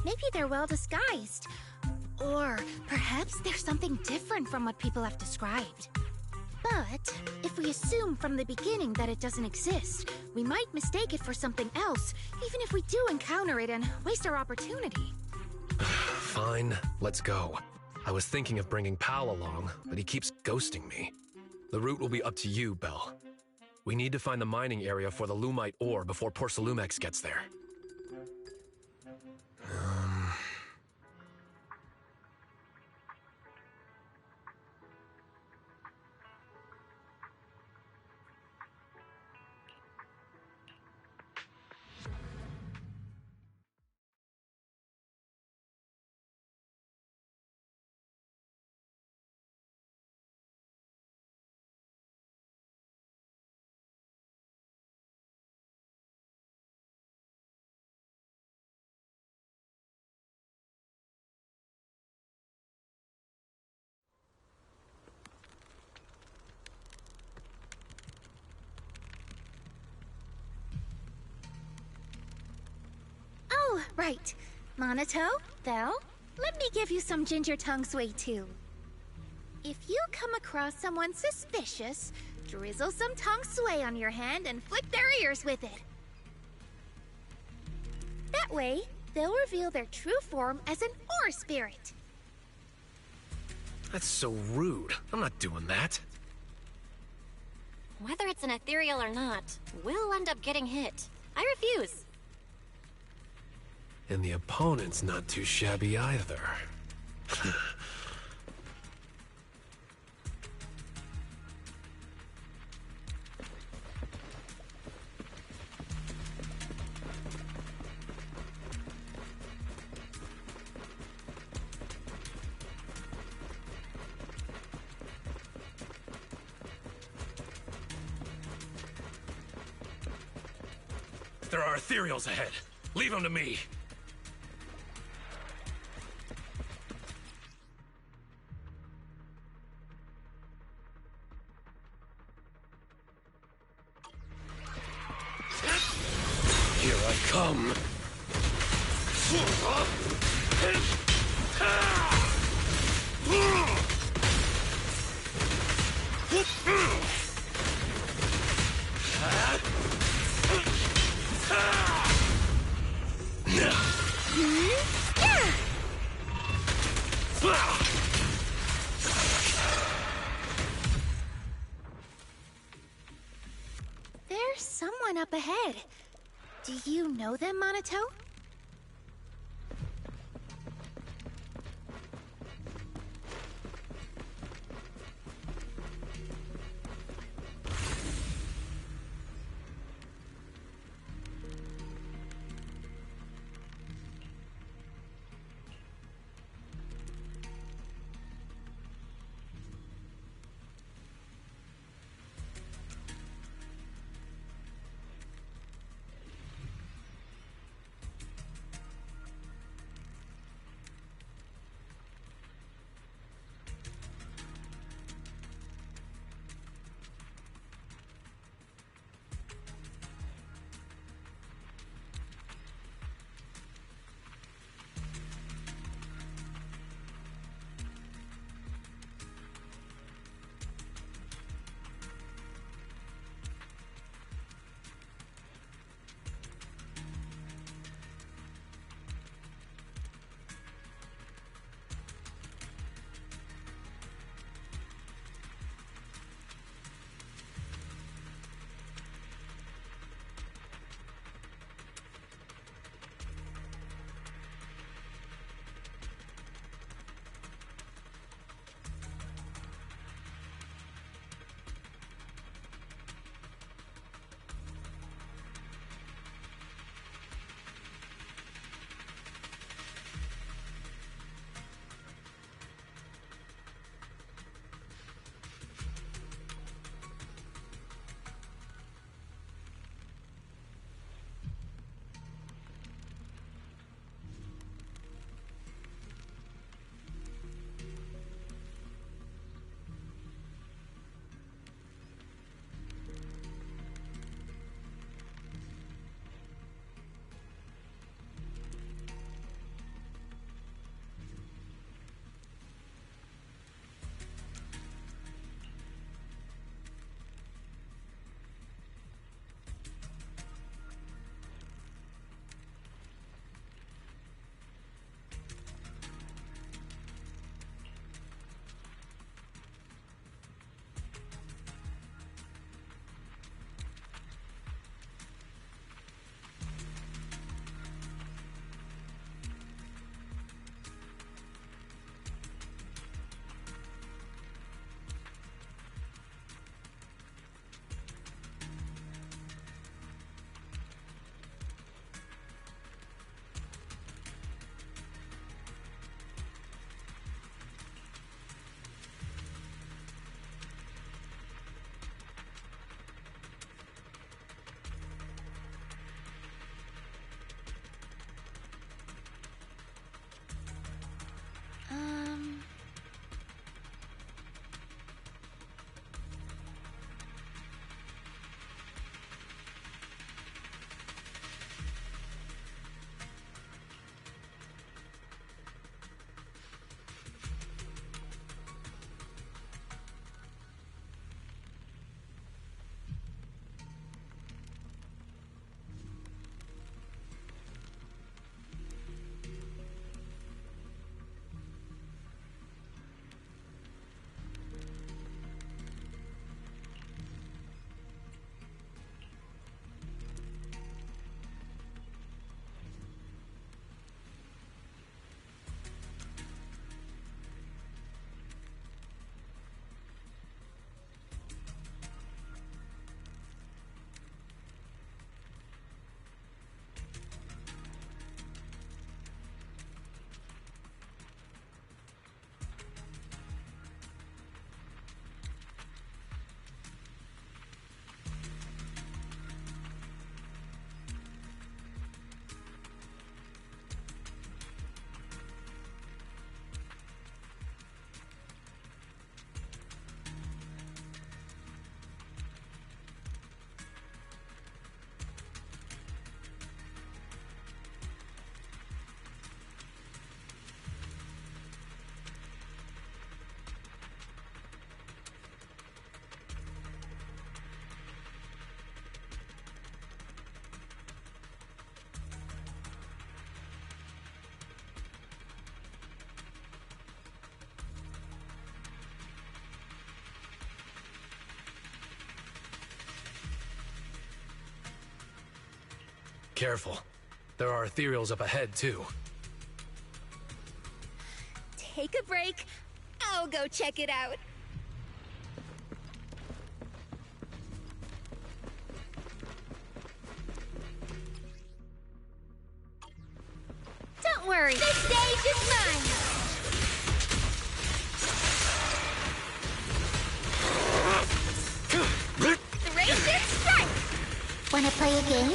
[SPEAKER 10] Maybe they're well disguised. Or perhaps there's something different from what people have described. But if we assume from the beginning that it doesn't exist, we might mistake it for something else, even if we do encounter it and waste our opportunity.
[SPEAKER 22] Fine, let's go. I was thinking of bringing Pal along, but he keeps ghosting me. The route will be up to you, Belle. We need to find the mining area for the Lumite ore before Porcelumex gets there.
[SPEAKER 10] Oh, right. Monato, Val, let me give you some ginger tongue sway too. If you come across someone suspicious, drizzle some tongue sway on your hand and flick their ears with it. That way, they'll reveal their true form as an ore spirit.
[SPEAKER 22] That's so rude. I'm not doing that.
[SPEAKER 4] Whether it's an ethereal or not, we'll end up getting hit. I refuse.
[SPEAKER 22] And the opponent's not too shabby either.
[SPEAKER 1] There are ethereals ahead. Leave them to me. Here I come.
[SPEAKER 10] There's someone up ahead. Do you know them, Monato?
[SPEAKER 22] Careful. There are ethereals up ahead, too.
[SPEAKER 10] Take a break. I'll go check it out. Don't worry, the stage is mine! Razor strike! Wanna play a game?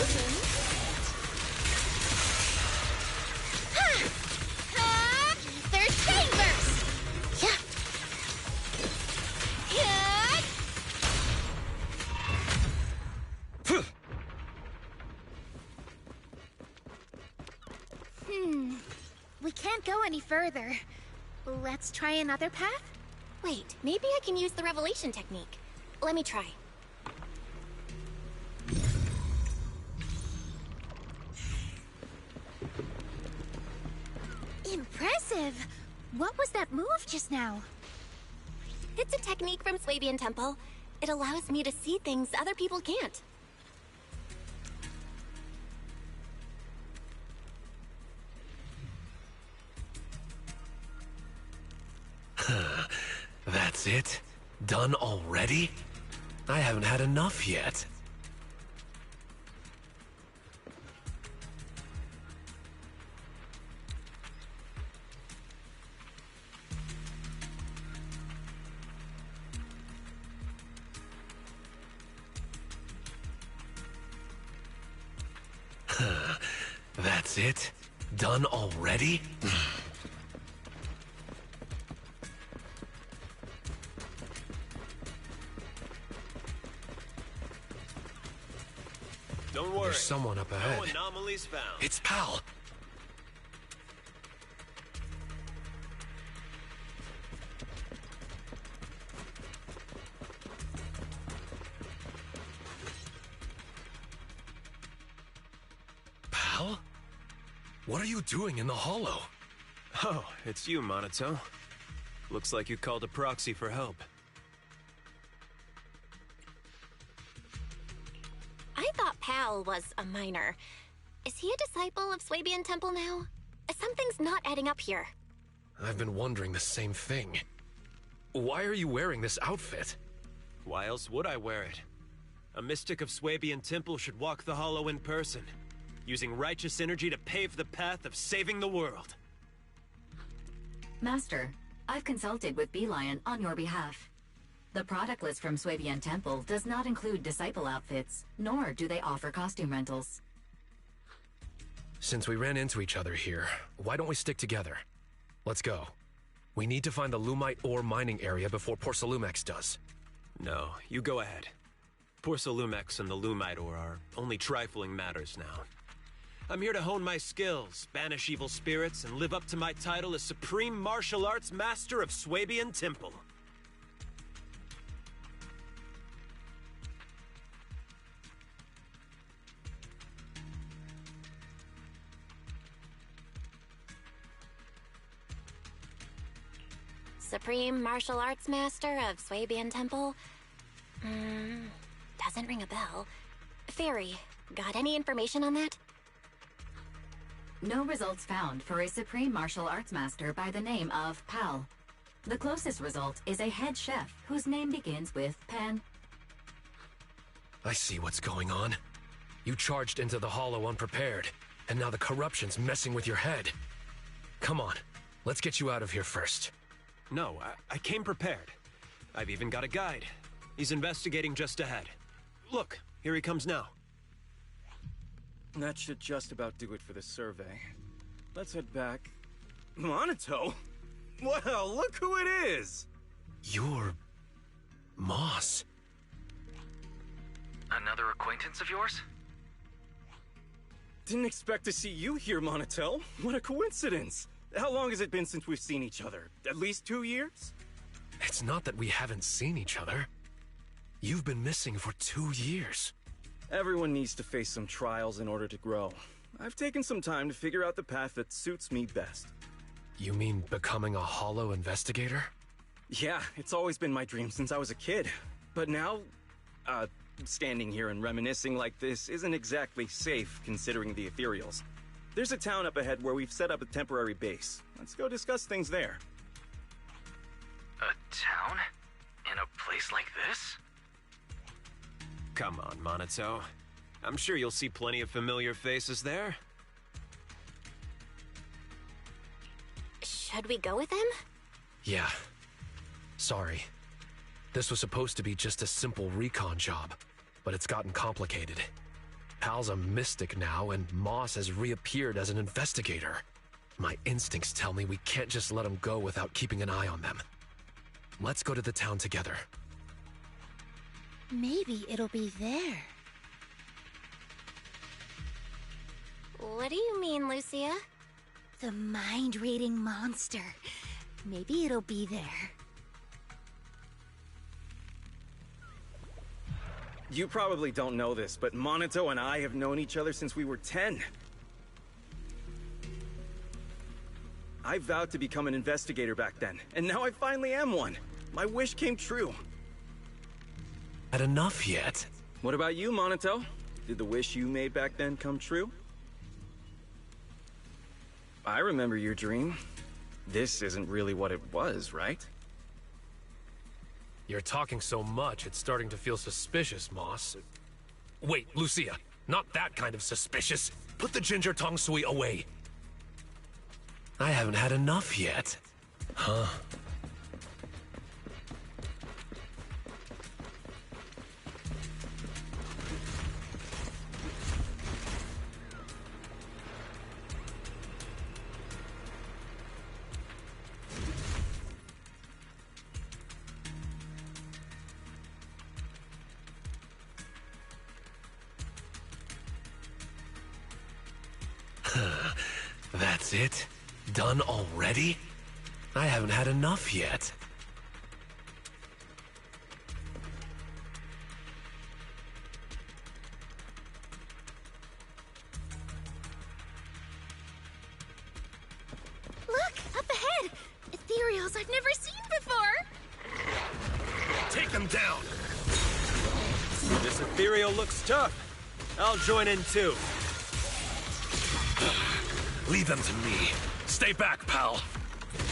[SPEAKER 10] Ether chambers! Yeah. We can't go any further. Let's try another path?
[SPEAKER 4] Wait, maybe I can use the revelation technique. Let me try.
[SPEAKER 10] Impressive! What was that move just now?
[SPEAKER 4] It's a technique from Swabian Temple. It allows me to see things other people can't.
[SPEAKER 22] That's it? Done already? I haven't had enough yet. That's it? Done already?
[SPEAKER 1] Don't worry.
[SPEAKER 22] There's someone up ahead.
[SPEAKER 1] No anomalies found.
[SPEAKER 22] It's Pal. Pal? What are you doing in the hollow?
[SPEAKER 1] Oh, it's you, Monito. Looks like you called a proxy for help.
[SPEAKER 4] I thought Pal was a minor. Is he a disciple of Swabian Temple now? Something's not adding up here.
[SPEAKER 22] I've been wondering the same thing. Why are you wearing this outfit?
[SPEAKER 1] Why else would I wear it? A mystic of Swabian Temple should walk the hollow in person, using righteous energy to pave the path of saving the world.
[SPEAKER 17] Master, I've consulted with Beelion on your behalf. The product list from Swabian Temple does not include disciple outfits, nor do they offer costume rentals.
[SPEAKER 22] Since we ran into each other here, why don't we stick together? Let's go. We need to find the Lumite ore mining area before Porcelumex does.
[SPEAKER 1] No, you go ahead. Porcelumex and the Lumite ore are only trifling matters now. I'm here to hone my skills, banish evil spirits, and live up to my title as Supreme Martial Arts Master of Swabian Temple.
[SPEAKER 4] Supreme Martial Arts Master of Swabian Temple? Doesn't ring a bell. Fairy, got any information on that?
[SPEAKER 17] No results found for a Supreme Martial Arts Master by the name of Pal. The closest result is a head chef whose name begins with Pan.
[SPEAKER 22] I see what's going on. You charged into the hollow unprepared, and now the corruption's messing with your head. Come on, let's get you out of here first.
[SPEAKER 1] No, I came prepared. I've even got a guide. He's investigating just ahead. Look, here he comes now.
[SPEAKER 2] That should just about do it for the survey. Let's head back. Monito? Well, look who it is!
[SPEAKER 22] You're... Moss.
[SPEAKER 5] Another acquaintance of yours?
[SPEAKER 2] Didn't expect to see you here, Monito. What a coincidence! How long has it been since we've seen each other? At least 2 years?
[SPEAKER 22] It's not that we haven't seen each other. You've been missing for 2 years.
[SPEAKER 2] Everyone needs to face some trials in order to grow. I've taken some time to figure out the path that suits me best.
[SPEAKER 22] You mean becoming a hollow investigator?
[SPEAKER 2] Yeah, it's always been my dream since I was a kid. But now, standing here and reminiscing like this isn't exactly safe considering the ethereals. There's a town up ahead where we've set up a temporary base. Let's go discuss things there.
[SPEAKER 5] A town? In a place like this?
[SPEAKER 1] Come on, Monito. I'm sure you'll see plenty of familiar faces there.
[SPEAKER 4] Should we go with him?
[SPEAKER 22] Yeah. Sorry. This was supposed to be just a simple recon job, but it's gotten complicated. Pal's a mystic now, and Moss has reappeared as an investigator. My instincts tell me we can't just let him go without keeping an eye on them. Let's go to the town together.
[SPEAKER 10] Maybe it'll be there.
[SPEAKER 4] What do you mean, Lucia?
[SPEAKER 10] The mind-reading monster. Maybe it'll be there.
[SPEAKER 2] You probably don't know this, but Monito and I have known each other since we were 10. I vowed to become an investigator back then, and now I finally am one. My wish came true.
[SPEAKER 22] Had enough yet?
[SPEAKER 2] What about you, Monito? Did the wish you made back then come true? I remember your dream. This isn't really what it was, right?
[SPEAKER 22] You're talking so much, it's starting to feel suspicious, Moss. Wait, Lucia, not that kind of suspicious. Put the ginger tong sui away. I haven't had enough yet. Huh? That's it? Done already? I haven't had enough yet.
[SPEAKER 10] Look, up ahead! Ethereals I've never seen before!
[SPEAKER 1] Take them down! This ethereal looks tough. I'll join in too.
[SPEAKER 22] Leave them to me. Stay back, pal.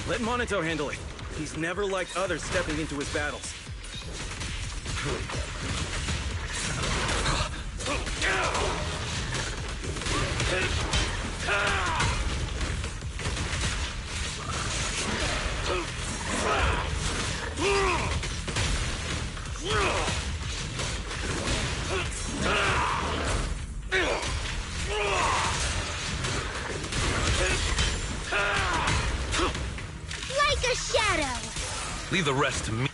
[SPEAKER 2] Let Monito handle it. He's never liked others stepping into his battles.
[SPEAKER 10] Like a shadow!
[SPEAKER 22] Leave the rest to me.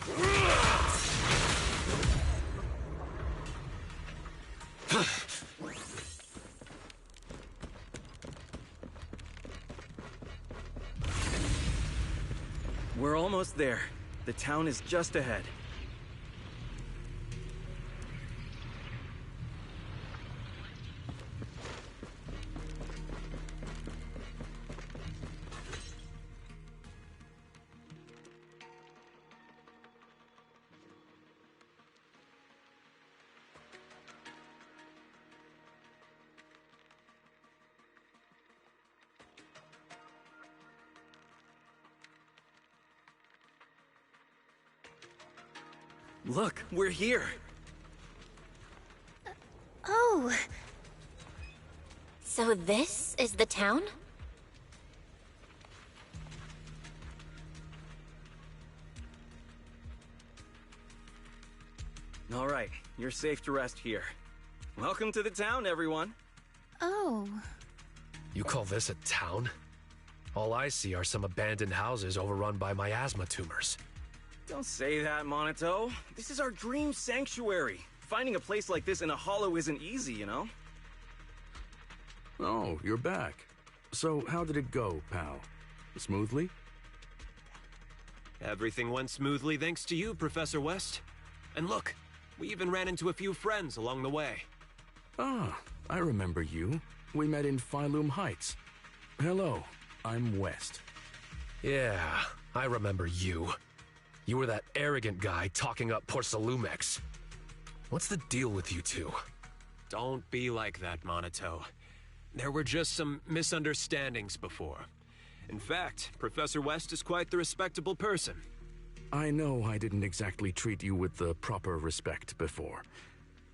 [SPEAKER 2] We're almost there. The town is just ahead. Look, we're here.
[SPEAKER 10] Oh.
[SPEAKER 4] So this is the town?
[SPEAKER 2] All right, you're safe to rest here. Welcome to the town, everyone.
[SPEAKER 10] Oh.
[SPEAKER 22] You call this a town? All I see are some abandoned houses overrun by miasma tumors.
[SPEAKER 2] Don't say that, Monito. This is our dream sanctuary. Finding a place like this in a hollow isn't easy, you know?
[SPEAKER 3] Oh, you're back. So, how did it go, pal? Smoothly?
[SPEAKER 1] Everything went smoothly thanks to you, Professor West. And look, we even ran into a few friends along the way.
[SPEAKER 3] Ah, I remember you. We met in Phylum Heights. Hello, I'm West.
[SPEAKER 22] Yeah, I remember you. You were that arrogant guy talking up Porsalumex. What's the deal with you two?
[SPEAKER 1] Don't be like that, Monato. There were just some misunderstandings before. In fact, Professor West is quite the respectable person.
[SPEAKER 3] I know I didn't exactly treat you with the proper respect before.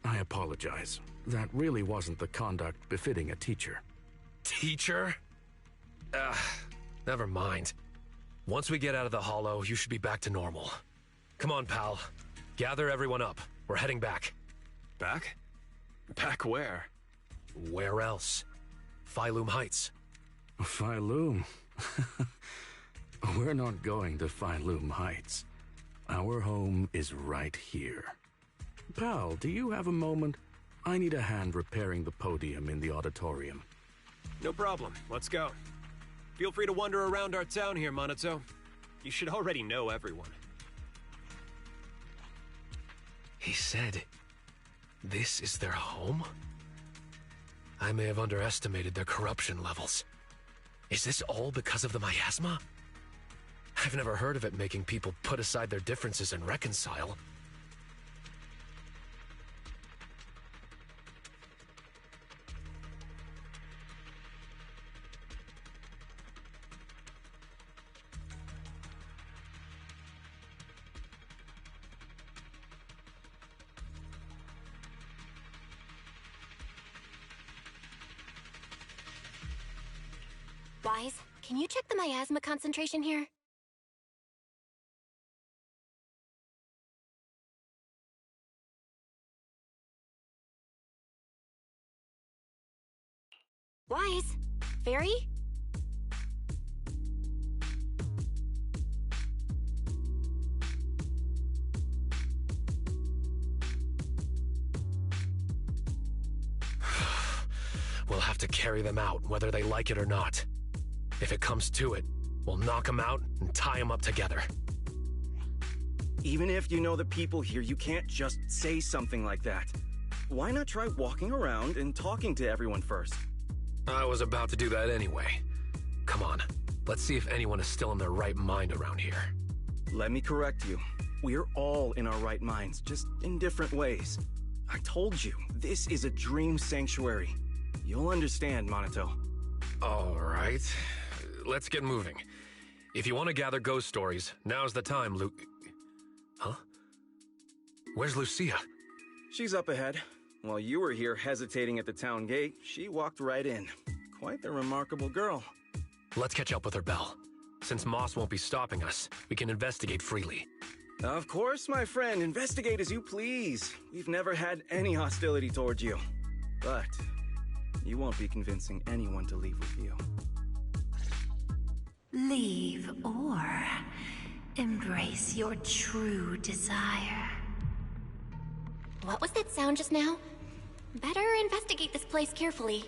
[SPEAKER 3] I apologize. That really wasn't the conduct befitting a teacher.
[SPEAKER 22] Teacher? Never mind. Once we get out of the Hollow, you should be back to normal. Come on, pal. Gather everyone up. We're heading back.
[SPEAKER 1] Back? Back where?
[SPEAKER 22] Where else? Phylum Heights.
[SPEAKER 3] Phylum? We're not going to Phylum Heights. Our home is right here. Pal, do you have a moment? I need a hand repairing the podium in the auditorium.
[SPEAKER 1] No problem. Let's go. Feel free to wander around our town here, Monato. You should already know everyone.
[SPEAKER 22] He said, this is their home? I may have underestimated their corruption levels. Is this all because of the miasma? I've never heard of it making people put aside their differences and reconcile.
[SPEAKER 4] Wise, can you check the miasma concentration here? Wise? Fairy?
[SPEAKER 22] We'll have to carry them out, whether they like it or not. If it comes to it, we'll knock them out and tie them up together.
[SPEAKER 2] Even if you know the people here, you can't just say something like that. Why not try walking around and talking to everyone first?
[SPEAKER 22] I was about to do that anyway. Come on, let's see if anyone is still in their right mind around here.
[SPEAKER 2] Let me correct you. We're all in our right minds, just in different ways. I told you, this is a dream sanctuary. You'll understand, Monato.
[SPEAKER 22] All right. Let's get moving. If you want to gather ghost stories, now's the time, Luke. Huh? Where's Lucia?
[SPEAKER 2] She's up ahead. While you were here hesitating at the town gate, she walked right in. Quite the remarkable girl.
[SPEAKER 22] Let's catch up with her, Belle. Since Moss won't be stopping us, we can investigate freely.
[SPEAKER 2] Of course, my friend. Investigate as you please. We've never had any hostility towards you. But you won't be convincing anyone to leave with you.
[SPEAKER 10] Leave or embrace your true desire.
[SPEAKER 4] What was that sound just now? Better investigate this place carefully.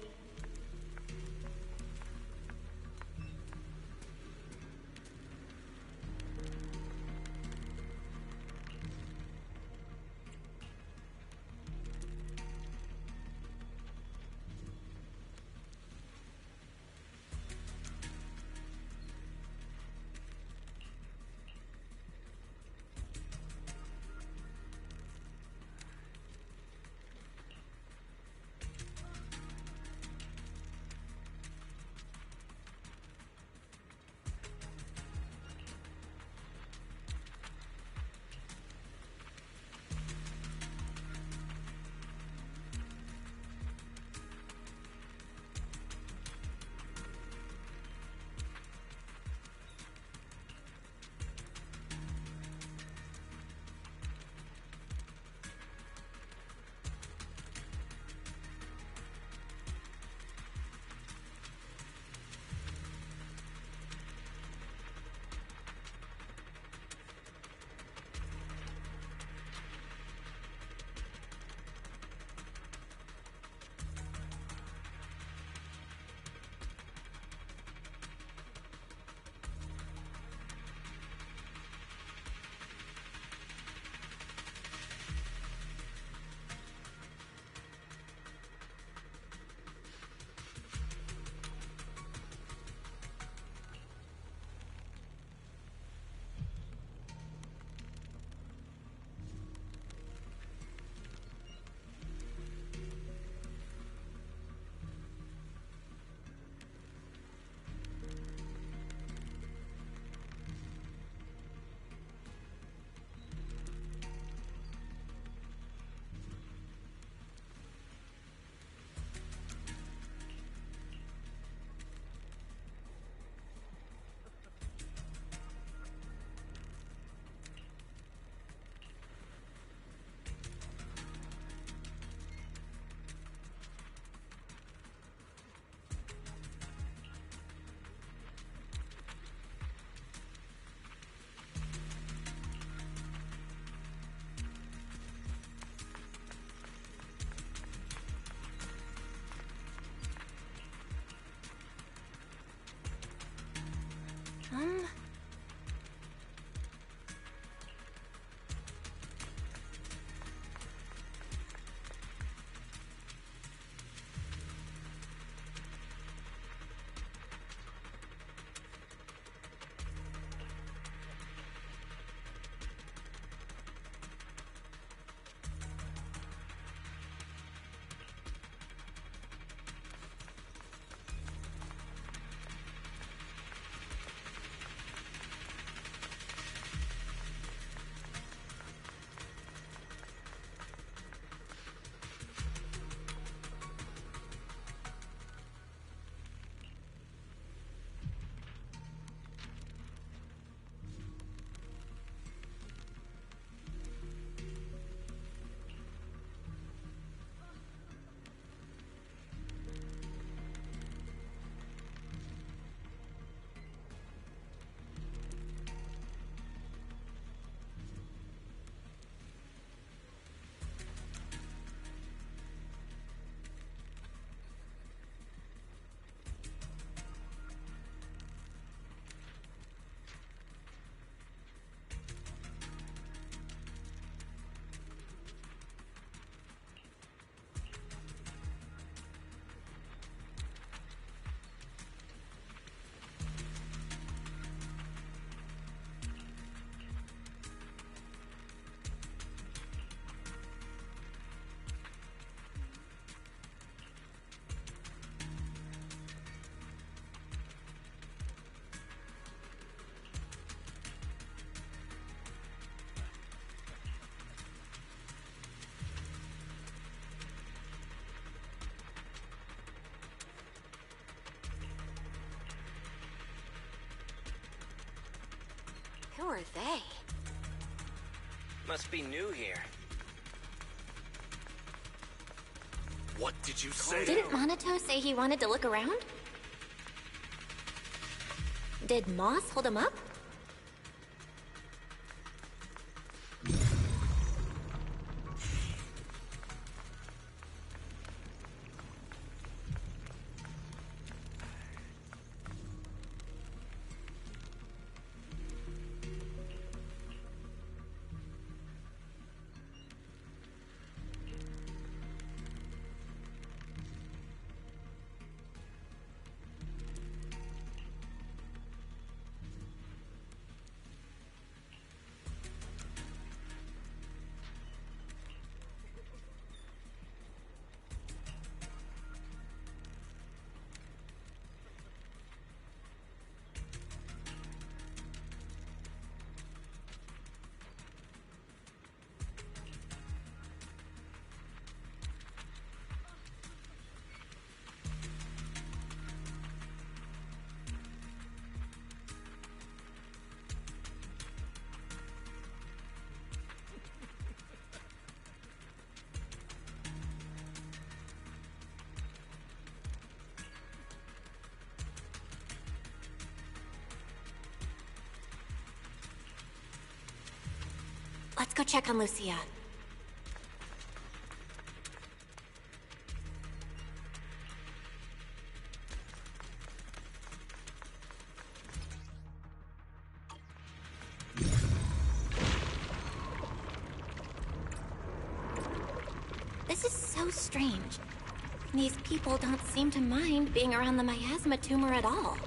[SPEAKER 4] Who are they?
[SPEAKER 5] Must be new here.
[SPEAKER 18] What did you say?
[SPEAKER 4] Didn't Monato say he wanted to look around? Did Moss hold him up? Let's go check on Lucia. This is so strange. These people don't seem to mind being around the miasma tumor at all.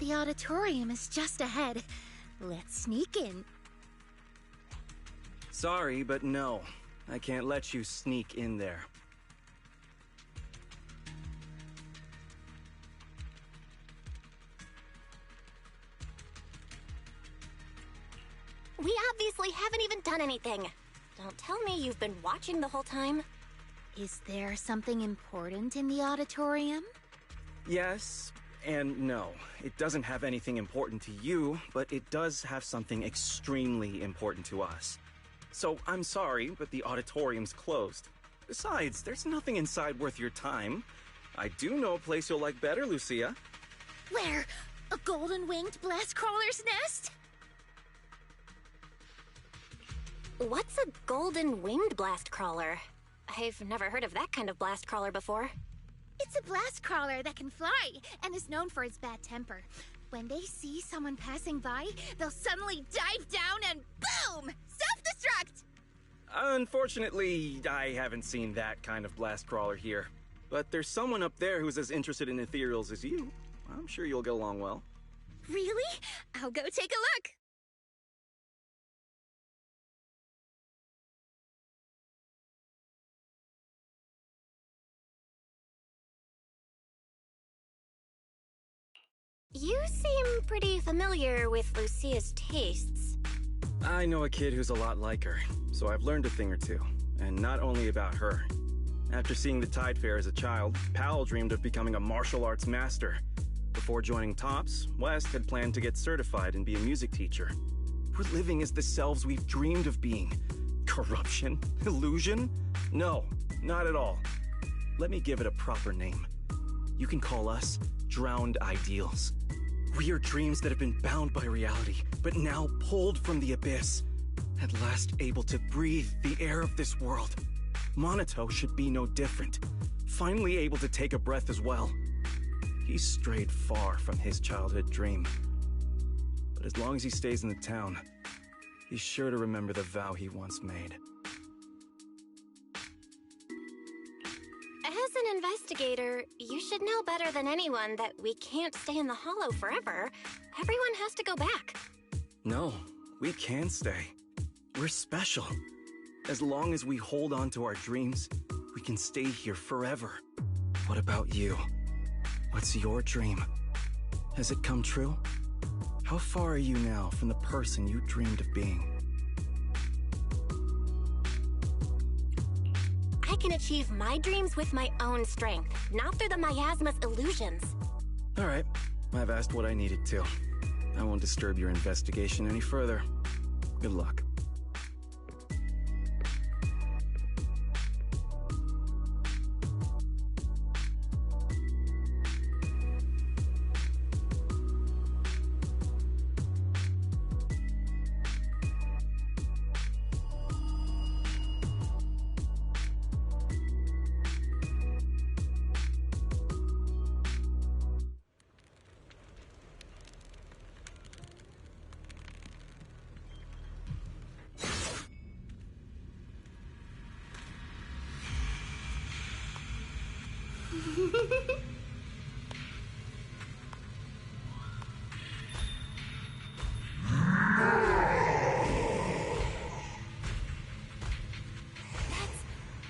[SPEAKER 10] The auditorium is just ahead. Let's sneak in.
[SPEAKER 2] Sorry, but no. I can't let you sneak in there.
[SPEAKER 4] We obviously haven't even done anything. Don't tell me you've been watching the whole time.
[SPEAKER 10] Is there something important in the auditorium?
[SPEAKER 2] Yes and no. It doesn't have anything important to you, but it does have something extremely important to us. So I'm sorry, but the auditorium's closed. Besides, there's nothing inside worth your time. I do know a place you'll like better, Lucia.
[SPEAKER 10] Where? A golden-winged blast crawler's nest?
[SPEAKER 4] What's a golden winged blast crawler? I've never heard of that kind of blast crawler before.
[SPEAKER 10] It's a blast crawler that can fly and is known for its bad temper. When they see someone passing by, they'll suddenly dive down and boom! Self-destruct!
[SPEAKER 2] Unfortunately, I haven't seen that kind of blast crawler here. But there's someone up there who's as interested in ethereals as you. I'm sure you'll get along well.
[SPEAKER 10] Really? I'll go take a look.
[SPEAKER 4] You seem pretty familiar with Lucia's tastes.
[SPEAKER 2] I know a kid who's a lot like her, so I've learned a thing or two. And not only about her. After seeing the Tide Fair as a child, Powell dreamed of becoming a martial arts master. Before joining TOPS, West had planned to get certified and be a music teacher. We're living as the selves we've dreamed of being. Corruption? Illusion? No, not at all. Let me give it a proper name. You can call us drowned ideals. We are dreams that have been bound by reality, but now pulled from the abyss. At last able to breathe the air of this world. Monato should be no different. Finally able to take a breath as well. He's strayed far from his childhood dream. But as long as he stays in the town, he's sure to remember the vow he once made.
[SPEAKER 4] As an investigator, you should know better than anyone that we can't stay in the Hollow forever. Everyone has to go back.
[SPEAKER 2] No, we can stay. We're special. As long as we hold on to our dreams, we can stay here forever. What about you? What's your dream? Has it come true? How far are you now from the person you dreamed of being?
[SPEAKER 4] I can achieve my dreams with my own strength, not through the miasma's illusions.
[SPEAKER 2] All right, I've asked what I needed to. I won't disturb your investigation any further. Good luck.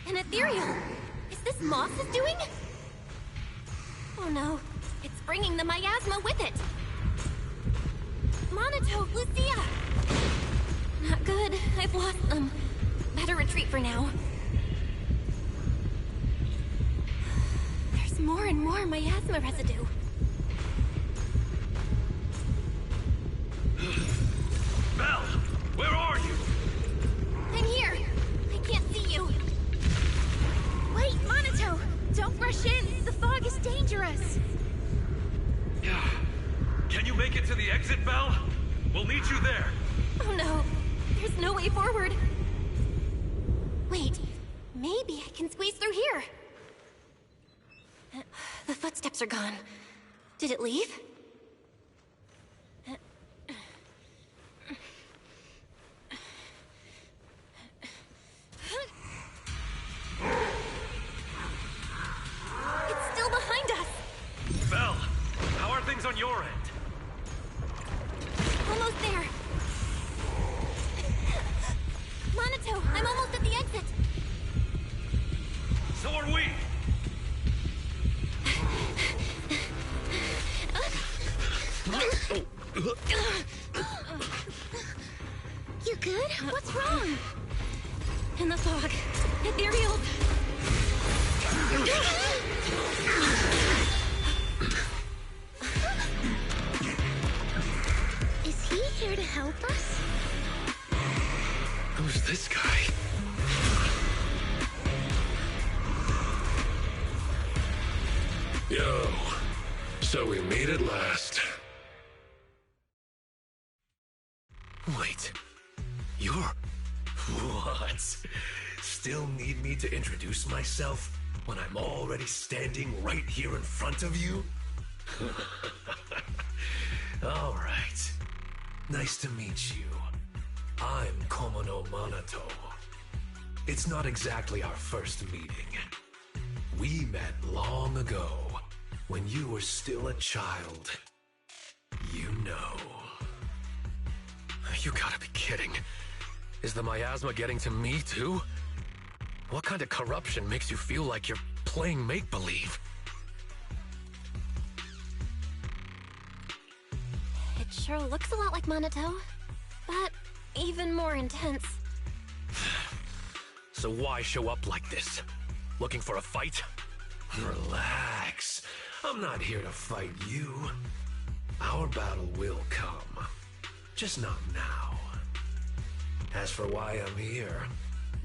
[SPEAKER 4] An ethereal! Is this Moss's doing? Oh no, it's bringing the miasma with it! Monato, Lucia! Not good, I've lost them. Better retreat for now. There's more and more miasma residue.
[SPEAKER 11] Belle, where are you?
[SPEAKER 4] I'm here! I can't see you.
[SPEAKER 10] Wait, Monato! Don't rush in! The fog is dangerous!
[SPEAKER 11] Can you make it to the exit, Belle? We'll need you there.
[SPEAKER 4] Oh no, there's no way forward. Wait, maybe I can squeeze through here. The footsteps are gone. Did it leave? It's still behind us!
[SPEAKER 11] Belle, how are things on your end?
[SPEAKER 4] Almost there. Monato, I'm almost at the exit.
[SPEAKER 11] So are we.
[SPEAKER 10] You good? What's wrong?
[SPEAKER 4] In the fog. Ethereal.
[SPEAKER 10] Is he here to help us?
[SPEAKER 11] Who's this guy?
[SPEAKER 19] Yo, so we meet at last.
[SPEAKER 22] Wait, you're... What? Still need me to introduce myself when I'm already standing right here in front of you? All right. Nice to meet you. I'm Komono Monato. It's not exactly our first meeting. We met long ago, when you were still a child. You know. You gotta be kidding. Is the miasma getting to me, too? What kind of corruption makes you feel like you're playing make-believe?
[SPEAKER 4] It sure looks a lot like Monato, but even more intense.
[SPEAKER 22] So why show up like this? Looking for a fight? Relax. I'm not here to fight you. Our battle will come. Just not now. As for why I'm here,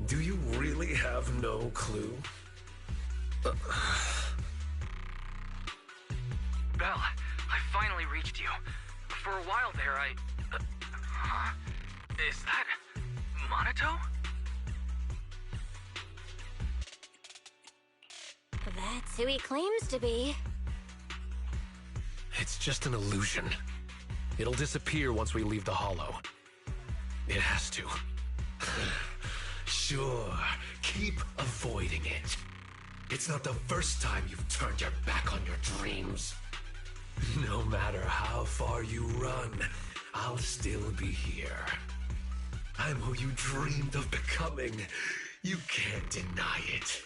[SPEAKER 22] do you really have no clue?
[SPEAKER 5] Belle, I finally reached you. For a while there, huh? Is that... Monato?
[SPEAKER 4] That's who he claims to be.
[SPEAKER 22] It's just an illusion. It'll disappear once we leave the Hollow. It has to.
[SPEAKER 19] Sure, keep avoiding it. It's not the first time you've turned your back on your dreams. No matter how far you run, I'll still be here. I'm who you dreamed of becoming. You can't deny it.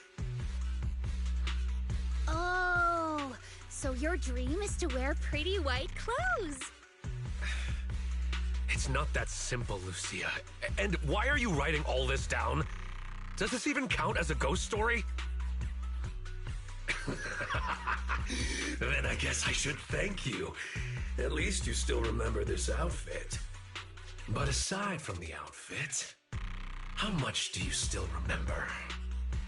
[SPEAKER 10] Oh, so your dream is to wear pretty white clothes.
[SPEAKER 22] It's not that simple, Lucia. And why are you writing all this down? Does this even count as a ghost story?
[SPEAKER 19] Then I guess I should thank you. At least you still remember this outfit. But aside from the outfit, how much do you still remember?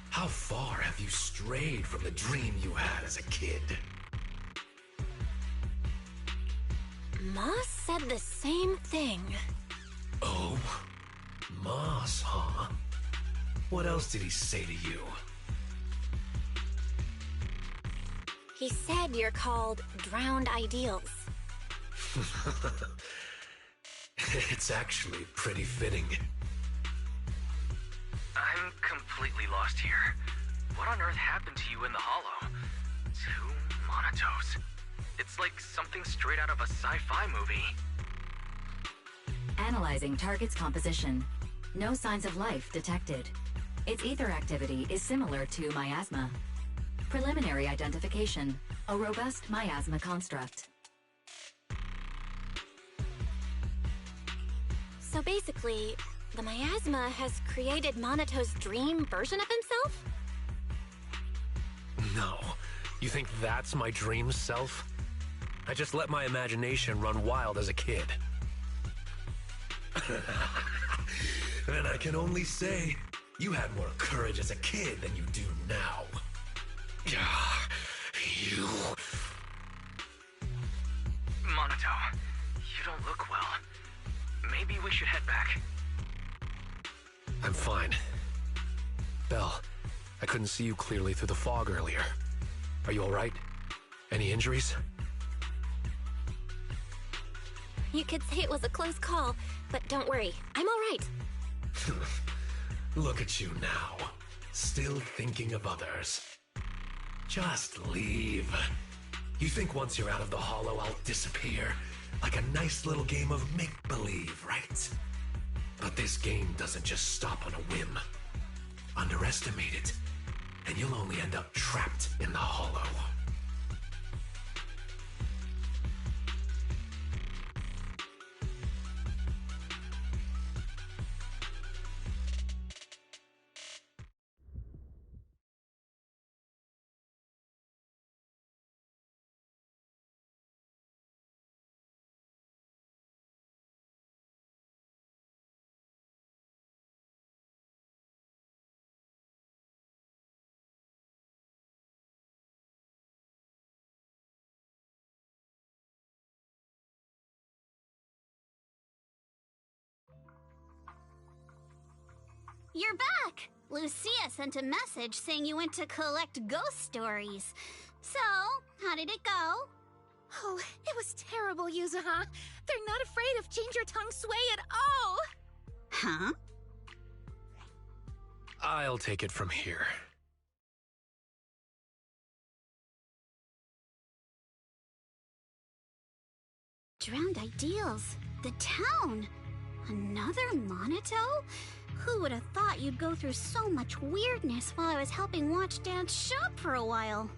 [SPEAKER 19] How far have you strayed from the dream you had as a kid?
[SPEAKER 4] Moss said the same thing.
[SPEAKER 19] Oh? Moss, huh? What else did he say to you?
[SPEAKER 4] He said you're called Drowned Ideals.
[SPEAKER 19] It's actually pretty fitting.
[SPEAKER 5] I'm completely lost here. What on earth happened to you in the Hollow? 2 Monotos. It's like something straight out of a sci-fi movie.
[SPEAKER 17] Analyzing target's composition. No signs of life detected. Its ether activity is similar to miasma. Preliminary identification. A robust miasma construct.
[SPEAKER 4] So basically, the miasma has created Monoto's dream version of himself?
[SPEAKER 22] No. You think that's my dream self? I just let my imagination run wild as a kid.
[SPEAKER 19] Then I can only say, you had more courage as a kid than you do now. You...
[SPEAKER 5] Monoto, you don't look well. Maybe we should head back.
[SPEAKER 22] I'm fine. Belle, I couldn't see you clearly through the fog earlier. Are you alright? Any injuries?
[SPEAKER 4] You could say it was a close call, but don't worry, I'm alright.
[SPEAKER 19] Look at you now, still thinking of others. Just leave. You think once you're out of the Hollow, I'll disappear? Like a nice little game of make-believe, right? But this game doesn't just stop on a whim. Underestimate it, and you'll only end up trapped in the Hollow.
[SPEAKER 10] You're back! Lucia sent a message saying you went to collect ghost stories. So, how did it go?
[SPEAKER 16] Oh, it was terrible, Yuzuha. They're not afraid of Change Your Tongue Sway at all!
[SPEAKER 10] Huh?
[SPEAKER 22] I'll take it from here.
[SPEAKER 10] Drowned Ideals. The town. Another Monoto? Who would have thought you'd go through so much weirdness while I was helping Watch Dance shop for a while?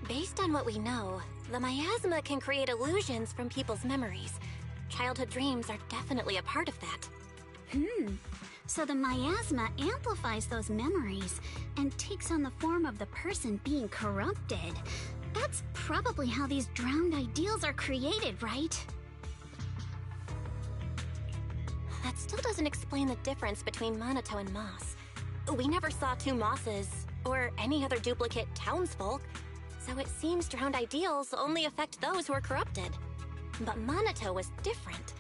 [SPEAKER 4] Based on what we know, the miasma can create illusions from people's memories. Childhood dreams are definitely a part of that.
[SPEAKER 10] So the miasma amplifies those memories and takes on the form of the person being corrupted. That's probably how these drowned ideals are created, right?
[SPEAKER 4] That still doesn't explain the difference between Monoto and Moss. We never saw 2 Mosses, or any other duplicate townsfolk, so it seems drowned ideals only affect those who are corrupted. But Monoto was different.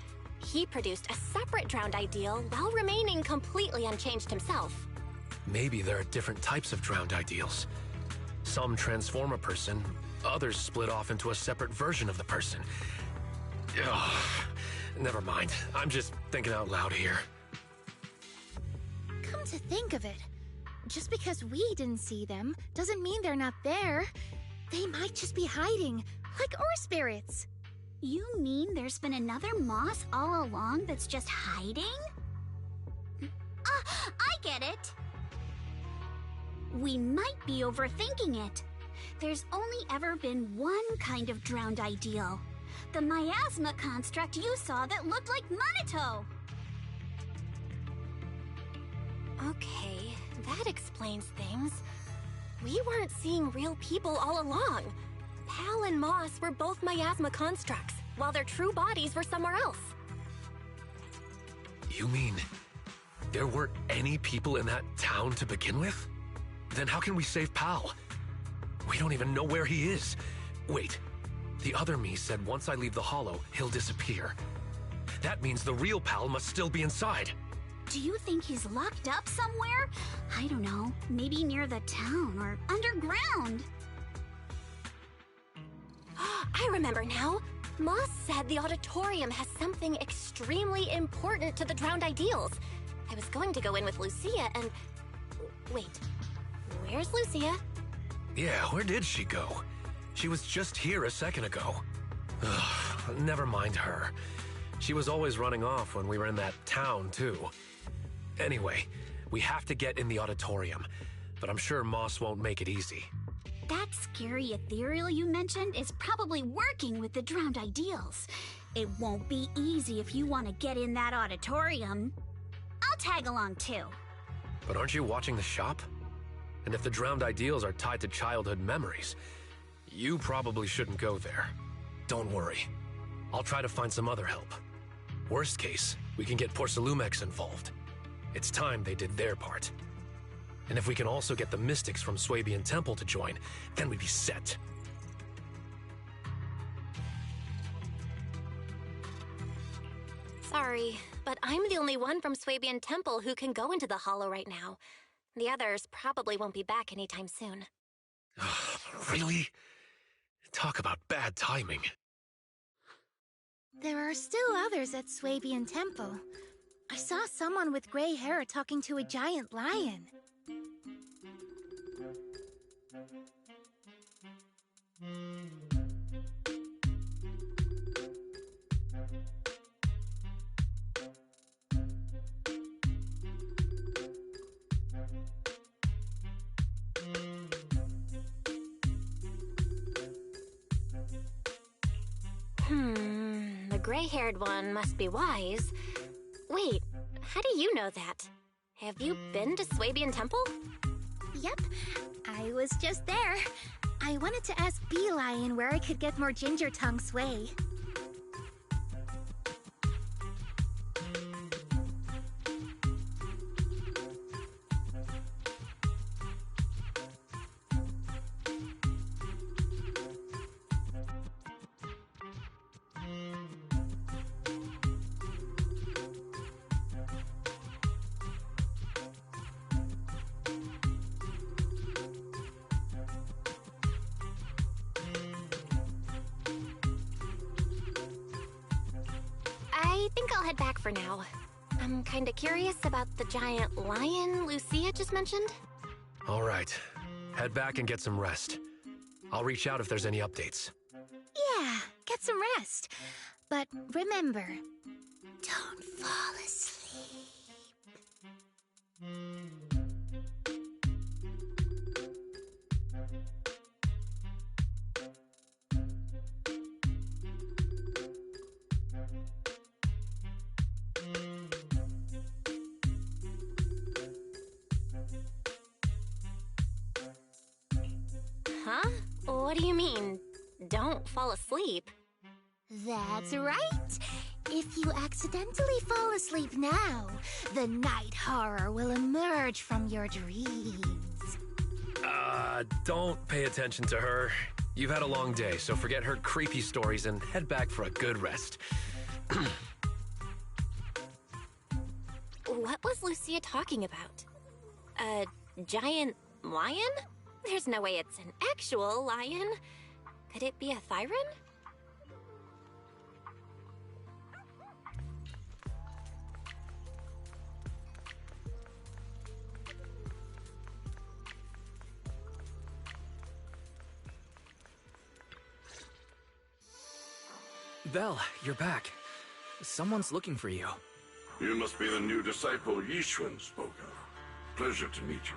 [SPEAKER 4] He produced a separate drowned ideal while remaining completely unchanged himself.
[SPEAKER 22] Maybe there are different types of drowned ideals. Some transform a person, others split off into a separate version of the person. Ugh, never mind. I'm just thinking out loud here.
[SPEAKER 10] Come to think of it, just because we didn't see them doesn't mean they're not there. They might just be hiding, like Ur spirits.
[SPEAKER 8] You mean there's been another Moss all along that's just hiding? I get it. We might be overthinking it. There's only ever been one kind of drowned ideal. The miasma construct you saw that looked like Manito.
[SPEAKER 4] Okay, that explains things. We weren't seeing real people all along. Pal and Moss were both miasma constructs, while their true bodies were somewhere else.
[SPEAKER 22] You mean there weren't any people in that town to begin with? Then how can we save Pal? We don't even know where he is. Wait, the other me said once I leave the Hollow, he'll disappear. That means the real Pal must still be inside.
[SPEAKER 8] Do you think he's locked up somewhere? I don't know, maybe near the town or underground.
[SPEAKER 4] I remember now. Moss said the auditorium has something extremely important to the drowned ideals. I was going to go in with Lucia and... Wait, where's Lucia?
[SPEAKER 22] Yeah, where did she go? She was just here a second ago. Ugh, never mind her. She was always running off when we were in that town, too. Anyway, we have to get in the auditorium, but I'm sure Moss won't make it easy.
[SPEAKER 8] That scary ethereal you mentioned is probably working with the drowned ideals. It won't be easy if you want to get in that auditorium. I'll tag along too.
[SPEAKER 22] But aren't you watching the shop? And if the drowned ideals are tied to childhood memories, you probably shouldn't go there. Don't worry. I'll try to find some other help. Worst case, we can get Porcelumex involved. It's time they did their part. And if we can also get the mystics from Swabian Temple to join, then we'd be set.
[SPEAKER 4] Sorry, but I'm the only one from Swabian Temple who can go into the Hollow right now. The others probably won't be back anytime soon.
[SPEAKER 22] Really? Talk about bad timing.
[SPEAKER 10] There are still others at Swabian Temple. I saw someone with gray hair talking to a giant lion.
[SPEAKER 4] The gray-haired one must be wise. Wait, how do you know that? Have you been to Swabian Temple?
[SPEAKER 10] Yep, I was just there. I wanted to ask Bee Lion where I could get more ginger tongue sway.
[SPEAKER 4] I think I'll head back for now. I'm kinda curious about the giant lion Lucia just mentioned.
[SPEAKER 22] All right. Head back and get some rest. I'll reach out if there's any updates.
[SPEAKER 10] Yeah, get some rest. But remember, don't fall asleep.
[SPEAKER 4] Huh? What do you mean, don't fall asleep?
[SPEAKER 10] That's right. If you accidentally fall asleep now, the night horror will emerge from your dreams.
[SPEAKER 22] Don't pay attention to her. You've had a long day, so forget her creepy stories and head back for a good rest.
[SPEAKER 4] What was Lucia talking about? giant lion? There's no way it's an actual lion. Could it be a Thyron?
[SPEAKER 5] Vel, you're back. Someone's looking for you.
[SPEAKER 12] You must be the new disciple Yixuan spoke of. Pleasure to meet you.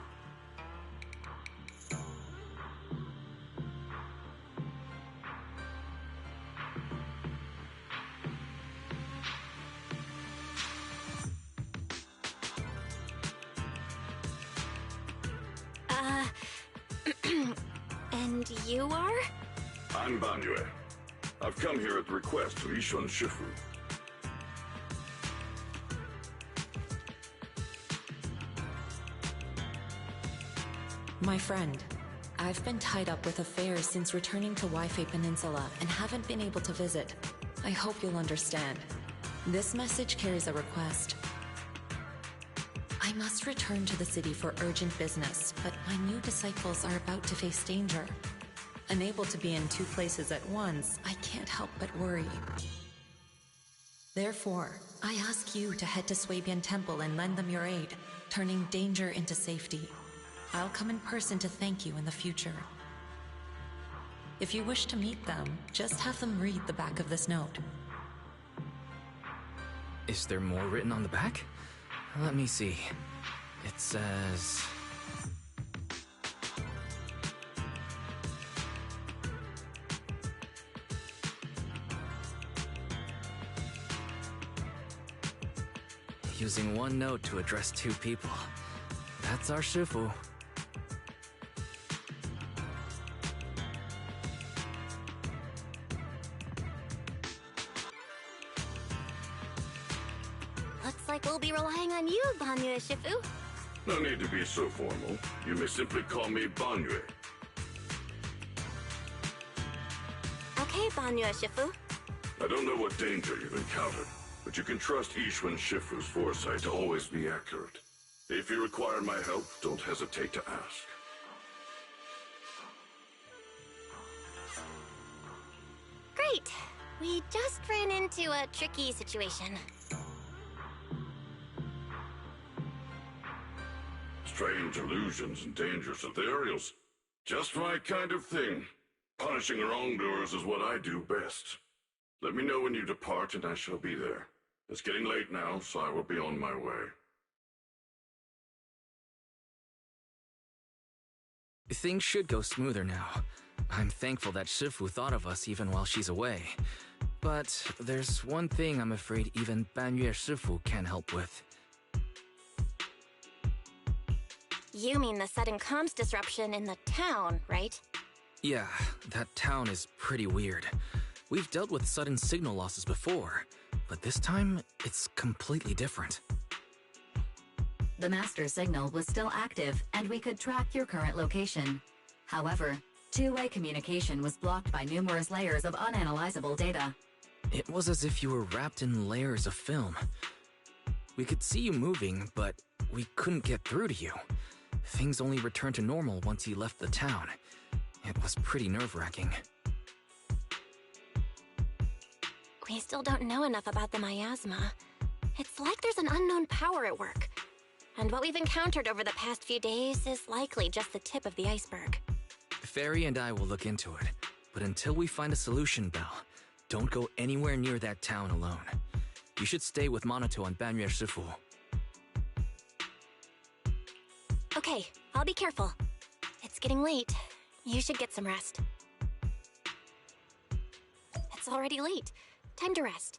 [SPEAKER 4] And you are?
[SPEAKER 12] I'm Banyue. I've come here at the request of Yixuan Shifu.
[SPEAKER 17] My friend, I've been tied up with affairs since returning to Waifei Peninsula and haven't been able to visit. I hope you'll understand. This message carries a request. I must return to the city for urgent business, but my new disciples are about to face danger. Unable to be in two places at once, I can't help but worry. Therefore, I ask you to head to Swabian Temple and lend them your aid, turning danger into safety. I'll come in person to thank you in the future. If you wish to meet them, just have them read the back of this note.
[SPEAKER 5] Is there more written on the back? Let me see. It says... Using one note to address two people. That's our Shifu.
[SPEAKER 4] Looks like we'll be relying on you, Banyue Shifu.
[SPEAKER 12] No need to be so formal. You may simply call me Banyue.
[SPEAKER 4] Okay, Banyue Shifu.
[SPEAKER 12] I don't know what danger you've encountered, but you can trust Yixuan Shifu's foresight to always be accurate. If you require my help, don't hesitate to ask.
[SPEAKER 4] Great. We just ran into a tricky situation.
[SPEAKER 12] Strange illusions and dangerous ethereals. Just my kind of thing. Punishing wrongdoers is what I do best. Let me know when you depart and I shall be there. It's getting late now, so I will be on my way.
[SPEAKER 5] Things should go smoother now. I'm thankful that Shifu thought of us even while she's away. But there's one thing I'm afraid even Banyue Shifu can't help with.
[SPEAKER 4] You mean the sudden comms disruption in the town, right?
[SPEAKER 5] Yeah, that town is pretty weird. We've dealt with sudden signal losses before, but this time, it's completely different.
[SPEAKER 17] The master signal was still active, and we could track your current location. However, two-way communication was blocked by numerous layers of unanalyzable data.
[SPEAKER 5] It was as if you were wrapped in layers of film. We could see you moving, but we couldn't get through to you. Things only returned to normal once you left the town. It was pretty nerve-wracking.
[SPEAKER 4] We still don't know enough about the miasma. It's like there's an unknown power at work. And what we've encountered over the past few days is likely just the tip of the iceberg.
[SPEAKER 5] Fairy and I will look into it, but until we find a solution, Belle, don't go anywhere near that town alone. You should stay with Monato and Banyue Shifu.
[SPEAKER 4] Okay, I'll be careful. It's getting late. You should get some rest. It's already late. Time to rest.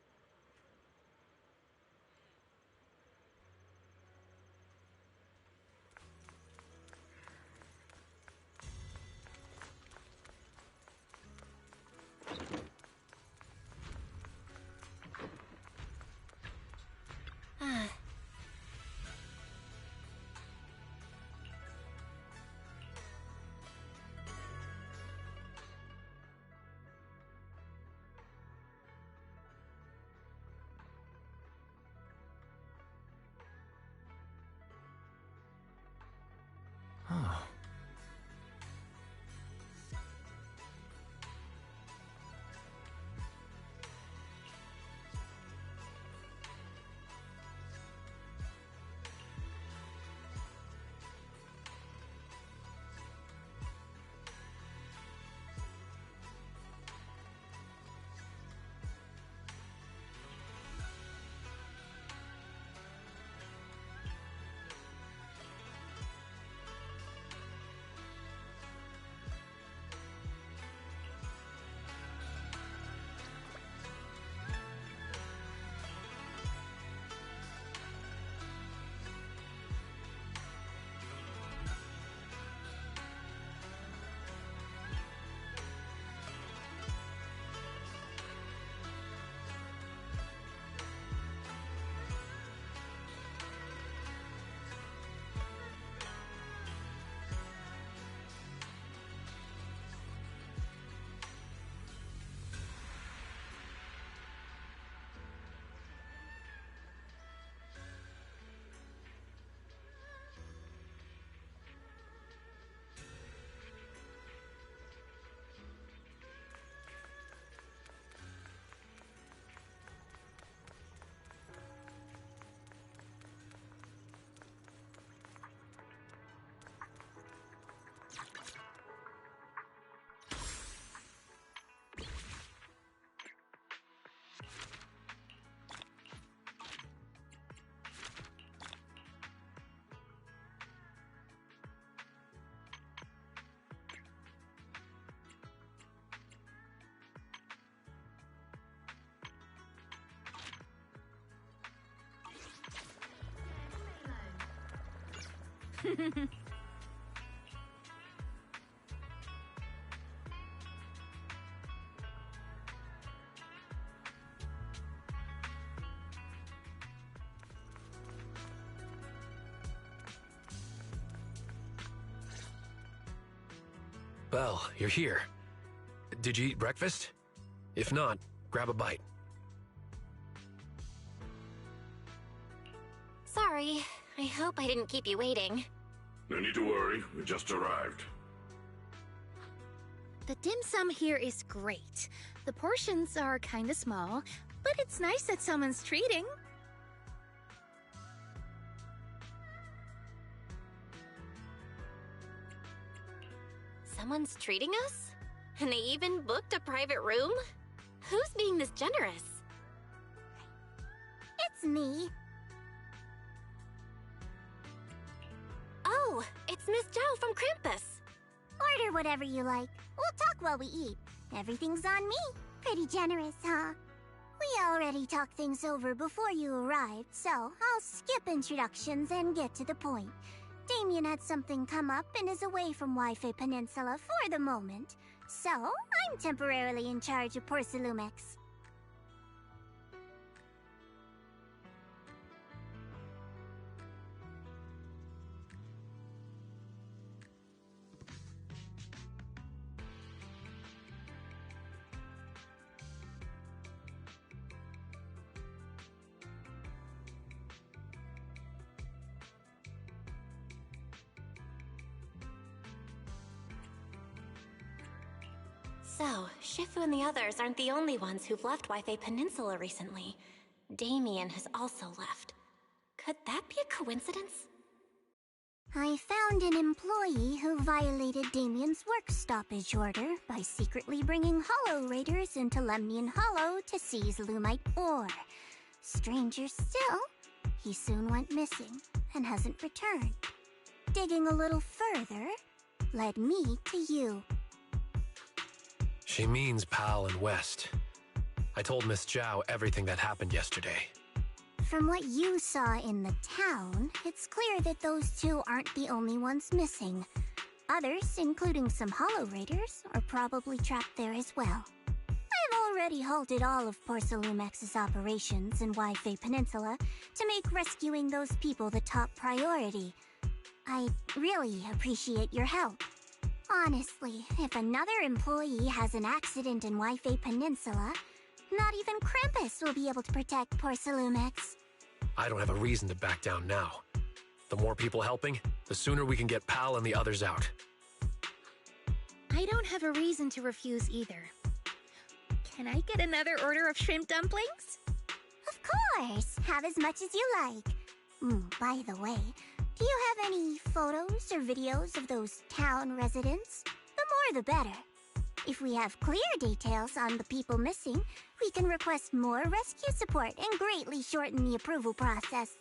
[SPEAKER 22] Belle, you're here. Did you eat breakfast? If not, grab a bite.
[SPEAKER 4] Sorry. I hope I didn't keep you waiting.
[SPEAKER 12] No need to worry, we just arrived.
[SPEAKER 10] The dim sum here is great. The portions are kinda small, but it's nice that someone's treating.
[SPEAKER 4] Someone's treating us? And they even booked a private room? Who's being this generous?
[SPEAKER 8] It's me.
[SPEAKER 4] Oh, it's Miss Zhao from Krampus.
[SPEAKER 8] Order whatever you like. We'll talk while we eat. Everything's on me. Pretty generous, huh? We already talked things over before you arrived, so I'll skip introductions and get to the point. Damien had something come up and is away from Wi-Fi Peninsula for the moment, so I'm temporarily in charge of Porcelumex.
[SPEAKER 4] So, Shifu and the others aren't the only ones who've left Wi-Fi Peninsula recently. Damien has also left. Could that be a coincidence?
[SPEAKER 8] I found an employee who violated Damien's work stoppage order by secretly bringing Hollow Raiders into Lemnian Hollow to seize Lumite ore. Stranger still, he soon went missing and hasn't returned. Digging a little further led me to you.
[SPEAKER 22] She means Pal and West. I told Miss Zhao everything that happened yesterday.
[SPEAKER 8] From what you saw in the town, it's clear that those two aren't the only ones missing. Others, including some Hollow Raiders, are probably trapped there as well. I've already halted all of Porcelumex's operations in Wi-Fi Peninsula to make rescuing those people the top priority. I really appreciate your help. Honestly, if another employee has an accident in Wi-Fi Peninsula, not even Krampus will be able to protect Porcelumex.
[SPEAKER 22] I don't have a reason to back down now. The more people helping, the sooner we can get Pal and the others out.
[SPEAKER 10] I don't have a reason to refuse either. Can I get another order of shrimp dumplings?
[SPEAKER 8] Of course! Have as much as you like. By the way, do you have any photos or videos of those town residents? The more the better. If we have clear details on the people missing, we can request more rescue support and greatly shorten the approval process.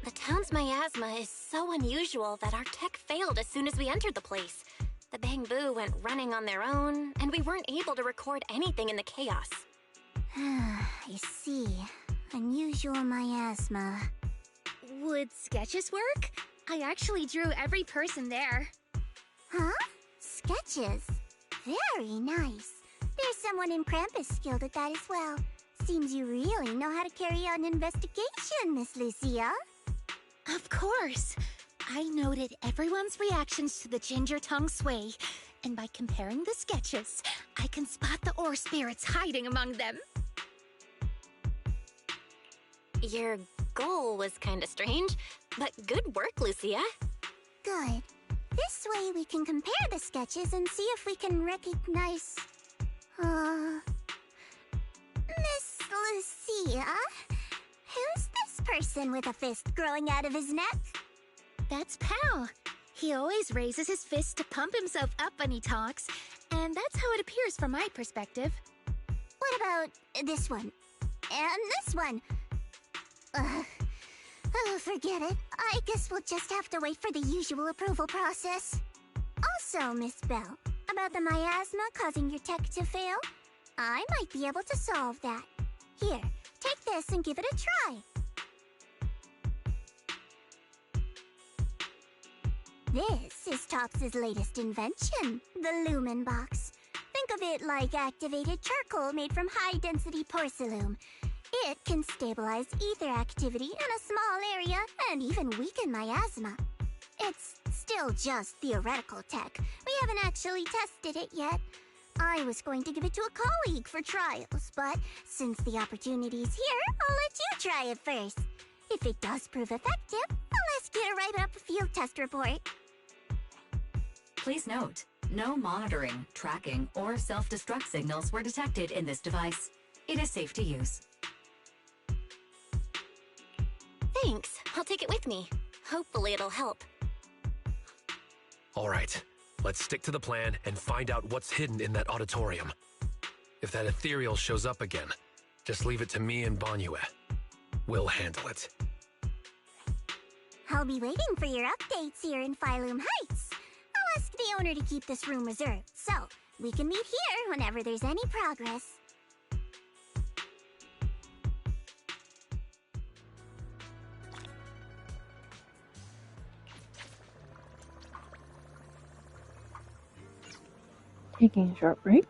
[SPEAKER 4] The town's miasma is so unusual that our tech failed as soon as we entered the place. The Bangbu went running on their own, and we weren't able to record anything in the chaos.
[SPEAKER 8] I see. Unusual miasma.
[SPEAKER 10] Would sketches work? I actually drew every person there.
[SPEAKER 8] Huh? Sketches? Very nice. There's someone in Krampus skilled at that as well. Seems you really know how to carry out an investigation, Miss Lucia.
[SPEAKER 10] Of course. I noted everyone's reactions to the ginger tongue sway, and by comparing the sketches, I can spot the ore spirits hiding among them.
[SPEAKER 4] Your goal was kinda strange, but good work, Lucia.
[SPEAKER 8] Good. This way we can compare the sketches and see if we can recognize... Miss Lucia? Who's this person with a fist growing out of his neck?
[SPEAKER 10] That's Pal. He always raises his fist to pump himself up when he talks, and that's how it appears from my perspective.
[SPEAKER 8] What about this one? And this one? Oh, forget it. I guess we'll just have to wait for the usual approval process. Also, Miss Belle, about the miasma causing your tech to fail, I might be able to solve that. Here, take this and give it a try. This is Tops's latest invention, the Lumen Box. Think of it like activated charcoal made from high-density porcelain. It can stabilize ether activity in a small area and even weaken miasma. It's still just theoretical tech. We haven't actually tested it yet. I was going to give it to a colleague for trials, but since the opportunity's here, I'll let you try it first. If it does prove effective, I'll ask you to write up a field test report.
[SPEAKER 17] Please note, no monitoring, tracking, or self-destruct signals were detected in this device. It is safe to use.
[SPEAKER 4] Thanks. I'll take it with me. Hopefully it'll help.
[SPEAKER 22] All right, let's stick to the plan and find out what's hidden in that auditorium. If that ethereal shows up again, just leave it to me and Banyue. We'll handle it.
[SPEAKER 8] I'll be waiting for your updates here in Phylum Heights. I'll ask the owner to keep this room reserved, so we can meet here whenever there's any progress.
[SPEAKER 15] Taking a short break.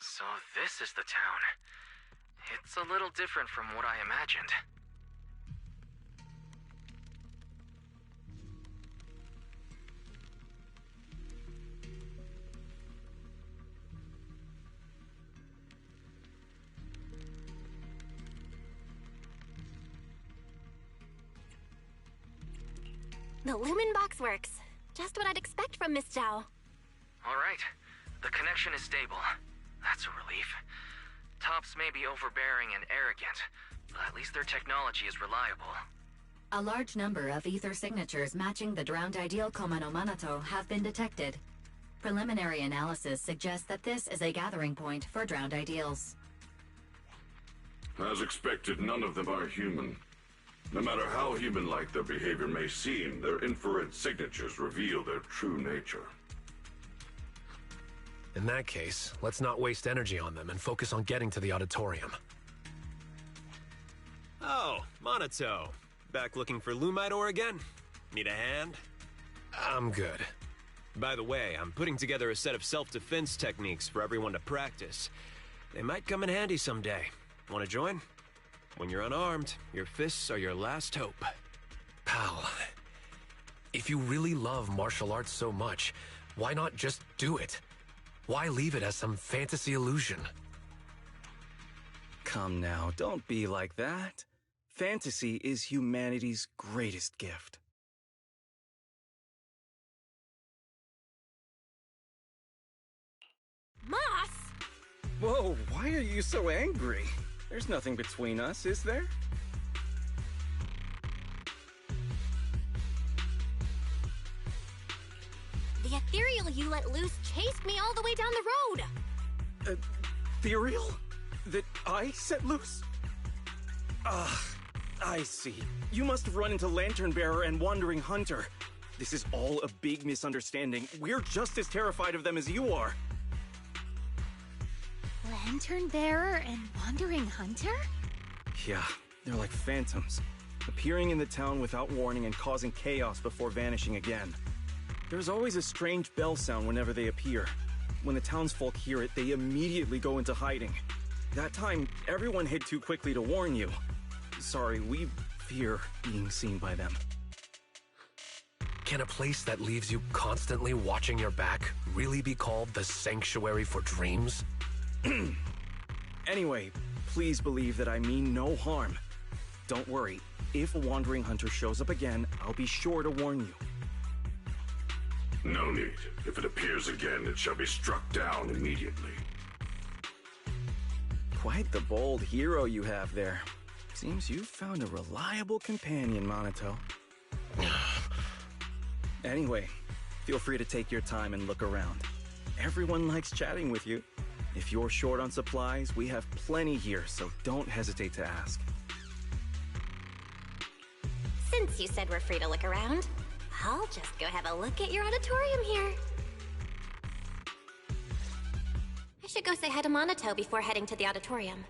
[SPEAKER 5] So this is the town. It's a little different from what I imagined.
[SPEAKER 4] The Lumen box works. Just what I'd expect from Miss Zhao.
[SPEAKER 5] All right. The connection is stable. That's a relief. Tops may be overbearing and arrogant, but at least their technology is reliable.
[SPEAKER 17] A large number of ether signatures matching the drowned ideal Komano Manato have been detected. Preliminary analysis suggests that this is a gathering point for drowned ideals.
[SPEAKER 12] As expected, none of them are human. No matter how human-like their behavior may seem, their infrared signatures reveal their true nature.
[SPEAKER 22] In that case, let's not waste energy on them and focus on getting to the auditorium.
[SPEAKER 1] Oh, Monato. Back looking for Lumite ore again? Need a hand?
[SPEAKER 22] I'm good.
[SPEAKER 1] By the way, I'm putting together a set of self-defense techniques for everyone to practice. They might come in handy someday. Want to join? When you're unarmed, your fists are your last hope.
[SPEAKER 22] Pal, if you really love martial arts so much, why not just do it? Why leave it as some fantasy illusion?
[SPEAKER 2] Come now, don't be like that. Fantasy is humanity's greatest gift.
[SPEAKER 4] Moss!
[SPEAKER 2] Whoa, why are you so angry? There's nothing between us, is there?
[SPEAKER 4] The ethereal you let loose chased me all the way down the road!
[SPEAKER 2] Ethereal? That I set loose? I see. You must have run into Lantern Bearer and Wandering Hunter. This is all a big misunderstanding. We're just as terrified of them as you are.
[SPEAKER 10] Lantern Bearer and Wandering Hunter?
[SPEAKER 2] Yeah, they're like phantoms, appearing in the town without warning and causing chaos before vanishing again. There's always a strange bell sound whenever they appear. When the townsfolk hear it, they immediately go into hiding. That time, everyone hid too quickly to warn you. Sorry, we fear being seen by them.
[SPEAKER 22] Can a place that leaves you constantly watching your back really be called the Sanctuary for Dreams?
[SPEAKER 2] Anyway, please believe that I mean no harm. Don't worry, if a Wandering Hunter shows up again, I'll be sure to warn you.
[SPEAKER 12] No need. If it appears again, it shall be struck down immediately.
[SPEAKER 2] Quite the bold hero you have there. Seems you've found a reliable companion, Monato. Anyway, feel free to take your time and look around. Everyone likes chatting with you. If you're short on supplies, we have plenty here, so don't hesitate to ask.
[SPEAKER 4] Since you said we're free to look around, I'll just go have a look at your auditorium here. I should go say hi to Monato before heading to the auditorium.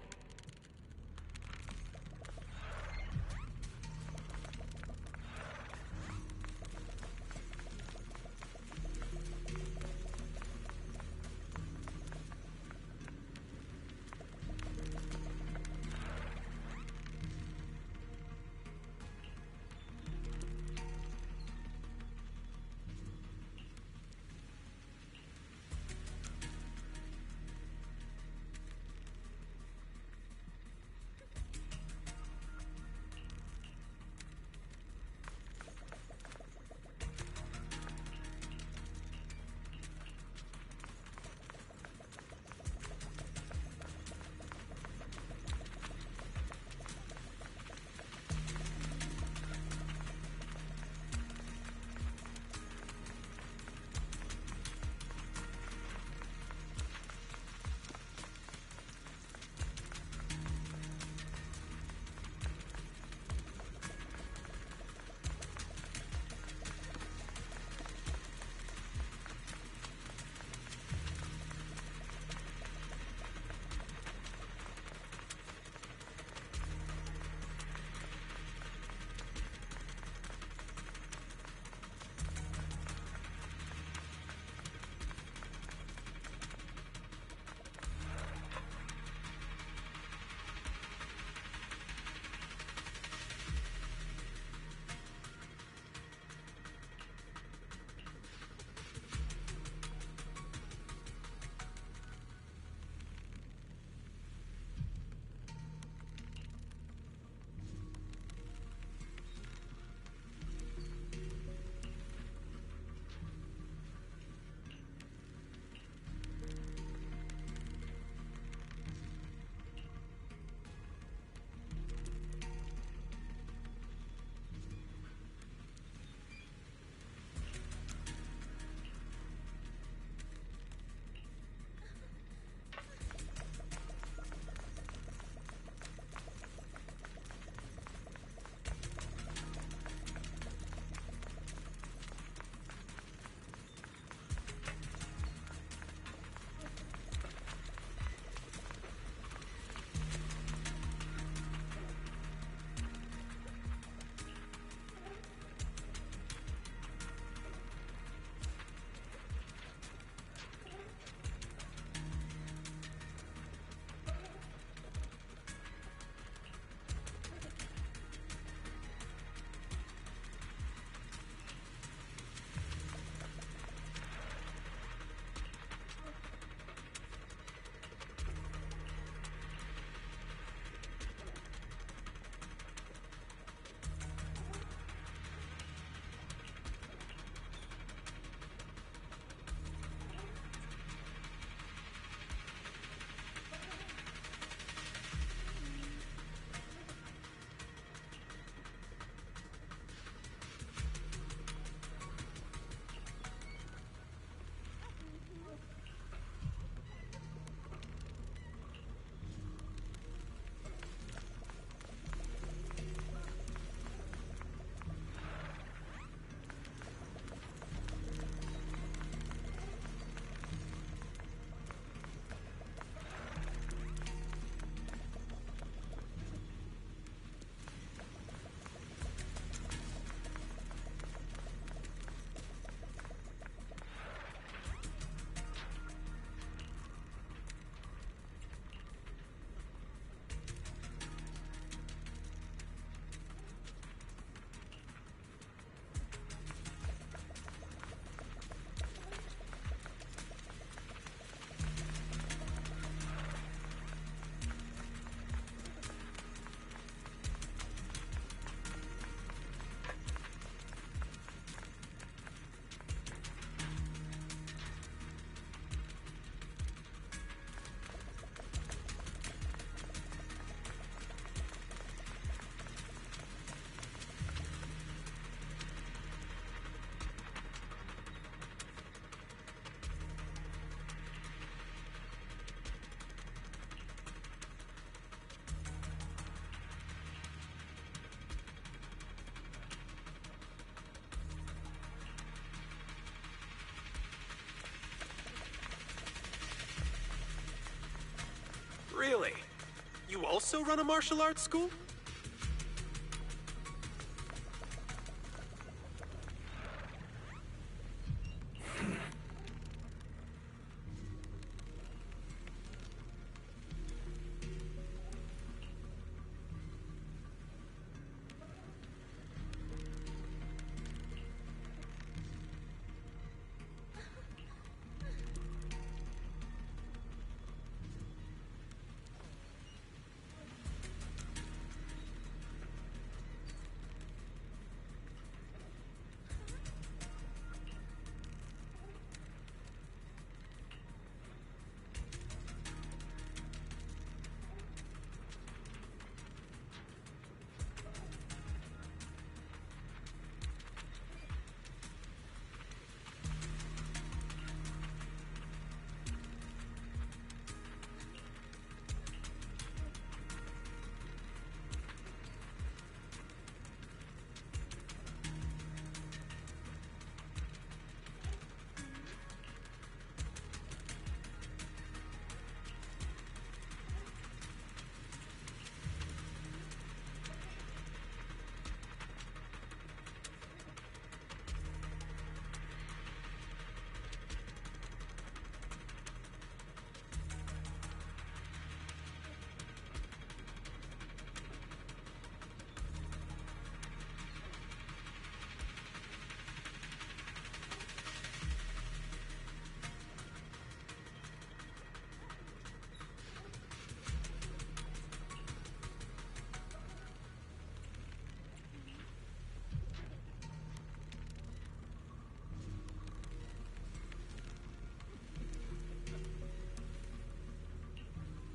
[SPEAKER 1] also run a martial arts school?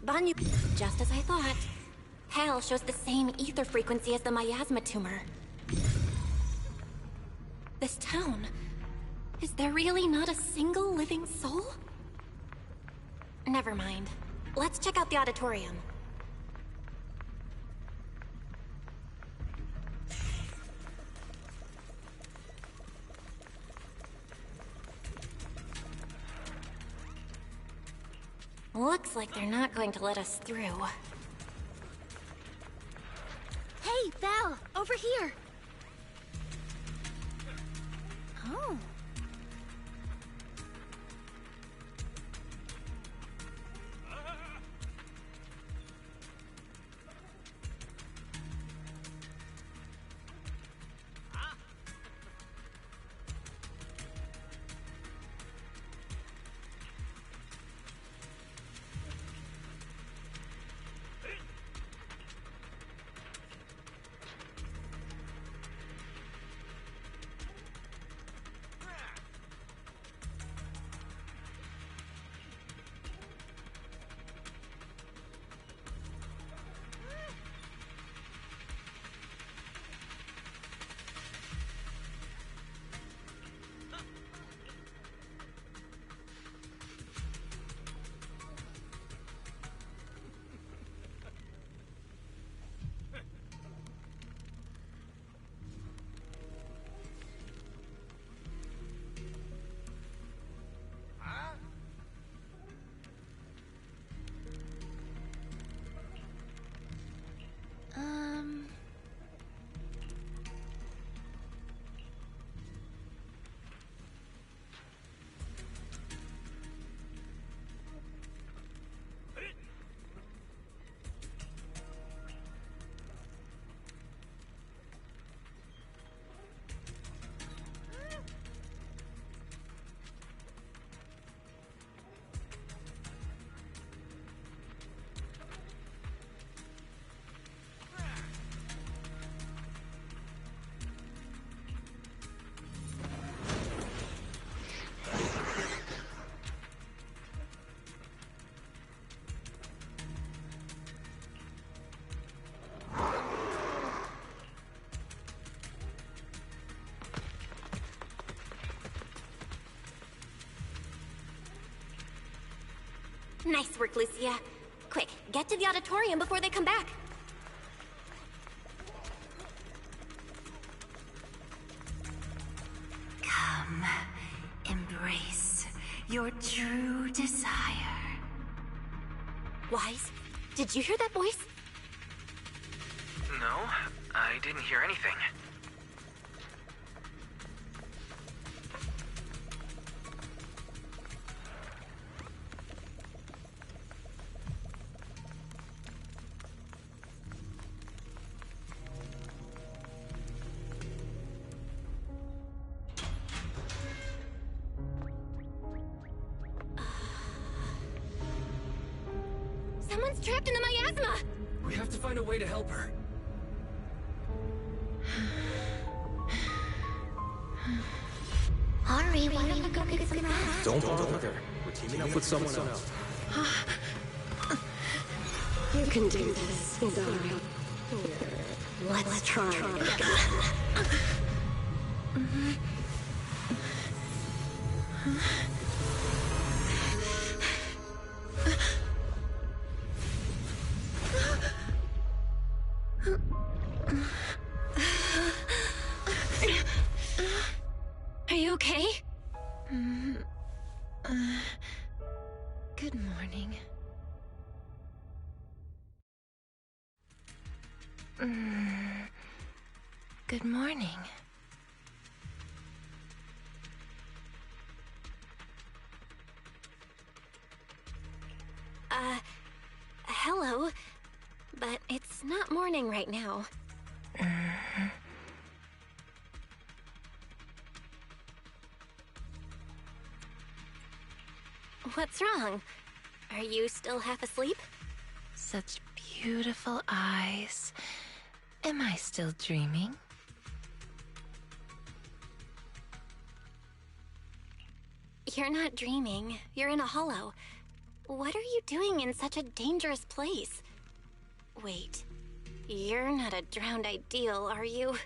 [SPEAKER 4] Banyu, just as I thought. Hal shows the same ether frequency as the miasma tumor. This town, is there really not a single living soul? Never mind. Let's check out the auditorium. Looks like they're not going to let us through.
[SPEAKER 16] Hey, Val! Over here! Oh.
[SPEAKER 4] Nice work, Lucia. Quick, get to the auditorium before they come back.
[SPEAKER 21] Come, embrace your true desire.
[SPEAKER 4] Wise, did you hear that voice?
[SPEAKER 5] No, I didn't hear anything.
[SPEAKER 4] Someone's trapped in the miasma!
[SPEAKER 22] We have to find a way to help her.
[SPEAKER 16] Hurry, why don't we go get some rest?
[SPEAKER 22] Don't bother her. We're teaming up with someone else.
[SPEAKER 14] You can do this, Midori. Let's try it again.
[SPEAKER 4] Are you okay?
[SPEAKER 10] Good morning. Good morning.
[SPEAKER 4] Hello. But it's not morning right now. What's wrong? Are you still half asleep?
[SPEAKER 10] Such beautiful eyes. Am I still dreaming?
[SPEAKER 4] You're not dreaming. You're in a hollow. What are you doing in such a dangerous place? Wait. You're not a drowned ideal, are you?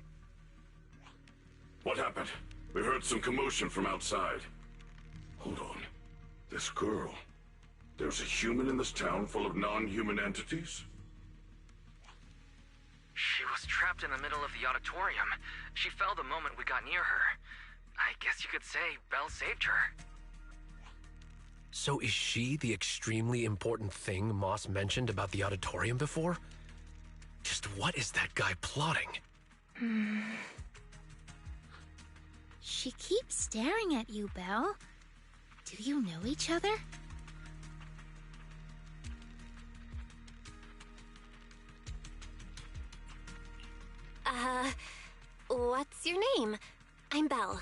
[SPEAKER 12] What happened? We heard some commotion from outside. Hold on. This girl. There's a human in this town full of non-human entities?
[SPEAKER 5] She was trapped in the middle of the auditorium. She fell the moment we got near her. I guess you could say Belle saved her.
[SPEAKER 22] So is she the extremely important thing Moss mentioned about the auditorium before? Just what is that guy plotting?
[SPEAKER 16] She keeps staring at you, Belle. Do you know each other?
[SPEAKER 4] What's your name? I'm Belle.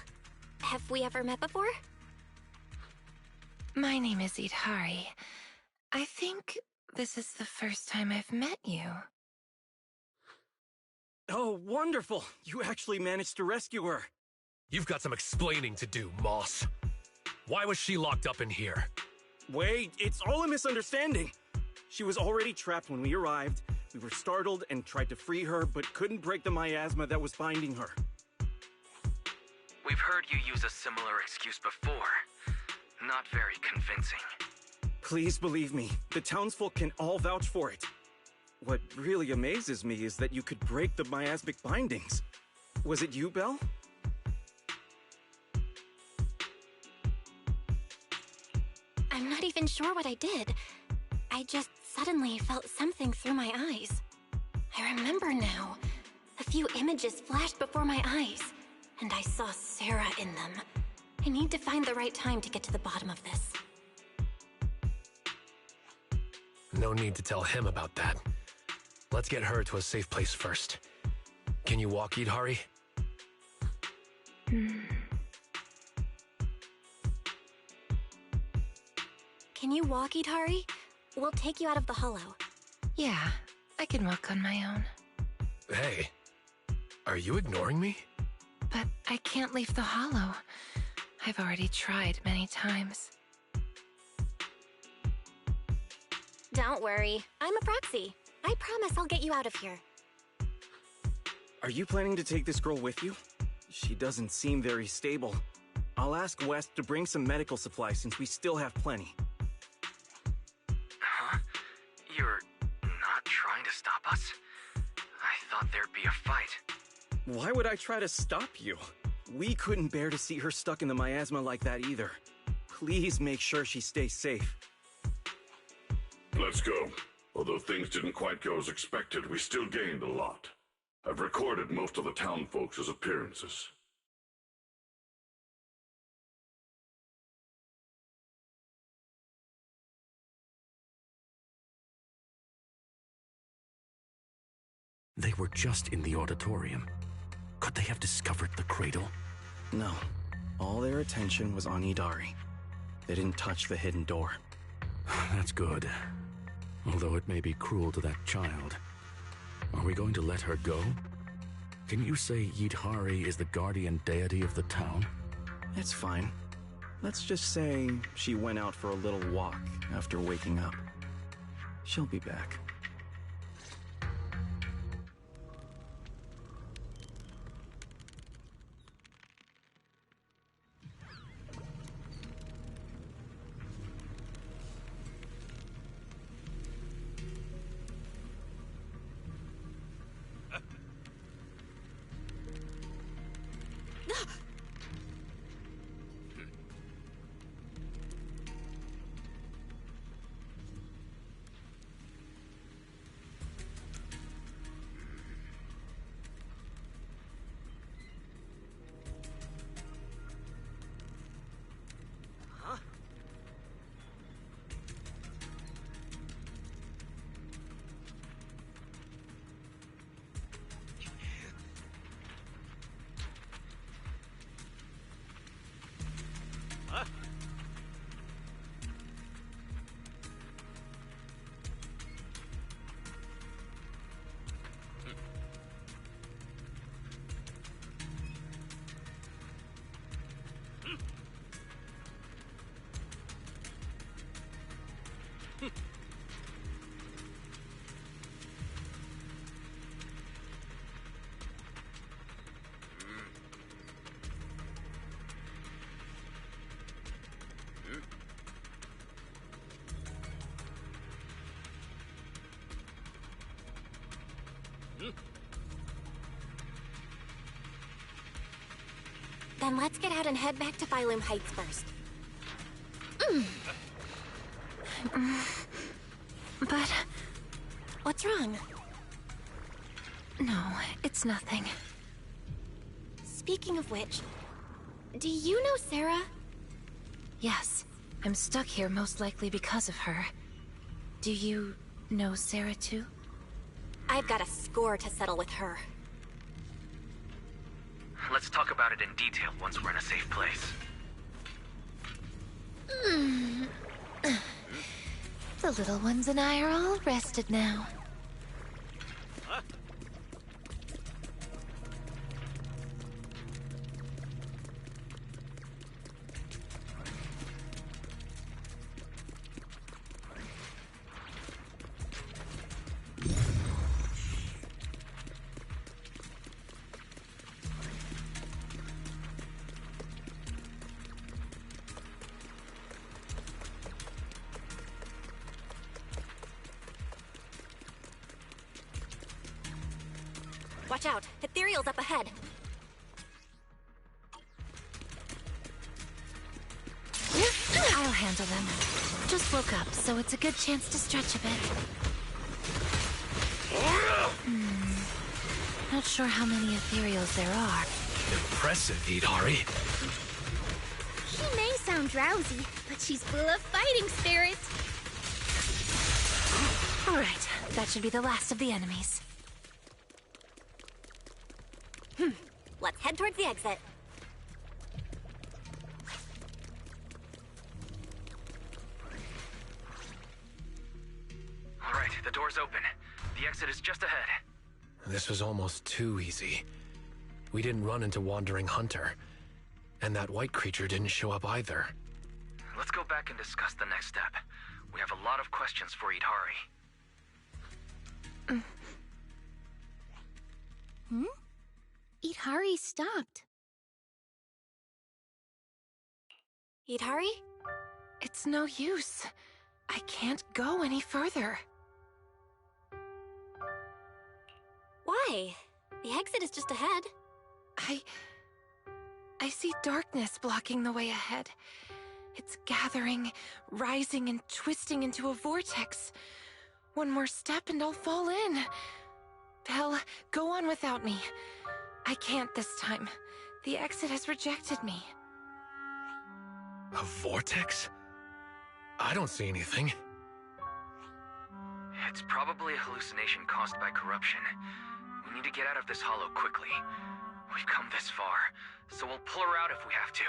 [SPEAKER 4] Have we ever met before?
[SPEAKER 10] My name is Idhari. I think this is the first time I've met you.
[SPEAKER 2] Oh, wonderful! You actually managed to rescue her.
[SPEAKER 22] You've got some explaining to do, Moss. Why was she locked up in here?
[SPEAKER 2] Wait, it's all a misunderstanding. She was already trapped when we arrived. We were startled and tried to free her, but couldn't break the miasma that was binding her.
[SPEAKER 5] We've heard you use a similar excuse before. Not very convincing.
[SPEAKER 2] Please believe me, the townsfolk can all vouch for it. What really amazes me is that you could break the miasmic bindings. Was it you, Belle?
[SPEAKER 4] I'm not even sure what I did. I just suddenly felt something through my eyes. I remember now. A few images flashed before my eyes, and I saw Sarah in them. I need to find the right time to get to the bottom of this.
[SPEAKER 22] No need to tell him about that. Let's get her to a safe place first. Can you walk, Idhari?
[SPEAKER 4] Can you walk, Idhari? We'll take you out of the hollow.
[SPEAKER 10] Yeah, I can walk on my own.
[SPEAKER 22] Hey, are you ignoring me?
[SPEAKER 10] But I can't leave the hollow. I've already tried many times.
[SPEAKER 4] Don't worry, I'm a proxy. I promise I'll get you out of here.
[SPEAKER 2] Are you planning to take this girl with you? She doesn't seem very stable. I'll ask West to bring some medical supplies since we still have plenty.
[SPEAKER 5] Huh? You're not trying to stop us? I thought there'd be a fight.
[SPEAKER 2] Why would I try to stop you? We couldn't bear to see her stuck in the miasma like that either. Please make sure she stays safe.
[SPEAKER 12] Let's go. Although things didn't quite go as expected, we still gained a lot. I've recorded most of the town folks' appearances.
[SPEAKER 3] They were just in the auditorium. Could they have discovered the cradle?
[SPEAKER 2] No. All their attention was on Idari. They didn't touch the hidden door.
[SPEAKER 3] That's good. Although it may be cruel to that child. Are we going to let her go? Can you say Yidhari is the guardian deity of the town?
[SPEAKER 2] It's fine. Let's just say she went out for a little walk after waking up. She'll be back.
[SPEAKER 4] Then let's get out and head back to Phylum Heights first.
[SPEAKER 10] But...
[SPEAKER 4] What's wrong?
[SPEAKER 10] no, it's nothing.
[SPEAKER 4] Speaking of which, do you know Sarah?
[SPEAKER 10] Yes, I'm stuck here most likely because of her. Do you know Sarah too?
[SPEAKER 4] I've got a score to settle with her.
[SPEAKER 5] Let's talk about it in detail once we're in a safe place.
[SPEAKER 10] The little ones and I are all rested now.
[SPEAKER 4] Watch out! Ethereal's up ahead!
[SPEAKER 10] I'll handle them. Just woke up, so it's a good chance to stretch a bit. Not sure how many ethereals there are.
[SPEAKER 19] Impressive, Idari.
[SPEAKER 8] She may sound drowsy, but she's full of fighting spirit.
[SPEAKER 10] All right, that should be the last of the enemies.
[SPEAKER 4] Let's head towards the exit.
[SPEAKER 5] All right, the door's open. The exit is just ahead.
[SPEAKER 22] This was almost too easy. We didn't run into Wandering Hunter. And that white creature didn't show up either.
[SPEAKER 5] Let's go back and discuss the next step. We have a lot of questions for Idari.
[SPEAKER 8] Idari stopped.
[SPEAKER 4] Idari?
[SPEAKER 10] It's no use. I can't go any further.
[SPEAKER 4] Why? The exit is just ahead.
[SPEAKER 10] I see darkness blocking the way ahead. It's gathering, rising, and twisting into a vortex.
[SPEAKER 6] One more step and I'll fall in. Belle, go on without me. I can't this time. The exit has rejected me.
[SPEAKER 22] A vortex? I don't see anything.
[SPEAKER 5] It's probably a hallucination caused by corruption. We need to get out of this hollow quickly. We've come this far, so we'll pull her out if we have to.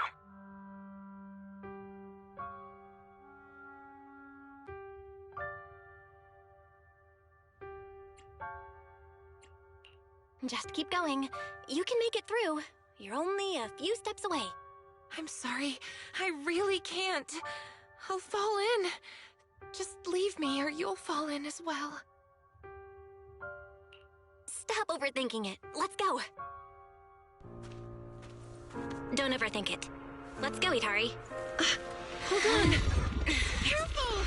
[SPEAKER 4] Just keep going. You can make it through. You're only a few steps away.
[SPEAKER 6] I'm sorry. I really can't. I'll fall in. Just leave me or you'll fall in as well.
[SPEAKER 4] Stop overthinking it. Let's go. Don't overthink it. Let's go, Itari.
[SPEAKER 6] Hold on.
[SPEAKER 4] Careful!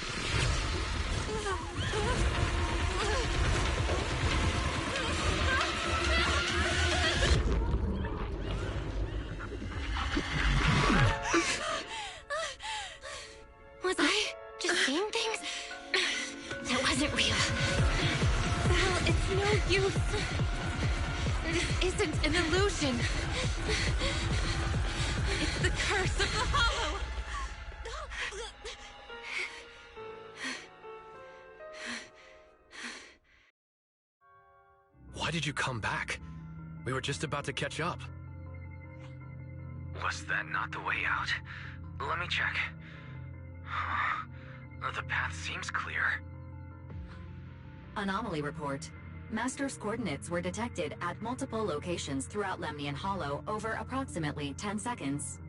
[SPEAKER 4] Was I just seeing things? That wasn't real.
[SPEAKER 6] Val, it's no use. This isn't an illusion. It's the curse of the Hollow.
[SPEAKER 22] Why did you come back? We were just about to catch up.
[SPEAKER 5] Was that not the way out? Let me check. The path seems clear.
[SPEAKER 17] Anomaly report. Master's coordinates were detected at multiple locations throughout Lemnian Hollow over approximately 10 seconds.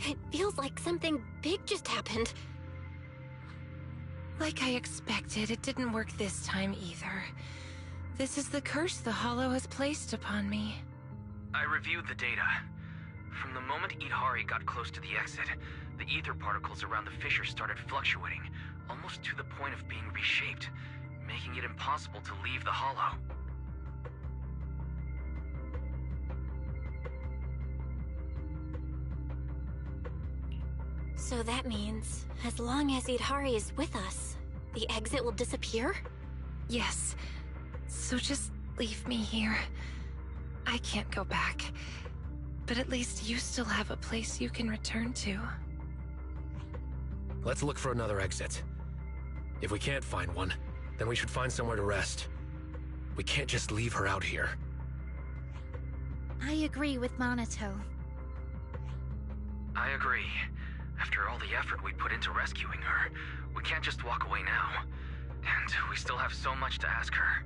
[SPEAKER 4] It feels like something big just happened.
[SPEAKER 6] Like I expected, it didn't work this time either. This is the curse the Hollow has placed upon me.
[SPEAKER 5] I reviewed the data. From the moment Idhari got close to the exit, the ether particles around the fissure started fluctuating, almost to the point of being reshaped, making it impossible to leave the Hollow.
[SPEAKER 4] So that means, as long as Idhari is with us, the exit will disappear?
[SPEAKER 6] Yes. So just leave me here. I can't go back. But at least you still have a place you can return to.
[SPEAKER 22] Let's look for another exit. If we can't find one, then we should find somewhere to rest. We can't just leave her out here.
[SPEAKER 8] I agree with Monato.
[SPEAKER 5] I agree. After all the effort we put into rescuing her, we can't just walk away now. And we still have so much to ask her.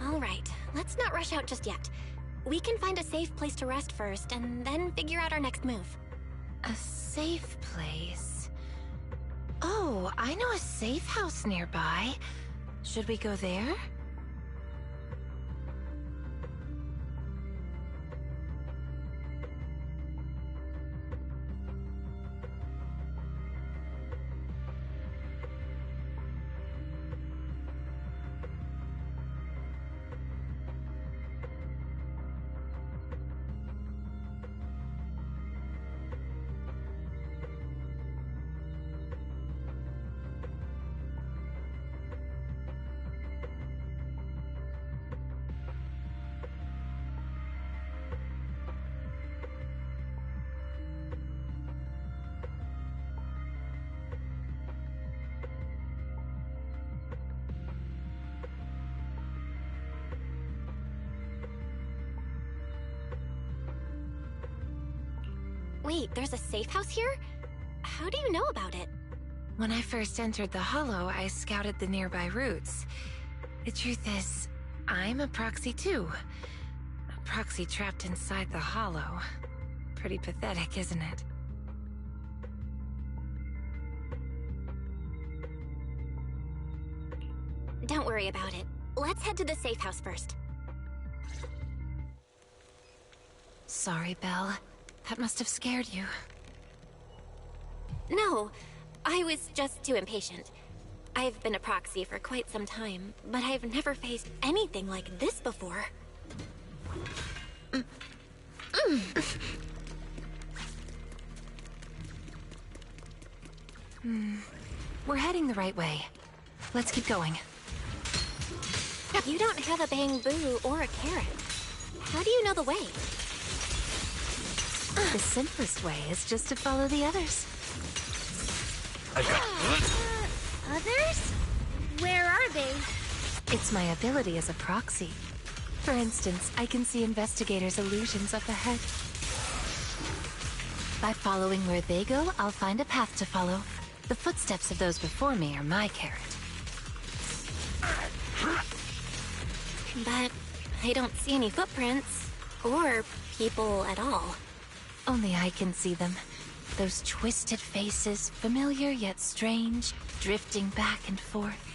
[SPEAKER 4] All right, let's not rush out just yet. We can find a safe place to rest first, and then figure out our next move.
[SPEAKER 6] A safe place? Oh, I know a safe house nearby. Should we go there?
[SPEAKER 4] Wait, there's a safe house here? How do you know about it?
[SPEAKER 6] When I first entered the Hollow, I scouted the nearby routes. The truth is, I'm a proxy too. A proxy trapped inside the Hollow. Pretty pathetic, isn't it?
[SPEAKER 4] Don't worry about it. Let's head to the safe house first.
[SPEAKER 6] Sorry, Belle. That must have scared you.
[SPEAKER 4] No, I was just too impatient. I've been a proxy for quite some time, but I've never faced anything like this before.
[SPEAKER 6] We're heading the right way. Let's keep going.
[SPEAKER 4] You don't have a bamboo or a carrot. How do you know the way?
[SPEAKER 6] The simplest way is just to follow the others.
[SPEAKER 8] Others? Where are they?
[SPEAKER 6] It's my ability as a proxy. For instance, I can see investigators' illusions up ahead. By following where they go, I'll find a path to follow. The footsteps of those before me are my carrot.
[SPEAKER 4] But I don't see any footprints. Or people at all.
[SPEAKER 6] Only I can see them. Those twisted faces, familiar yet strange, drifting back and forth.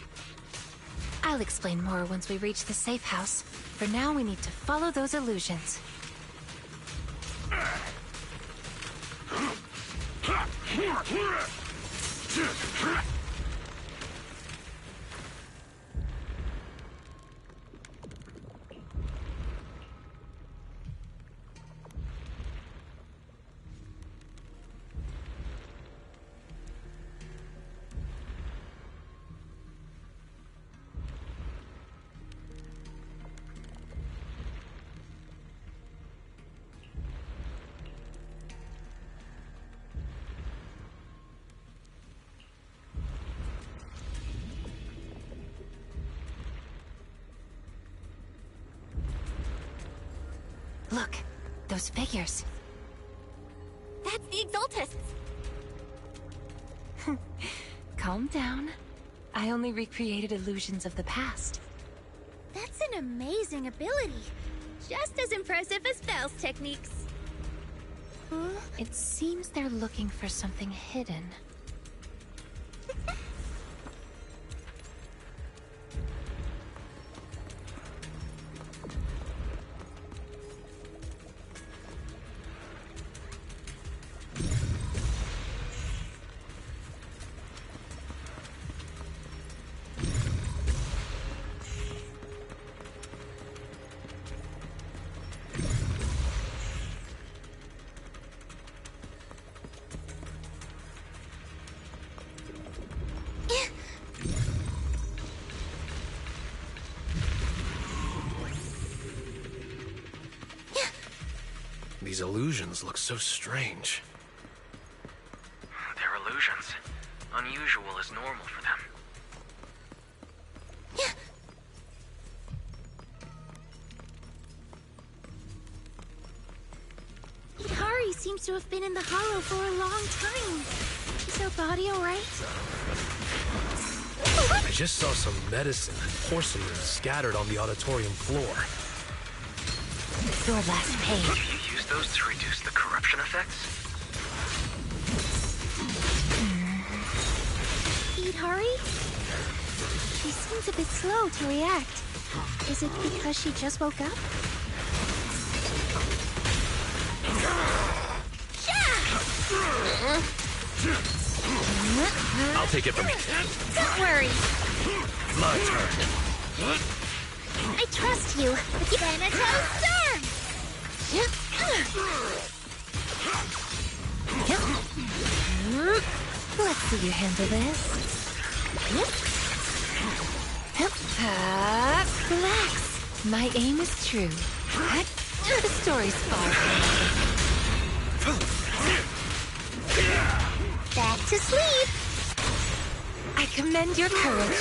[SPEAKER 6] I'll explain more once we reach the safe house. For now, we need to follow those illusions. Look, those figures.
[SPEAKER 4] That's the Exaltists!
[SPEAKER 6] Calm down. I only recreated illusions of the past.
[SPEAKER 8] That's an amazing ability. Just as impressive as Belle's techniques.
[SPEAKER 6] It seems they're looking for something hidden.
[SPEAKER 22] These illusions look so strange.
[SPEAKER 5] They're illusions. Unusual is normal for them.
[SPEAKER 8] Hikari seems to have been in the hollow for a long time. Is her body alright?
[SPEAKER 22] I just saw some medicine and porcelain scattered on the auditorium floor.
[SPEAKER 6] Your last page.
[SPEAKER 5] Do you use those to reduce the corruption effects?
[SPEAKER 8] Hikari? She seems a bit slow to react. Is it because she just woke up?
[SPEAKER 22] I'll take it from you.
[SPEAKER 8] Don't worry.
[SPEAKER 22] My turn.
[SPEAKER 8] I trust you. Thanatos Storm!
[SPEAKER 6] Let's see you handle this. Relax. My aim is true. The story's far.
[SPEAKER 8] Back to sleep.
[SPEAKER 6] I commend your courage.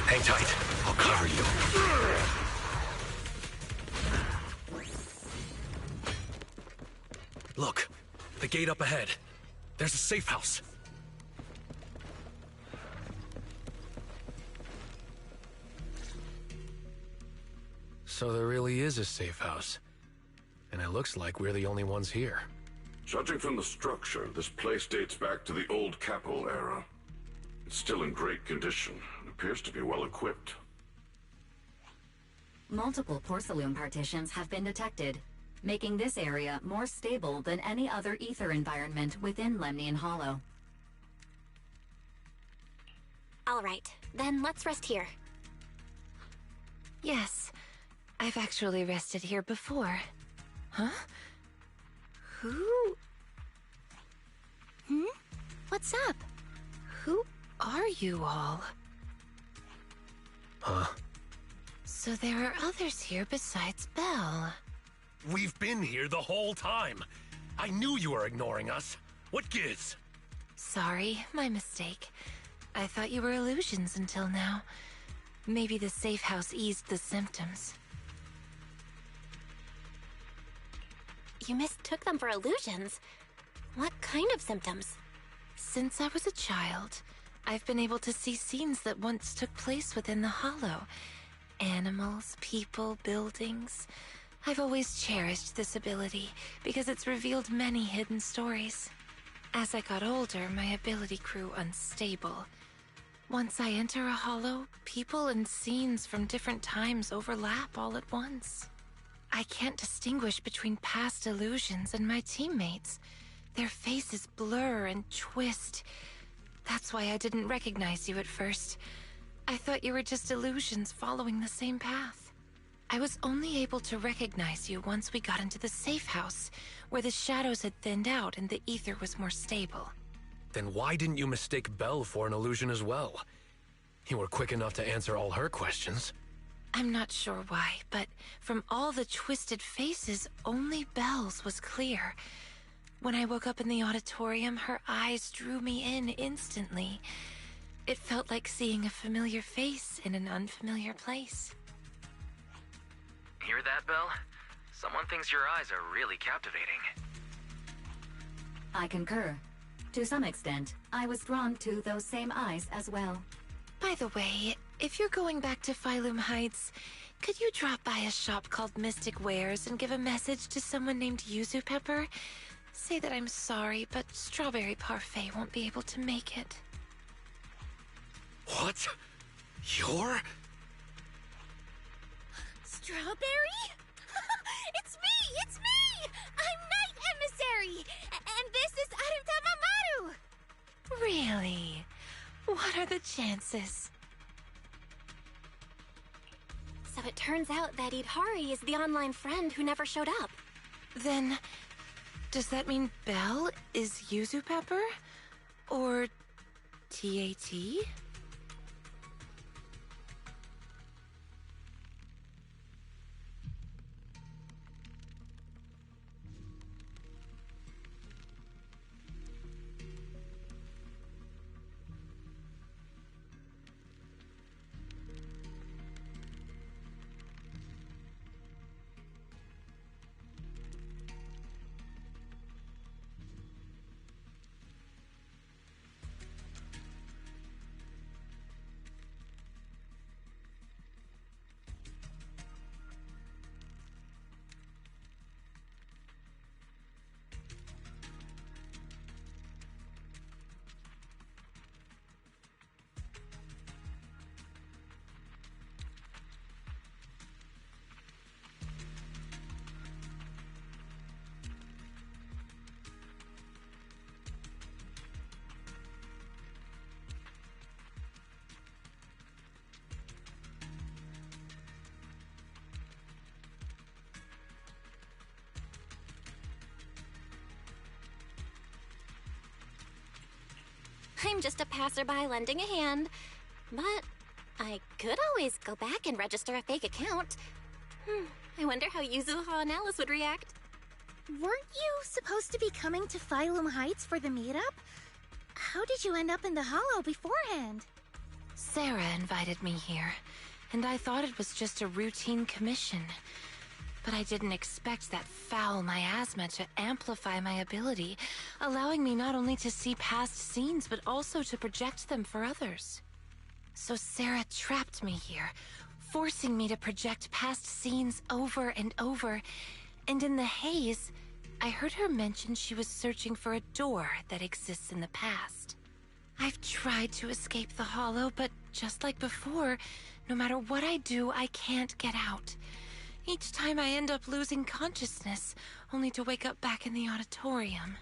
[SPEAKER 22] Hang tight. I'll cover you. Look, the gate up ahead. There's a safe house. So there really is a safe house. And it looks like we're the only ones here.
[SPEAKER 12] Judging from the structure, this place dates back to the old Capel era. It's still in great condition and appears to be well equipped.
[SPEAKER 17] Multiple porcelain partitions have been detected, making this area more stable than any other ether environment within Lemnian Hollow.
[SPEAKER 4] All right, then let's rest here.
[SPEAKER 6] Yes, I've actually rested here before. Huh? Who?
[SPEAKER 10] What's up?
[SPEAKER 6] Who are you all?
[SPEAKER 22] Huh?
[SPEAKER 6] So there are others here besides Belle.
[SPEAKER 19] We've been here the whole time. I knew you were ignoring us. What gives?
[SPEAKER 6] Sorry, my mistake. I thought you were illusions until now. Maybe the safe house eased the symptoms.
[SPEAKER 4] You mistook them for illusions? What kind of symptoms?
[SPEAKER 6] Since I was a child, I've been able to see scenes that once took place within the Hollow. Animals, people, buildings. I've always cherished this ability because it's revealed many hidden stories. As I got older, my ability grew unstable. Once I enter a Hollow, people and scenes from different times overlap all at once. I can't distinguish between past illusions and my teammates. Their faces blur and twist. That's why I didn't recognize you at first. I thought you were just illusions following the same path. I was only able to recognize you once we got into the safe house, where the shadows had thinned out and the ether was more stable.
[SPEAKER 22] Then why didn't you mistake Belle for an illusion as well? You were quick enough to answer all her questions.
[SPEAKER 6] I'm not sure why, but from all the twisted faces, only Belle's was clear. When I woke up in the auditorium, her eyes drew me in instantly. It felt like seeing a familiar face in an unfamiliar place.
[SPEAKER 5] Hear that, Belle? Someone thinks your eyes are really captivating.
[SPEAKER 17] I concur. To some extent, I was drawn to those same eyes as well.
[SPEAKER 6] By the way, if you're going back to Phylum Heights, could you drop by a shop called Mystic Wares and give a message to someone named Yuzu Pepper? Say that I'm sorry, but Strawberry Parfait won't be able to make it.
[SPEAKER 19] What? You're?
[SPEAKER 10] Strawberry? It's me! It's me! I'm Night Emissary! And this is Arutama Maru!
[SPEAKER 6] Really? What are the chances?
[SPEAKER 4] So it turns out that Idhari is the online friend who never showed up.
[SPEAKER 6] Then, does that mean Belle is Yuzu Pepper? Or TAT?
[SPEAKER 4] I'm just a passerby lending a hand. But I could always go back and register a fake account. I wonder how Yuzuha and Alice would react.
[SPEAKER 10] Weren't you supposed to be coming to Phylum Heights for the meetup? How did you end up in the Hollow beforehand?
[SPEAKER 6] Sarah invited me here, and I thought it was just a routine commission. But I didn't expect that foul miasma to amplify my ability, allowing me not only to see past scenes, but also to project them for others. So Sarah trapped me here, forcing me to project past scenes over and over, and in the haze, I heard her mention she was searching for a door that exists in the past. I've tried to escape the Hollow, but just like before, no matter what I do, I can't get out. Each time I end up losing consciousness, only to wake up back in the auditorium.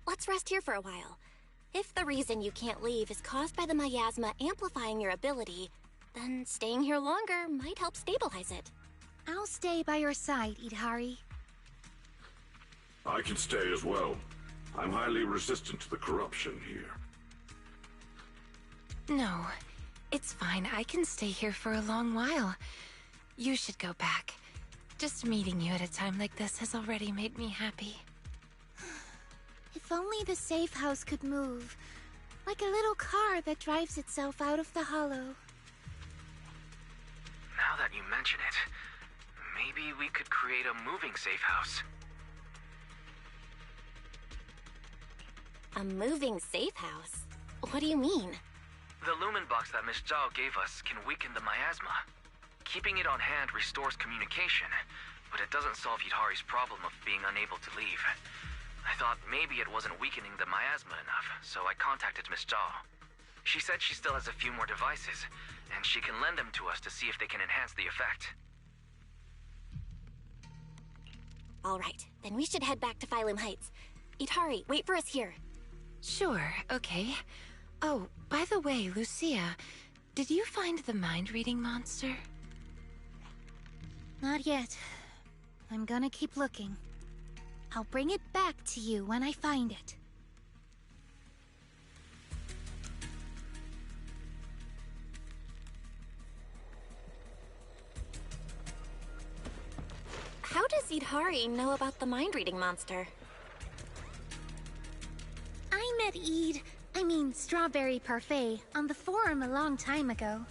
[SPEAKER 4] Let's rest here for a while. If the reason you can't leave is caused by the miasma amplifying your ability, then staying here longer might help stabilize it.
[SPEAKER 10] I'll stay by your side, Idhari.
[SPEAKER 12] I can stay as well. I'm highly resistant to the corruption here.
[SPEAKER 6] No, it's fine. I can stay here for a long while. You should go back. Just meeting you at a time like this has already made me happy.
[SPEAKER 10] If only the safe house could move. Like a little car that drives itself out of the hollow.
[SPEAKER 5] Now that you mention it, maybe we could create a moving safe house.
[SPEAKER 4] A moving safe house? What do you mean?
[SPEAKER 5] The lumen box that Miss Zhao gave us can weaken the miasma. Keeping it on hand restores communication, but it doesn't solve Yudhari's problem of being unable to leave. I thought maybe it wasn't weakening the miasma enough, so I contacted Miss Zhao. She said she still has a few more devices, and she can lend them to us to see if they can enhance the effect.
[SPEAKER 4] All right, then we should head back to Phylum Heights. Idhari, wait for us here.
[SPEAKER 6] Sure, okay. Oh, by the way, Lucia, did you find the mind-reading monster?
[SPEAKER 10] Not yet. I'm gonna keep looking. I'll bring it back to you when I find it.
[SPEAKER 4] How does Idhari know about the mind-reading monster?
[SPEAKER 10] I met Strawberry Parfait, on the forum a long time ago.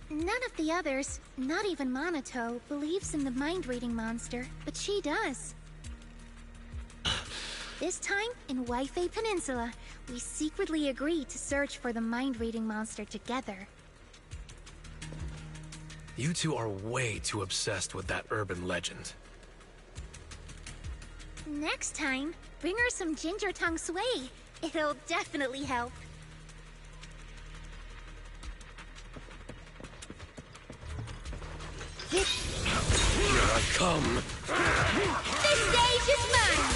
[SPEAKER 10] None of the others, not even Monato, believes in the mind-reading monster, but she does. This time, in Waifei Peninsula, we secretly agreed to search for the mind-reading monster together.
[SPEAKER 22] You two are way too obsessed with that urban legend.
[SPEAKER 10] Next time, bring her some ginger tongue sway. It'll definitely help.
[SPEAKER 22] Here I come.
[SPEAKER 10] The stage is mine!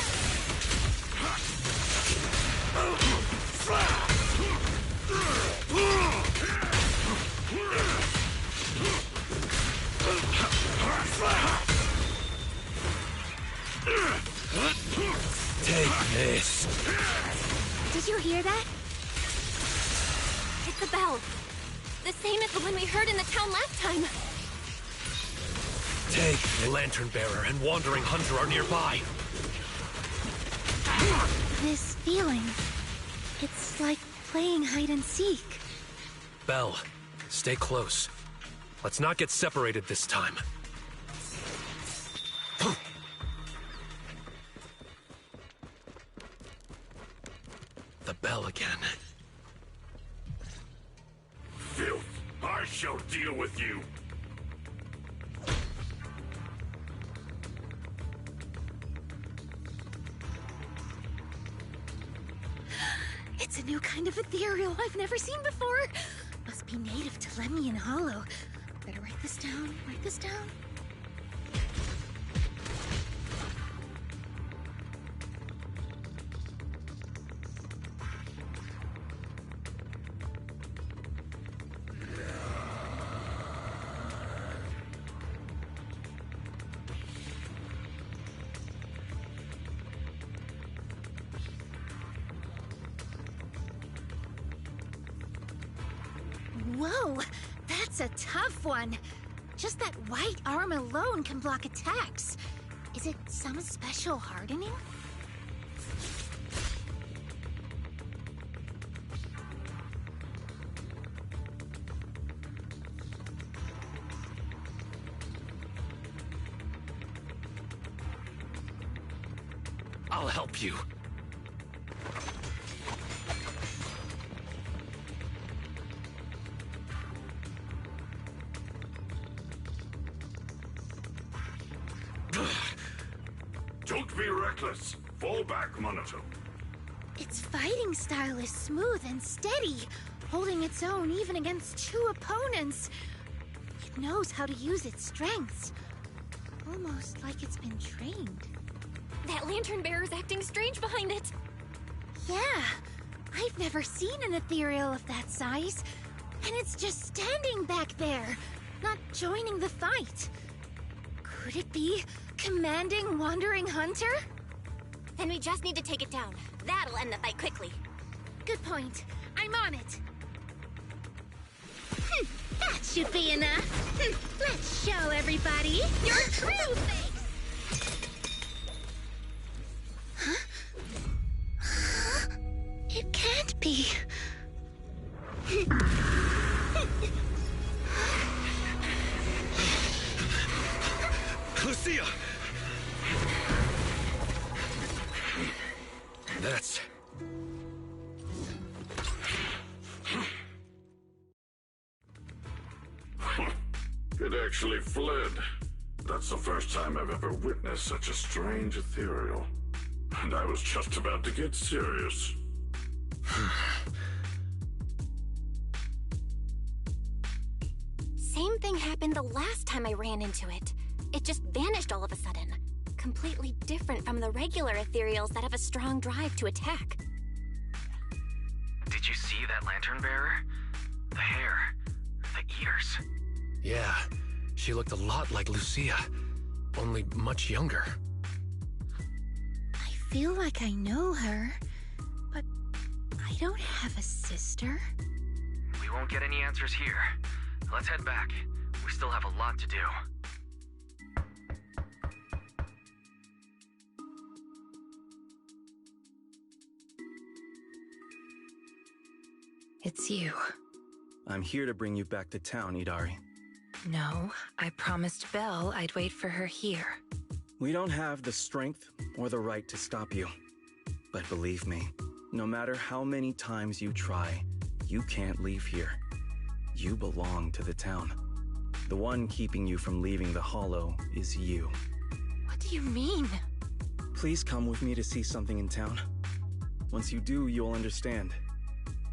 [SPEAKER 22] Take this.
[SPEAKER 10] Did you hear that?
[SPEAKER 4] It's the bell. The same as the one we heard in the town last time.
[SPEAKER 22] Take the lantern bearer and wandering hunter are nearby.
[SPEAKER 10] This feeling. It's like playing hide and seek.
[SPEAKER 22] Belle, stay close. Let's not get separated this time. The bell again.
[SPEAKER 12] Filth! I shall deal with you!
[SPEAKER 10] It's a new kind of ethereal I've never seen before. Must be native to Lemnian Hollow. Better write this down, write this down. Whoa, that's a tough one. Just that white arm alone can block attacks. Is it some special hardening?
[SPEAKER 22] I'll help you.
[SPEAKER 12] Don't be reckless. Fall back, Monato.
[SPEAKER 10] Its fighting style is smooth and steady, holding its own even against two opponents. It knows how to use its strengths. Almost like it's been trained.
[SPEAKER 4] That lantern bearer's acting strange behind it.
[SPEAKER 10] Yeah, I've never seen an ethereal of that size. And it's just standing back there, not joining the fight. Could it be commanding Wandering Hunter?
[SPEAKER 4] Then we just need to take it down. That'll end the fight quickly.
[SPEAKER 10] Good point. I'm on it. That should be enough. Let's show everybody your true face. Huh? It can't be.
[SPEAKER 22] Lucia! That's...
[SPEAKER 12] It actually fled. That's the first time I've ever witnessed such a strange ethereal. And I was just about to get serious.
[SPEAKER 4] Same thing happened the last time I ran into it. It just vanished all of a sudden. Completely different from the regular ethereals that have a strong drive to attack.
[SPEAKER 5] Did you see that lantern bearer? The hair, the ears.
[SPEAKER 22] Yeah, she looked a lot like Lucia, only much younger.
[SPEAKER 10] I feel like I know her, but I don't have a sister.
[SPEAKER 5] We won't get any answers here. Let's head back. We still have a lot to do.
[SPEAKER 6] It's you.
[SPEAKER 2] I'm here to bring you back to town, Idari.
[SPEAKER 6] No, I promised Belle I'd wait for her here.
[SPEAKER 2] We don't have the strength or the right to stop you. But believe me, no matter how many times you try, you can't leave here. You belong to the town. The one keeping you from leaving the Hollow is you.
[SPEAKER 6] What do you mean?
[SPEAKER 2] Please come with me to see something in town. Once you do, you'll understand.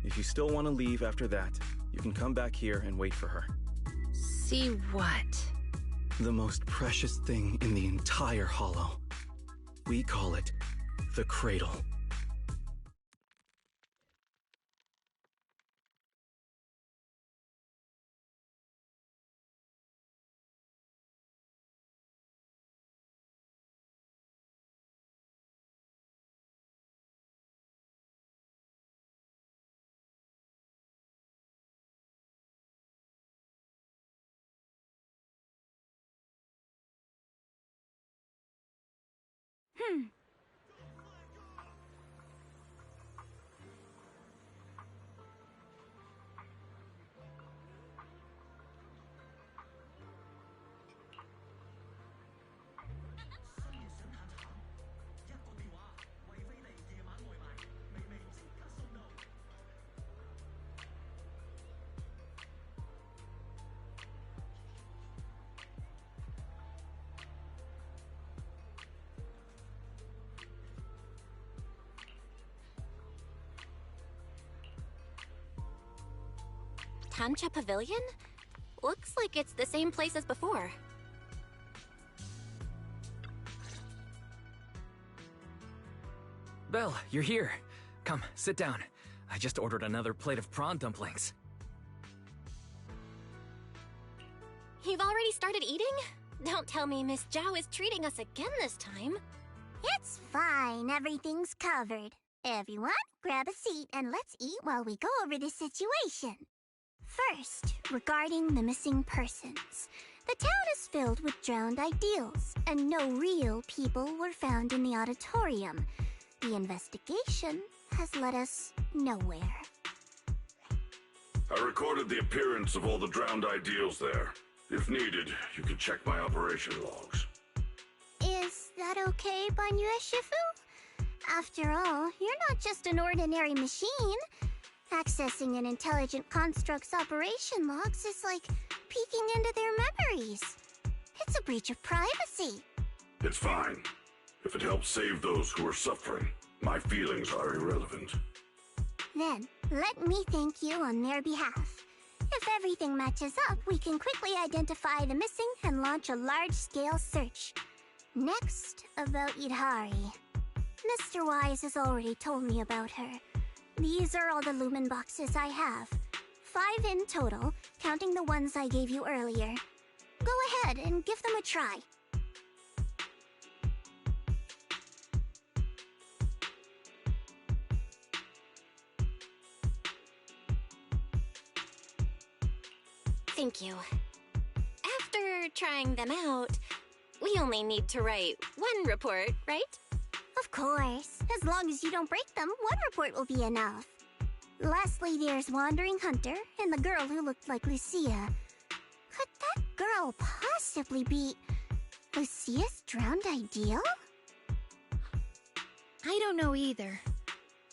[SPEAKER 2] If you still want to leave after that, you can come back here and wait for her.
[SPEAKER 6] See what?
[SPEAKER 2] The most precious thing in the entire Hollow. We call it the Cradle.
[SPEAKER 4] Tancha Pavilion? Looks like it's the same place as before.
[SPEAKER 13] Belle, you're here. Come, sit down. I just ordered another plate of prawn dumplings.
[SPEAKER 4] You've already started eating? Don't tell me Miss Zhao is treating us again this time.
[SPEAKER 8] It's fine. Everything's covered. Everyone, grab a seat and let's eat while we go over the situation. First, regarding the missing persons. The town is filled with drowned ideals, and no real people were found in the auditorium. The investigation has led us nowhere.
[SPEAKER 12] I recorded the appearance of all the drowned ideals there. If needed, you can check my operation logs.
[SPEAKER 8] Is that okay, Banyu Shifu? After all, you're not just an ordinary machine. Accessing an intelligent construct's operation logs is like peeking into their memories. It's a breach of privacy.
[SPEAKER 12] It's fine. If it helps save those who are suffering, my feelings are irrelevant.
[SPEAKER 8] Then, let me thank you on their behalf. If everything matches up, we can quickly identify the missing and launch a large-scale search. Next, about Idari. Mr. Wise has already told me about her. These are all the lumen boxes I have. 5 in total, counting the ones I gave you earlier. Go ahead and give them a try.
[SPEAKER 4] Thank you. After trying them out, we only need to write 1 report, right?
[SPEAKER 8] Of course. As long as you don't break them, 1 report will be enough. Lastly, there's Wandering Hunter and the girl who looked like Lucia. Could that girl possibly be Lucia's drowned ideal?
[SPEAKER 10] I don't know either.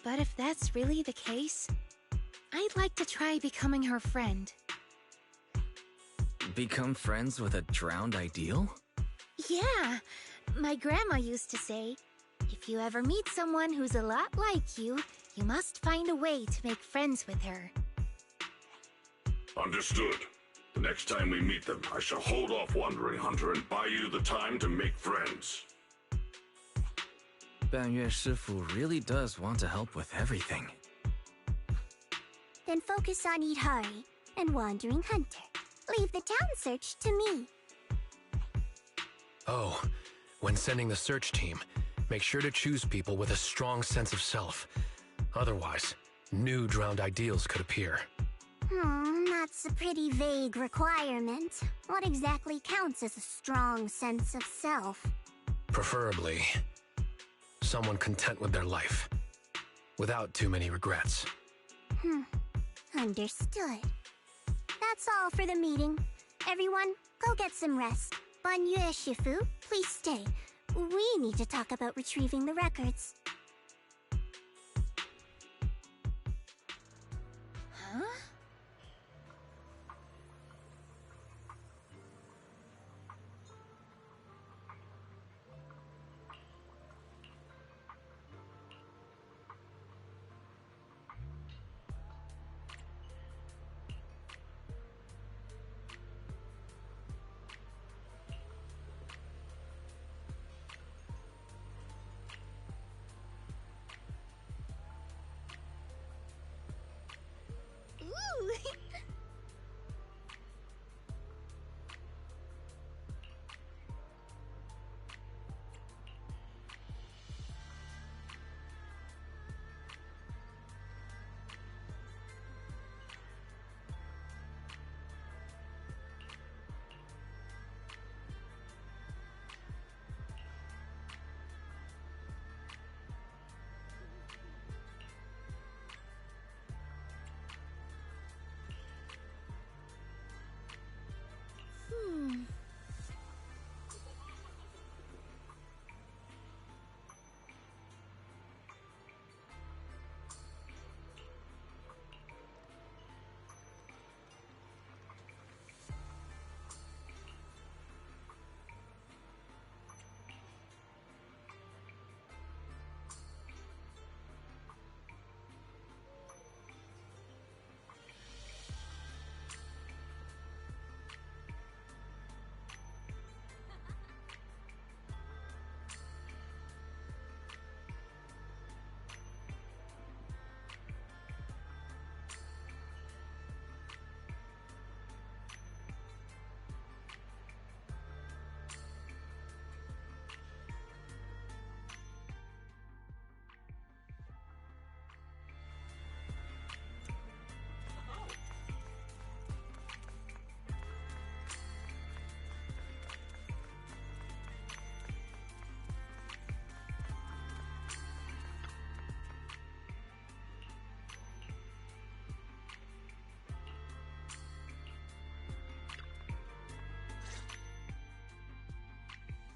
[SPEAKER 10] But if that's really the case, I'd like to try becoming her friend.
[SPEAKER 13] Become friends with a drowned ideal?
[SPEAKER 10] Yeah, my grandma used to say, if you ever meet someone who's a lot like you must find a way to make friends with her.
[SPEAKER 12] Understood. The next time we meet them, I shall hold off Wandering Hunter and buy you the time to make friends.
[SPEAKER 13] 半月师傅 really does want to help with everything.
[SPEAKER 8] Then focus on Idhari and Wandering Hunter. Leave the town search to me.
[SPEAKER 22] Oh, when sending the search team, make sure to choose people with a strong sense of self. Otherwise, new drowned ideals could appear.
[SPEAKER 8] That's a pretty vague requirement. What exactly counts as a strong sense of self?
[SPEAKER 22] Preferably, someone content with their life, without too many regrets.
[SPEAKER 8] Understood. That's all for the meeting. Everyone, go get some rest. Banyue Shifu, please stay. We need to talk about retrieving the records.
[SPEAKER 10] Huh?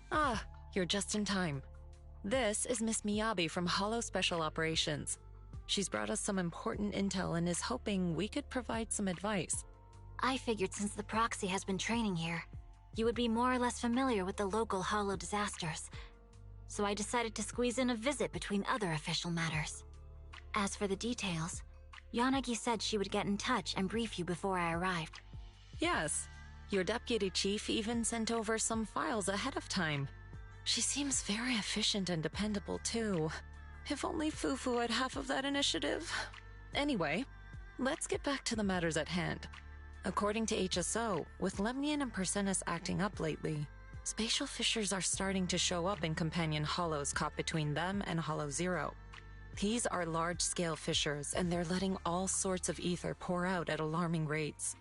[SPEAKER 9] Ah, you're just in time. This is Miss Miyabi from Hollow Special Operations. She's brought us some important intel and is hoping we could provide some advice.
[SPEAKER 7] I figured since the proxy has been training here, you would be more or less familiar with the local Hollow disasters. So I decided to squeeze in a visit between other official matters. As for the details, Yanagi said she would get in touch and brief you before I arrived.
[SPEAKER 9] Yes, your deputy chief even sent over some files ahead of time. She seems very efficient and dependable too. If only Fufu had half of that initiative. Anyway, let's get back to the matters at hand. According to HSO, with Lemnian and Persenis acting up lately, spatial fissures are starting to show up in companion hollows caught between them and Hollow Zero. These are large-scale fissures, and they're letting all sorts of ether pour out at alarming rates.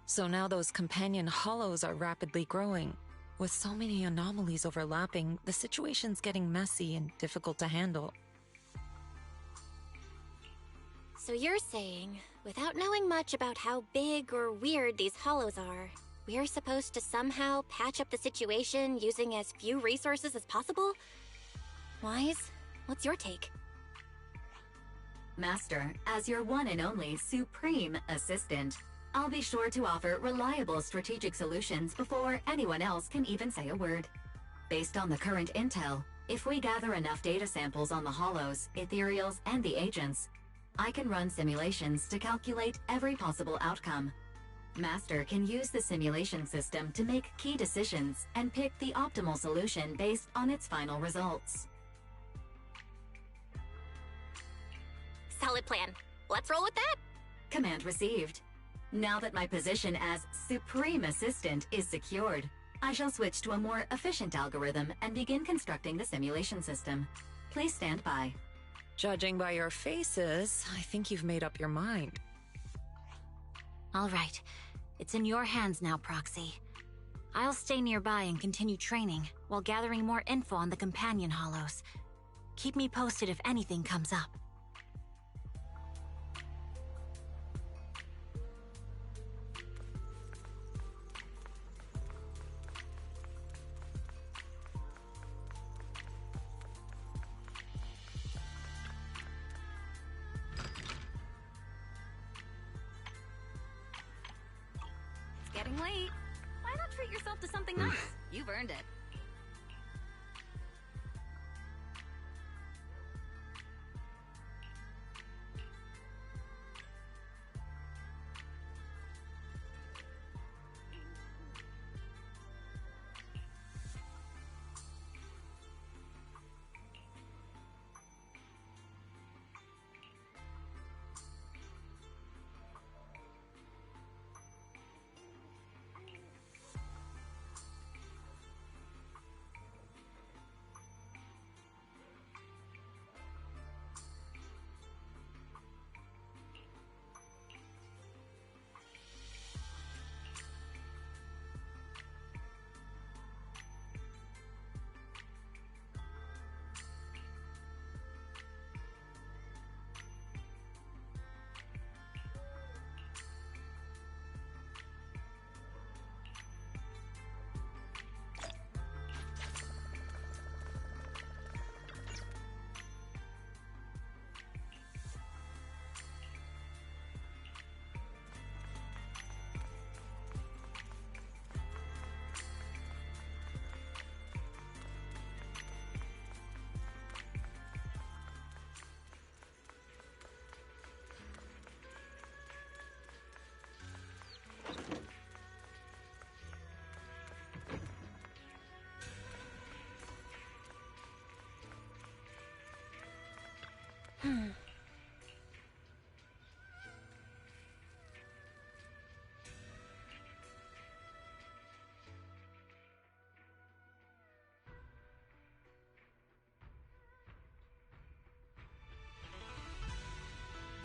[SPEAKER 9] So now those companion hollows are rapidly growing. With so many anomalies overlapping, the situation's getting messy and difficult to handle.
[SPEAKER 4] So you're saying, without knowing much about how big or weird these hollows are, we're supposed to somehow patch up the situation using as few resources as possible? Wise, what's your take?
[SPEAKER 17] Master, as your one and only supreme assistant, I'll be sure to offer reliable strategic solutions before anyone else can even say a word. Based on the current intel, if we gather enough data samples on the hollows, ethereals, and the agents, I can run simulations to calculate every possible outcome. Master can use the simulation system to make key decisions and pick the optimal solution based on its final results.
[SPEAKER 4] Solid plan. Let's roll with that.
[SPEAKER 17] Command received. Now that my position as Supreme Assistant is secured, I shall switch to a more efficient algorithm and begin constructing the simulation system. Please stand by.
[SPEAKER 9] Judging by your faces, I think you've made up your mind.
[SPEAKER 7] All right. It's in your hands now, Proxy. I'll stay nearby and continue training while gathering more info on the companion hollows. Keep me posted if anything comes up.
[SPEAKER 18] Getting late. Why not treat yourself to something nice? You've earned it.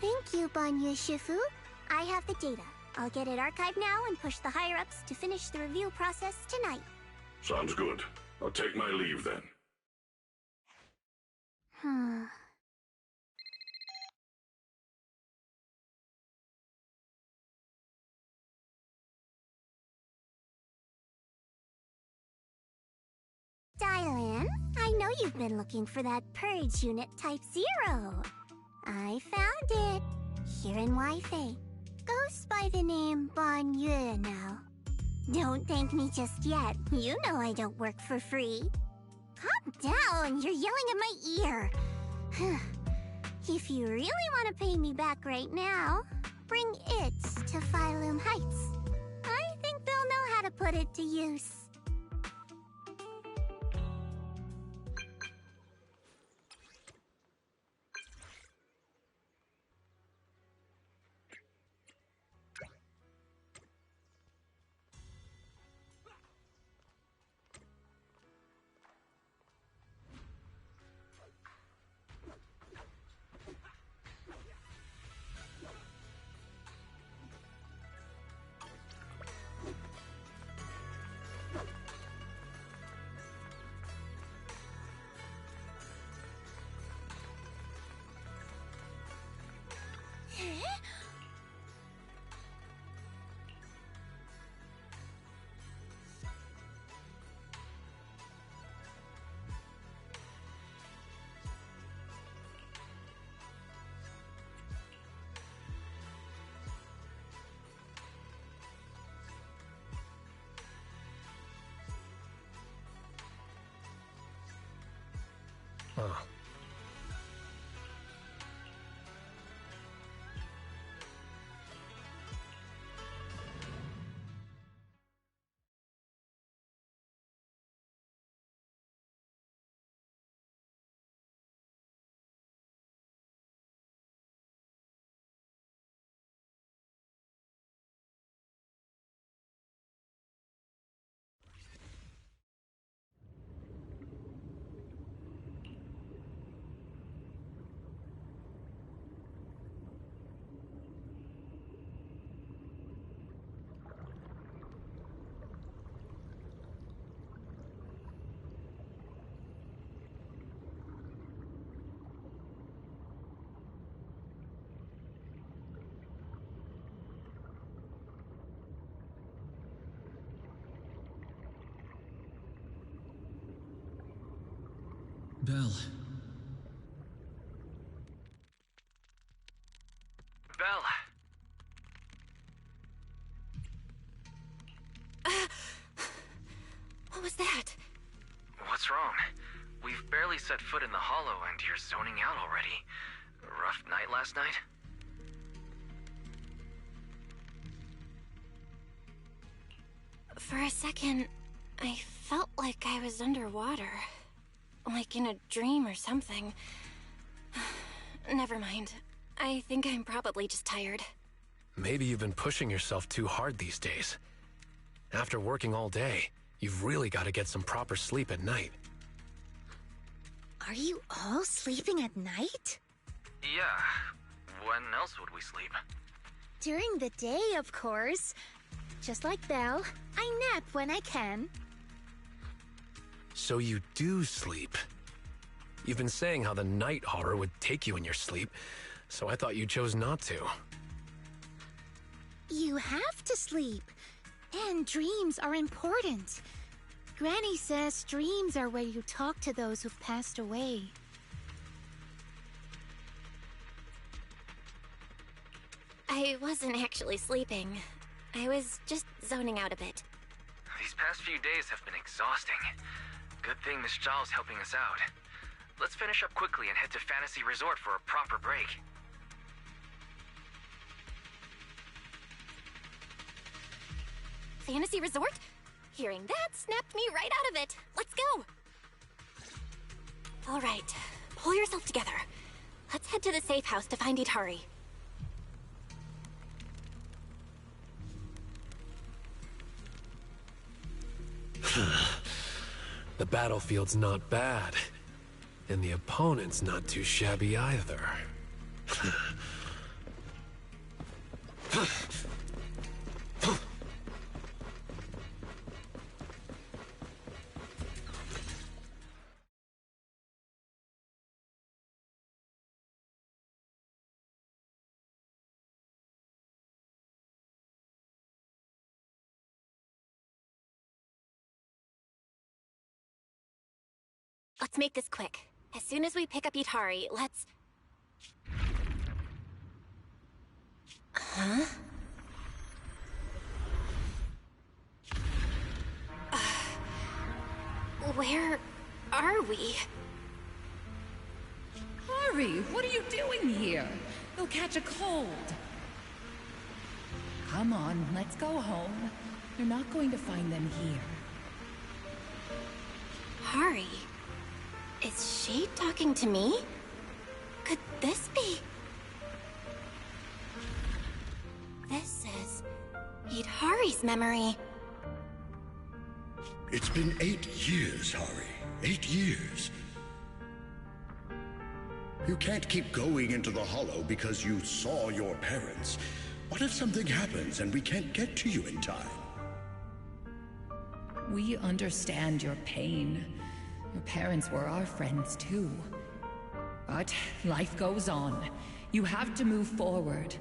[SPEAKER 8] Thank you, Banya Shifu. I have the data. I'll get it archived now and push the higher-ups to finish the review process tonight.
[SPEAKER 12] Sounds good. I'll take my leave then.
[SPEAKER 8] Dylan, I know you've been looking for that Purge Unit Type 0. I found it. Here in Wi-Fi. Goes by the name Bon Yue now. Don't thank me just yet. You know I don't work for free. Calm down, you're yelling at my ear. If you really want to pay me back right now, bring it to Phylum Heights. I think they'll know how to put it to use.
[SPEAKER 22] Huh.
[SPEAKER 11] Belle.
[SPEAKER 5] Belle!
[SPEAKER 4] What was that?
[SPEAKER 5] What's wrong? We've barely set foot in the Hollow and you're zoning out already. Rough night last night?
[SPEAKER 4] For a second, I felt like I was underwater. Like in a dream or something. Never mind. I think I'm probably just tired.
[SPEAKER 22] Maybe you've been pushing yourself too hard these days. After working all day, you've really got to get some proper sleep at night.
[SPEAKER 16] Are you all sleeping at night?
[SPEAKER 5] Yeah. When else would we sleep?
[SPEAKER 16] During the day, of course. Just like Belle, I nap when I can.
[SPEAKER 22] So you do sleep. You've been saying how the night horror would take you in your sleep, so I thought you chose not to.
[SPEAKER 16] You have to sleep. And dreams are important. Granny says dreams are where you talk to those who've passed away.
[SPEAKER 4] I wasn't actually sleeping. I was just zoning out a bit.
[SPEAKER 5] These past few days have been exhausting. Good thing Miss Zhao's helping us out. Let's finish up quickly and head to Fantasy Resort for a proper break.
[SPEAKER 4] Fantasy Resort? Hearing that snapped me right out of it. Let's go! All right, pull yourself together. Let's head to the safe house to find Itari.
[SPEAKER 22] The battlefield's not bad, and the opponent's not too shabby either.
[SPEAKER 4] Let's make this quick. As soon as we pick up Itari, let's... Huh? Where are we?
[SPEAKER 21] Hurry! What are you doing here? You'll catch a cold. Come on, let's go home. You're not going to find them here.
[SPEAKER 4] Hari? Is she talking to me? Could this be... This is... Itari's memory.
[SPEAKER 20] It's been 8 years, Hari. 8 years. You can't keep going into the Hollow because you saw your parents. What if something happens and we can't get to you in time?
[SPEAKER 21] We understand your pain. Your parents were our friends too. But life goes on. You have to move forward.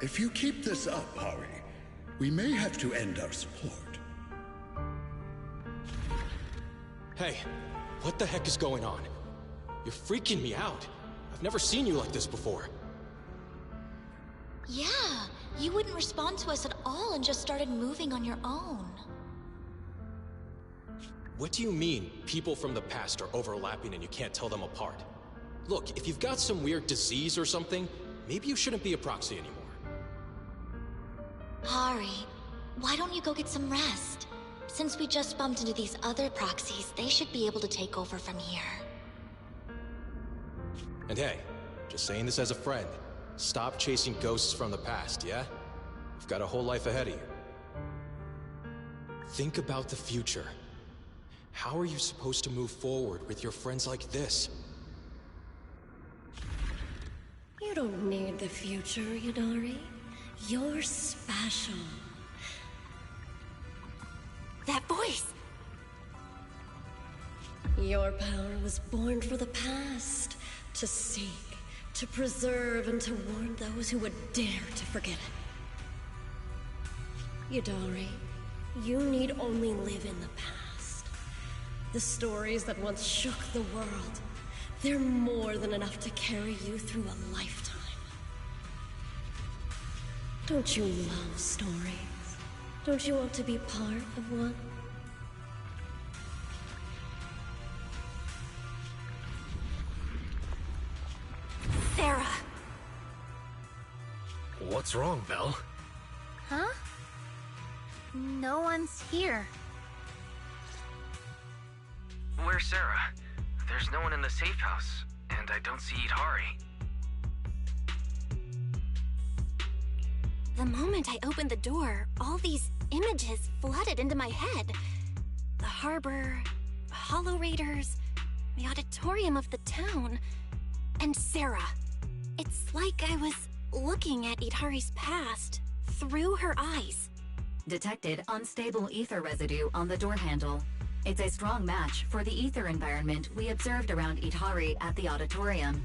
[SPEAKER 20] If you keep this up, Hari, we may have to end our support.
[SPEAKER 11] Hey, what the heck is going on? You're freaking me out. I've never seen you like this before.
[SPEAKER 10] Yeah, you wouldn't respond to us at all and just started moving on your own.
[SPEAKER 11] What do you mean, people from the past are overlapping and you can't tell them apart? Look, if you've got some weird disease or something, maybe you shouldn't be a proxy anymore.
[SPEAKER 10] Hari, why don't you go get some rest? Since we just bumped into these other proxies, they should be able to take over from here.
[SPEAKER 11] And hey, just saying this as a friend, stop chasing ghosts from the past, yeah? You've got a whole life ahead of you. Think about the future. How are you supposed to move forward with your friends like this?
[SPEAKER 14] You don't need the future, Yudari. You're special.
[SPEAKER 4] That voice!
[SPEAKER 14] Your power was born for the past, to seek, to preserve, and to warn those who would dare to forget it. Yudari, you need only live in the past. The stories that once shook the world, they're more than enough to carry you through a lifetime. Don't you love stories? Don't you want to be part of one?
[SPEAKER 4] Sarah!
[SPEAKER 22] What's wrong, Belle?
[SPEAKER 10] Huh? No one's here.
[SPEAKER 5] Where's Sarah? There's no one in the safe house, and I don't see Hari.
[SPEAKER 4] The moment I opened the door, all these images flooded into my head. The harbor, Hollow Raiders, the auditorium of the town, and Sarah. It's like I was looking at Idhari's past through her eyes.
[SPEAKER 17] Detected unstable ether residue on the door handle. It's a strong match for the ether environment we observed around Idhari at the auditorium.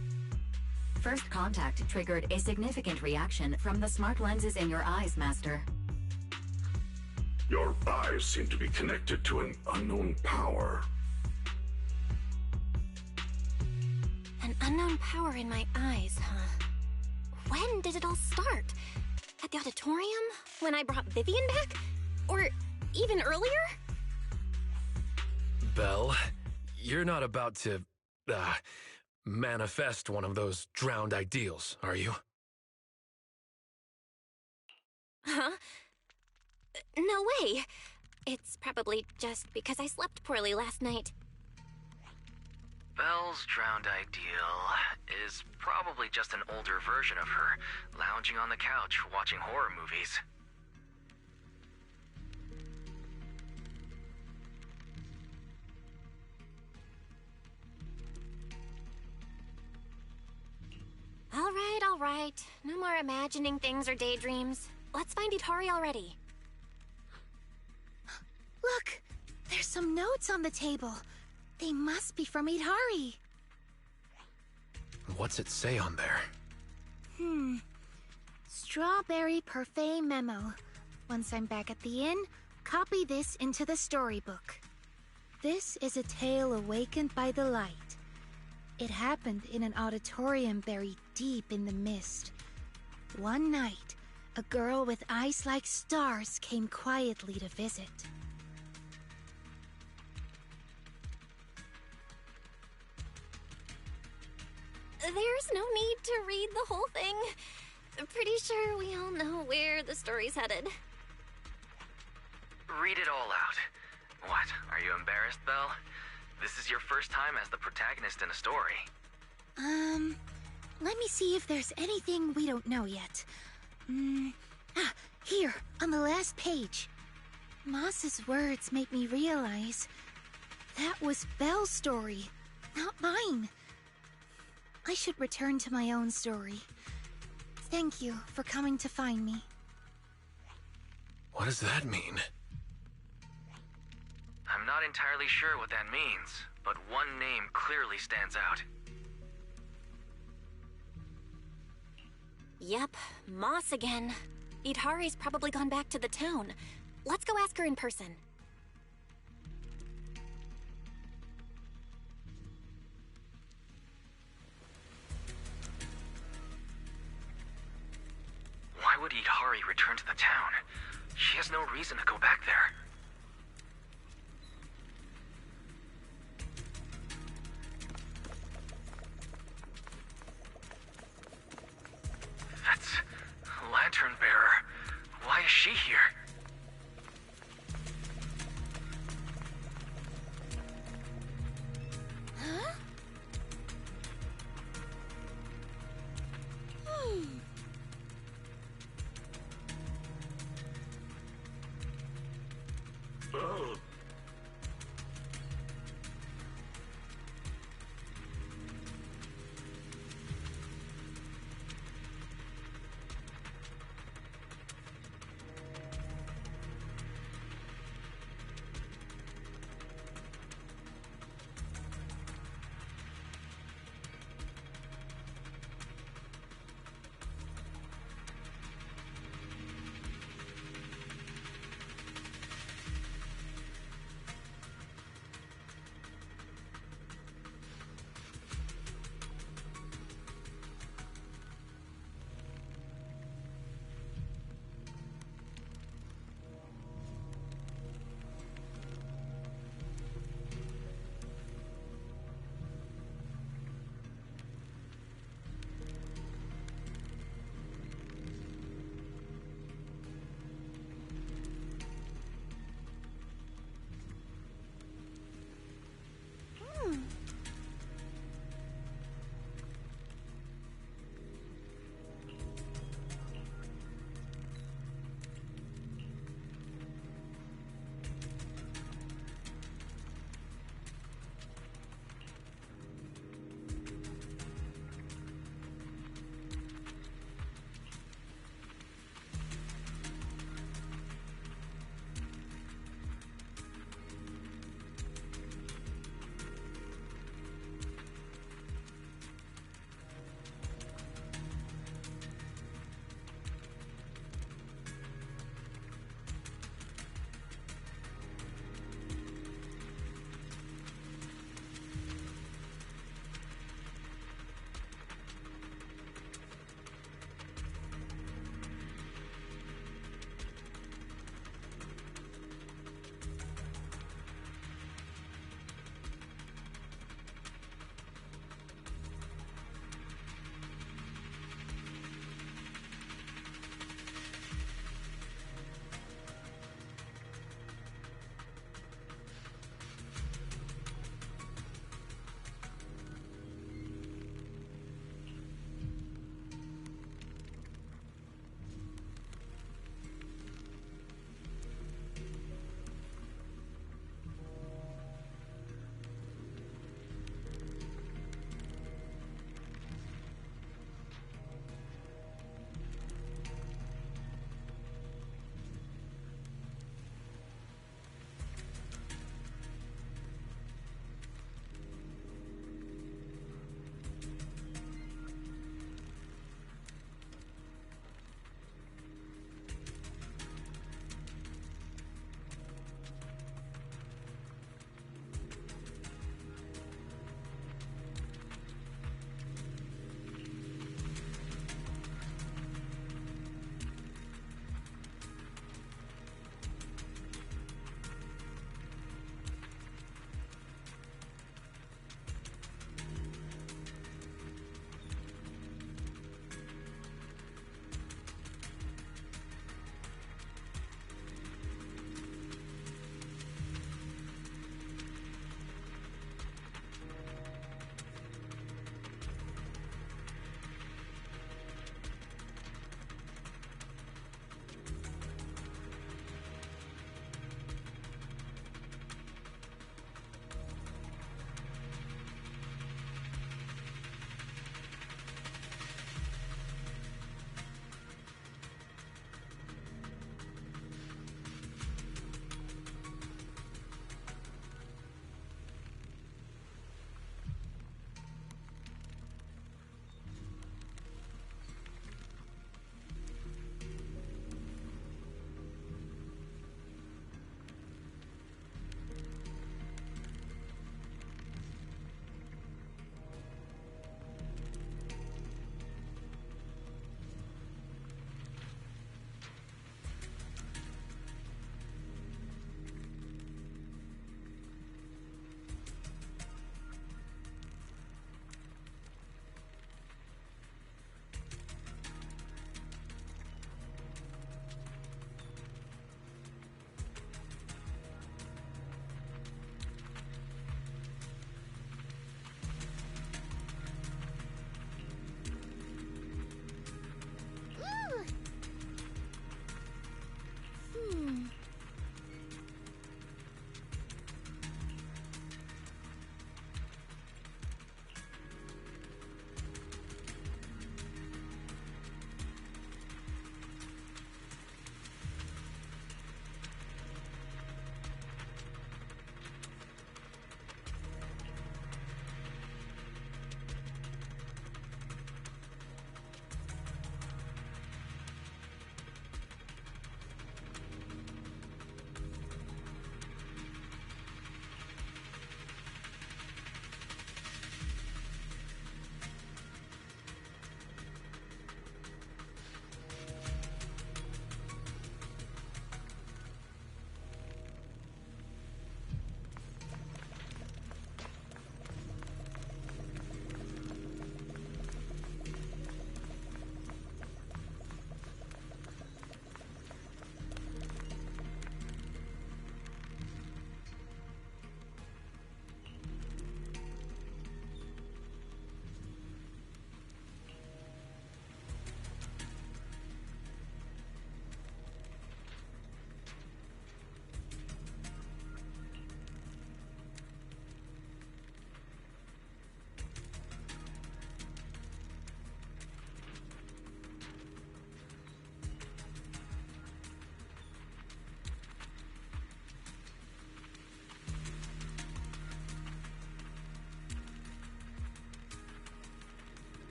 [SPEAKER 17] First contact triggered a significant reaction from the smart lenses in your eyes, Master.
[SPEAKER 12] Your eyes seem to be connected to an unknown power.
[SPEAKER 4] An unknown power in my eyes, huh? When did it all start? At the auditorium? When I brought Vivian back? Or even earlier?
[SPEAKER 22] Belle, you're not about to, manifest one of those drowned ideals, are you?
[SPEAKER 4] Huh? No way. It's probably just because I slept poorly last night.
[SPEAKER 5] Belle's drowned ideal is probably just an older version of her, lounging on the couch watching horror movies.
[SPEAKER 4] All right. No more imagining things or daydreams. Let's find Idhari already.
[SPEAKER 10] Look! There's some notes on the table. They must be from Idhari.
[SPEAKER 22] What's it say on there?
[SPEAKER 10] Strawberry Parfait Memo. Once I'm back at the inn, copy this into the storybook. This is a tale awakened by the light. It happened in an auditorium buried deep in the mist. One night, a girl with eyes like stars came quietly to visit.
[SPEAKER 4] There's no need to read the whole thing. Pretty sure we all know where the story's headed.
[SPEAKER 5] Read it all out. What, are you embarrassed, Belle? This is your first time as the protagonist in a story.
[SPEAKER 10] Let me see if there's anything we don't know yet. Here, on the last page. Moss's words make me realize that was Belle's story, not mine. I should return to my own story. Thank you for coming to find me.
[SPEAKER 22] What does that mean?
[SPEAKER 5] I'm not entirely sure what that means, but one name clearly stands out.
[SPEAKER 4] Yep, Moss again. Idhari's probably gone back to the town. Let's go ask her in person.
[SPEAKER 5] Why would Idhari return to the town? She has no reason to go back there.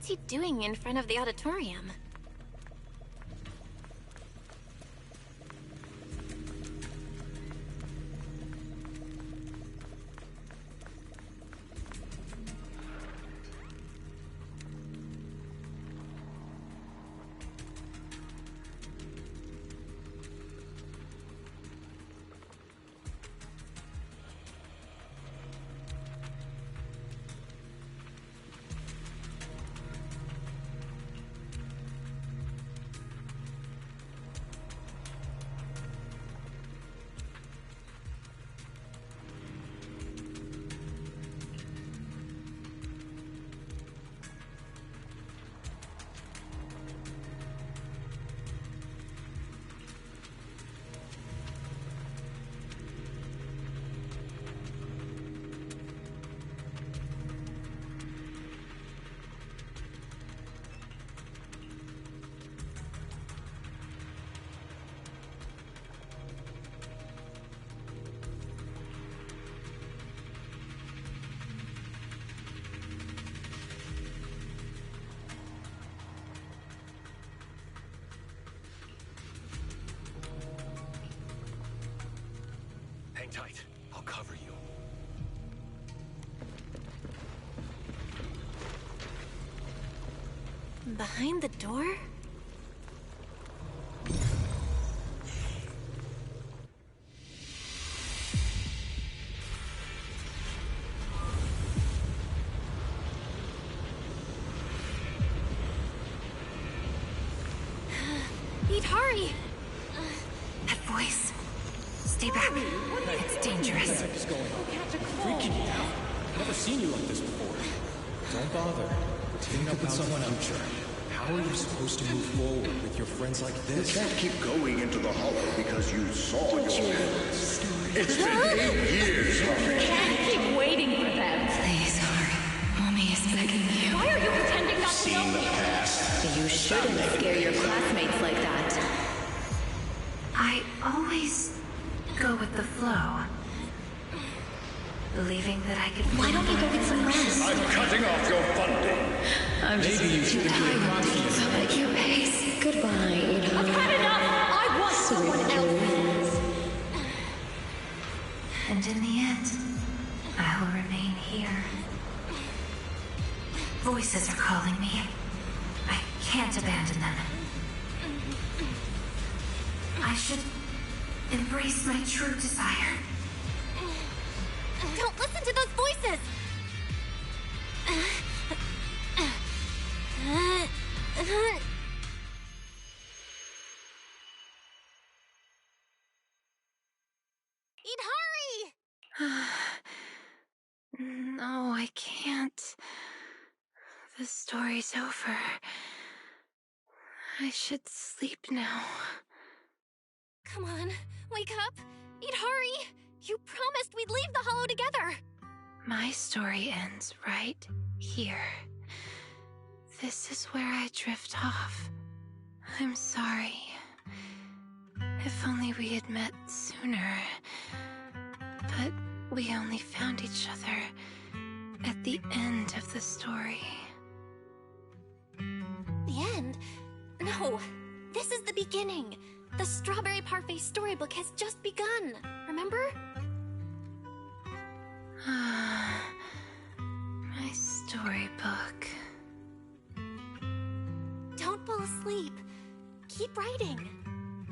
[SPEAKER 4] What's he doing in front of the auditorium?
[SPEAKER 19] Hang tight. I'll cover you.
[SPEAKER 4] Behind the door? Hurry!
[SPEAKER 6] That voice. Stay back. It's dangerous.
[SPEAKER 11] What the heck is going on? Freaking you out. Never seen you like this before. Don't bother. Think about someone else. How are you supposed to move forward with your friends like this?
[SPEAKER 20] You can't keep going into the hollow because you saw your parents. It's been 8 years, Harry.
[SPEAKER 10] You can't keep waiting for them.
[SPEAKER 6] Please, Harry. Mommy is begging you.
[SPEAKER 10] Why are you pretending not to know
[SPEAKER 20] Seen the
[SPEAKER 10] me?
[SPEAKER 20] past.
[SPEAKER 10] You shouldn't scare your classmates like that.
[SPEAKER 6] I always go with the flow. Believing that I could...
[SPEAKER 10] Why don't you go get some rest?
[SPEAKER 20] I'm cutting off your funding.
[SPEAKER 10] I'm just
[SPEAKER 11] Maybe you should have
[SPEAKER 10] I want to
[SPEAKER 6] Come at your pace.
[SPEAKER 14] Goodbye,
[SPEAKER 10] I've had enough! I want someone else!
[SPEAKER 6] And in the end, I'll remain here. Voices are calling me. I can't abandon them. I should embrace my true desire.
[SPEAKER 4] Don't listen to those voices!
[SPEAKER 6] No, I can't. The story's over. I should sleep now.
[SPEAKER 4] Come on, wake up! Hurry! You promised we'd leave the hollow together!
[SPEAKER 6] My story ends right here. This is where I drift off. I'm sorry. If only we had met sooner. But we only found each other at the end of the story.
[SPEAKER 4] The end? No, this is the beginning. The Strawberry Parfait storybook has just begun, remember?
[SPEAKER 6] My storybook.
[SPEAKER 4] Don't fall asleep. Keep writing.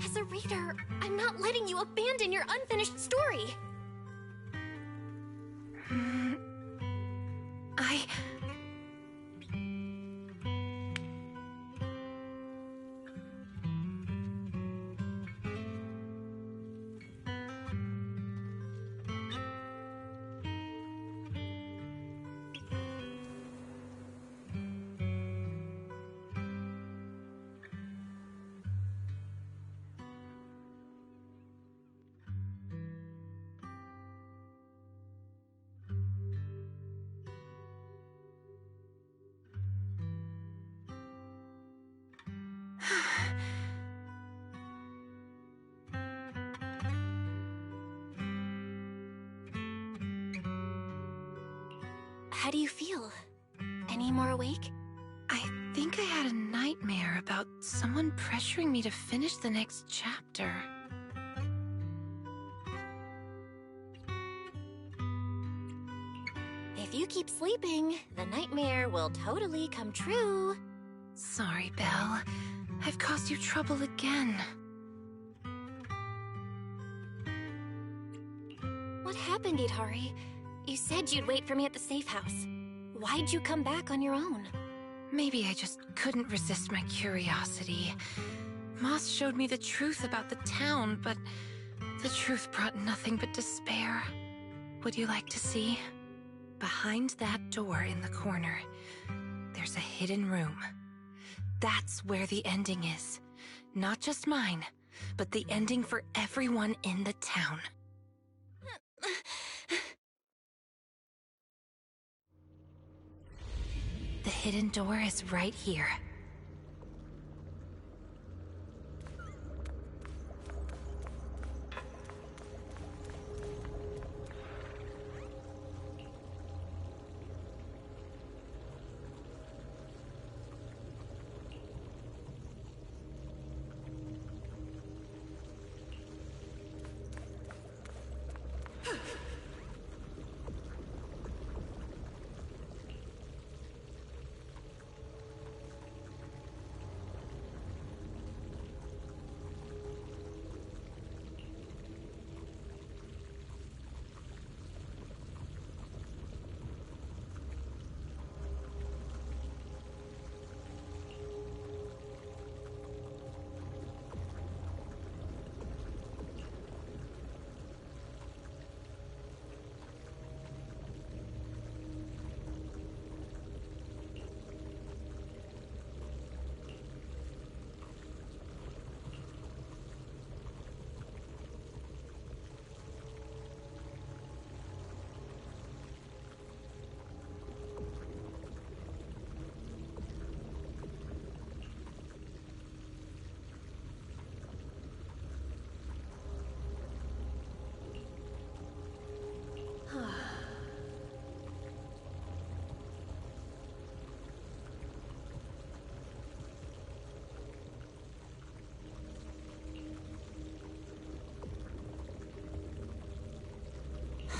[SPEAKER 4] As a reader, I'm not letting you abandon your unfinished story. How do you feel? Any more awake?
[SPEAKER 6] I think I had a nightmare about someone pressuring me to finish the next chapter.
[SPEAKER 4] If you keep sleeping, the nightmare will totally come true.
[SPEAKER 6] Sorry, Belle. I've caused you trouble again.
[SPEAKER 4] What happened, Itari? You said you'd wait for me at the safe house. Why'd you come back on your own?
[SPEAKER 6] Maybe I just couldn't resist my curiosity. Moss showed me the truth about the town, but the truth brought nothing but despair. Would you like to see? Behind that door in the corner, there's a hidden room. That's where the ending is. Not just mine, but the ending for everyone in the town. The hidden door is right here.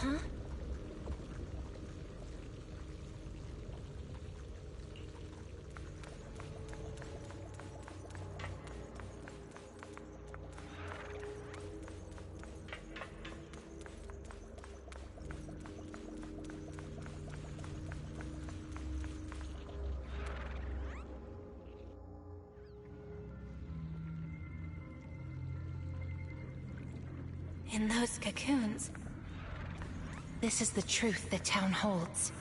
[SPEAKER 6] Huh? In those cocoons, this is the truth the town holds.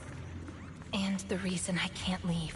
[SPEAKER 6] And the reason I can't leave.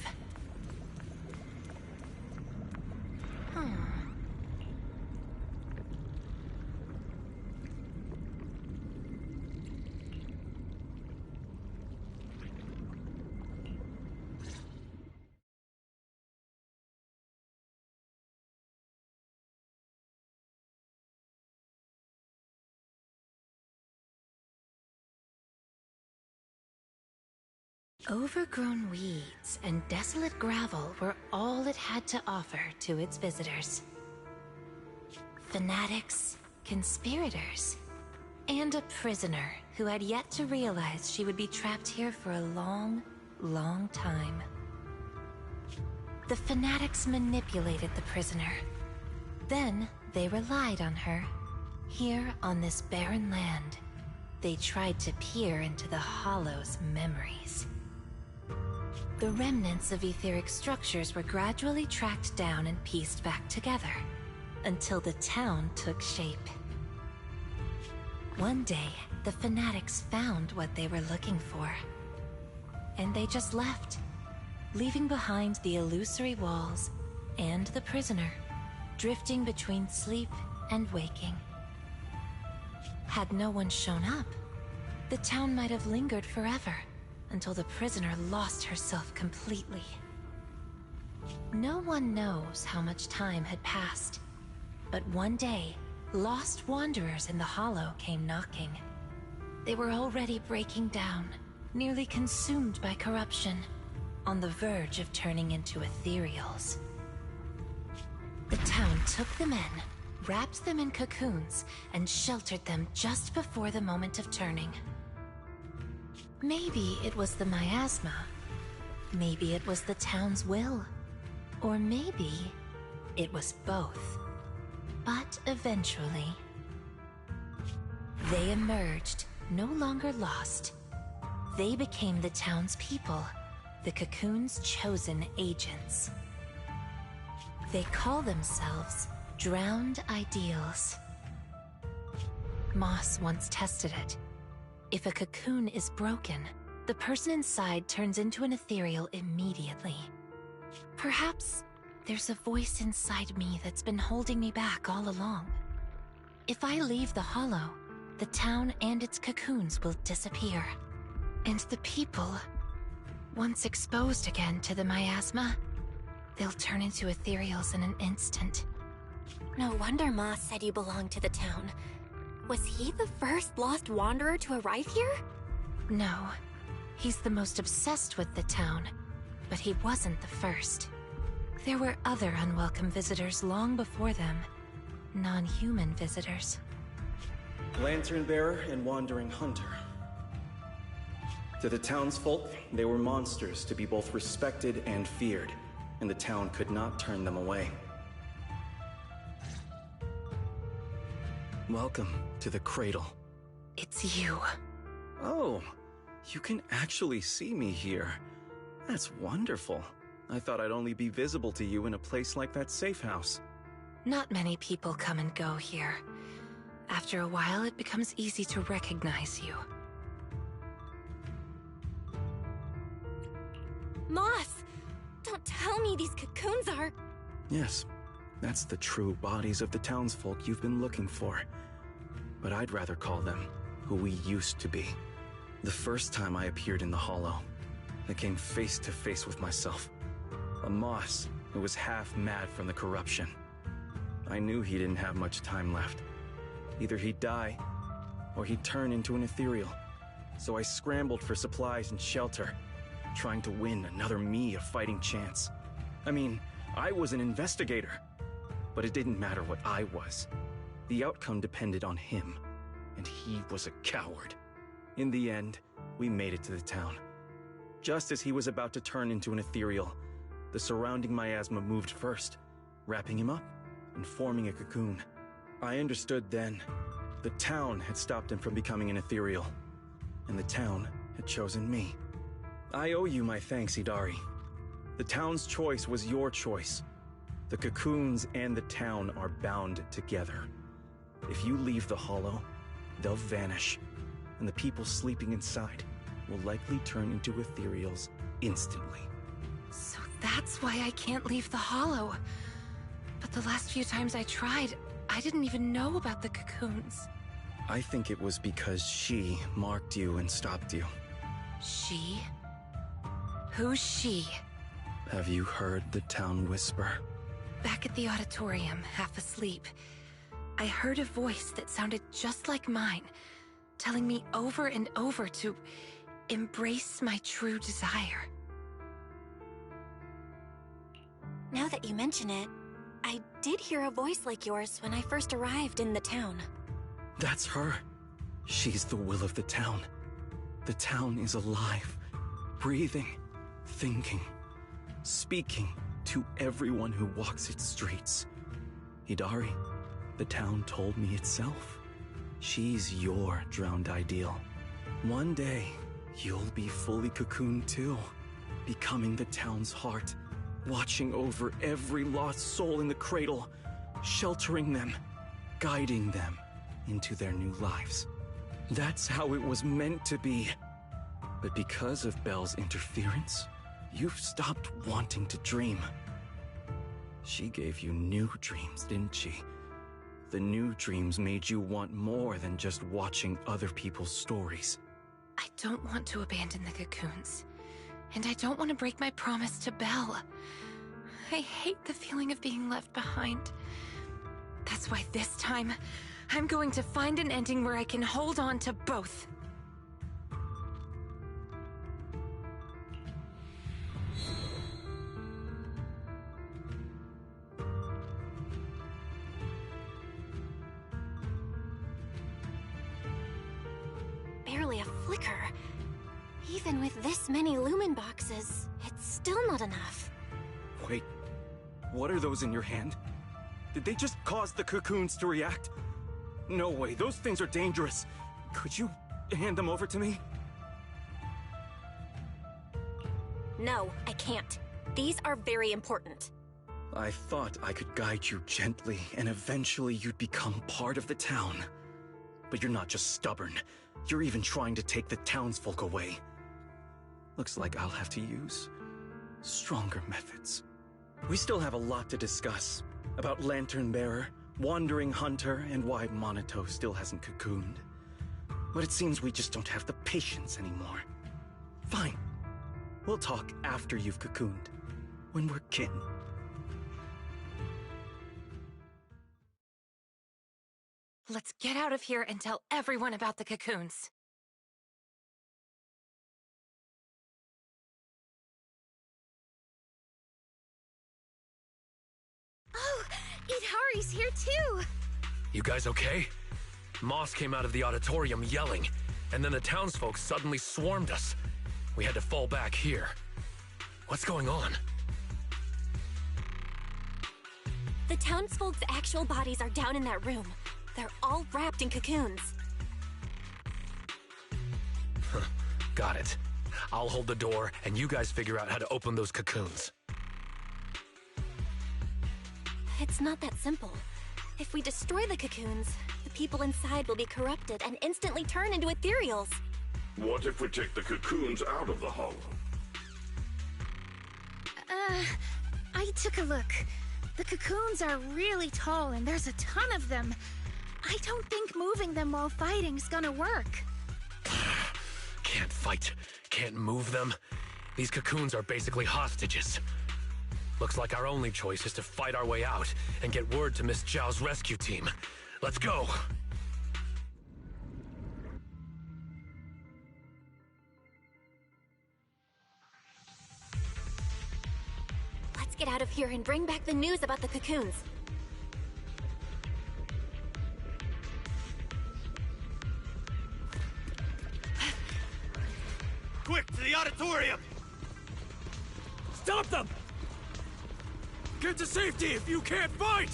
[SPEAKER 6] Overgrown weeds and desolate gravel were all it had to offer to its visitors. Fanatics, conspirators, and a prisoner who had yet to realize she would be trapped here for a long, long time. The fanatics manipulated the prisoner. Then they relied on her. Here on this barren land, they tried to peer into the Hollow's memories. The remnants of etheric structures were gradually tracked down and pieced back together, until the town took shape. One day, the fanatics found what they were looking for. And they just left, leaving behind the illusory walls and the prisoner, drifting between sleep and waking. Had no one shown up, the town might have lingered forever, until the prisoner lost herself completely. No one knows how much time had passed, but one day, lost wanderers in the Hollow came knocking. They were already breaking down, nearly consumed by corruption, on the verge of turning into ethereals. The town took them in, wrapped them in cocoons, and sheltered them just before the moment of turning. Maybe it was the miasma. Maybe it was the town's will. Or maybe it was both. But eventually, they emerged, no longer lost. They became the town's people, the cocoon's chosen agents. They call themselves Drowned Ideals. Moss once tested it. If a cocoon is broken, the person inside turns into an ethereal immediately. Perhaps there's a voice inside me that's been holding me back all along. If I leave the Hollow, the town and its cocoons will disappear. And the people, once exposed again to the miasma, they'll turn into ethereals in an instant.
[SPEAKER 4] No wonder Moss said you belonged to the town. Was he the first lost wanderer to arrive here?
[SPEAKER 6] No. He's the most obsessed with the town, but he wasn't the first. There were other unwelcome visitors long before them. Non-human visitors.
[SPEAKER 2] Lantern bearer and wandering hunter. To the townsfolk, they were monsters to be both respected and feared, and the town could not turn them away. Welcome to the cradle.
[SPEAKER 6] It's you.
[SPEAKER 2] Oh, you can actually see me here. That's wonderful. I thought I'd only be visible to you in a place like that safe house.
[SPEAKER 6] Not many people come and go here. After a while, it becomes easy to recognize you.
[SPEAKER 4] Moss! Don't tell me these cocoons are...
[SPEAKER 2] Yes, that's the true bodies of the townsfolk you've been looking for. But I'd rather call them who we used to be. The first time I appeared in the Hollow, I came face to face with myself. A Moss who was half mad from the corruption. I knew he didn't have much time left. Either he'd die, or he'd turn into an ethereal. So I scrambled for supplies and shelter, trying to win another me a fighting chance. I mean, I was an investigator, but it didn't matter what I was. The outcome depended on him, and he was a coward. In the end, we made it to the town. Just as he was about to turn into an ethereal, the surrounding miasma moved first, wrapping him up and forming a cocoon. I understood then. The town had stopped him from becoming an ethereal, and the town had chosen me. I owe you my thanks, Idari. The town's choice was your choice. The cocoons and the town are bound together. If you leave the Hollow, they'll vanish, and the people sleeping inside will likely turn into ethereals instantly.
[SPEAKER 6] So that's why I can't leave the Hollow. But the last few times I tried, I didn't even know about the cocoons.
[SPEAKER 2] I think it was because she marked you and stopped you.
[SPEAKER 6] She? Who's she?
[SPEAKER 2] Have you heard the town whisper?
[SPEAKER 6] Back at the auditorium, half asleep, I heard a voice that sounded just like mine, telling me over and over to embrace my true desire.
[SPEAKER 4] Now that you mention it, I did hear a voice like yours when I first arrived in the town.
[SPEAKER 2] That's her. She's the will of the town. The town is alive, breathing, thinking, speaking to everyone who walks its streets. Hidari, the town told me itself. She's your drowned ideal. One day, you'll be fully cocooned too, becoming the town's heart, watching over every lost soul in the cradle, sheltering them, guiding them into their new lives. That's how it was meant to be. But because of Belle's interference, you've stopped wanting to dream. She gave you new dreams, didn't she? The new dreams made you want more than just watching other people's stories.
[SPEAKER 6] I don't want to abandon the cocoons. And I don't want to break my promise to Belle. I hate the feeling of being left behind. That's why this time, I'm going to find an ending where I can hold on to both.
[SPEAKER 4] barely a flicker. Even with this many lumen boxes, it's still not enough.
[SPEAKER 2] Wait, what are those in your hand? Did they just cause the cocoons to react? No way, those things are dangerous. Could you hand them over to me?
[SPEAKER 4] No, I can't. These are very important.
[SPEAKER 2] I thought I could guide you gently, and eventually you'd become part of the town. But you're not just stubborn. You're even trying to take the townsfolk away. Looks like I'll have to use stronger methods. We still have a lot to discuss about Lantern Bearer, Wandering Hunter, and why Monito still hasn't cocooned. But it seems we just don't have the patience anymore. Fine. We'll talk after you've cocooned, when we're kin.
[SPEAKER 6] Let's get out of here and tell everyone about the cocoons.
[SPEAKER 10] Oh, Itari's here too!
[SPEAKER 22] You guys okay? Moss came out of the auditorium yelling, and then the townsfolk suddenly swarmed us. We had to fall back here. What's going on?
[SPEAKER 4] The townsfolk's actual bodies are down in that room. They're all wrapped in cocoons.
[SPEAKER 22] Got it. I'll hold the door, and you guys figure out how to open those cocoons.
[SPEAKER 4] It's not that simple. If we destroy the cocoons, the people inside will be corrupted and instantly turn into ethereals.
[SPEAKER 12] What if we take the cocoons out of the hollow?
[SPEAKER 10] I took a look. The cocoons are really tall and there's a ton of them. I don't think moving them while fighting's gonna work.
[SPEAKER 22] Can't fight, can't move them. These cocoons are basically hostages. Looks like our only choice is to fight our way out and get word to Miss Zhao's rescue team. Let's go!
[SPEAKER 4] Let's get out of here and bring back the news about the cocoons.
[SPEAKER 1] Quick, to the auditorium!
[SPEAKER 11] Stop them! Get to safety if you can't fight!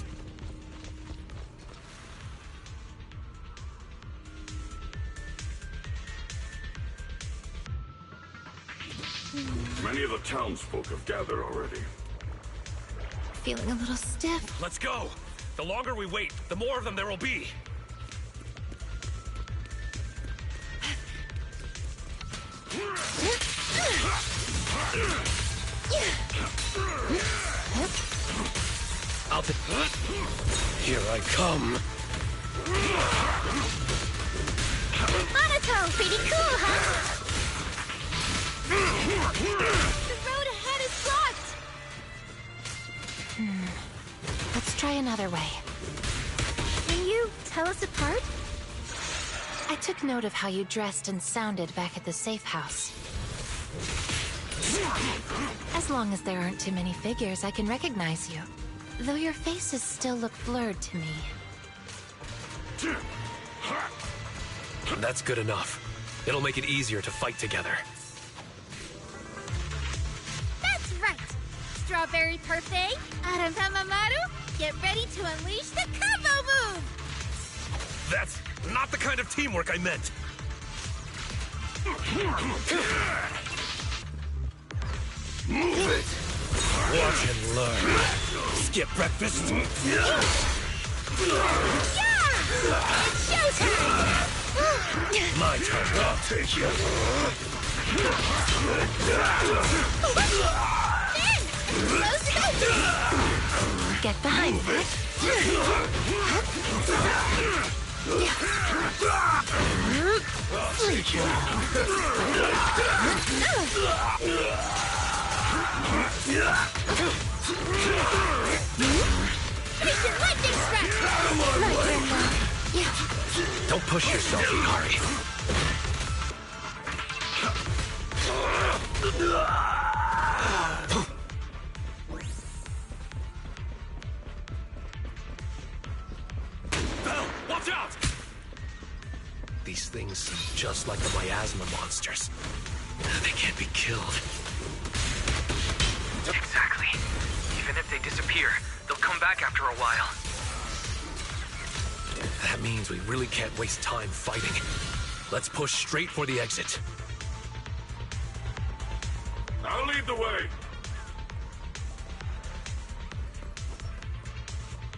[SPEAKER 12] Many of the townsfolk have gathered already.
[SPEAKER 10] Feeling a little stiff.
[SPEAKER 22] Let's go! The longer we wait, the more of them there will be! Here I come.
[SPEAKER 10] Monito, pretty cool, huh? The road ahead is blocked!
[SPEAKER 6] Let's try another way.
[SPEAKER 10] Can you tell us apart?
[SPEAKER 6] I took note of how you dressed and sounded back at the safe house. As long as there aren't too many figures, I can recognize you. Though your faces still look blurred to me.
[SPEAKER 22] That's good enough. It'll make it easier to fight together.
[SPEAKER 10] That's right! Strawberry Parfait, Adam Tamamaru, get ready to unleash the combo move!
[SPEAKER 22] That's not the kind of teamwork I meant!
[SPEAKER 1] Move it!
[SPEAKER 22] Watch and learn. Skip breakfast.
[SPEAKER 10] Yeah! It's showtime!
[SPEAKER 22] My turn. I'll take you.
[SPEAKER 10] Ben! Close it open!
[SPEAKER 6] Get behind it.
[SPEAKER 10] Sleep Patient lightning strike!
[SPEAKER 22] Don't push yourself, Ikari.
[SPEAKER 11] Belle, watch out!
[SPEAKER 19] these things seem just like the miasma monsters. They can't be killed.
[SPEAKER 5] Exactly. Even if they disappear, they'll come back after a while.
[SPEAKER 19] That means we really can't waste time fighting. Let's push straight for the exit.
[SPEAKER 12] I'll lead the way.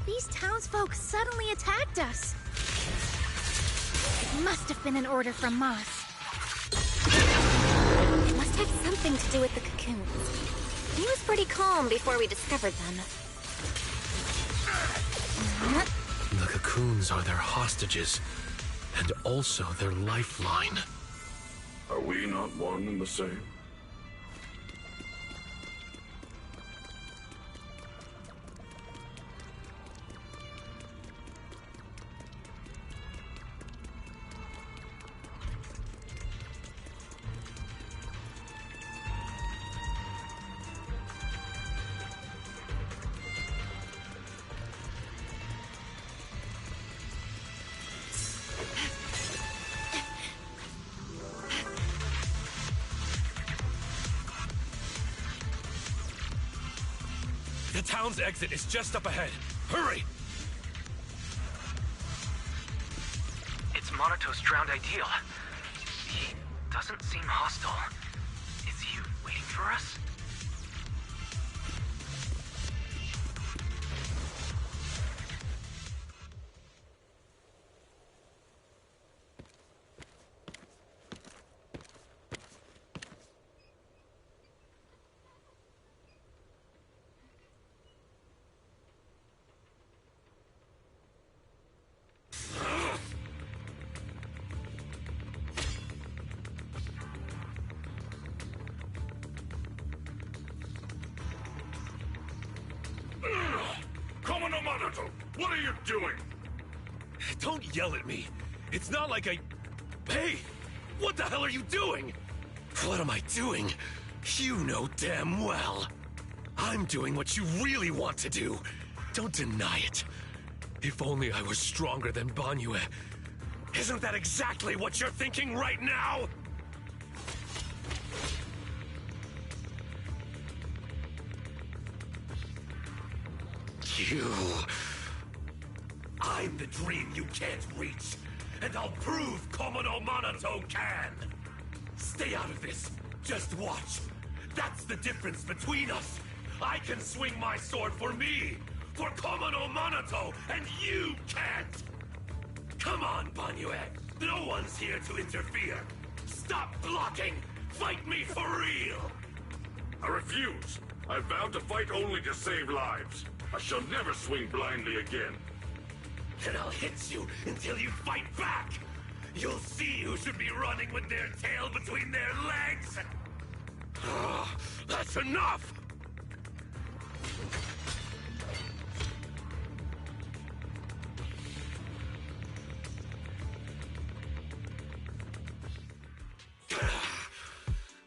[SPEAKER 10] These townsfolk suddenly attacked us. It must have been an order from Moss.
[SPEAKER 4] It must have something to do with the cocoons. He was pretty calm before we discovered them.
[SPEAKER 19] The cocoons are their hostages, and also their lifeline.
[SPEAKER 12] Are we not one and the same?
[SPEAKER 19] The town's exit is just up ahead. Hurry!
[SPEAKER 5] It's Monato's drowned ideal. He doesn't seem hostile. Is he waiting for us?
[SPEAKER 12] What are you doing?
[SPEAKER 19] Don't yell at me. It's not like I... Hey! What the hell are you doing? What am I doing? You know damn well. I'm doing what you really want to do. Don't deny it. If only I was stronger than Banyue. Isn't that exactly what you're thinking right now? You... I'm the dream you can't reach, and I'll prove Komono Monoto can! Stay out of this. Just watch. That's the difference between us. I can swing my sword for me, for Komono Monoto, and you can't! Come on, Banyue. No one's here to interfere. Stop blocking! Fight me for real!
[SPEAKER 12] I refuse. I vowed to fight only to save lives. I shall never swing blindly again.
[SPEAKER 19] Then I'll hit you until you fight back! You'll see who should be running with their tail between their legs! That's enough!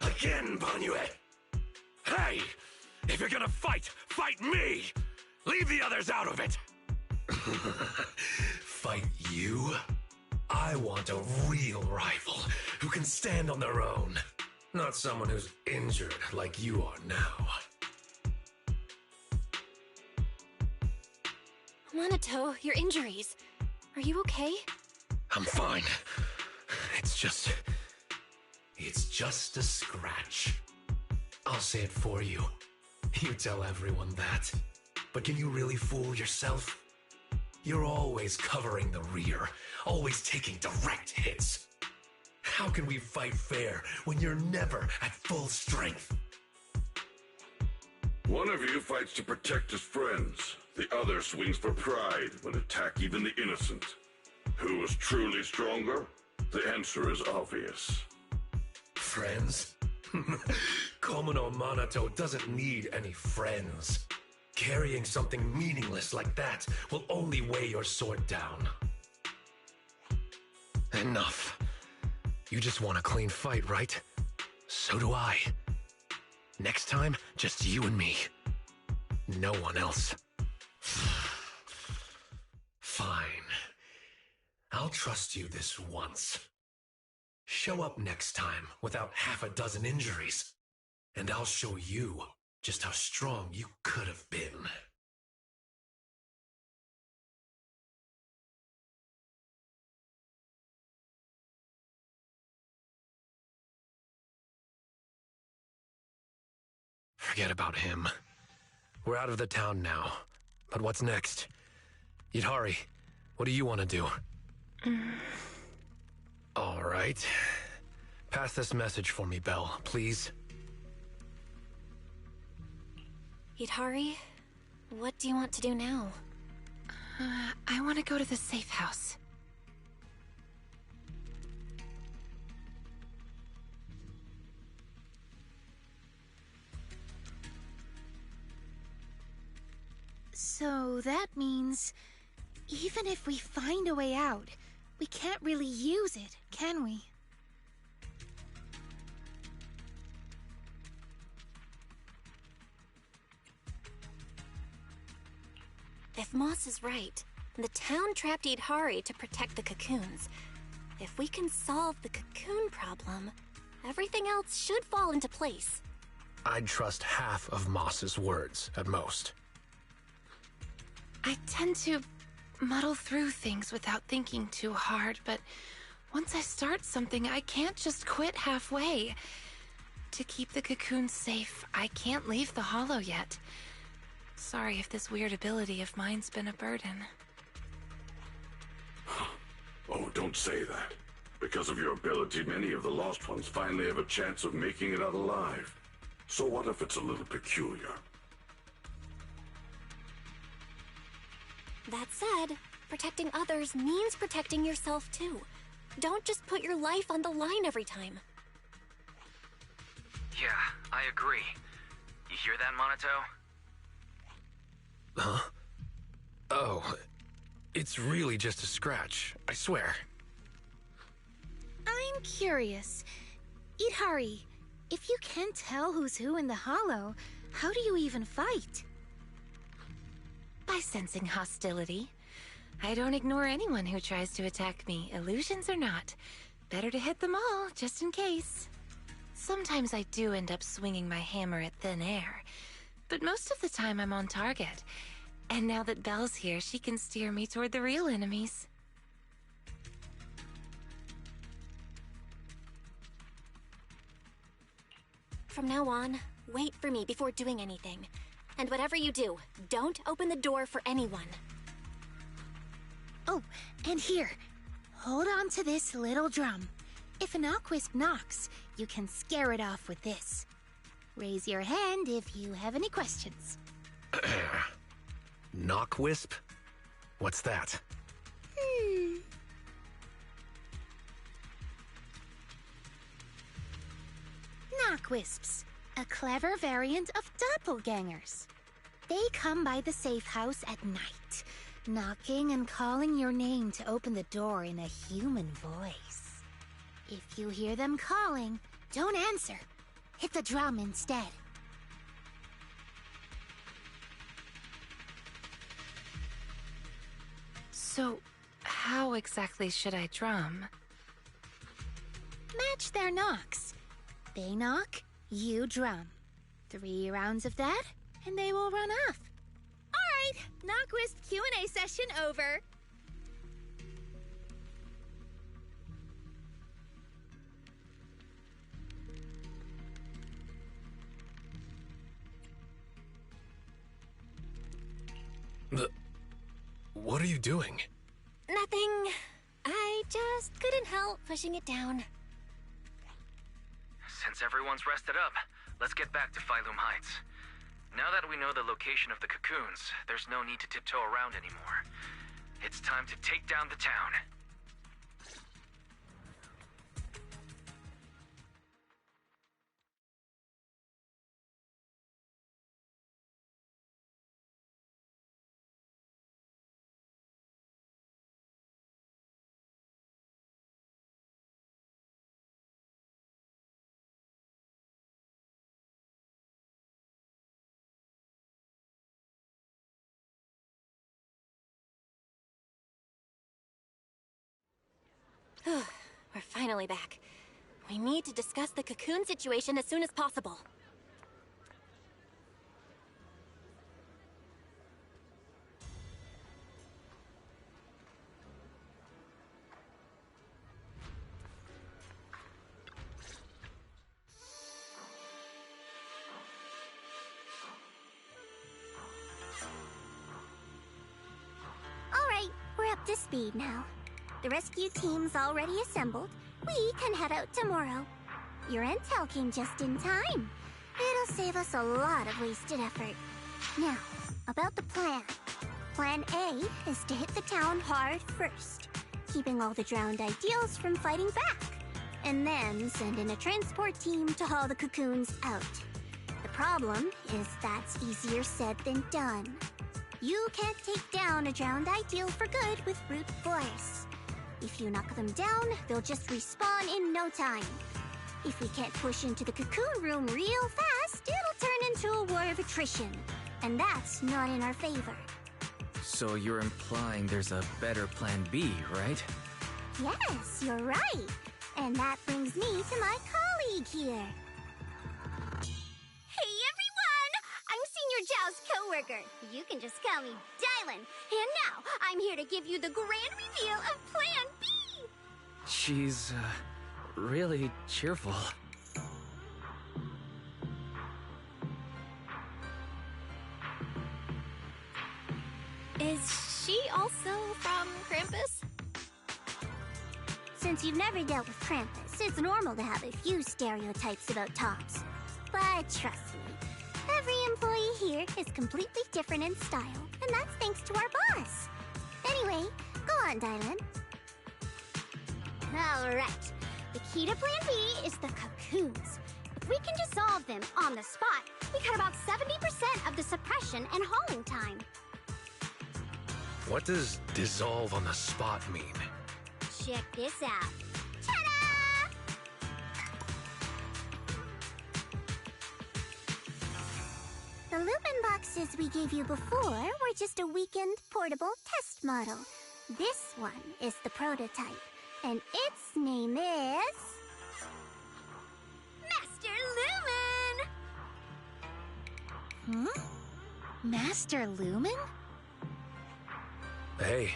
[SPEAKER 19] Again, Banyue! Hey! If you're gonna fight, fight me! Leave the others out of it! Fight you? I want a real rival who can stand on their own. Not someone who's injured like you are now.
[SPEAKER 4] Monato, your injuries. Are you okay?
[SPEAKER 19] I'm fine. It's just a scratch. I'll say it for you. You tell everyone that. But can you really fool yourself? You're always covering the rear, always taking direct hits. How can we fight fair when you're never at full strength?
[SPEAKER 12] One of you fights to protect his friends. The other swings for pride when attack even the innocent. Who is truly stronger? The answer is obvious.
[SPEAKER 19] Friends? Komono Monoto doesn't need any friends. Carrying something meaningless like that will only weigh your sword down. Enough. You just want a clean fight, right? So do I. Next time, just you and me. No one else. Fine. I'll trust you this once. Show up next time without half a dozen injuries, and I'll show you just how strong you could have been. Forget about him. We're out of the town now. But what's next? Yidhari, what do you want to do? All right. Pass this message for me, Belle, please.
[SPEAKER 4] Yidhari, what do you want to do now?
[SPEAKER 6] I want to go to the safe house.
[SPEAKER 16] So that means, even if we find a way out, we can't really use it, can we?
[SPEAKER 4] If Moss is right, the town trapped Yidhari to protect the cocoons. If we can solve the cocoon problem, everything else should fall into place.
[SPEAKER 22] I'd trust half of Moss's words, at most.
[SPEAKER 6] I tend to muddle through things without thinking too hard, but once I start something, I can't just quit halfway. To keep the cocoons safe, I can't leave the Hollow yet. Sorry if this weird ability of mine's been a burden.
[SPEAKER 12] Oh, don't say that. Because of your ability, many of the Lost Ones finally have a chance of making it out alive. So what if it's a little peculiar?
[SPEAKER 4] That said, protecting others means protecting yourself too. Don't just put your life on the line every time.
[SPEAKER 5] Yeah, I agree. You hear that, Monato?
[SPEAKER 22] Huh? Oh, it's really just a scratch, I swear.
[SPEAKER 16] I'm curious. Yidhari, if you can't tell who's who in the Hollow, how do you even fight?
[SPEAKER 6] By sensing hostility. I don't ignore anyone who tries to attack me, illusions or not. Better to hit them all, just in case. Sometimes I do end up swinging my hammer at thin air, but most of the time I'm on target. And now that Belle's here, she can steer me toward the real enemies.
[SPEAKER 4] From now on, wait for me before doing anything. And whatever you do, don't open the door for anyone.
[SPEAKER 16] Oh, and here, hold on to this little drum. If an Aquisp knocks, you can scare it off with this. Raise your hand if you have any questions.
[SPEAKER 22] Knockwisp? What's that?
[SPEAKER 16] Knockwisps, a clever variant of doppelgangers. They come by the safe house at night, knocking and calling your name to open the door in a human voice. If you hear them calling, don't answer. Hit the drum instead.
[SPEAKER 6] So, how exactly should I drum?
[SPEAKER 16] Match their knocks. They knock, you drum. 3 rounds of that, and they will run off. All right, Knockwisp Q&A session over.
[SPEAKER 22] What are you doing?
[SPEAKER 4] Nothing. I just couldn't help pushing it down.
[SPEAKER 5] Since everyone's rested up, let's get back to Phylum Heights. Now that we know the location of the cocoons, there's no need to tiptoe around anymore. It's time to take down the town.
[SPEAKER 4] We're finally back. We need to discuss the cocoon situation as soon as possible.
[SPEAKER 8] Alright, we're up to speed now. The rescue team's already assembled. We can head out tomorrow. Your intel came just in time. It'll save us a lot of wasted effort. Now, about the plan. Plan A is to hit the town hard first, keeping all the drowned ideals from fighting back, and then send in a transport team to haul the cocoons out. The problem is that's easier said than done. You can't take down a drowned ideal for good with brute force. If you knock them down, they'll just respawn in no time. If we can't push into the cocoon room real fast, it'll turn into a war of attrition. And that's not in our favor.
[SPEAKER 13] So you're implying there's a better plan B, right?
[SPEAKER 8] Yes, you're right. And that brings me to my colleague here. Hey everyone! I'm Senior Zhao's coworker. You can just call me Dylan. And now, I'm here to give you the grand reveal of Plan B!
[SPEAKER 13] She's, really cheerful.
[SPEAKER 4] Is she also from Krampus?
[SPEAKER 8] Since you've never dealt with Krampus, it's normal to have a few stereotypes about tops. But trust me, every employee here is completely different in style, and that's thanks to our boss. Anyway, go on, Dylan. Alright, the key to Plan B is the cocoons. If we can dissolve them on the spot, we cut about 70% of the suppression and hauling time.
[SPEAKER 22] What does dissolve on the spot mean?
[SPEAKER 8] Check this out. Ta-da! The Lumen boxes we gave you before were just a weakened portable test model. This one is the prototype, and its name is... Master Lumen!
[SPEAKER 10] Huh? Master Lumen?
[SPEAKER 22] Hey,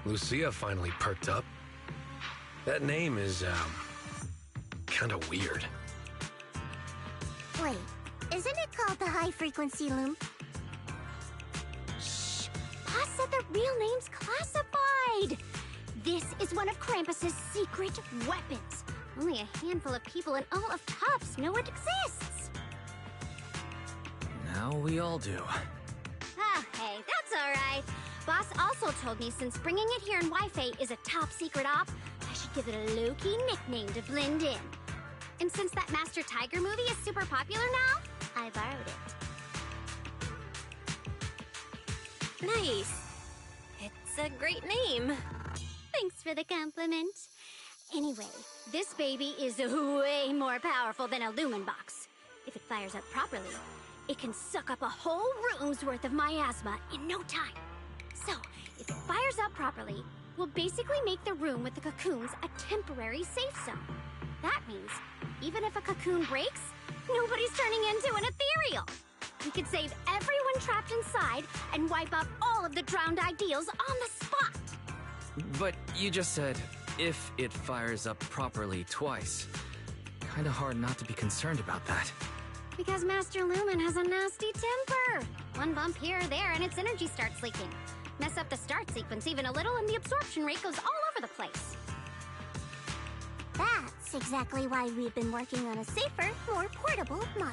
[SPEAKER 22] Lucia finally perked up. That name is, kinda weird.
[SPEAKER 8] Wait, isn't it called the high-frequency loom? Shh! Boss said the real name's classified! This is one of Krampus's secret weapons. Only a handful of people in all of TOPS know it exists.
[SPEAKER 13] Now we all do.
[SPEAKER 8] Ah, hey, that's alright. Boss also told me since bringing it here in Wi-Fi is a top secret op, I should give it a low-key nickname to blend in. And since that Master Tiger movie is super popular now, I borrowed it.
[SPEAKER 4] Nice. It's a great name.
[SPEAKER 8] Thanks for the compliment. Anyway, this baby is way more powerful than a Lumen box. If it fires up properly, it can suck up a whole room's worth of miasma in no time. So, if it fires up properly, we'll basically make the room with the cocoons a temporary safe zone. That means, even if a cocoon breaks, nobody's turning into an ethereal. We could save everyone trapped inside and wipe out all of the drowned ideals on the spot.
[SPEAKER 13] But you just said, if it fires up properly twice. Kinda hard not to be concerned about that.
[SPEAKER 8] Because Master Lumen has a nasty temper. One bump here or there and its energy starts leaking. Mess up the start sequence even a little and the absorption rate goes all over the place. That's exactly why we've been working on a safer, more portable model.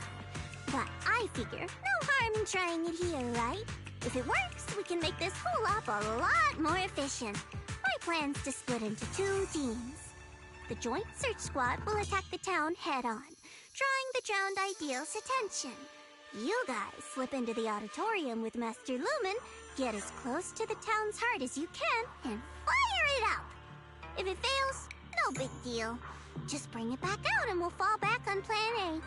[SPEAKER 8] But I figure no harm in trying it here, right? If it works, we can make this whole op a lot more efficient. My plan's to split into 2 teams. The Joint Search Squad will attack the town head-on, drawing the drowned ideals' attention. You guys slip into the auditorium with Master Lumen, get as close to the town's heart as you can, and fire it up! If it fails, no big deal. Just bring it back out and we'll fall back on Plan A.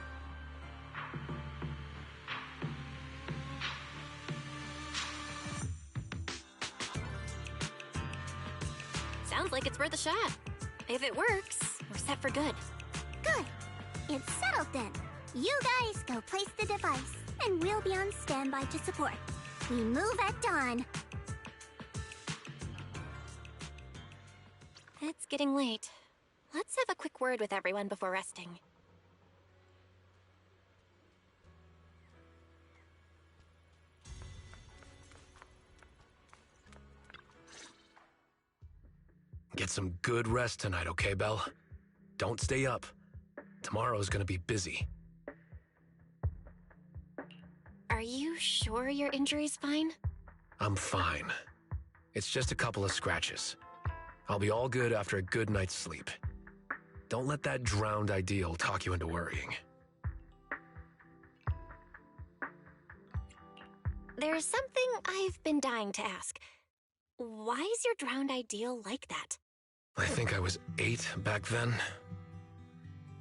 [SPEAKER 4] Sounds like it's worth a shot. If it works, we're set for good.
[SPEAKER 8] Good. It's settled then. You guys go place the device, and we'll be on standby to support. We move at dawn.
[SPEAKER 4] It's getting late. Let's have a quick word with everyone before resting.
[SPEAKER 22] Get some good rest tonight, okay, Belle? Don't stay up. Tomorrow's gonna be busy.
[SPEAKER 4] Are you sure your injury's fine?
[SPEAKER 22] I'm fine. It's just a couple of scratches. I'll be all good after a good night's sleep. Don't let that drowned ideal talk you into worrying.
[SPEAKER 4] There's something I've been dying to ask. Why is your drowned ideal like that?
[SPEAKER 22] I think I was 8 back then.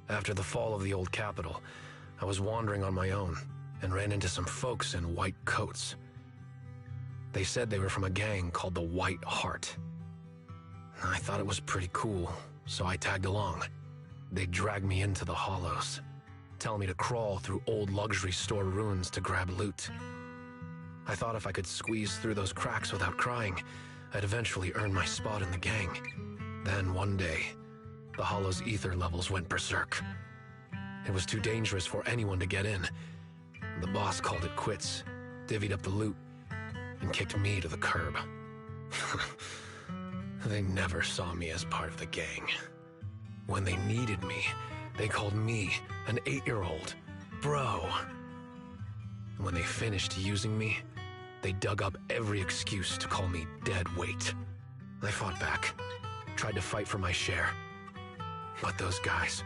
[SPEAKER 22] After the fall of the old capital, I was wandering on my own and ran into some folks in white coats. They said they were from a gang called the White Heart. I thought it was pretty cool, so I tagged along. They dragged me into the hollows, telling me to crawl through old luxury store ruins to grab loot. I thought if I could squeeze through those cracks without crying, I'd eventually earn my spot in the gang. Then one day, the hollow's ether levels went berserk. It was too dangerous for anyone to get in. The boss called it quits, divvied up the loot, and kicked me to the curb. They never saw me as part of the gang. When they needed me, they called me, an 8-year-old, bro. When they finished using me, they dug up every excuse to call me dead weight. I fought back, tried to fight for my share. But those guys,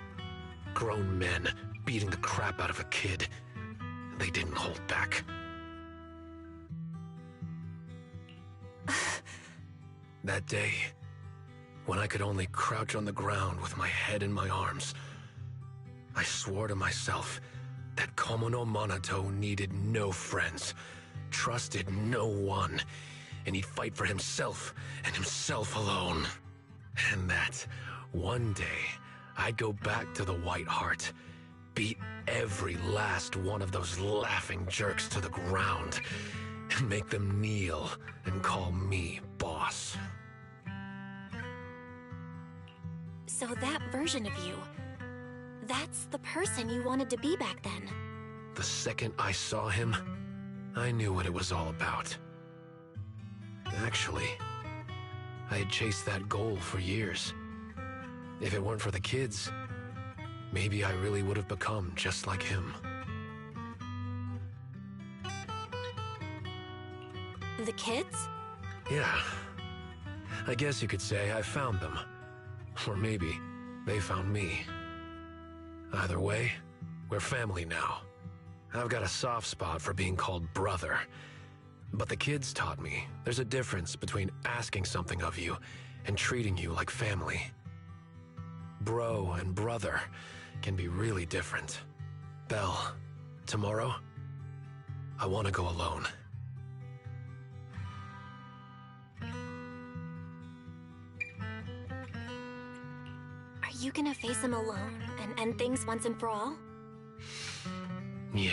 [SPEAKER 22] grown men beating the crap out of a kid, they didn't hold back. That day, when I could only crouch on the ground with my head in my arms, I swore to myself that Komono Monato needed no friends, trusted no one, and he'd fight for himself and himself alone. And that, one day, I'd go back to the White Heart, beat every last one of those laughing jerks to the ground, and make them kneel and call me boss.
[SPEAKER 4] So that version of you, that's the person you wanted to be back then.
[SPEAKER 22] The second I saw him, I knew what it was all about. Actually, I had chased that goal for years. If it weren't for the kids, maybe I really would have become just like him.
[SPEAKER 4] The kids?
[SPEAKER 22] Yeah. I guess you could say I found them. Or maybe they found me. Either way, we're family now. I've got a soft spot for being called brother. But the kids taught me there's a difference between asking something of you and treating you like family. Bro and brother can be really different. Belle, tomorrow, I want to go alone.
[SPEAKER 4] Are you gonna face him alone and end things once and for all?
[SPEAKER 22] Yeah.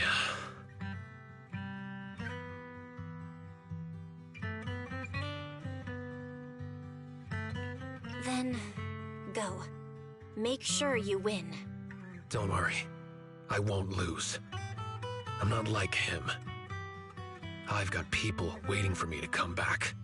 [SPEAKER 4] Then, go. Make sure you win.
[SPEAKER 22] Don't worry. I won't lose. I'm not like him. I've got people waiting for me to come back.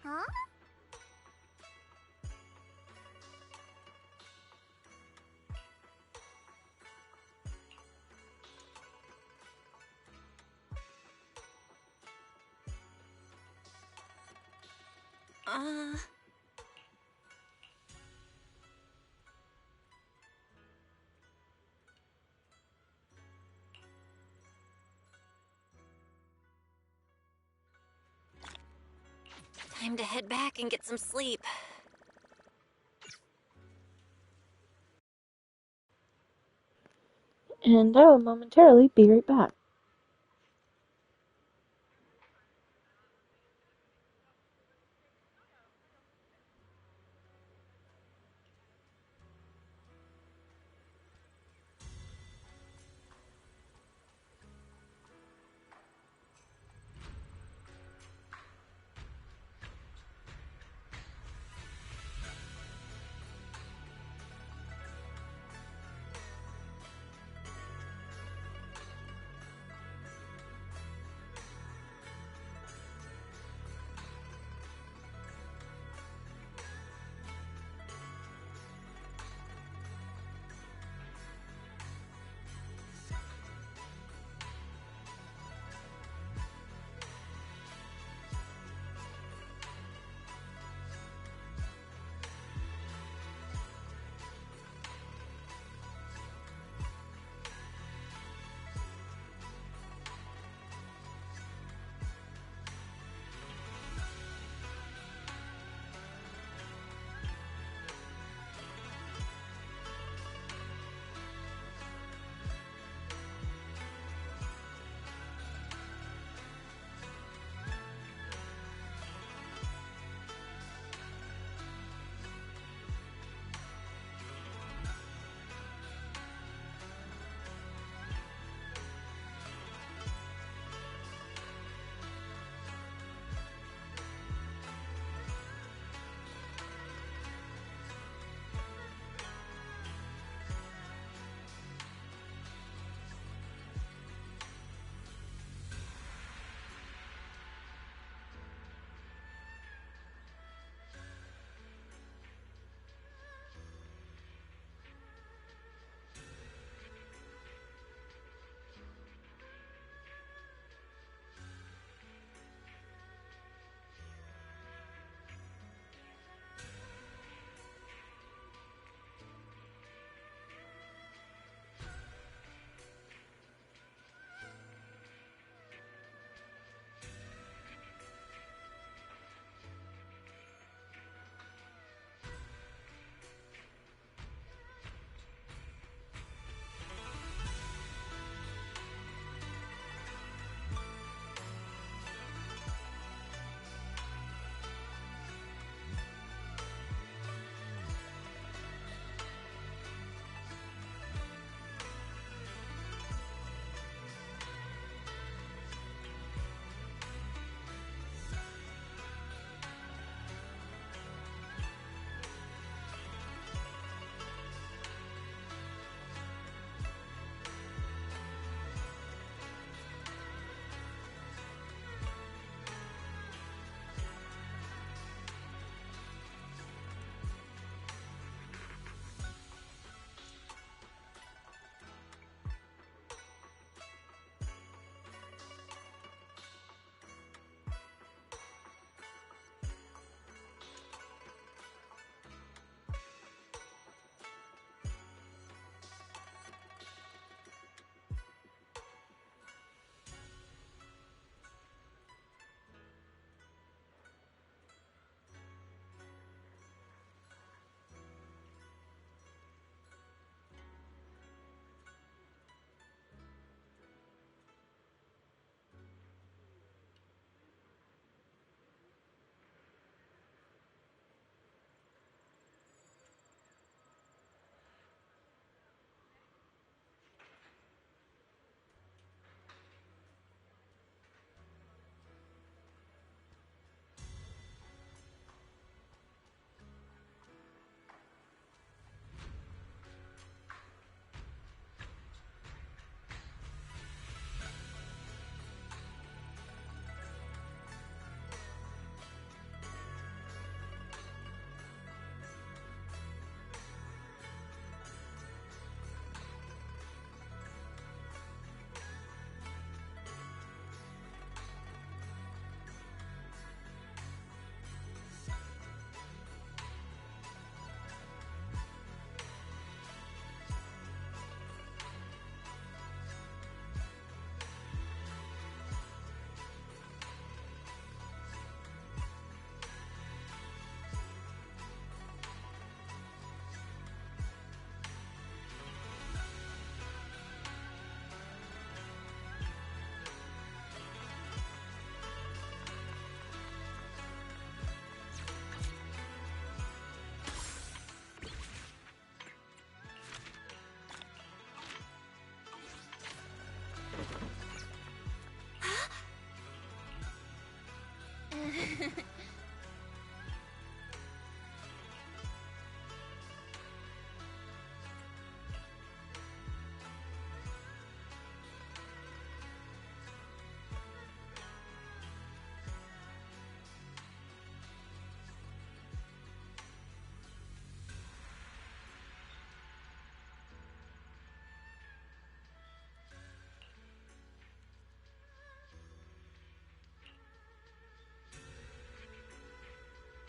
[SPEAKER 8] Huh?
[SPEAKER 4] Time to head back and get some sleep.
[SPEAKER 3] And I will momentarily be right back.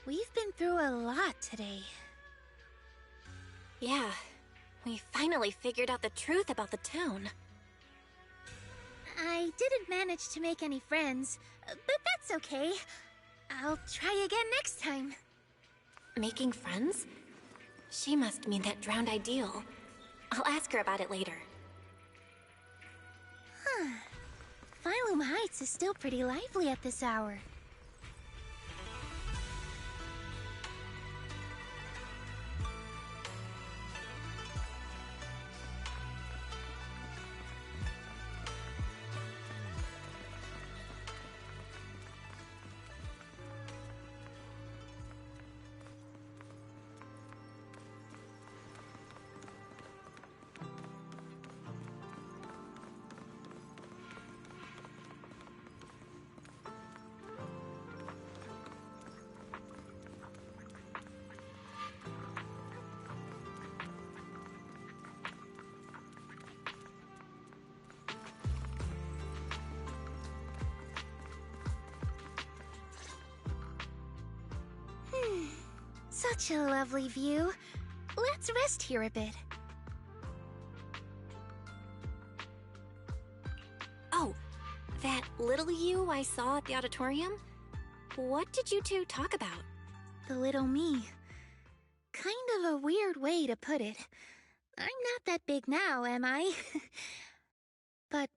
[SPEAKER 10] We've been through a lot today.
[SPEAKER 4] Yeah, we finally figured out the truth about the town.
[SPEAKER 10] I didn't manage to make any friends, but that's okay. I'll try again next time.
[SPEAKER 4] Making friends? She must mean that drowned ideal. I'll ask her about it later.
[SPEAKER 10] Huh. Phylum Heights is still pretty lively at this hour. Such a lovely view. Let's rest here a bit.
[SPEAKER 4] Oh, that little you I saw at the auditorium? What did you two talk about?
[SPEAKER 10] The little me. Kind of a weird way to put it. I'm not that big now, am I? But,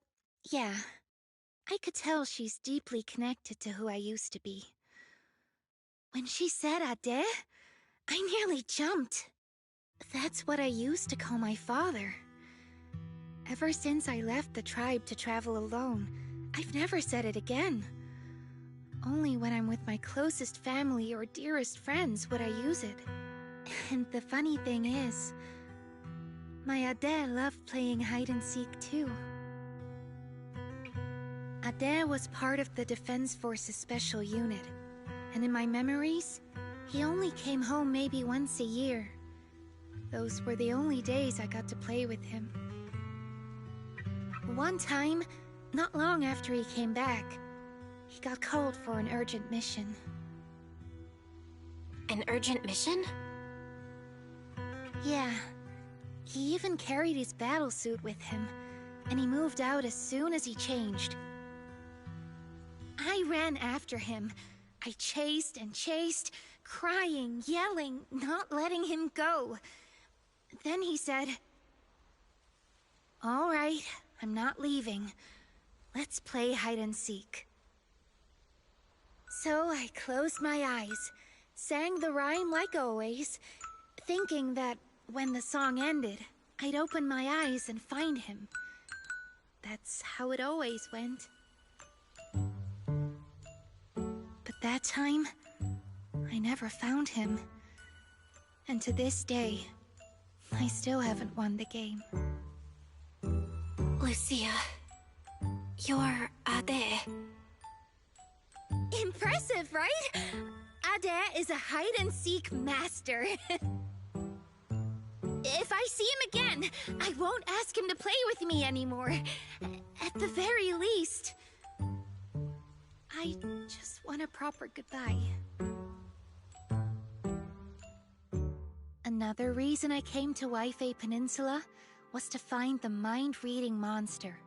[SPEAKER 10] yeah. I could tell she's deeply connected to who I used to be. When she said Ade, I nearly jumped. That's what I used to call my father. Ever since I left the tribe to travel alone, I've never said it again. Only when I'm with my closest family or dearest friends would I use it. And the funny thing is, my Ade loved playing hide-and-seek too. Ade was part of the Defense Forces Special Unit, and in my memories, he only came home maybe once a year. Those were the only days I got to play with him. One time, not long after he came back, he got called for an urgent mission.
[SPEAKER 4] An urgent mission?
[SPEAKER 10] Yeah. He even carried his battlesuit with him, and he moved out as soon as he changed. I ran after him. I chased and chased, crying, yelling, not letting him go. Then he said, "All right, I'm not leaving. Let's play hide-and-seek." So I closed my eyes, sang the rhyme like always, thinking that when the song ended, I'd open my eyes and find him. That's how it always went. But that time, I never found him. And to this day, I still haven't won the game.
[SPEAKER 4] Lucia, you're Ade.
[SPEAKER 10] Impressive, right? Ade is a hide-and-seek master. If I see him again, I won't ask him to play with me anymore. At the very least, I just want a proper goodbye. Another reason I came to Waifei Peninsula was to find the mind-reading monster.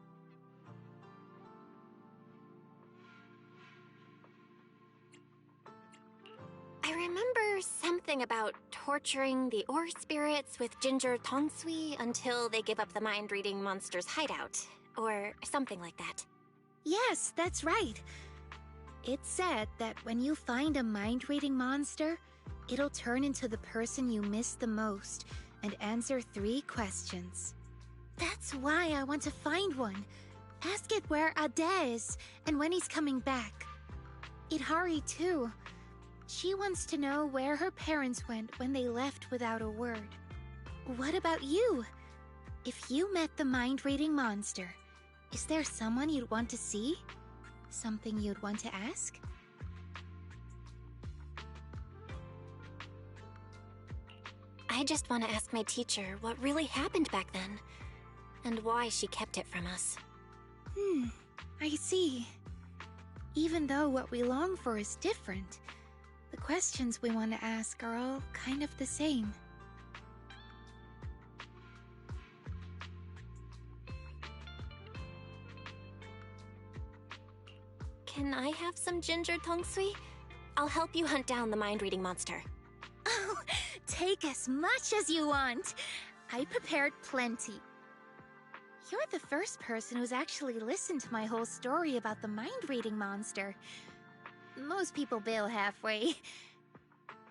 [SPEAKER 4] I remember something about torturing the ore spirits with ginger tonsui until they give up the mind-reading monster's hideout, or something like that.
[SPEAKER 10] Yes, that's right. It's said that when you find a mind-reading monster, it'll turn into the person you miss the most and answer 3 questions. That's why I want to find one. Ask it where Ade is and when he's coming back. Idhari too. She wants to know where her parents went when they left without a word. What about you? If you met the mind-reading monster, is there someone you'd want to see? Something you'd want to ask?
[SPEAKER 4] I just want to ask my teacher what really happened back then, and why she kept it from us.
[SPEAKER 10] I see. Even though what we long for is different, The questions we want to ask are all kind of the same.
[SPEAKER 4] Can I have some ginger tongsui? I'll help you hunt down the mind-reading monster.
[SPEAKER 10] Oh, take as much as you want. I prepared plenty. You're the first person who's actually listened to my whole story about the mind-reading monster. Most people bail halfway.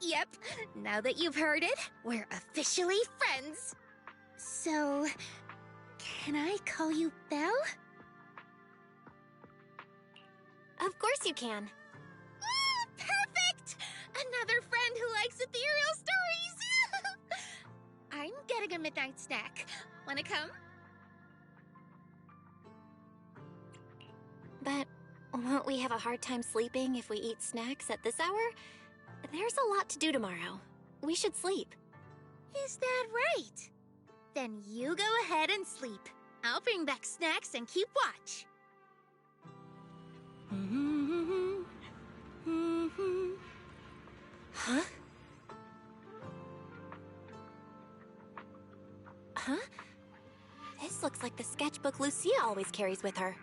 [SPEAKER 10] Yep, now that you've heard it, we're officially friends. So, can I call you Belle?
[SPEAKER 4] Of course you can.
[SPEAKER 10] Perfect! Another friend who likes ethereal stories! I'm getting a midnight snack. Wanna come?
[SPEAKER 4] But won't we have a hard time sleeping if we eat snacks at this hour? There's a lot to do tomorrow. We should sleep.
[SPEAKER 10] Is that right? Then you go ahead and sleep. I'll bring back snacks and keep watch.
[SPEAKER 4] Huh? Huh? This looks like the sketchbook Lucia always carries with her.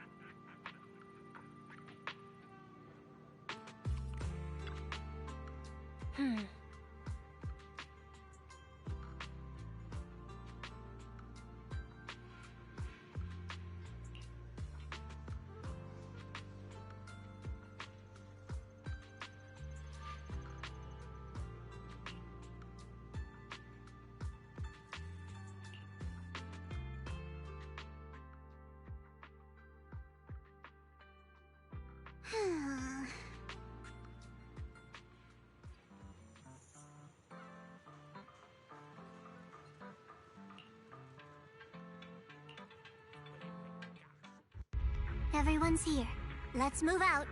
[SPEAKER 16] Everyone's here. Let's move out.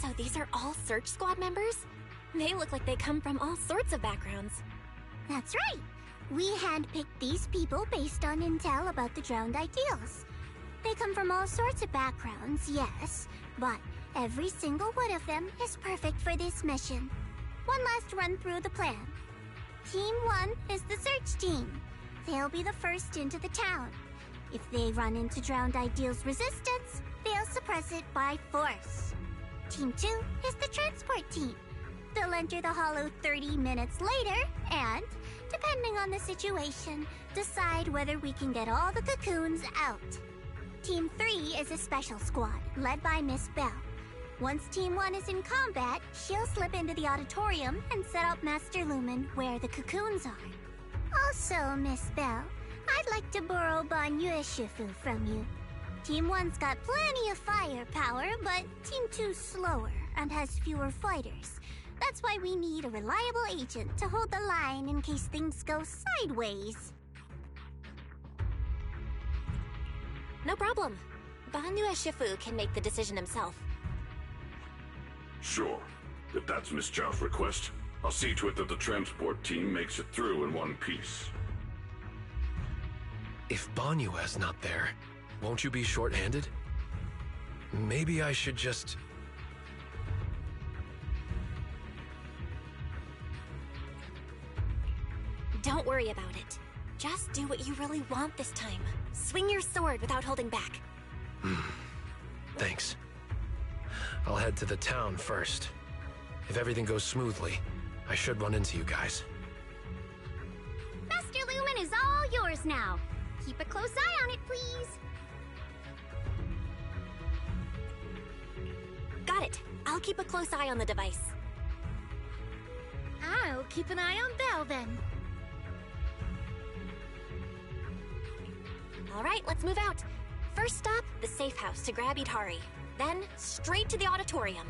[SPEAKER 4] So these are all search squad members? They look like they come from all sorts of backgrounds.
[SPEAKER 16] That's right. We handpicked these people based on intel about the drowned ideals. They come from all sorts of backgrounds, yes, but every single one of them is perfect for this mission. One last run through the plan. Team 1 is the search team. They'll be the first into the town. If they run into drowned ideals resistance, they'll suppress it by force. Team 2 is the transport team. They'll enter the hollow 30 minutes later and, depending on the situation, decide whether we can get all the cocoons out. Team 3 is a special squad, led by Miss Belle. Once Team 1 is in combat, she'll slip into the auditorium and set up Master Lumen where the cocoons are. Also, Miss Belle, I'd like to borrow Banyue Shifu from you. Team 1's got plenty of firepower, but Team 2's slower and has fewer fighters. That's why we need a reliable agent to hold the line in case things go sideways.
[SPEAKER 4] No problem. Banyue Shifu can make the decision himself.
[SPEAKER 12] Sure. If that's Miss Zhao's request, I'll see to it that the transport team makes it through in one piece.
[SPEAKER 22] If Banyue's not there, won't you be short-handed? Maybe I should just...
[SPEAKER 4] Don't worry about it. Just do what you really want this time. Swing your sword without holding back.
[SPEAKER 22] Thanks. I'll head to the town first. If everything goes smoothly, I should run into you guys.
[SPEAKER 8] Master Lumen is all yours now. Keep a close eye on it, please.
[SPEAKER 4] Got it. I'll keep a close eye on the device.
[SPEAKER 10] I'll keep an eye on Belle then.
[SPEAKER 4] All right, let's move out. First stop, the safe house to grab Itari. Then, straight to the auditorium.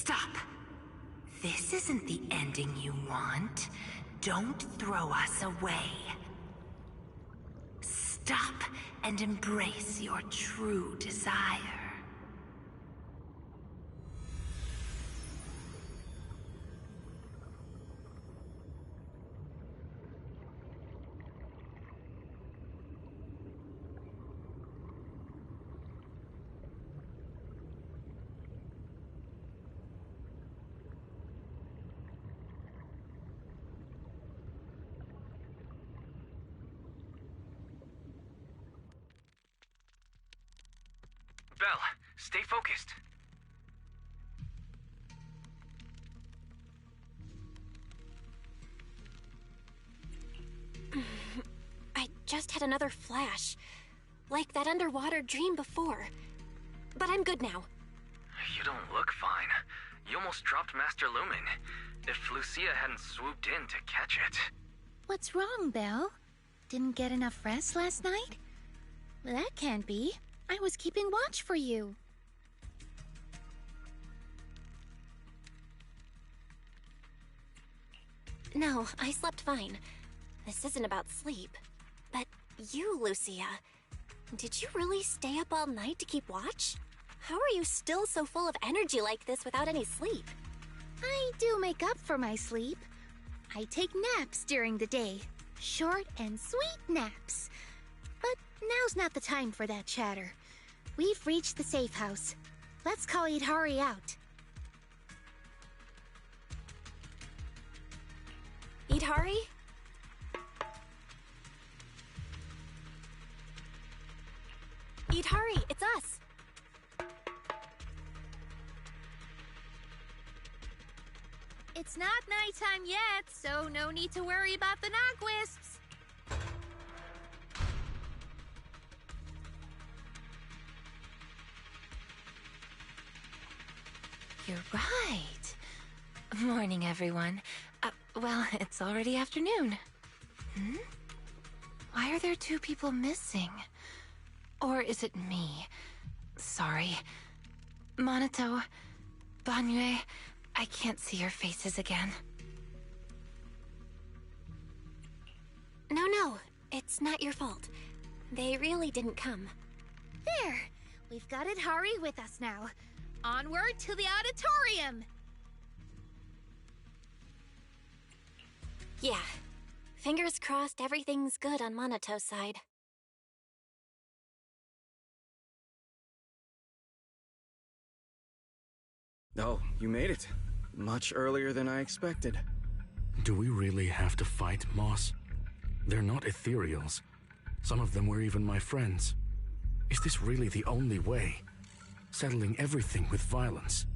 [SPEAKER 21] Stop! This isn't the ending you want. Don't throw us away. Stop and embrace your true desire.
[SPEAKER 5] Belle, stay focused.
[SPEAKER 4] I just had another flash. Like that underwater dream before. But I'm good now.
[SPEAKER 5] You don't look fine. You almost dropped Master Lumen. If Lucia hadn't swooped in to catch it.
[SPEAKER 10] What's wrong, Belle? Didn't get enough rest last night? That can't be. I was keeping watch for you.
[SPEAKER 4] No, I slept fine. This isn't about sleep. But you, Lucia, did you really stay up all night to keep watch? How are you still so full of energy like this without any sleep?
[SPEAKER 10] I do make up for my sleep. I take naps during the day. Short and sweet naps. But now's not the time for that chatter. We've reached the safe house. Let's call Idhari out.
[SPEAKER 4] Idhari? Idhari, it's us!
[SPEAKER 10] It's not nighttime yet, so no need to worry about the Nogwisps.
[SPEAKER 6] You're right. Morning, everyone. Well, it's already afternoon. Why are there two people missing? Or is it me? Sorry. Monato, Banyue, I can't see your faces again.
[SPEAKER 4] No, it's not your fault. They really didn't come.
[SPEAKER 10] There! We've got Idhari with us now. Onward to the auditorium!
[SPEAKER 4] Yeah. Fingers crossed everything's good on Monato's side.
[SPEAKER 2] Oh, you made it. Much earlier than I expected.
[SPEAKER 11] Do we really have to fight, Moss? They're not ethereals. Some of them were even my friends. Is this really the only way? Settling everything with violence?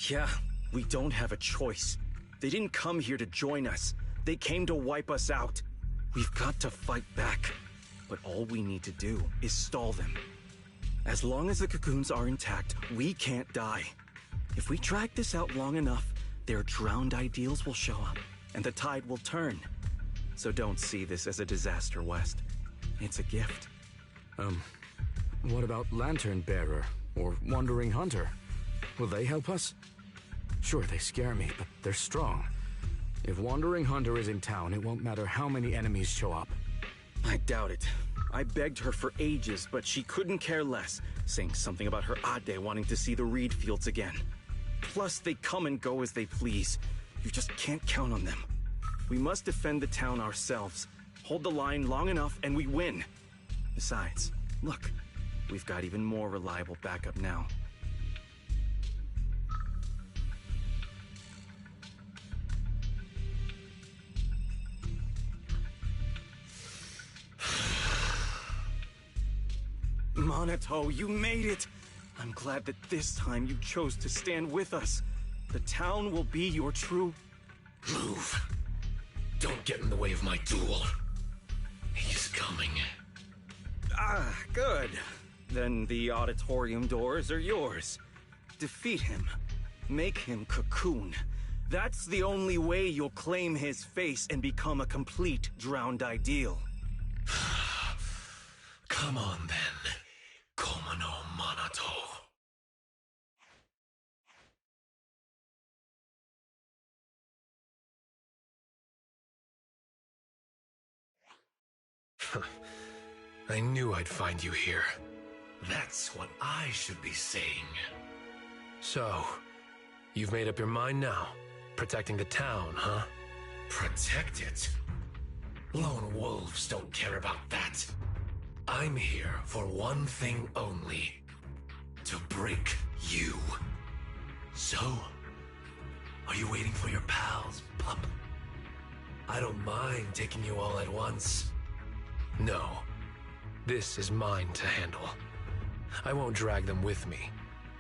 [SPEAKER 2] Yeah, we don't have a choice. They didn't come here to join us. They came to wipe us out. We've got to fight back. But all we need to do is stall them. As long as the cocoons are intact, we can't die. If we drag this out long enough, their drowned ideals will show up, and the tide will turn. So don't see this as a disaster, West. It's a gift.
[SPEAKER 11] What about Lantern Bearer or Wandering Hunter? Will they help us? Sure, they scare me, but they're strong. If Wandering Hunter is in town, it won't matter how many enemies show up.
[SPEAKER 2] I doubt it. I begged her for ages, but she couldn't care less, saying something about her Ade wanting to see the reed fields again. Plus, they come and go as they please. You just can't count on them. We must defend the town ourselves. Hold the line long enough and we win. Besides, look, we've got even more reliable backup now. Monato, you made it! I'm glad that this time you chose to stand with us. The town will be your true...
[SPEAKER 19] Move. Don't get in the way of my duel. He's coming.
[SPEAKER 2] Ah, good. Then the auditorium doors are yours. Defeat him. Make him cocoon. That's the only way you'll claim his face and become a complete drowned ideal.
[SPEAKER 19] Come on then. Komo no Monato. I knew I'd find you here. That's what I should be saying. So, you've made up your mind now? Protecting the town, huh? Protect it? Lone wolves don't care about that. I'm here for one thing only. To break you. So, are you waiting for your pals, pup? I don't mind taking you all at once. No, this is mine to handle. I won't drag them with me,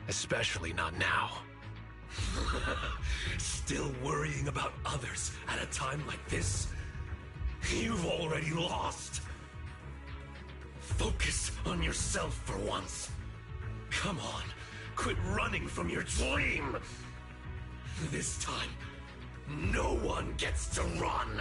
[SPEAKER 19] especially not now. Still worrying about others at a time like this? You've already lost. Focus on yourself for once. Come on, quit running from your dream. This time, no one gets to run.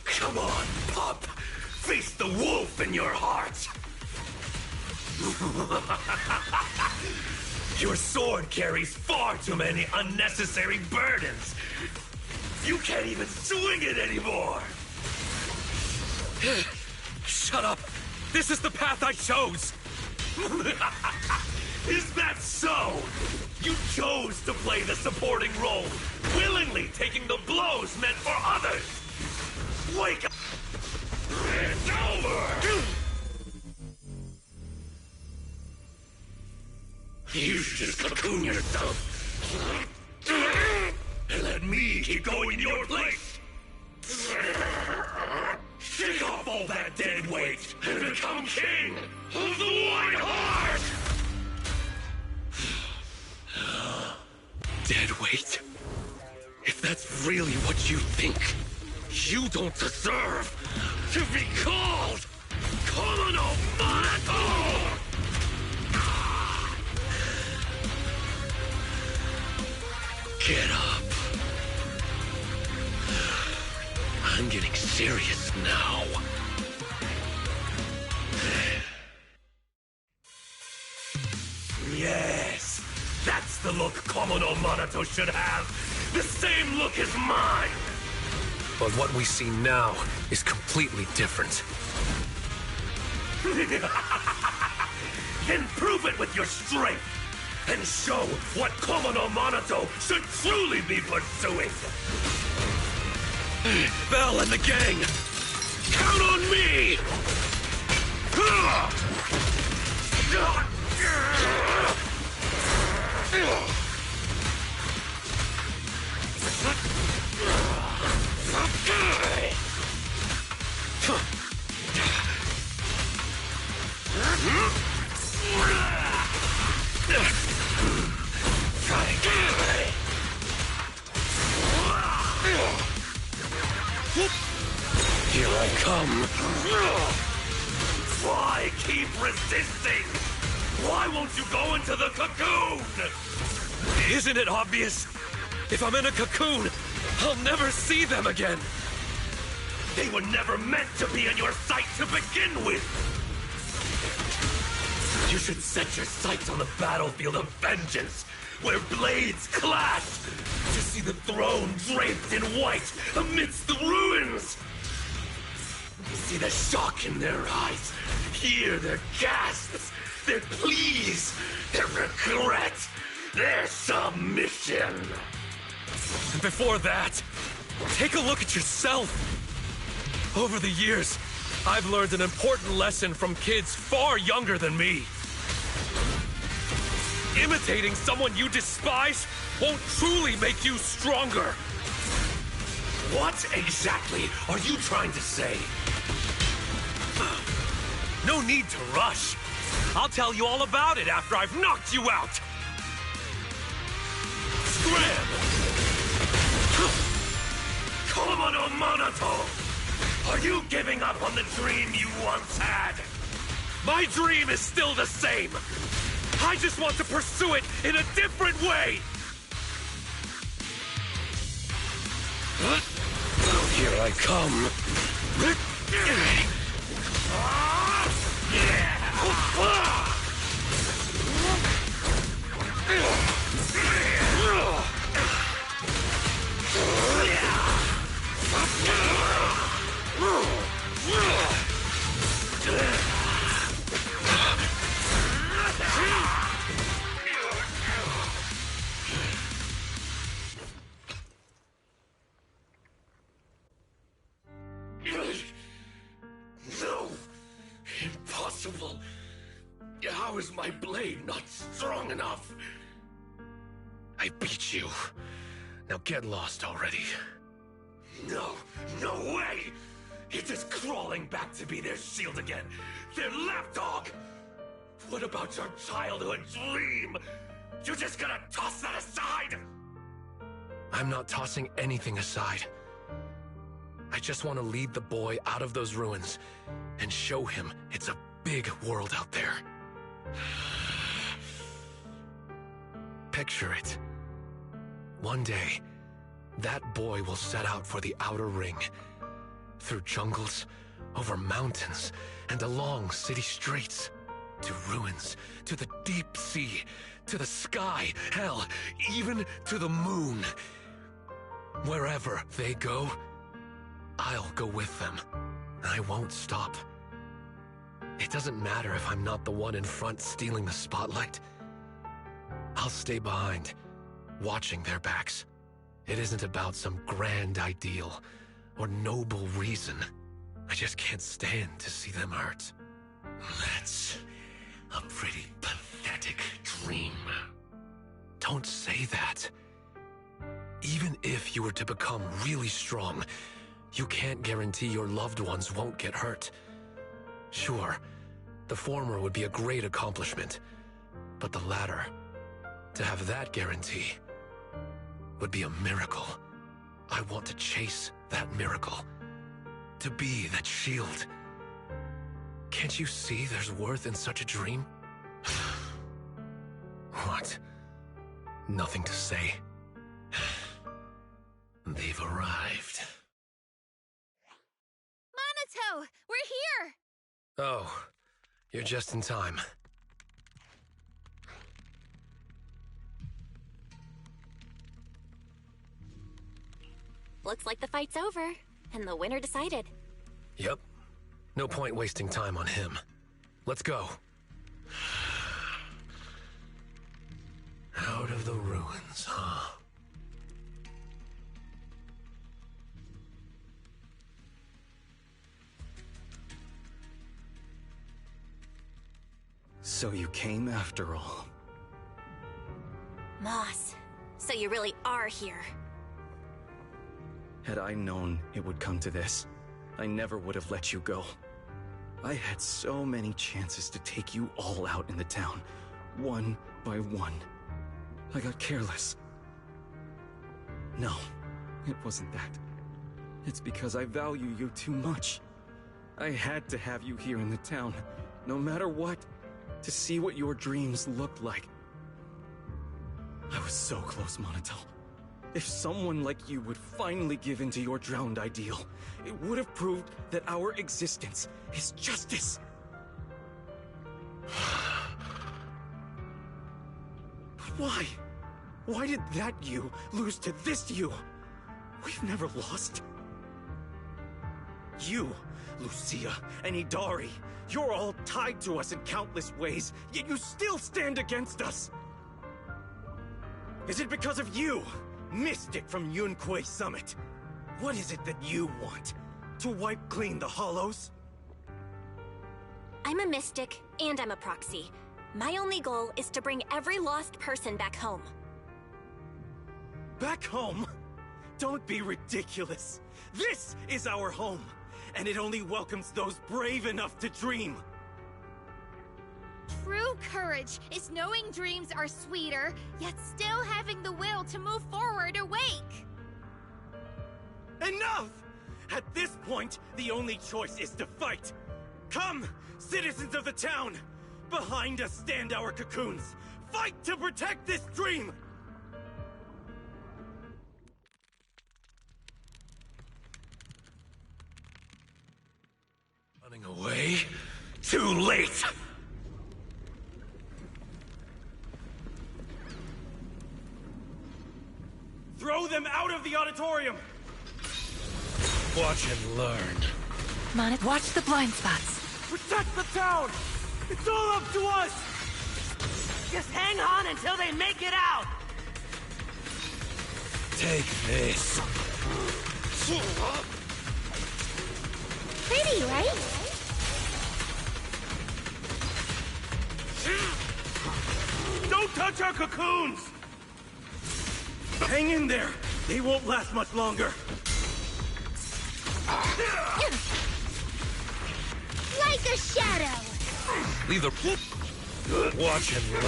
[SPEAKER 19] Come on, pup. Face the wolf in your heart. Your sword carries far too many unnecessary burdens. You can't even swing it anymore.
[SPEAKER 22] Shut up! This is the path I chose!
[SPEAKER 19] Is that so? You chose to play the supporting role, willingly taking the blows meant for others. Wake up! It's over! You should just cocoon yourself. And let me keep going in your place. Shake off all that dead weight and become king of the White Heart! Dead weight? If that's really what you think, you don't deserve to be called Komono Monato! Get up. I'm getting serious now. Yes, that's the look Komono Monato should have. The same look as mine.
[SPEAKER 22] But what we see now is completely different.
[SPEAKER 19] Then prove it with your strength. And show what Komono Monato should truly be pursuing. Bell and the gang, count on me! Here I come. Why keep resisting? Why won't you go into the cocoon?
[SPEAKER 22] Isn't it obvious? If I'm in a cocoon, I'll never see them again.
[SPEAKER 19] They were never meant to be in your sight to begin with. You should set your sights on the battlefield of vengeance, where blades clash, to see the throne draped in white amidst the ruins. See the shock in their eyes, hear their gasps, their pleas, their regret, their submission.
[SPEAKER 22] And before that, take a look at yourself. Over the years, I've learned an important lesson from kids far younger than me. Imitating someone you despise won't truly make you stronger.
[SPEAKER 19] What exactly are you trying to say?
[SPEAKER 22] No need to rush. I'll tell you all about it after I've knocked you out.
[SPEAKER 19] Scram! Komono Monato! Are you giving up on the dream you once had?
[SPEAKER 22] My dream is still the same. I just want to pursue it in a different way.
[SPEAKER 19] Here I come. No! Impossible! How is my blade not strong enough? I beat you. Now get lost already. No, no way! It is crawling back to be their shield again. Their lapdog! What about your childhood dream? You just gonna toss that aside?
[SPEAKER 22] I'm not tossing anything aside. I just want to lead the boy out of those ruins and show him it's a big world out there. Picture it. One day, that boy will set out for the outer ring. Through jungles, over mountains, and along city streets. To ruins, to the deep sea, to the sky, hell, even to the moon. Wherever they go, I'll go with them. I won't stop. It doesn't matter if I'm not the one in front stealing the spotlight. I'll stay behind, watching their backs. It isn't about some grand ideal or noble reason. I just can't stand to see them hurt.
[SPEAKER 19] That's a pretty pathetic dream.
[SPEAKER 22] Don't say that. Even if you were to become really strong, you can't guarantee your loved ones won't get hurt. Sure, the former would be a great accomplishment, but the latter, to have that guarantee, would be a miracle. I want to chase that miracle. To be that shield. Can't you see there's worth in such a dream? What? Nothing to say?
[SPEAKER 19] They've arrived.
[SPEAKER 10] Monato! We're here!
[SPEAKER 22] Oh, you're just in time.
[SPEAKER 4] Looks like the fight's over, and the winner decided.
[SPEAKER 22] Yep. No point wasting time on him. Let's go.
[SPEAKER 19] Out of the ruins, huh?
[SPEAKER 2] So you came after all.
[SPEAKER 4] Moss, so you really are here.
[SPEAKER 2] Had I known it would come to this, I never would have let you go. I had so many chances to take you all out in the town, one by one. I got careless. No, it wasn't that. It's because I value you too much. I had to have you here in the town, no matter what, to see what your dreams looked like. I was so close, Monato. If someone like you would finally give in to your drowned ideal, it would have proved that our existence is justice. But why? Why did that you lose to this you? We've never lost. You, Lucia, and Idari, you're all tied to us in countless ways, yet you still stand against us. Is it because of you? Mystic from Yunque Summit. What is it that you want? To wipe clean the Hollows?
[SPEAKER 4] I'm a mystic, and I'm a proxy. My only goal is to bring every lost person back home.
[SPEAKER 2] Back home? Don't be ridiculous. This is our home, and it only welcomes those brave enough to dream.
[SPEAKER 10] True courage is knowing dreams are sweeter, yet still having the will to move forward awake.
[SPEAKER 2] Enough! At this point, the only choice is to fight. Come, citizens of the town! Behind us stand our cocoons. Fight to protect this dream!
[SPEAKER 19] Running away? Too late!
[SPEAKER 2] Throw them out of the auditorium!
[SPEAKER 19] Watch and learn.
[SPEAKER 6] Monet, watch the blind spots.
[SPEAKER 2] Protect the town! It's all up to us!
[SPEAKER 1] Just hang on until they make it out!
[SPEAKER 19] Take this.
[SPEAKER 16] Pretty, right?
[SPEAKER 2] Don't touch our cocoons! Hang in there! They won't last much longer!
[SPEAKER 16] Like a shadow!
[SPEAKER 19] Leave the... Watch and learn.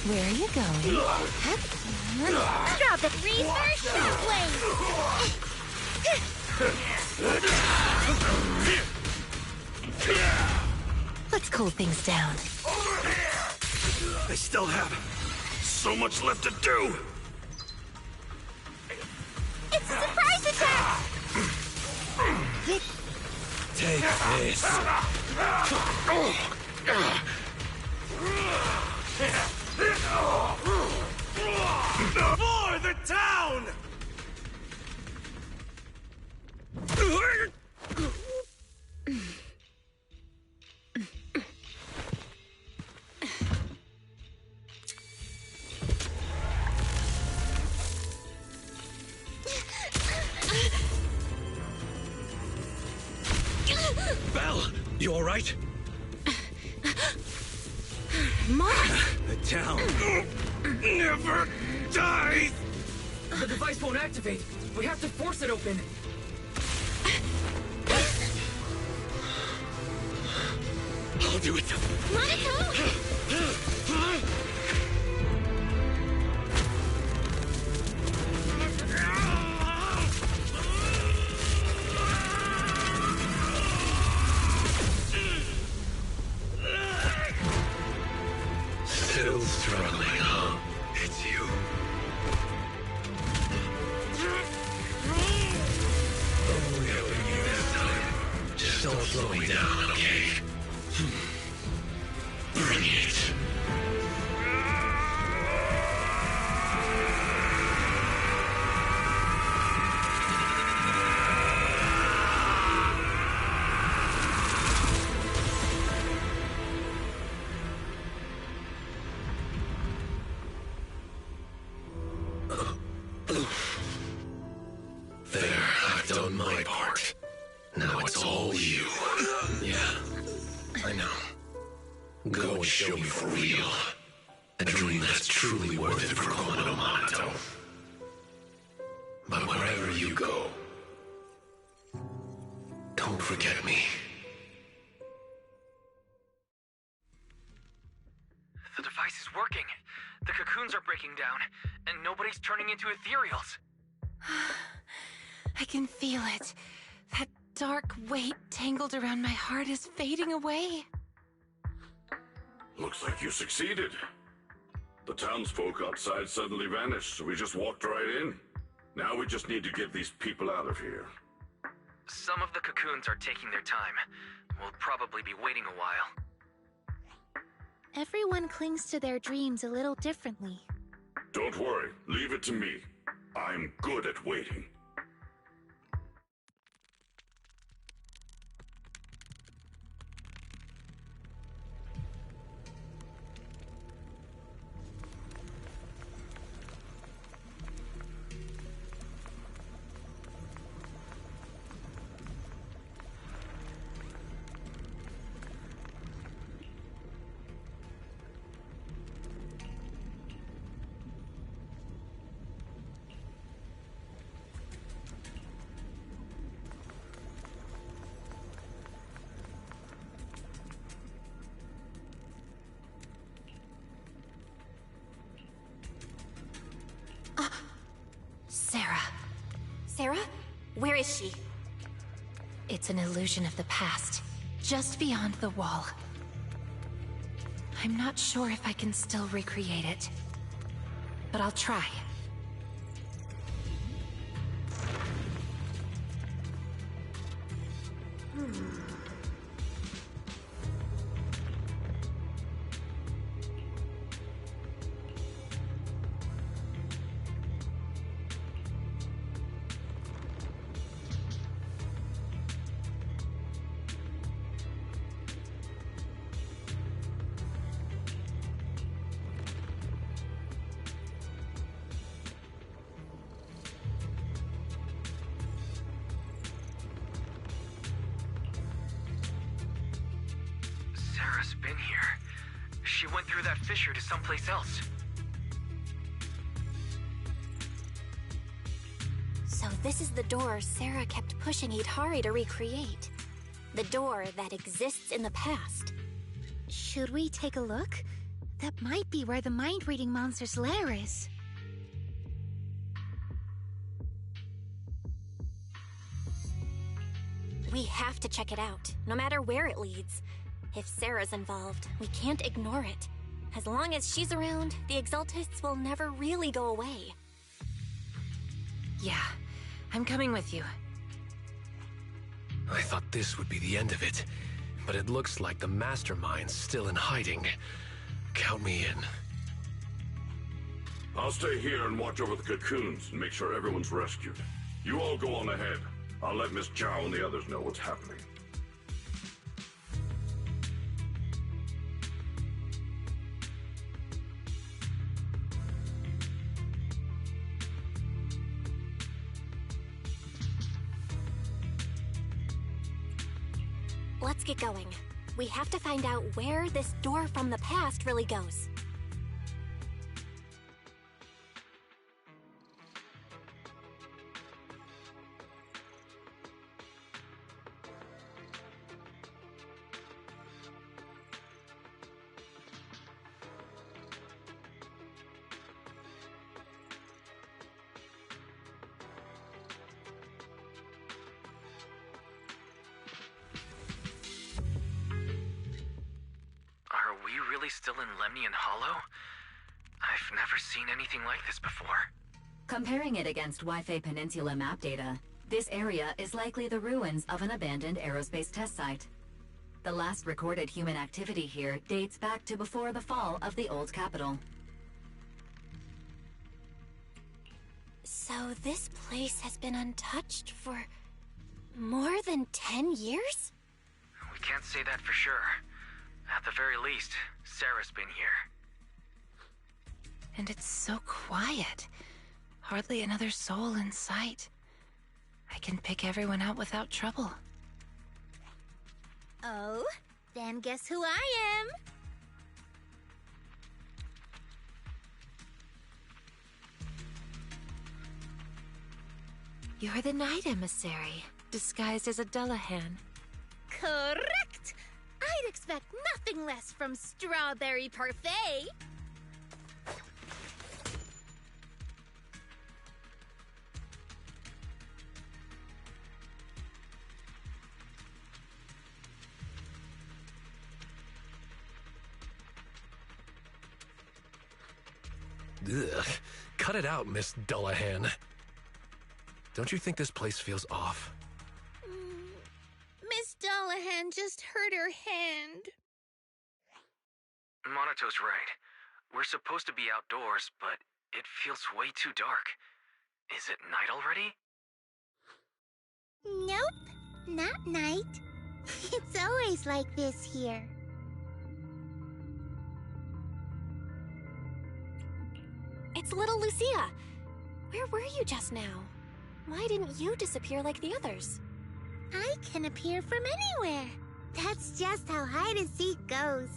[SPEAKER 6] Where are you going?
[SPEAKER 16] Strawberry shockwave!
[SPEAKER 6] Let's cool things down.
[SPEAKER 12] I still have so much left to do.
[SPEAKER 16] It's a surprise attack!
[SPEAKER 19] Take this.
[SPEAKER 2] For the town!
[SPEAKER 19] Belle, you all right?
[SPEAKER 2] The town never dies!
[SPEAKER 13] The device won't activate. We have to force it open.
[SPEAKER 19] I'll do it.
[SPEAKER 16] Monaco!
[SPEAKER 19] Still struggling, huh? It's you. Only helping you this time. Just don't slow me down, okay? Bring it. There, I've done my part. Now it's all you. Yeah, I know. Go and show me for real. A dream that's truly worth it for Komodo Monato. But wherever you go, don't forget me.
[SPEAKER 5] The device is working. The cocoons are breaking down, and nobody's turning into ethereals.
[SPEAKER 6] I can feel it. That dark weight tangled around my heart is fading away.
[SPEAKER 12] Looks like you succeeded. The townsfolk outside suddenly vanished, so we just walked right in. Now we just need to get these people out of here.
[SPEAKER 5] Some of the cocoons are taking their time. We'll probably be waiting a while.
[SPEAKER 10] Everyone clings to their dreams a little differently.
[SPEAKER 12] Don't worry, leave it to me. I'm good at waiting.
[SPEAKER 4] Sarah? Where is she?
[SPEAKER 6] It's an illusion of the past. just beyond the wall. I'm not sure if I can still recreate it, but I'll try.
[SPEAKER 5] Sarah's been here. She went through that fissure to someplace else.
[SPEAKER 4] So this is the door Sarah kept pushing Idhari to recreate. The door that exists in the past.
[SPEAKER 10] Should we take a look? That might be where the mind-reading monster's lair is.
[SPEAKER 4] We have to check it out, no matter where it leads. If Sarah's involved, we can't ignore it. As long as she's around, the Exaltists will never really go away.
[SPEAKER 6] Yeah, I'm coming with you.
[SPEAKER 22] I thought this would be the end of it, but it looks like the mastermind's still in hiding. Count me in.
[SPEAKER 12] I'll stay here and watch over the cocoons and make sure everyone's rescued. You all go on ahead. I'll let Miss Zhao and the others know what's happening.
[SPEAKER 4] Let's get going. We have to find out where this door from the past really goes.
[SPEAKER 5] Are we really still in Lemnian Hollow? I've never seen anything like this before.
[SPEAKER 17] Comparing it against Wi-Fi Peninsula map data, this area is likely the ruins of an abandoned aerospace test site. The last recorded human activity here dates back to before the fall of the old capital.
[SPEAKER 4] So this place has been untouched for more than 10 years?
[SPEAKER 5] We can't say that for sure. At the very least, Sarah's been here.
[SPEAKER 6] And it's so quiet. Hardly another soul in sight. I can pick everyone out without trouble.
[SPEAKER 16] Oh, then guess who I am?
[SPEAKER 6] You're the Night Emissary, disguised as a Dullahan.
[SPEAKER 16] Correct! I'd expect nothing less from Strawberry Parfait.
[SPEAKER 22] Ugh. Cut it out, Miss Dullahan. Don't you think this place feels off?
[SPEAKER 16] Miss Dullahan just hurt her hand.
[SPEAKER 5] Monato's right. We're supposed to be outdoors, but it feels way too dark. Is it night already?
[SPEAKER 16] Nope, not night. It's always like this here.
[SPEAKER 4] It's little Lucia. Where were you just now? Why didn't you disappear like the others?
[SPEAKER 16] I can appear from anywhere. That's just how hide and seek goes.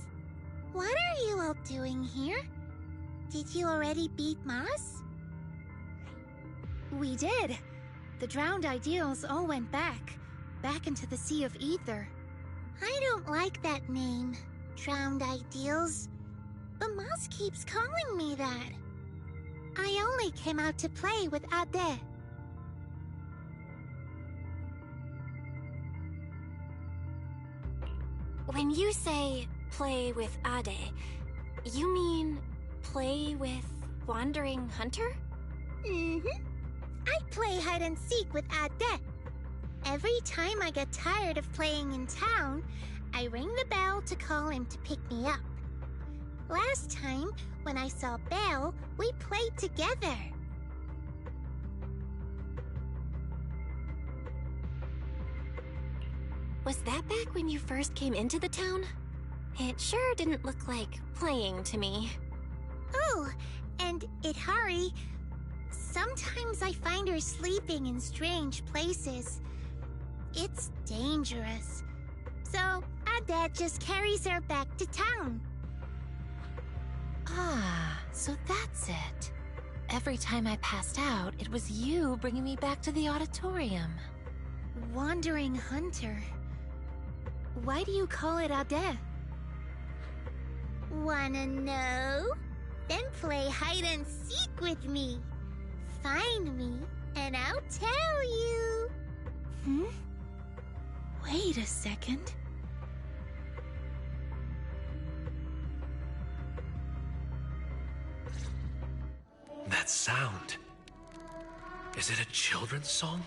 [SPEAKER 16] What are you all doing here? Did you already beat Moss?
[SPEAKER 10] We did. The drowned ideals all went back into the Sea of Ether.
[SPEAKER 16] I don't like that name, Drowned Ideals. But Moss keeps calling me that. I only came out to play with Ade.
[SPEAKER 4] When you say play with Ade, you mean play with Wandering Hunter?
[SPEAKER 16] Mm-hmm. I play hide and seek with Ade. Every time I get tired of playing in town, I ring the bell to call him to pick me up. Last time, when I saw Belle, we played together.
[SPEAKER 4] Was that back when you first came into the town? It sure didn't look like playing to me.
[SPEAKER 16] Oh, and Itari, sometimes I find her sleeping in strange places. It's dangerous. So, Ade just carries her back to town.
[SPEAKER 6] Ah, so that's it. Every time I passed out, it was you bringing me back to the auditorium.
[SPEAKER 16] Wandering Hunter. Why do you call it Ade? Wanna know? Then play hide and seek with me. Find me, and I'll tell you.
[SPEAKER 6] Wait a second.
[SPEAKER 19] That sound. Is it a children's song?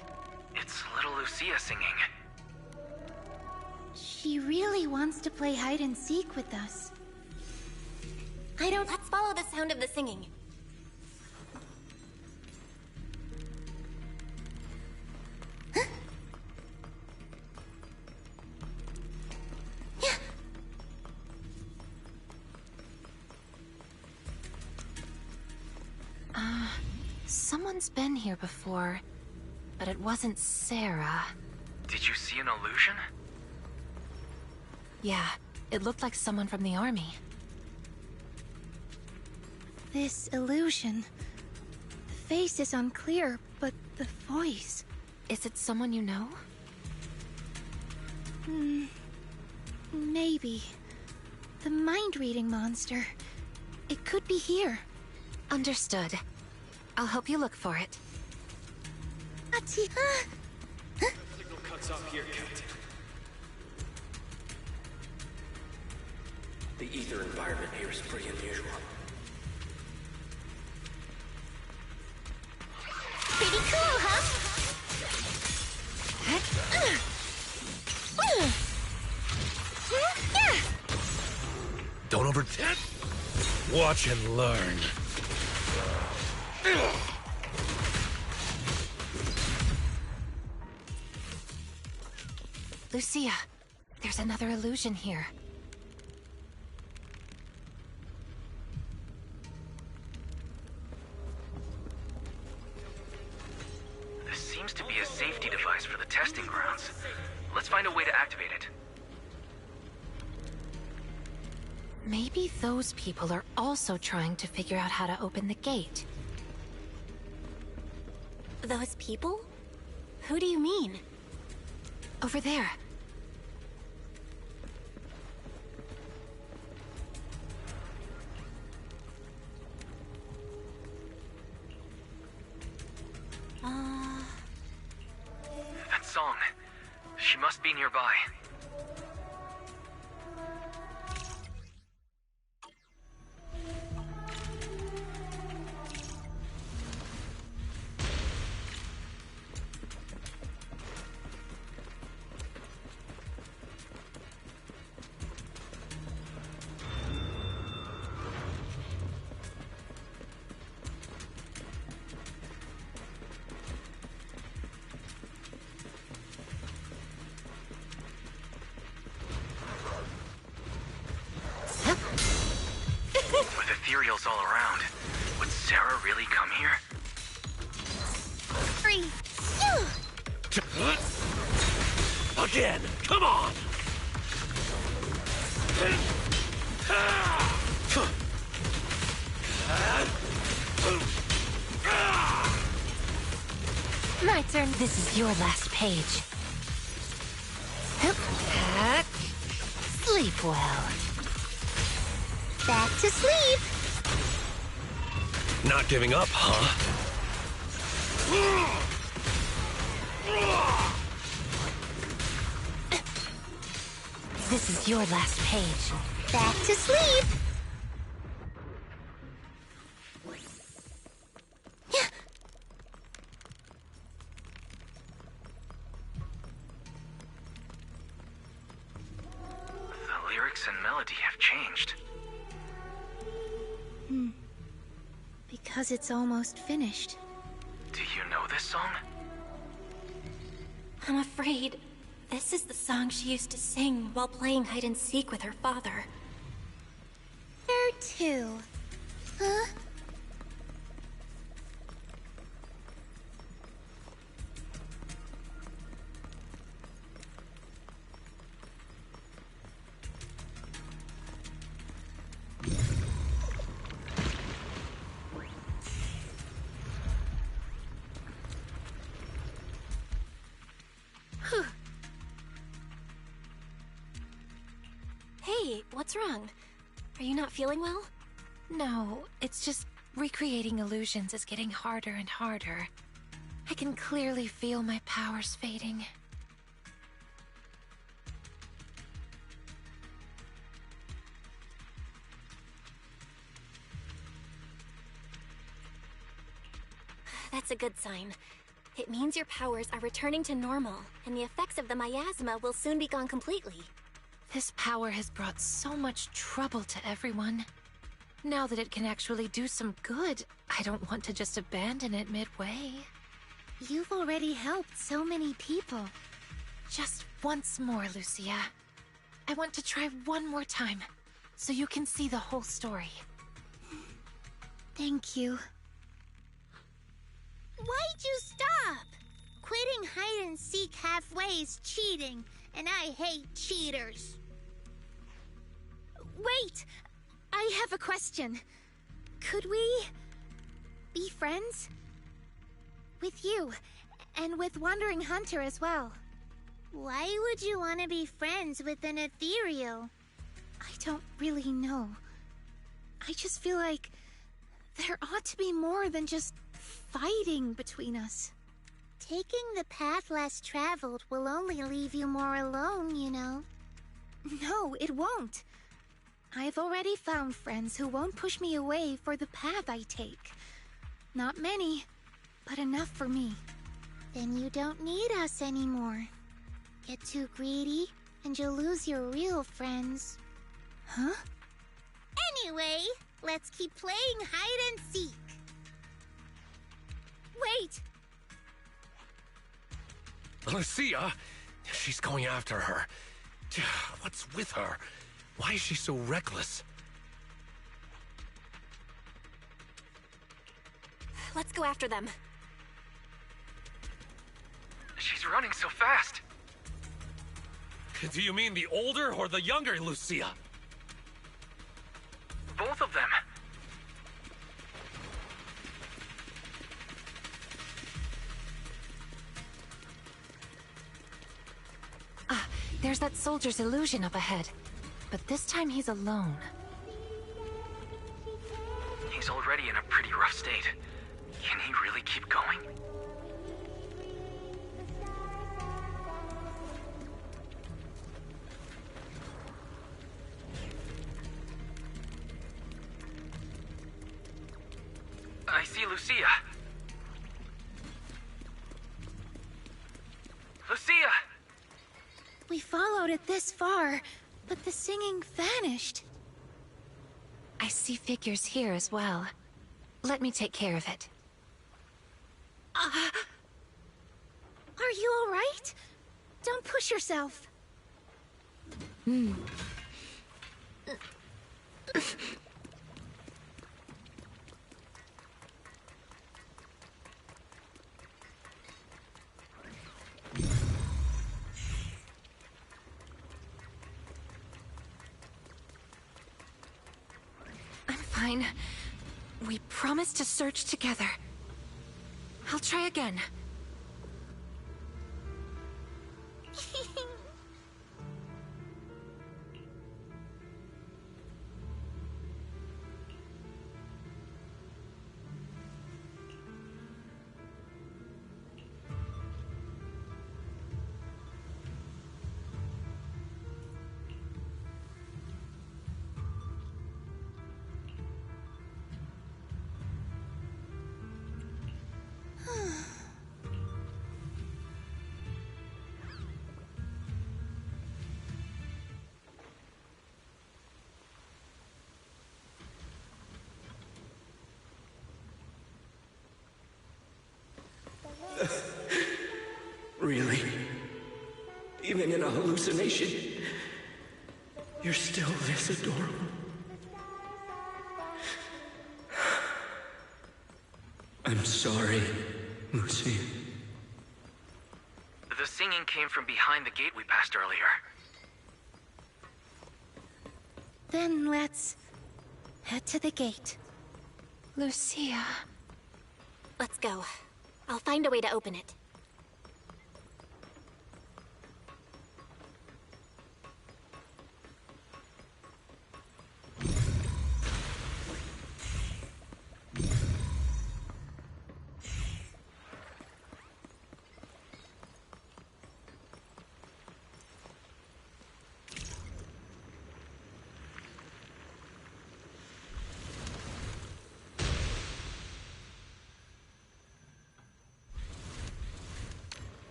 [SPEAKER 5] It's little Lucia singing.
[SPEAKER 16] She really wants to play hide and seek with us.
[SPEAKER 4] Let's follow the sound of the singing.
[SPEAKER 6] Someone's been here before, but it wasn't Sarah.
[SPEAKER 5] Did you see an illusion?
[SPEAKER 6] Yeah, it looked like someone from the army.
[SPEAKER 16] This illusion. The face is unclear, but the voice.
[SPEAKER 6] Is it someone you know?
[SPEAKER 16] Maybe. The mind-reading monster. It could be here.
[SPEAKER 6] Understood. I'll help you look for it.
[SPEAKER 16] Signal
[SPEAKER 11] cuts off here, Captain. The ether environment here is pretty unusual.
[SPEAKER 16] Pretty cool, huh?
[SPEAKER 19] Don't watch and learn.
[SPEAKER 6] Lucia, there's another illusion here.
[SPEAKER 5] This seems to be a safety device for the testing grounds. Let's find a way to activate it.
[SPEAKER 6] Maybe those people are also trying to figure out how to open the gate.
[SPEAKER 4] Those people? Who do you mean?
[SPEAKER 6] Over there.
[SPEAKER 5] That song. She must be nearby. With ethereals all around, would Sarah really come here?
[SPEAKER 16] Free.
[SPEAKER 19] Again, come on!
[SPEAKER 6] My turn. This is your last page. Sleep well.
[SPEAKER 16] Back to sleep.
[SPEAKER 19] Not giving up, huh?
[SPEAKER 10] This is your last page.
[SPEAKER 16] Back to sleep!
[SPEAKER 5] The lyrics and melody have changed.
[SPEAKER 10] Because it's almost finished.
[SPEAKER 5] Do you know this song?
[SPEAKER 4] I'm afraid this is the song she used to sing while playing hide and seek with her father.
[SPEAKER 16] Her too. Huh?
[SPEAKER 4] Hey, what's wrong? Are you not feeling well?
[SPEAKER 6] No, it's just recreating illusions is getting harder and harder. I can clearly feel my powers fading.
[SPEAKER 4] That's a good sign. It means your powers are returning to normal, and the effects of the miasma will soon be gone completely.
[SPEAKER 6] This power has brought so much trouble to everyone. Now that it can actually do some good, I don't want to just abandon it midway.
[SPEAKER 10] You've already helped so many people.
[SPEAKER 6] Just once more, Lucia. I want to try one more time, so you can see the whole story.
[SPEAKER 10] Thank you.
[SPEAKER 16] Why'd you stop? Quitting hide and seek halfway is cheating, and I hate cheaters.
[SPEAKER 10] Wait! I have a question. Could we be friends? With you, and with Wandering Hunter as well.
[SPEAKER 16] Why would you want to be friends with an ethereal?
[SPEAKER 10] I don't really know. I just feel like there ought to be more than just fighting between us.
[SPEAKER 16] Taking the path less traveled will only leave you more alone, you know.
[SPEAKER 10] No, it won't. I've already found friends who won't push me away for the path I take. Not many, but enough for me.
[SPEAKER 16] Then you don't need us anymore. Get too greedy, and you'll lose your real friends.
[SPEAKER 10] Huh?
[SPEAKER 16] Anyway, let's keep playing hide and seek.
[SPEAKER 10] Wait!
[SPEAKER 19] Lucia! She's going after her. What's with her? Why is she so reckless?
[SPEAKER 4] Let's go after them.
[SPEAKER 5] She's running so fast.
[SPEAKER 19] Do you mean the older or the younger Lucia?
[SPEAKER 5] Both of them.
[SPEAKER 6] There's that soldier's illusion up ahead. But this time he's alone.
[SPEAKER 5] He's already in a pretty rough state. Can he really keep going? I see Lucia. Lucia!
[SPEAKER 10] We followed it this far, but the singing vanished.
[SPEAKER 6] I see figures here as well. Let me take care of it.
[SPEAKER 10] Are you all right? Don't push yourself.
[SPEAKER 6] I'm fine. We promised to search together. I'll try again.
[SPEAKER 9] living in a hallucination. You're still this adorable. I'm sorry, Lucy.
[SPEAKER 5] The singing came from behind the gate we passed earlier.
[SPEAKER 10] Then let's head to the gate.
[SPEAKER 6] Lucia.
[SPEAKER 4] Let's go. I'll find a way to open it.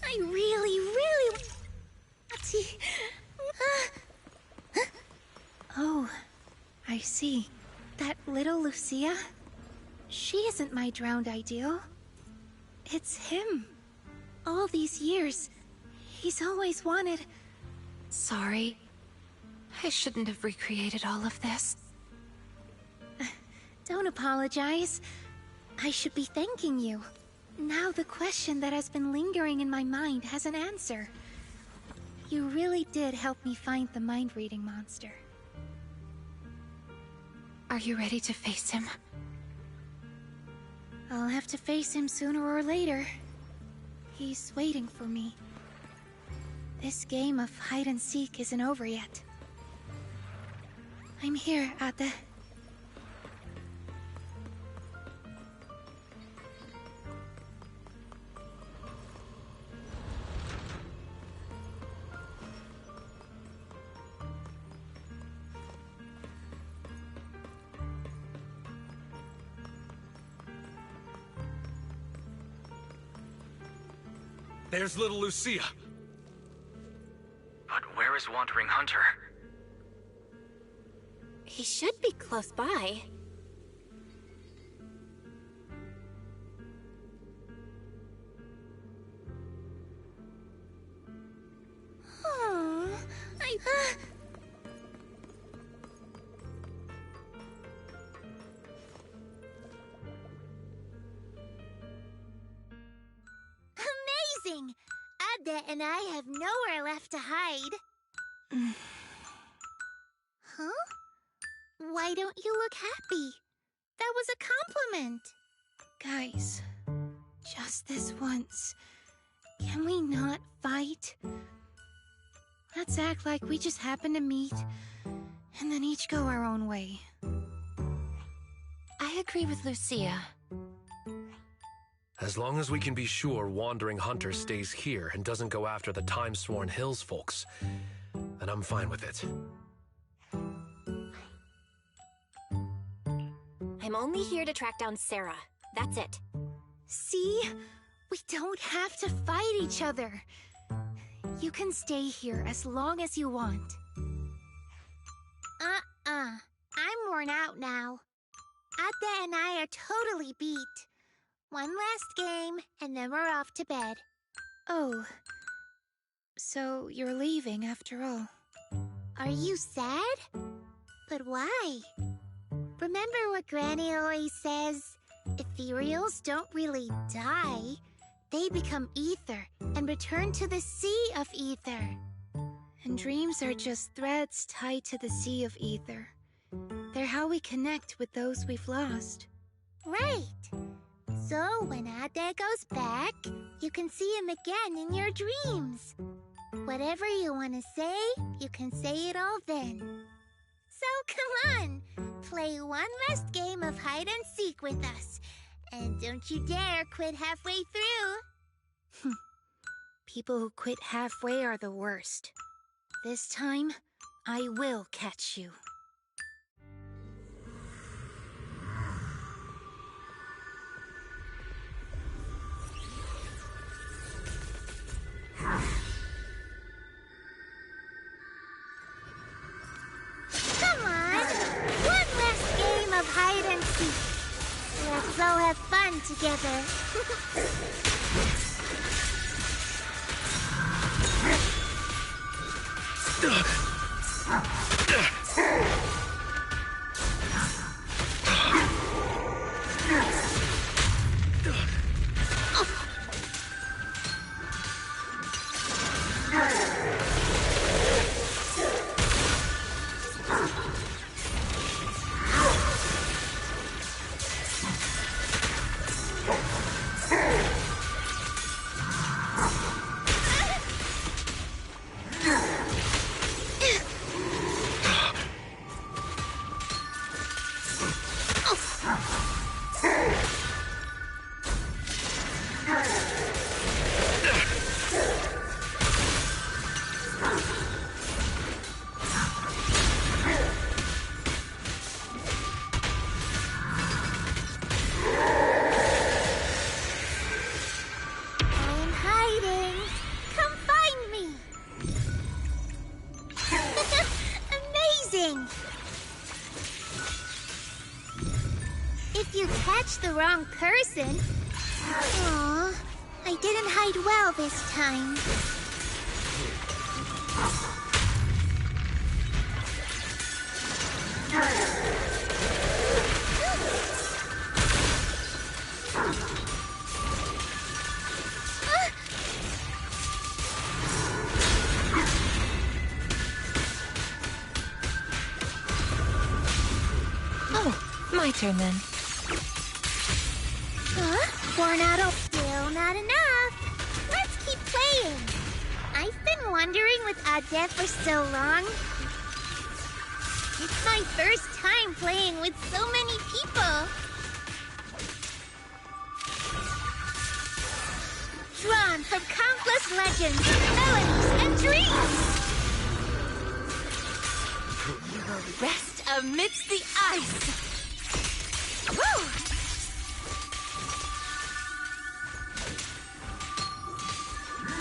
[SPEAKER 10] I really... Oh, I see. That little Lucia? She isn't my drowned ideal. It's him. All these years, he's always wanted...
[SPEAKER 6] Sorry. I shouldn't have recreated all of this.
[SPEAKER 10] Don't apologize. I should be thanking you. Now the question that has been lingering in my mind has an answer. You really did help me find the mind-reading monster.
[SPEAKER 6] Are you ready to face him?
[SPEAKER 10] I'll have to face him sooner or later. He's waiting for me. This game of hide-and-seek isn't over yet. I'm here, Ate.
[SPEAKER 22] There's little Lucia.
[SPEAKER 5] But where is Wandering Hunter?
[SPEAKER 4] He should be close by.
[SPEAKER 10] Oh,
[SPEAKER 16] Amazing! Ade and I have nowhere left to hide. Huh? Why don't you look happy? That was a compliment.
[SPEAKER 10] guys, just this once. Can we not fight? Let's act like we just happened to meet, and then each go our own way.
[SPEAKER 6] I agree with Lucia.
[SPEAKER 22] As long as we can be sure Wandering Hunter stays here and doesn't go after the Time-Sworn Hills folks, then I'm fine with it.
[SPEAKER 4] I'm only here to track down Sarah. That's it.
[SPEAKER 10] See? We don't have to fight each other. You can stay here as long as you want.
[SPEAKER 16] I'm worn out now. Ate and I are totally beat. One last game, and then we're off to bed.
[SPEAKER 10] Oh. So you're leaving after all.
[SPEAKER 16] Are you sad? But why? Remember what Granny always says? Ethereals don't really die. They become ether and return to the sea of ether.
[SPEAKER 10] And dreams are just threads tied to the sea of ether. They're how we connect with those we've lost.
[SPEAKER 16] Right. So when Ade goes back, you can see him again in your dreams. Whatever you want to say, you can say it all then. So come on, play one last game of hide and seek with us. And don't you dare quit halfway through.
[SPEAKER 10] People who quit halfway are the worst. This time, I will catch you.
[SPEAKER 16] Come on, one last game of hide and seek. Let's all have fun together. If you catch the wrong person... Aw, I didn't hide well this time.
[SPEAKER 6] My turn then.
[SPEAKER 16] Huh? Worn out? Still not enough. Let's keep playing. I've been wandering with Ade for so long. It's my first time playing with so many people. Drawn from countless legends, melodies, and dreams.
[SPEAKER 10] You will rest amidst the ice. Woo!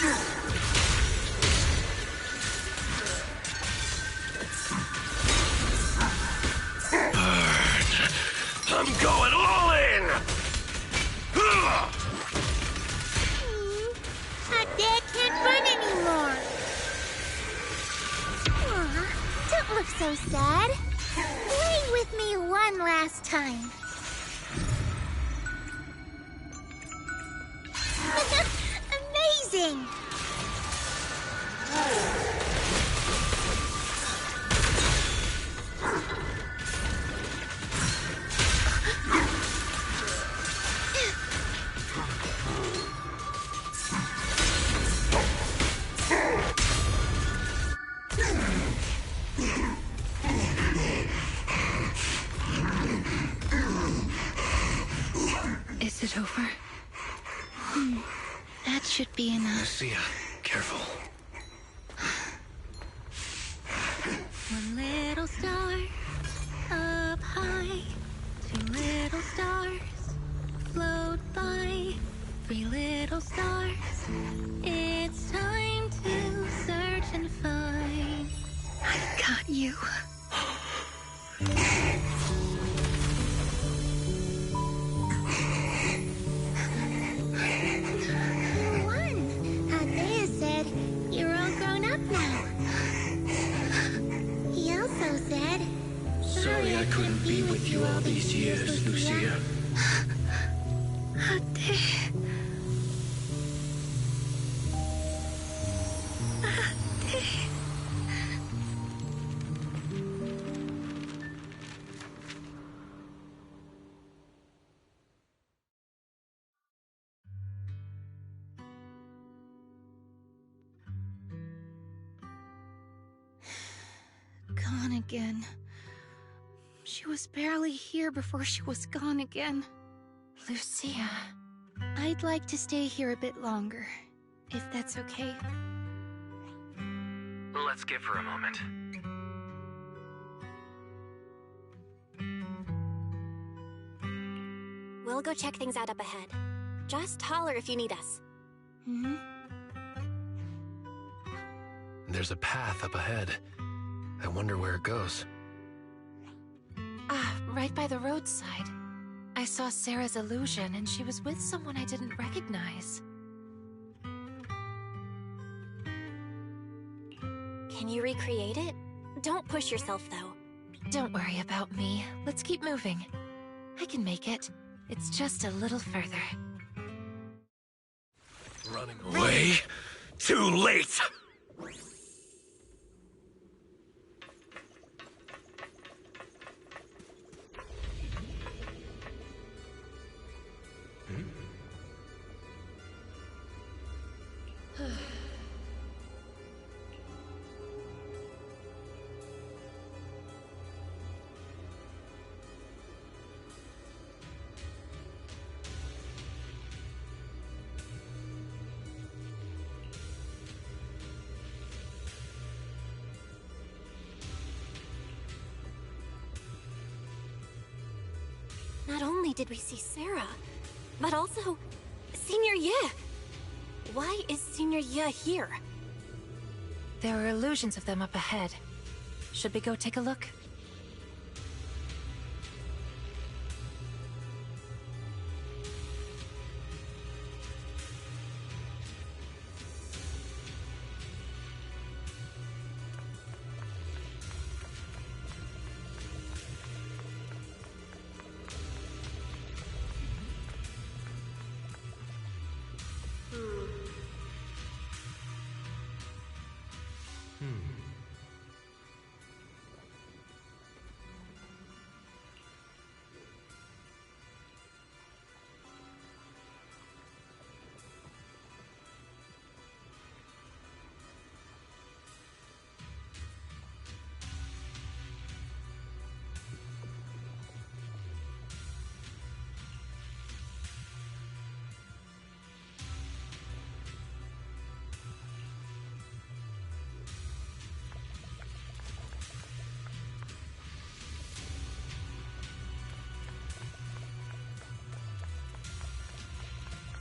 [SPEAKER 19] Burn! I'm going all in!
[SPEAKER 16] Ade can't run anymore. Aw, don't look so sad. Play with me one last time. Amazing!
[SPEAKER 10] Is it over? That should be enough.
[SPEAKER 19] Lucia, careful.
[SPEAKER 10] One little star up high, two little stars float by, three little stars. It's time to search and find. I got you.
[SPEAKER 9] Sorry I couldn't be with you all these years, Lucia.
[SPEAKER 10] Gone again. She was barely here before she was gone again. Lucia. I'd like to stay here a bit longer, if that's okay.
[SPEAKER 5] Let's give her a moment.
[SPEAKER 4] We'll go check things out up ahead. Just holler if you need us.
[SPEAKER 10] Mm-hmm.
[SPEAKER 22] There's a path up ahead. I wonder where it goes.
[SPEAKER 10] Ah, right by the roadside.
[SPEAKER 6] I saw Sarah's illusion, and she was with someone I didn't recognize.
[SPEAKER 4] Can you recreate it? Don't push yourself, though.
[SPEAKER 6] Don't worry about me. Let's keep moving. I can make it. It's just a little further.
[SPEAKER 19] Running away? Too late!
[SPEAKER 4] Not only did we see Sarah, but also Senior Ye. Why is Senior Ye here?
[SPEAKER 6] There are illusions of them up ahead. Should we go take a look?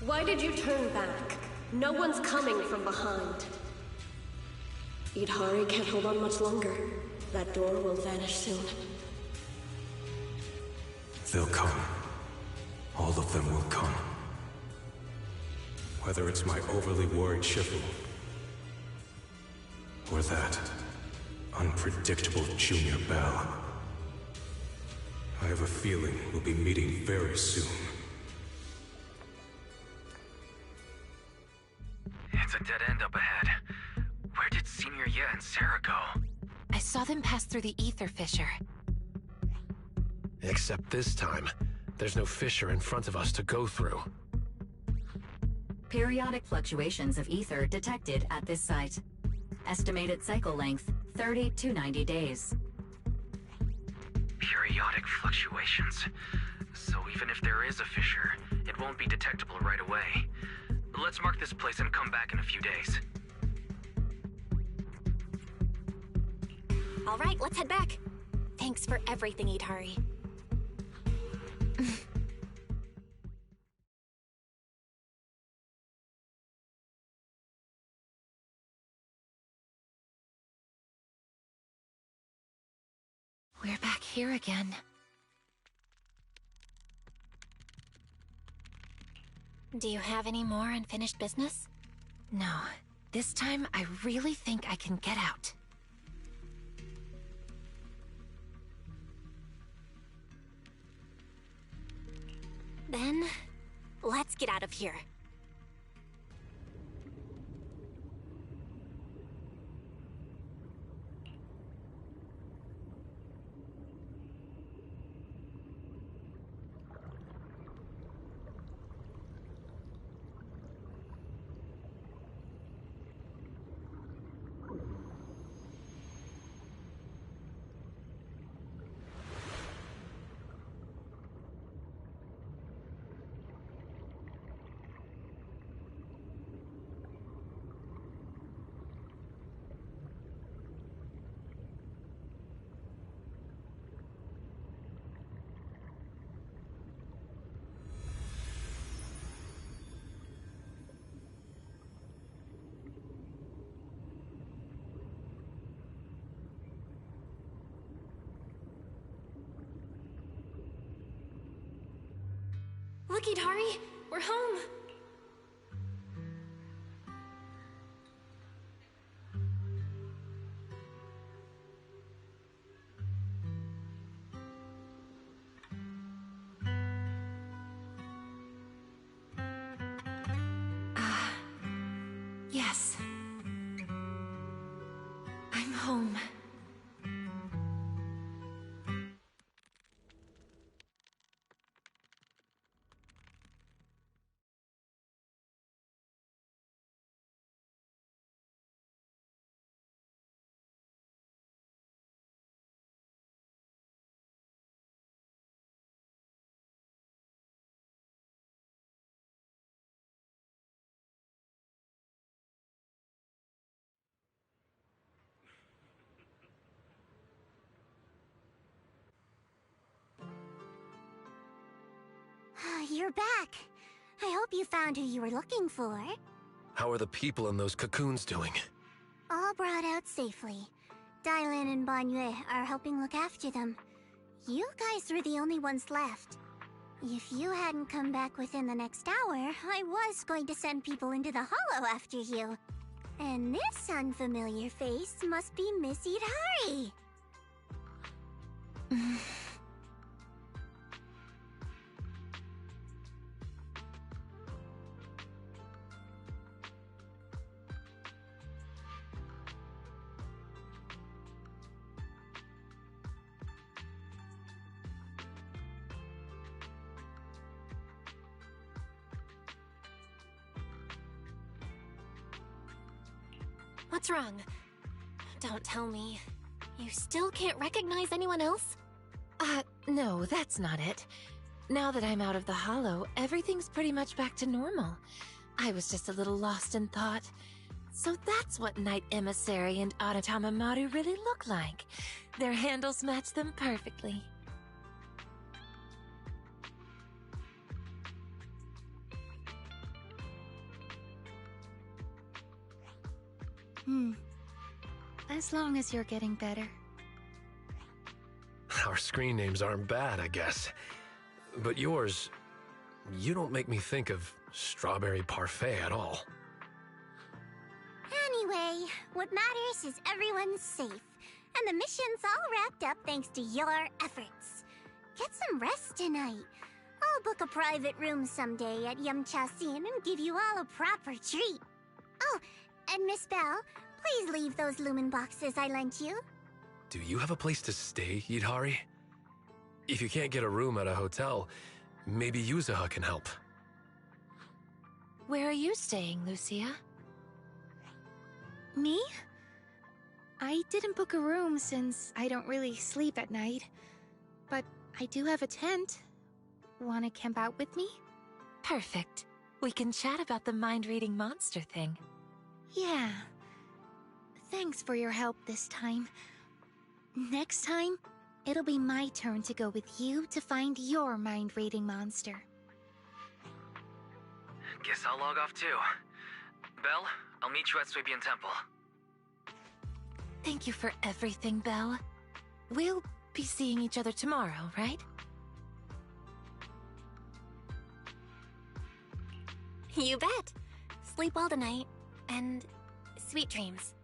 [SPEAKER 14] Why did you turn back? No one's coming from behind. Idhari can't hold on much longer. That door will vanish soon.
[SPEAKER 19] They'll come. All of them will come. Whether it's my overly worried Shifu, or that unpredictable Junior Bell. I have a feeling we'll be meeting very soon.
[SPEAKER 5] It's a dead end up ahead. Where did Senior Ye and Sarah go?
[SPEAKER 6] I saw them pass through the ether fissure.
[SPEAKER 19] Except this time, there's no fissure in front of us to go through.
[SPEAKER 17] Periodic fluctuations of ether detected at this site. Estimated cycle length, 30 to 90 days.
[SPEAKER 5] Periodic fluctuations. So even if there is a fissure, it won't be detectable right away. Let's mark this place and come back in a few days.
[SPEAKER 4] All right, let's head back. Thanks for everything, Idhari.
[SPEAKER 6] We're back here again.
[SPEAKER 4] Do you have any more unfinished business?
[SPEAKER 6] No. This time, I really think I can get out.
[SPEAKER 4] Then, let's get out of here. Look, Idari, we're home.
[SPEAKER 6] Yes. I'm home.
[SPEAKER 8] You're back. I hope you found who you were looking for.
[SPEAKER 22] How are the people in those cocoons doing?
[SPEAKER 8] All brought out safely. Dylan and Banyue are helping look after them. You guys were the only ones left. If you hadn't come back within the next hour, I was going to send people into the hollow after you. And this unfamiliar face must be Miss Idari.
[SPEAKER 4] What's wrong? Don't tell me. You still can't recognize anyone else?
[SPEAKER 6] No, that's not it. Now that I'm out of the hollow, everything's pretty much back to normal. I was just a little lost in thought. So that's what Knight Emissary and Aratama Maru really look like. Their handles match them perfectly.
[SPEAKER 10] As long as you're getting better.
[SPEAKER 22] Our screen names aren't bad, I guess. But yours, you don't make me think of strawberry parfait at all.
[SPEAKER 8] Anyway, what matters is everyone's safe. And the mission's all wrapped up thanks to your efforts. Get some rest tonight. I'll book a private room someday at Yamcha-sin and give you all a proper treat. Oh, and Miss Belle, please leave those lumen boxes I lent you.
[SPEAKER 22] Do you have a place to stay, Idari? If you can't get a room at a hotel, maybe Yuzuha can help.
[SPEAKER 6] Where are you staying, Lucia?
[SPEAKER 10] Me? I didn't book a room since I don't really sleep at night. But I do have a tent. Wanna camp out with me?
[SPEAKER 6] Perfect. We can chat about the mind-reading monster thing.
[SPEAKER 10] Yeah. Thanks for your help this time. Next time, it'll be my turn to go with you to find your mind-reading monster.
[SPEAKER 5] Guess I'll log off too. Belle, I'll meet you at Suibian Temple.
[SPEAKER 6] Thank you for everything, Belle. We'll be seeing each other tomorrow, right?
[SPEAKER 4] You bet. Sleep well tonight, and sweet dreams.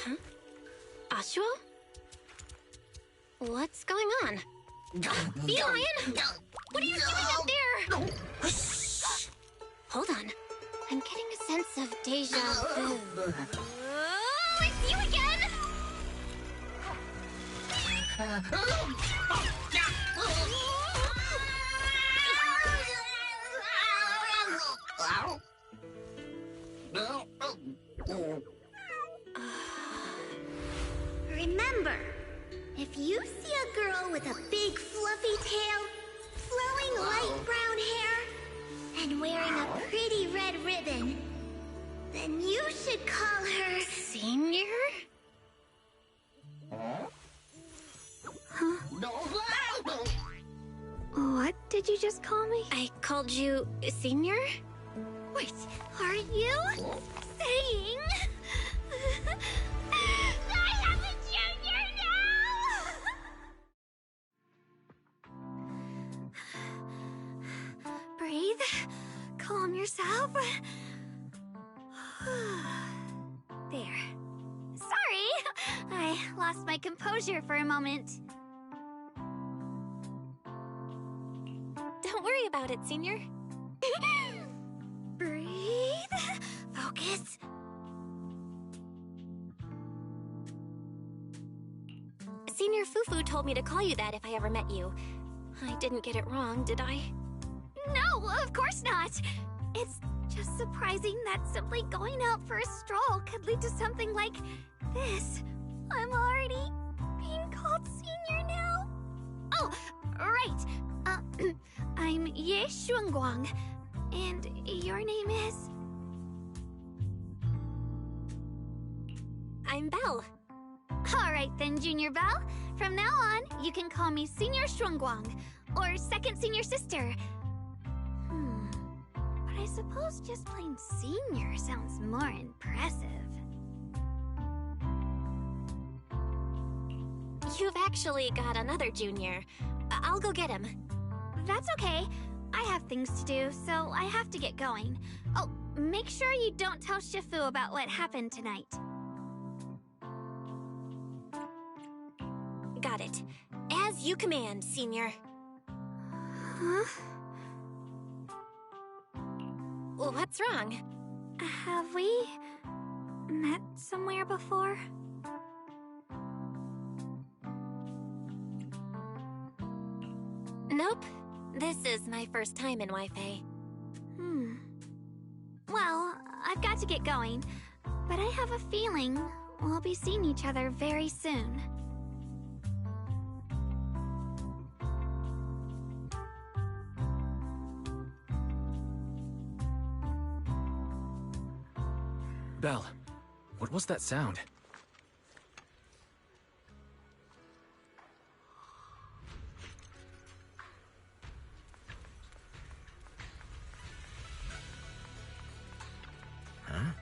[SPEAKER 14] Huh? Ashua? What's going on? Beeline! What are you doing up there? Hold on. I'm getting a sense of deja vu. Oh, it's you again!
[SPEAKER 16] Remember, if you see a girl with a big fluffy tail, flowing light brown hair, and wearing a pretty red ribbon, then you should call her...
[SPEAKER 14] Senior?
[SPEAKER 16] Huh?
[SPEAKER 14] What did you just call me? I called you Senior?
[SPEAKER 16] Wait, are you saying... I have a junior now!
[SPEAKER 8] Breathe. Calm yourself. There. Sorry! I lost my composure for a moment.
[SPEAKER 14] Don't worry about it, Senior.
[SPEAKER 8] Breathe. Focus.
[SPEAKER 14] Senior Fufu told me to call you that if I ever met you. I didn't get it wrong, did I?
[SPEAKER 8] No, of course not. It's just surprising that simply going out for a stroll could lead to something like this. I'm already being called Senior now. Oh, right. I'm Ye Xuanguang, and your name is?
[SPEAKER 14] I'm Belle.
[SPEAKER 8] All right then, Junior Belle. From now on, you can call me Senior Xuanguang, or Second Senior Sister. But I suppose just plain Senior sounds more impressive.
[SPEAKER 14] You've actually got another junior. I'll go get him.
[SPEAKER 8] That's okay. I have things to do, so I have to get going. Oh, make sure you don't tell Shifu about what happened tonight.
[SPEAKER 14] Got it. As you command, Senior.
[SPEAKER 8] Huh?
[SPEAKER 14] What's wrong?
[SPEAKER 8] Have we met somewhere before?
[SPEAKER 4] Nope. This is my first time in Wi-Fi.
[SPEAKER 8] Well, I've got to get going, but I have a feeling we'll be seeing each other very soon.
[SPEAKER 13] Belle, what was that sound? Huh?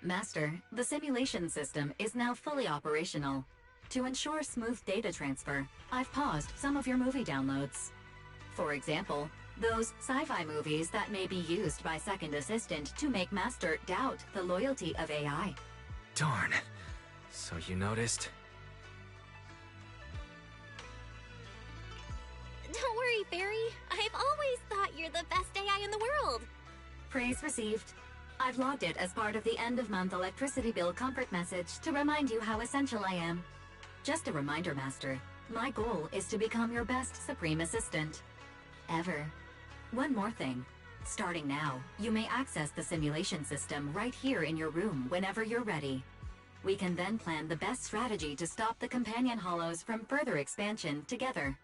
[SPEAKER 17] Master, the simulation system is now fully operational. To ensure smooth data transfer, I've paused some of your movie downloads. For example, those sci-fi movies that may be used by Second Assistant to make Master doubt the loyalty of AI.
[SPEAKER 13] Darn. So you noticed?
[SPEAKER 4] Don't worry, Fairy. I've always thought you're the best AI in the world.
[SPEAKER 17] Praise received. I've logged it as part of the end-of-month electricity bill comfort message to remind you how essential I am. Just a reminder, Master. My goal is to become your best Supreme Assistant. Ever. One more thing. Starting now, you may access the simulation system right here in your room whenever you're ready. We can then plan the best strategy to stop the Companion Hollows from further expansion together.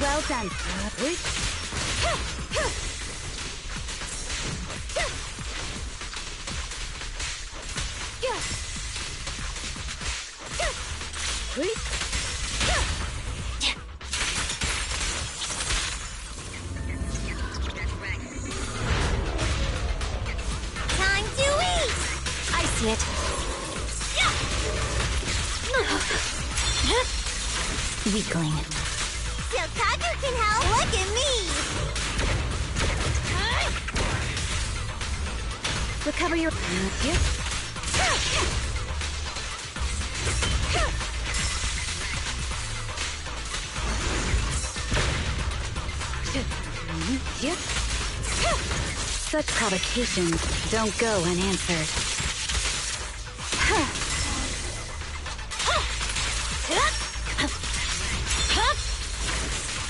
[SPEAKER 10] Well done.
[SPEAKER 4] Time to eat! I see it.
[SPEAKER 16] Weakling.
[SPEAKER 4] So Kagu can help. Look at me! Recover your...
[SPEAKER 16] Such provocations don't go unanswered.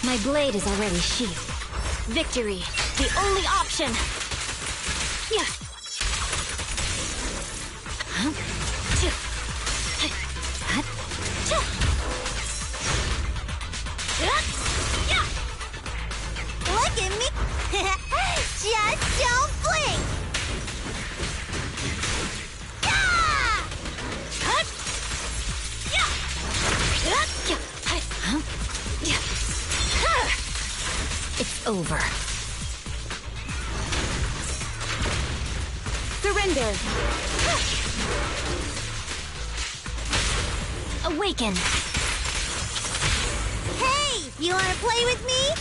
[SPEAKER 4] My blade is already sheathed. Victory, the only option. Yeah. Look at me! Just don't blink!
[SPEAKER 16] It's over.
[SPEAKER 4] Surrender! Awaken! Hey! You wanna play with me?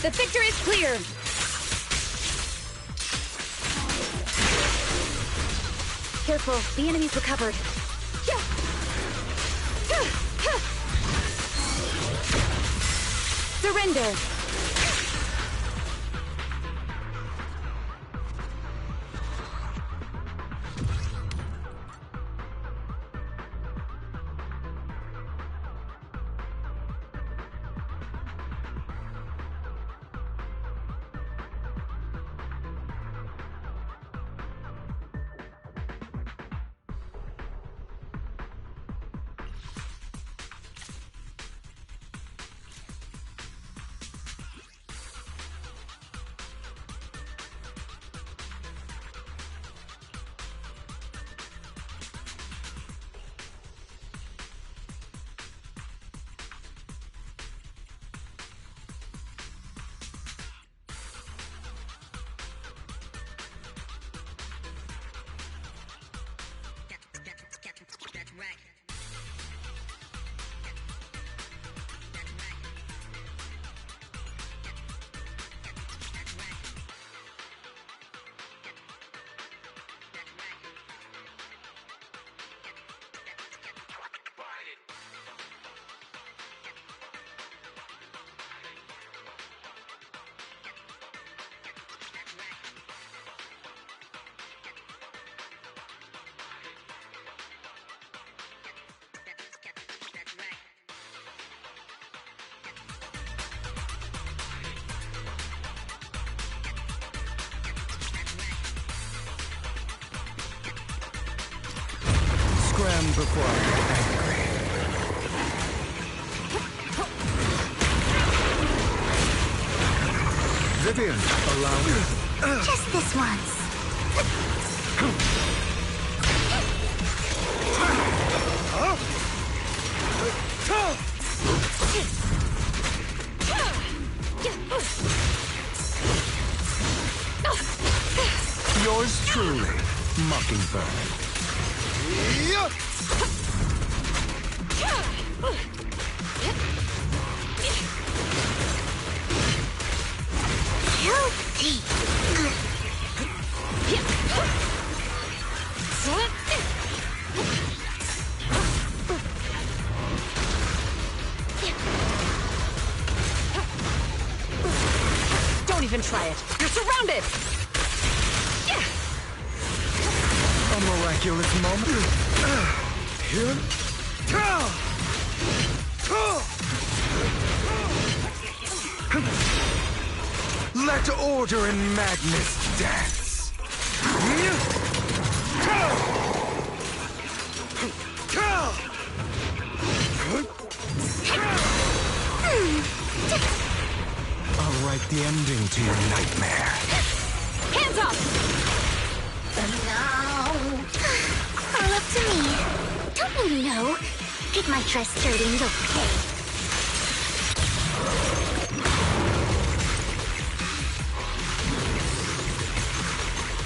[SPEAKER 16] The picture is clear. Careful, the enemy's recovered. Surrender.
[SPEAKER 11] Scram before I get angry. Vivian, allow me.
[SPEAKER 16] Just this once.
[SPEAKER 11] Yours truly, Mockingbird.
[SPEAKER 16] Guilty.
[SPEAKER 1] Don't even try it. You're surrounded!
[SPEAKER 11] A miraculous moment. Here. Let order and madness dance. I'll write the ending to your nightmare.
[SPEAKER 1] Hands up!
[SPEAKER 16] Our No. Get my dress dirty and you'll pay.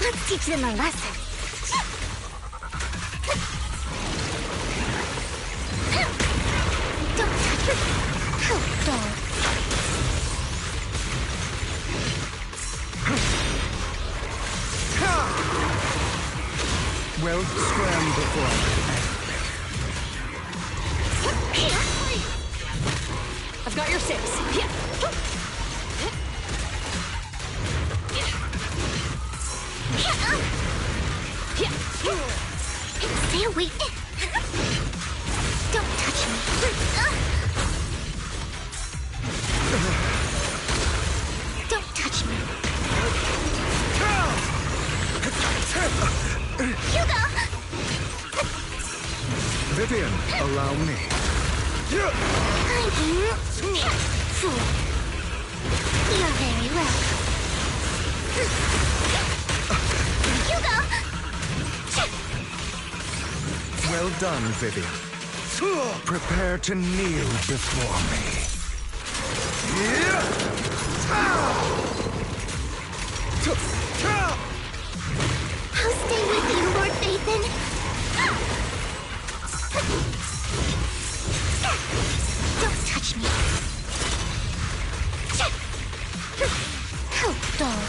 [SPEAKER 16] Let's teach them a lesson. Don't touch me. Oh, dog.
[SPEAKER 7] Well, scram before
[SPEAKER 10] I've got your six.
[SPEAKER 16] Stay away. Don't touch me. Don't touch me. Hugo!
[SPEAKER 7] Vivian, allow me.
[SPEAKER 16] Fool. You're very welcome. Hugo!
[SPEAKER 7] Well done, Vivian. Prepare to kneel before me.
[SPEAKER 16] I'll stay with you, Lord Nathan. Don't touch me. Oh, dog.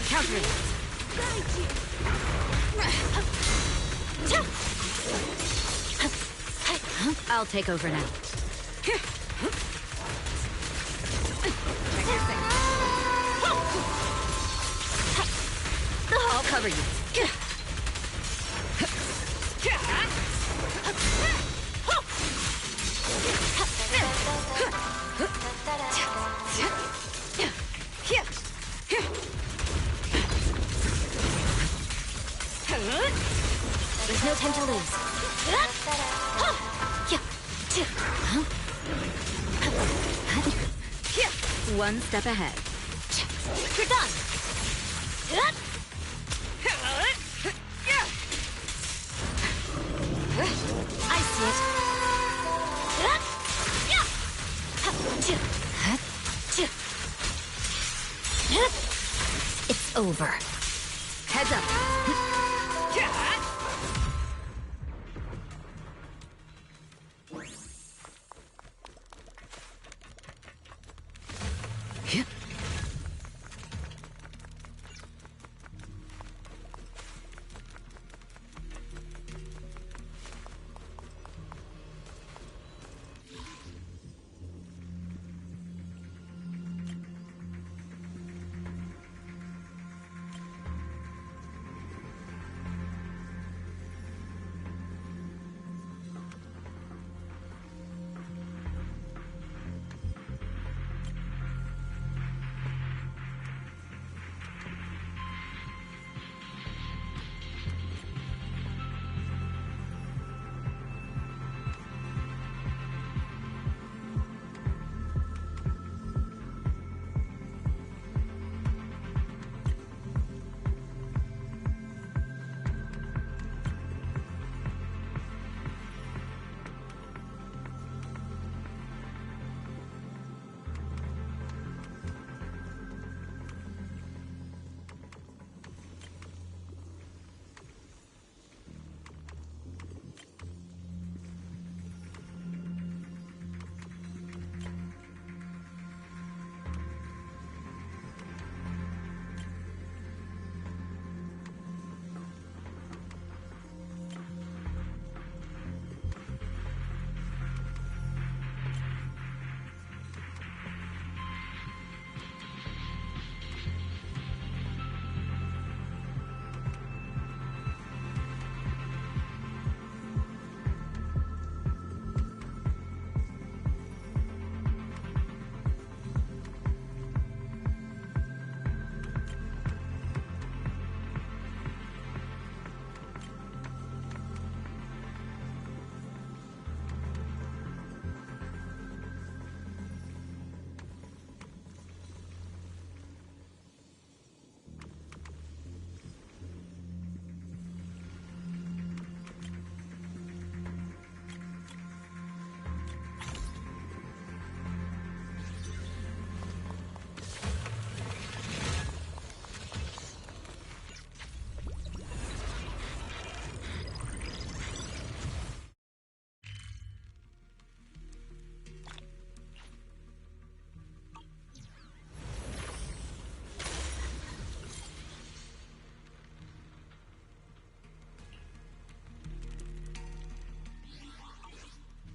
[SPEAKER 10] Counter it. I'll take over now. I'll cover you.
[SPEAKER 4] There's no time to lose.
[SPEAKER 10] One step ahead.
[SPEAKER 4] You're done. I see it.
[SPEAKER 10] over. Heads up.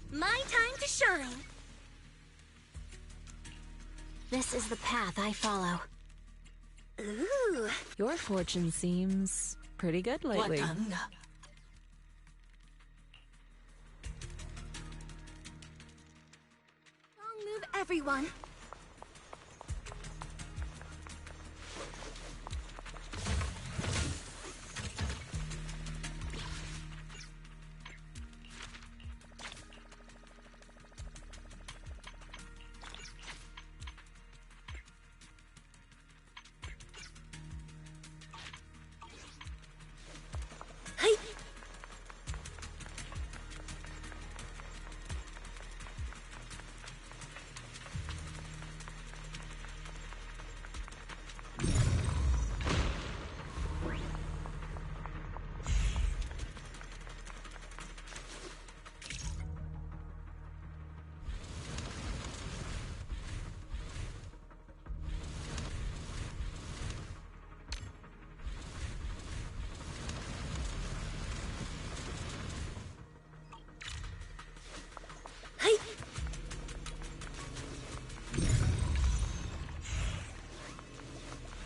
[SPEAKER 4] My time to shine. This is the path I follow. Ooh.
[SPEAKER 15] Your fortune seems pretty good lately.
[SPEAKER 4] Long move, everyone.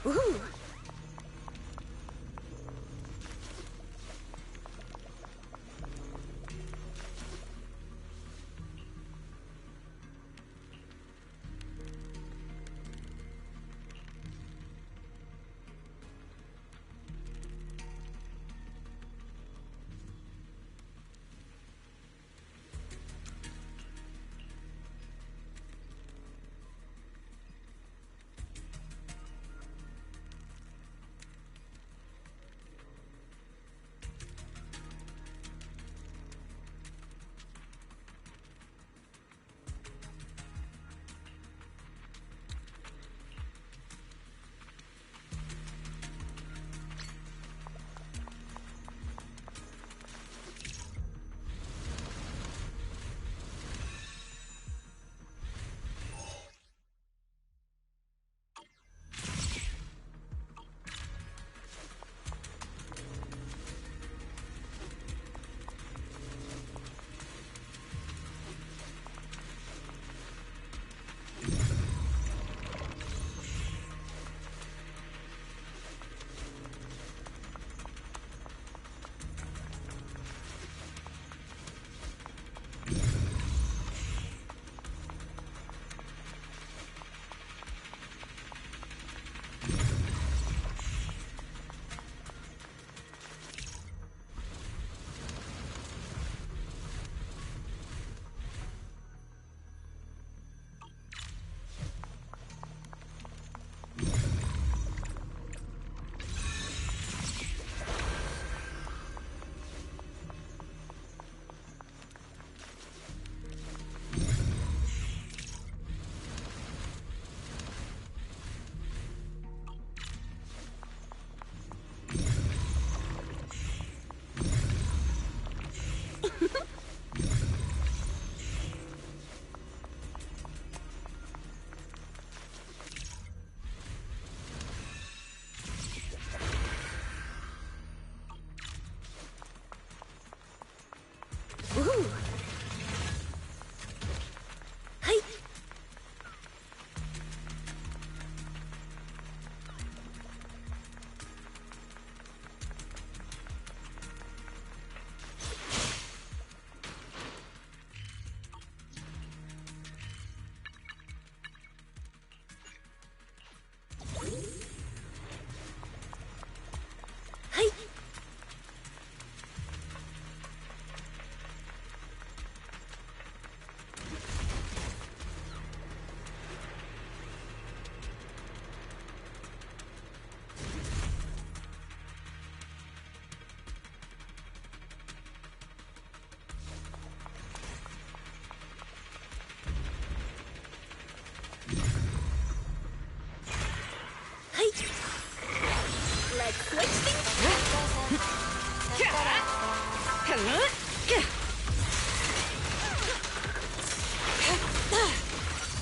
[SPEAKER 4] Ooh.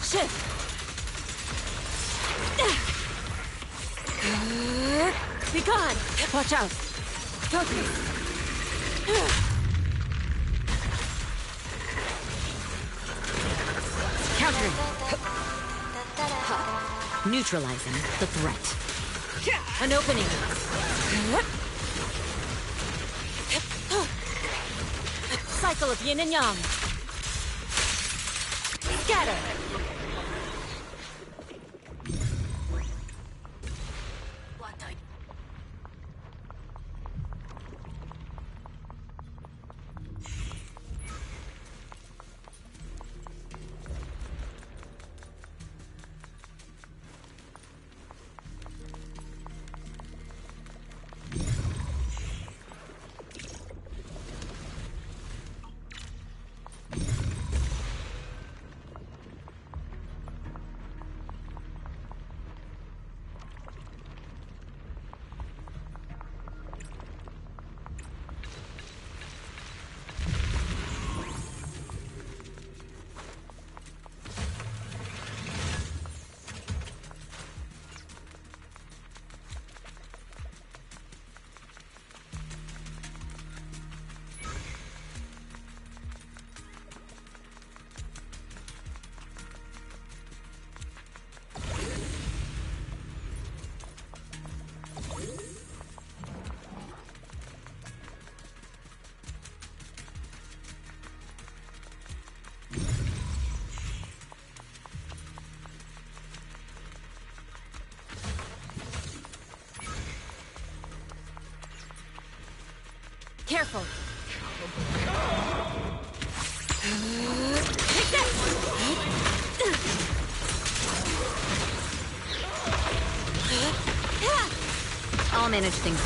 [SPEAKER 10] Shift! Be gone! Watch out! Focus! Countering! Neutralizing the threat. An opening! Cycle of yin and yang! Scatter! Careful. Take that! I'll manage things.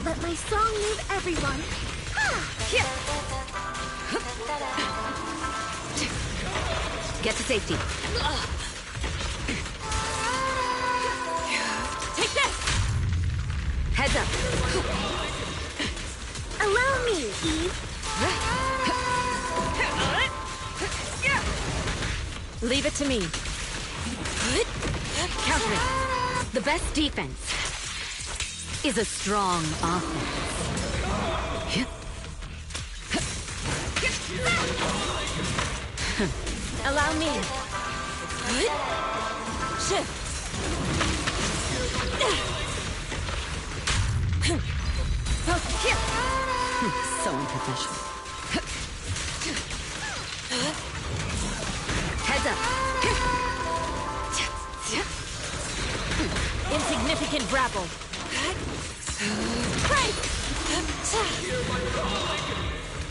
[SPEAKER 8] Let my song move everyone.
[SPEAKER 10] Get to safety. Take this! Heads up.
[SPEAKER 8] Allow me, Eve.
[SPEAKER 10] Leave it to me. Countering. The best defense is a strong offense. Allow me. Shift. So unprofessional. Heads up. Insignificant grapple. Break!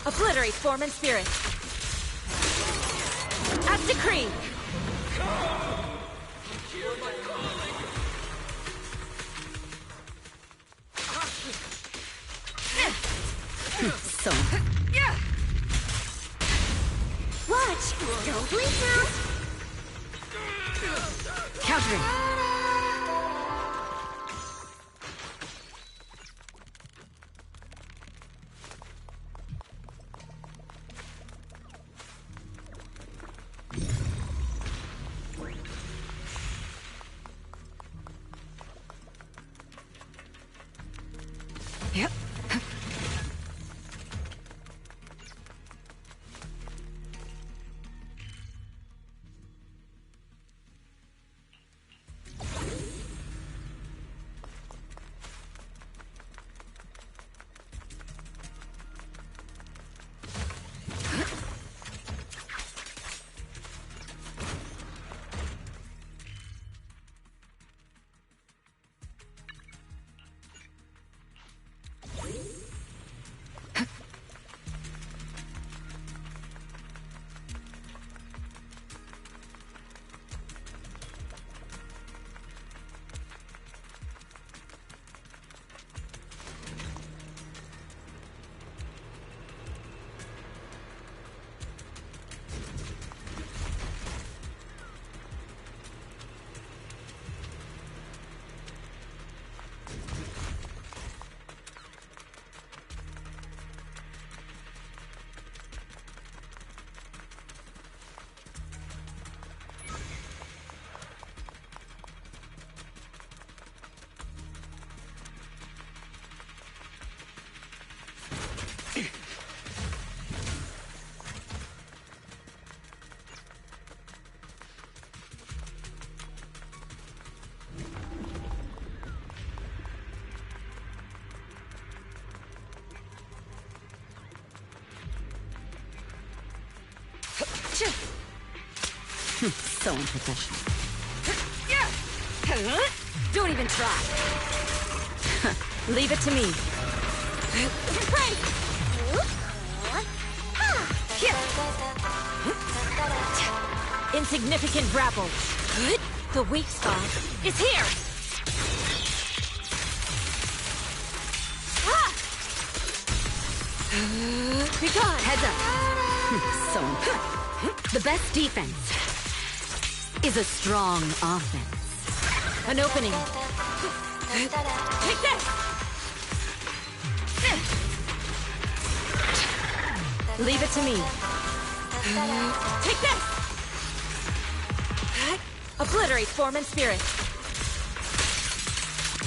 [SPEAKER 10] Obliterate form and spirit. As decreed. So.
[SPEAKER 8] Watch! Don't blink now!
[SPEAKER 10] Countering. Yep.
[SPEAKER 18] So unprofessional.
[SPEAKER 20] Don't even try. Leave it to me. Insignificant grapple. The weak spot is here. Be gone.
[SPEAKER 18] Heads up. So unprofessional. The best defense is a strong offense.
[SPEAKER 20] An opening. Take this! Leave it to me. Take this! Obliterate form and spirit.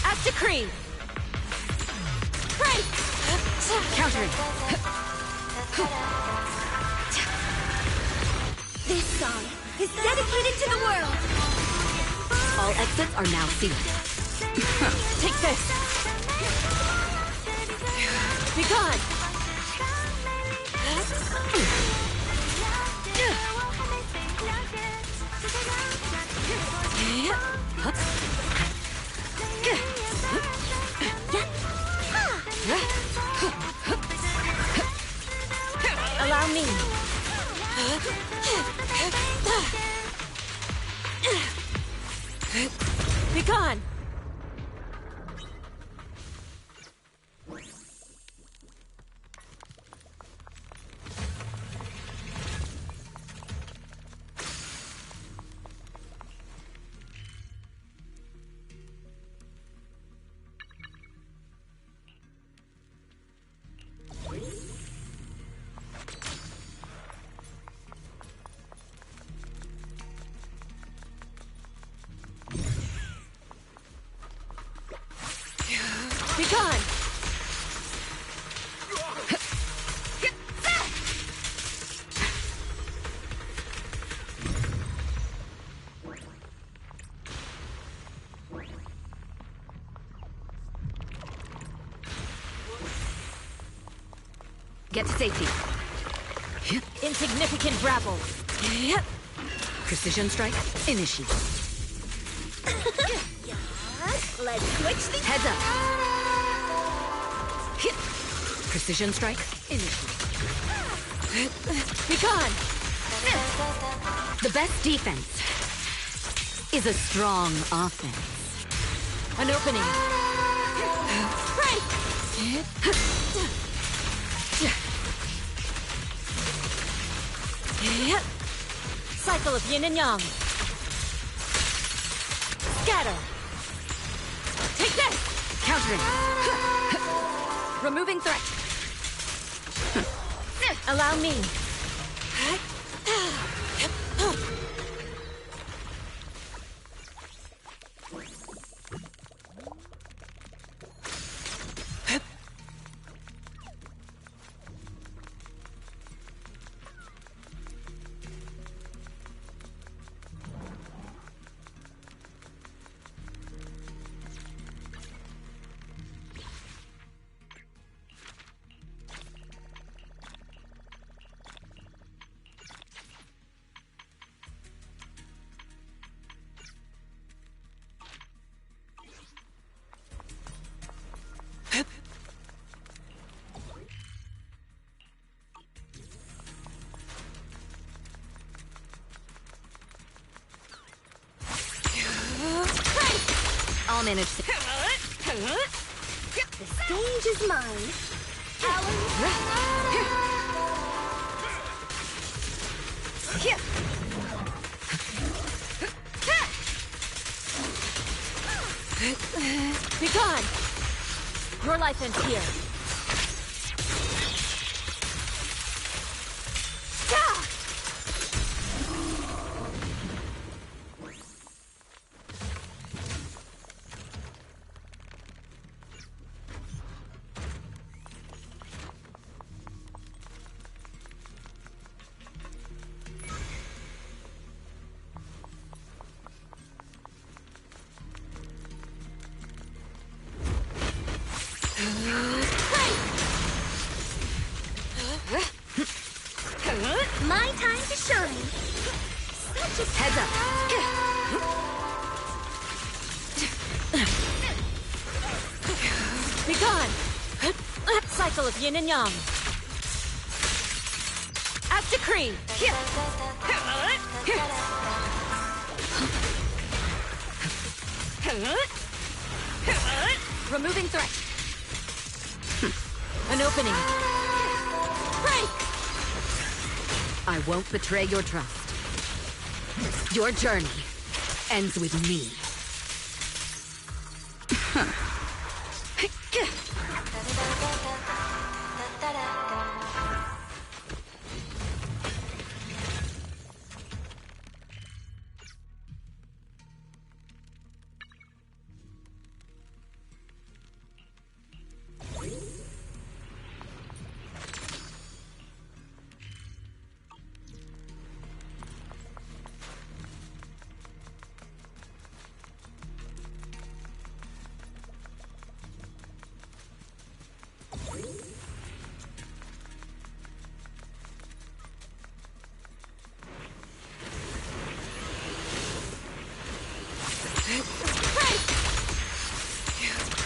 [SPEAKER 20] As decreed. Break!
[SPEAKER 18] Countering.
[SPEAKER 16] This song is dedicated to the world.
[SPEAKER 18] All exits are now sealed.
[SPEAKER 20] Take this! Be gone! Allow me. Be gone! Be gone!
[SPEAKER 18] Get to safety.
[SPEAKER 20] Insignificant grapple.
[SPEAKER 18] Precision strike, initiate.
[SPEAKER 16] Let's switch things.
[SPEAKER 18] Heads up. Precision strike, initiate.
[SPEAKER 20] Be gone!
[SPEAKER 18] The best defense is a strong offense.
[SPEAKER 20] An opening. Break! Cycle of yin and yang. Scatter. Take this!
[SPEAKER 18] Countering.
[SPEAKER 20] Removing threat. Allow me.
[SPEAKER 18] I'll manage.
[SPEAKER 16] The stage is mine.
[SPEAKER 20] Be gone! Your life ends here.
[SPEAKER 18] Heads up.
[SPEAKER 20] Be gone! Cycle of yin and yang. Out decree! Removing threat. An opening. Break!
[SPEAKER 18] I won't betray your trust. Your journey ends with me.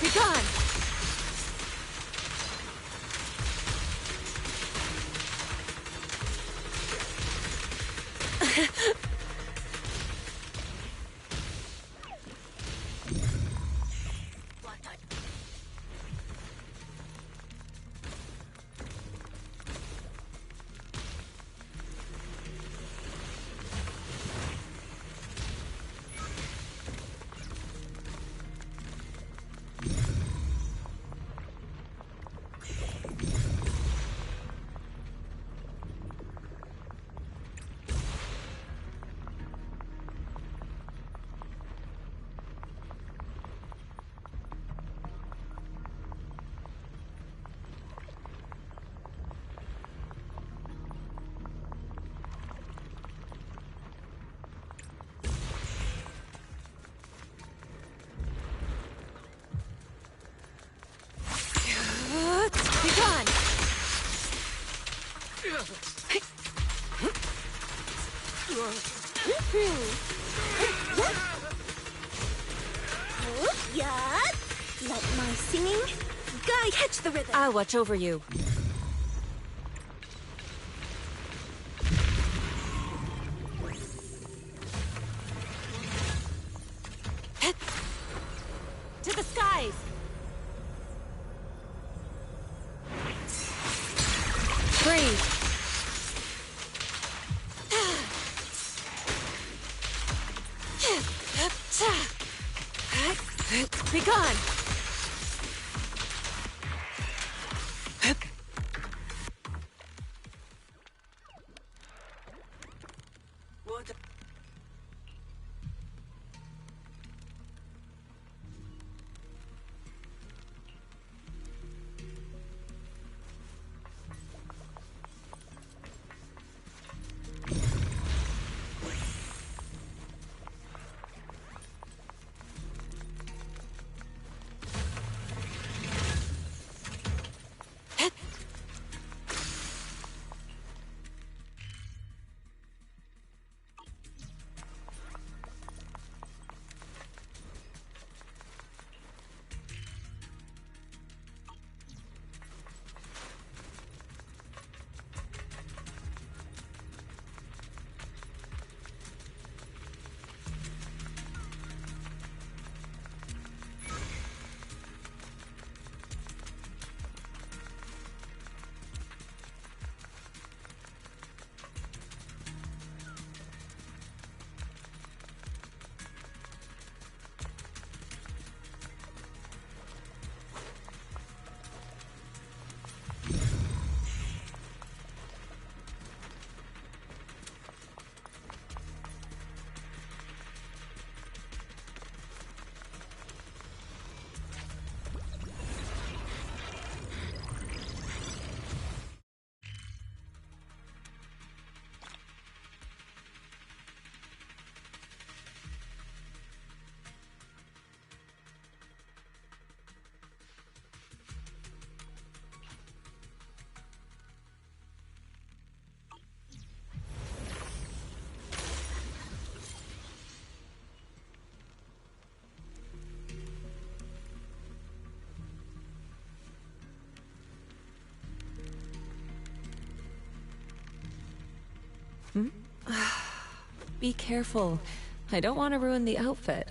[SPEAKER 20] Be gone! Be gone!
[SPEAKER 16] Yeah. Let my singing catch the rhythm.
[SPEAKER 20] I'll watch over you. To the skies! Breathe! Be gone!
[SPEAKER 15] Be careful. I don't want to ruin the outfit.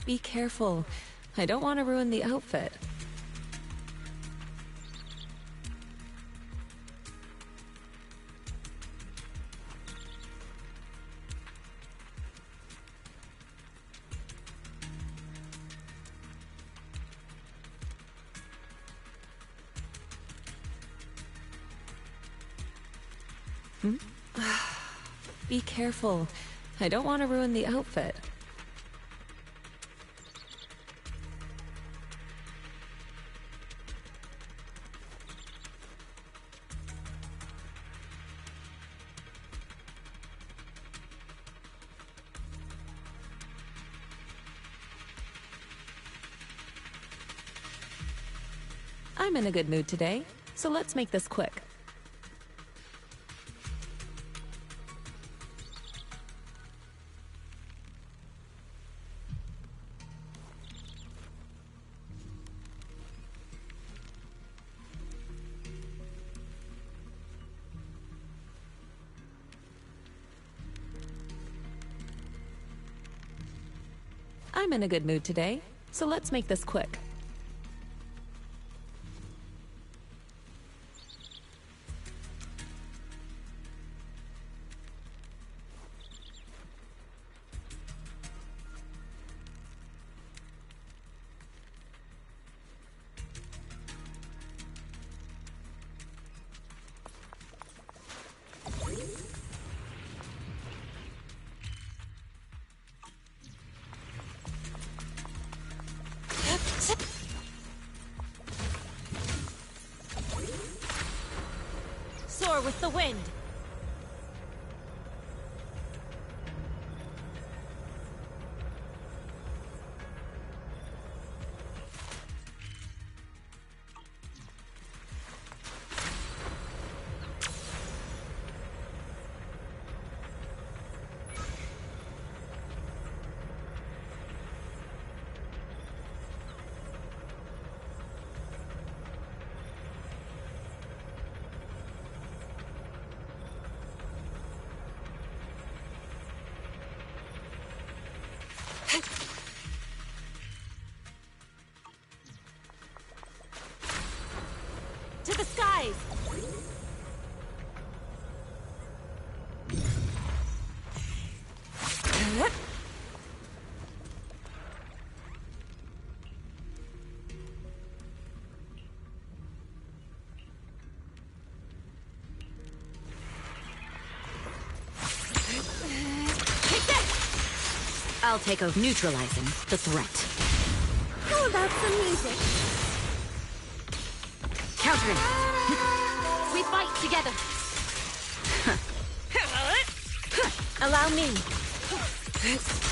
[SPEAKER 15] Be careful. I don't want to ruin the outfit. Be careful. I don't want to ruin the outfit. I'm in a good mood today, so let's make this quick. I'm in a good mood today, so let's make this quick.
[SPEAKER 20] Soar with the wind. To the skies!
[SPEAKER 18] I'll take over neutralizing the threat.
[SPEAKER 16] How about some music?
[SPEAKER 18] Countering. We fight together.
[SPEAKER 16] Allow me.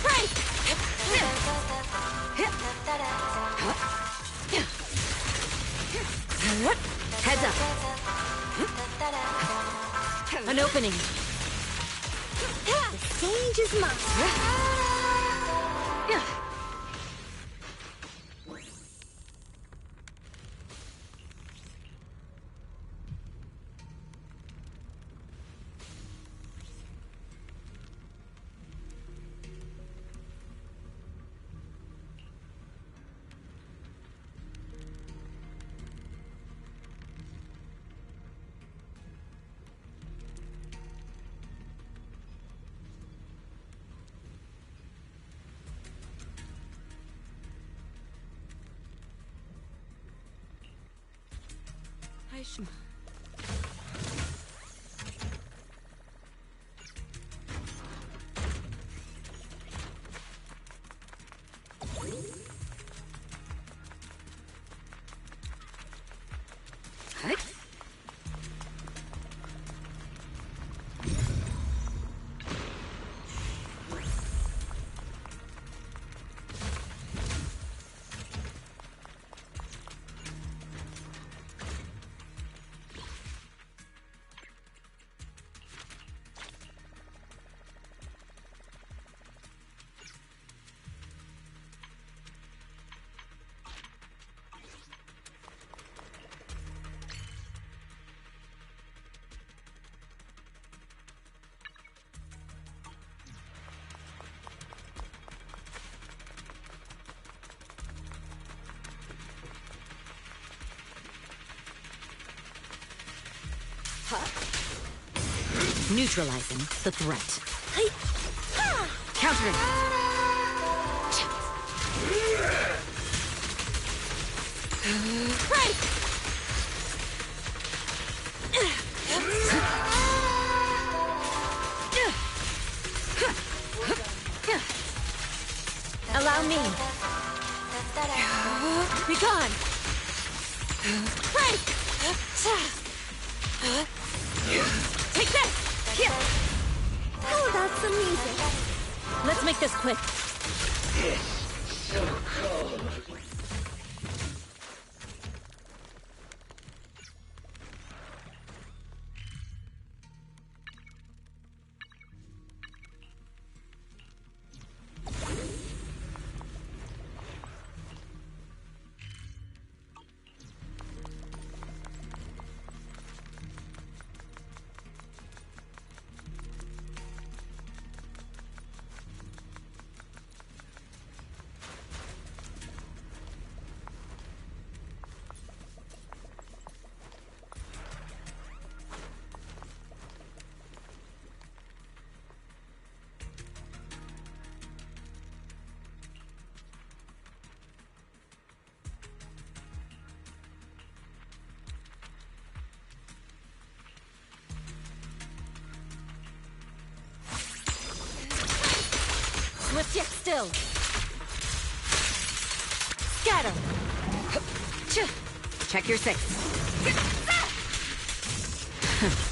[SPEAKER 18] Break! Heads up. An opening.
[SPEAKER 16] The stage is mine.
[SPEAKER 18] Neutralizing the threat. Countering.
[SPEAKER 10] Right! Allow me. Be gone. Right! Take this! Here!
[SPEAKER 16] Oh, that's amazing.
[SPEAKER 10] Let's make this quick.
[SPEAKER 9] It's so cold.
[SPEAKER 10] Swift yet still. Scatter.
[SPEAKER 18] Check your six.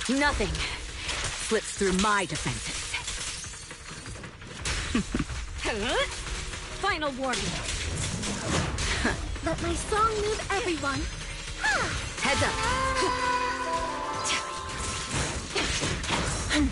[SPEAKER 18] Nothing slips through my defenses. Final warning.
[SPEAKER 16] Let my song move everyone.
[SPEAKER 18] Heads up.
[SPEAKER 3] And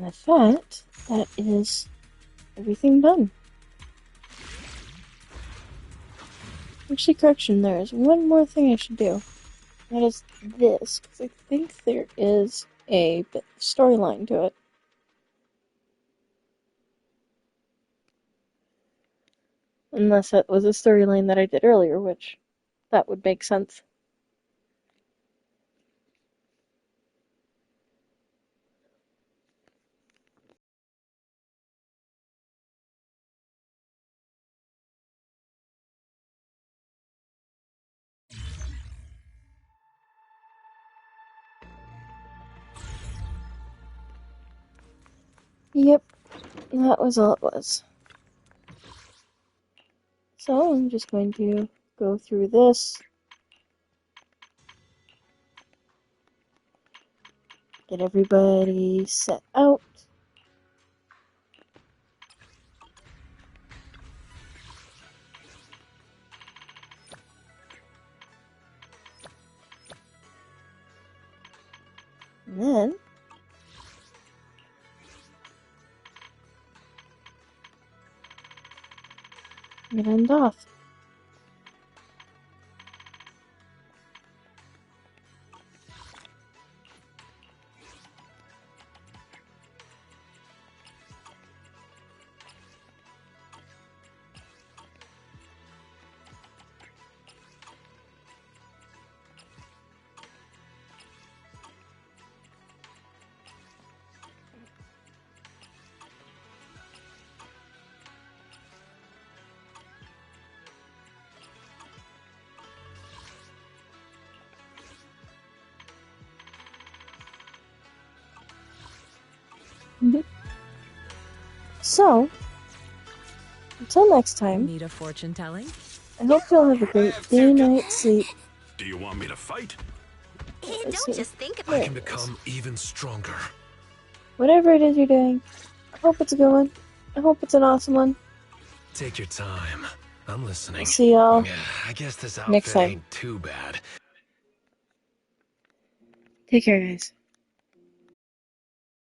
[SPEAKER 3] with that is everything done. Actually, correction, there is one more thing I should do. That is this, because I think there is a bit of storyline to it. Unless it was a storyline that I did earlier, which that would make sense. Yep, that was all it was. So I'm just going to go through this, get everybody set out. And then I'm gonna end off. So, until next time,
[SPEAKER 15] Need a fortune telling?
[SPEAKER 3] I hope you'll have a great day, night, sleep.
[SPEAKER 12] Do you want me to fight?
[SPEAKER 8] Don't just think
[SPEAKER 19] I can become even stronger.
[SPEAKER 3] Whatever it is you're doing, I hope it's a good one. I hope it's an awesome one.
[SPEAKER 19] Take your time. I'm listening.
[SPEAKER 3] I'll see y'all
[SPEAKER 19] Yeah, I guess this
[SPEAKER 3] next
[SPEAKER 19] outfit
[SPEAKER 3] time.
[SPEAKER 19] ain't too bad.
[SPEAKER 3] Take care, guys.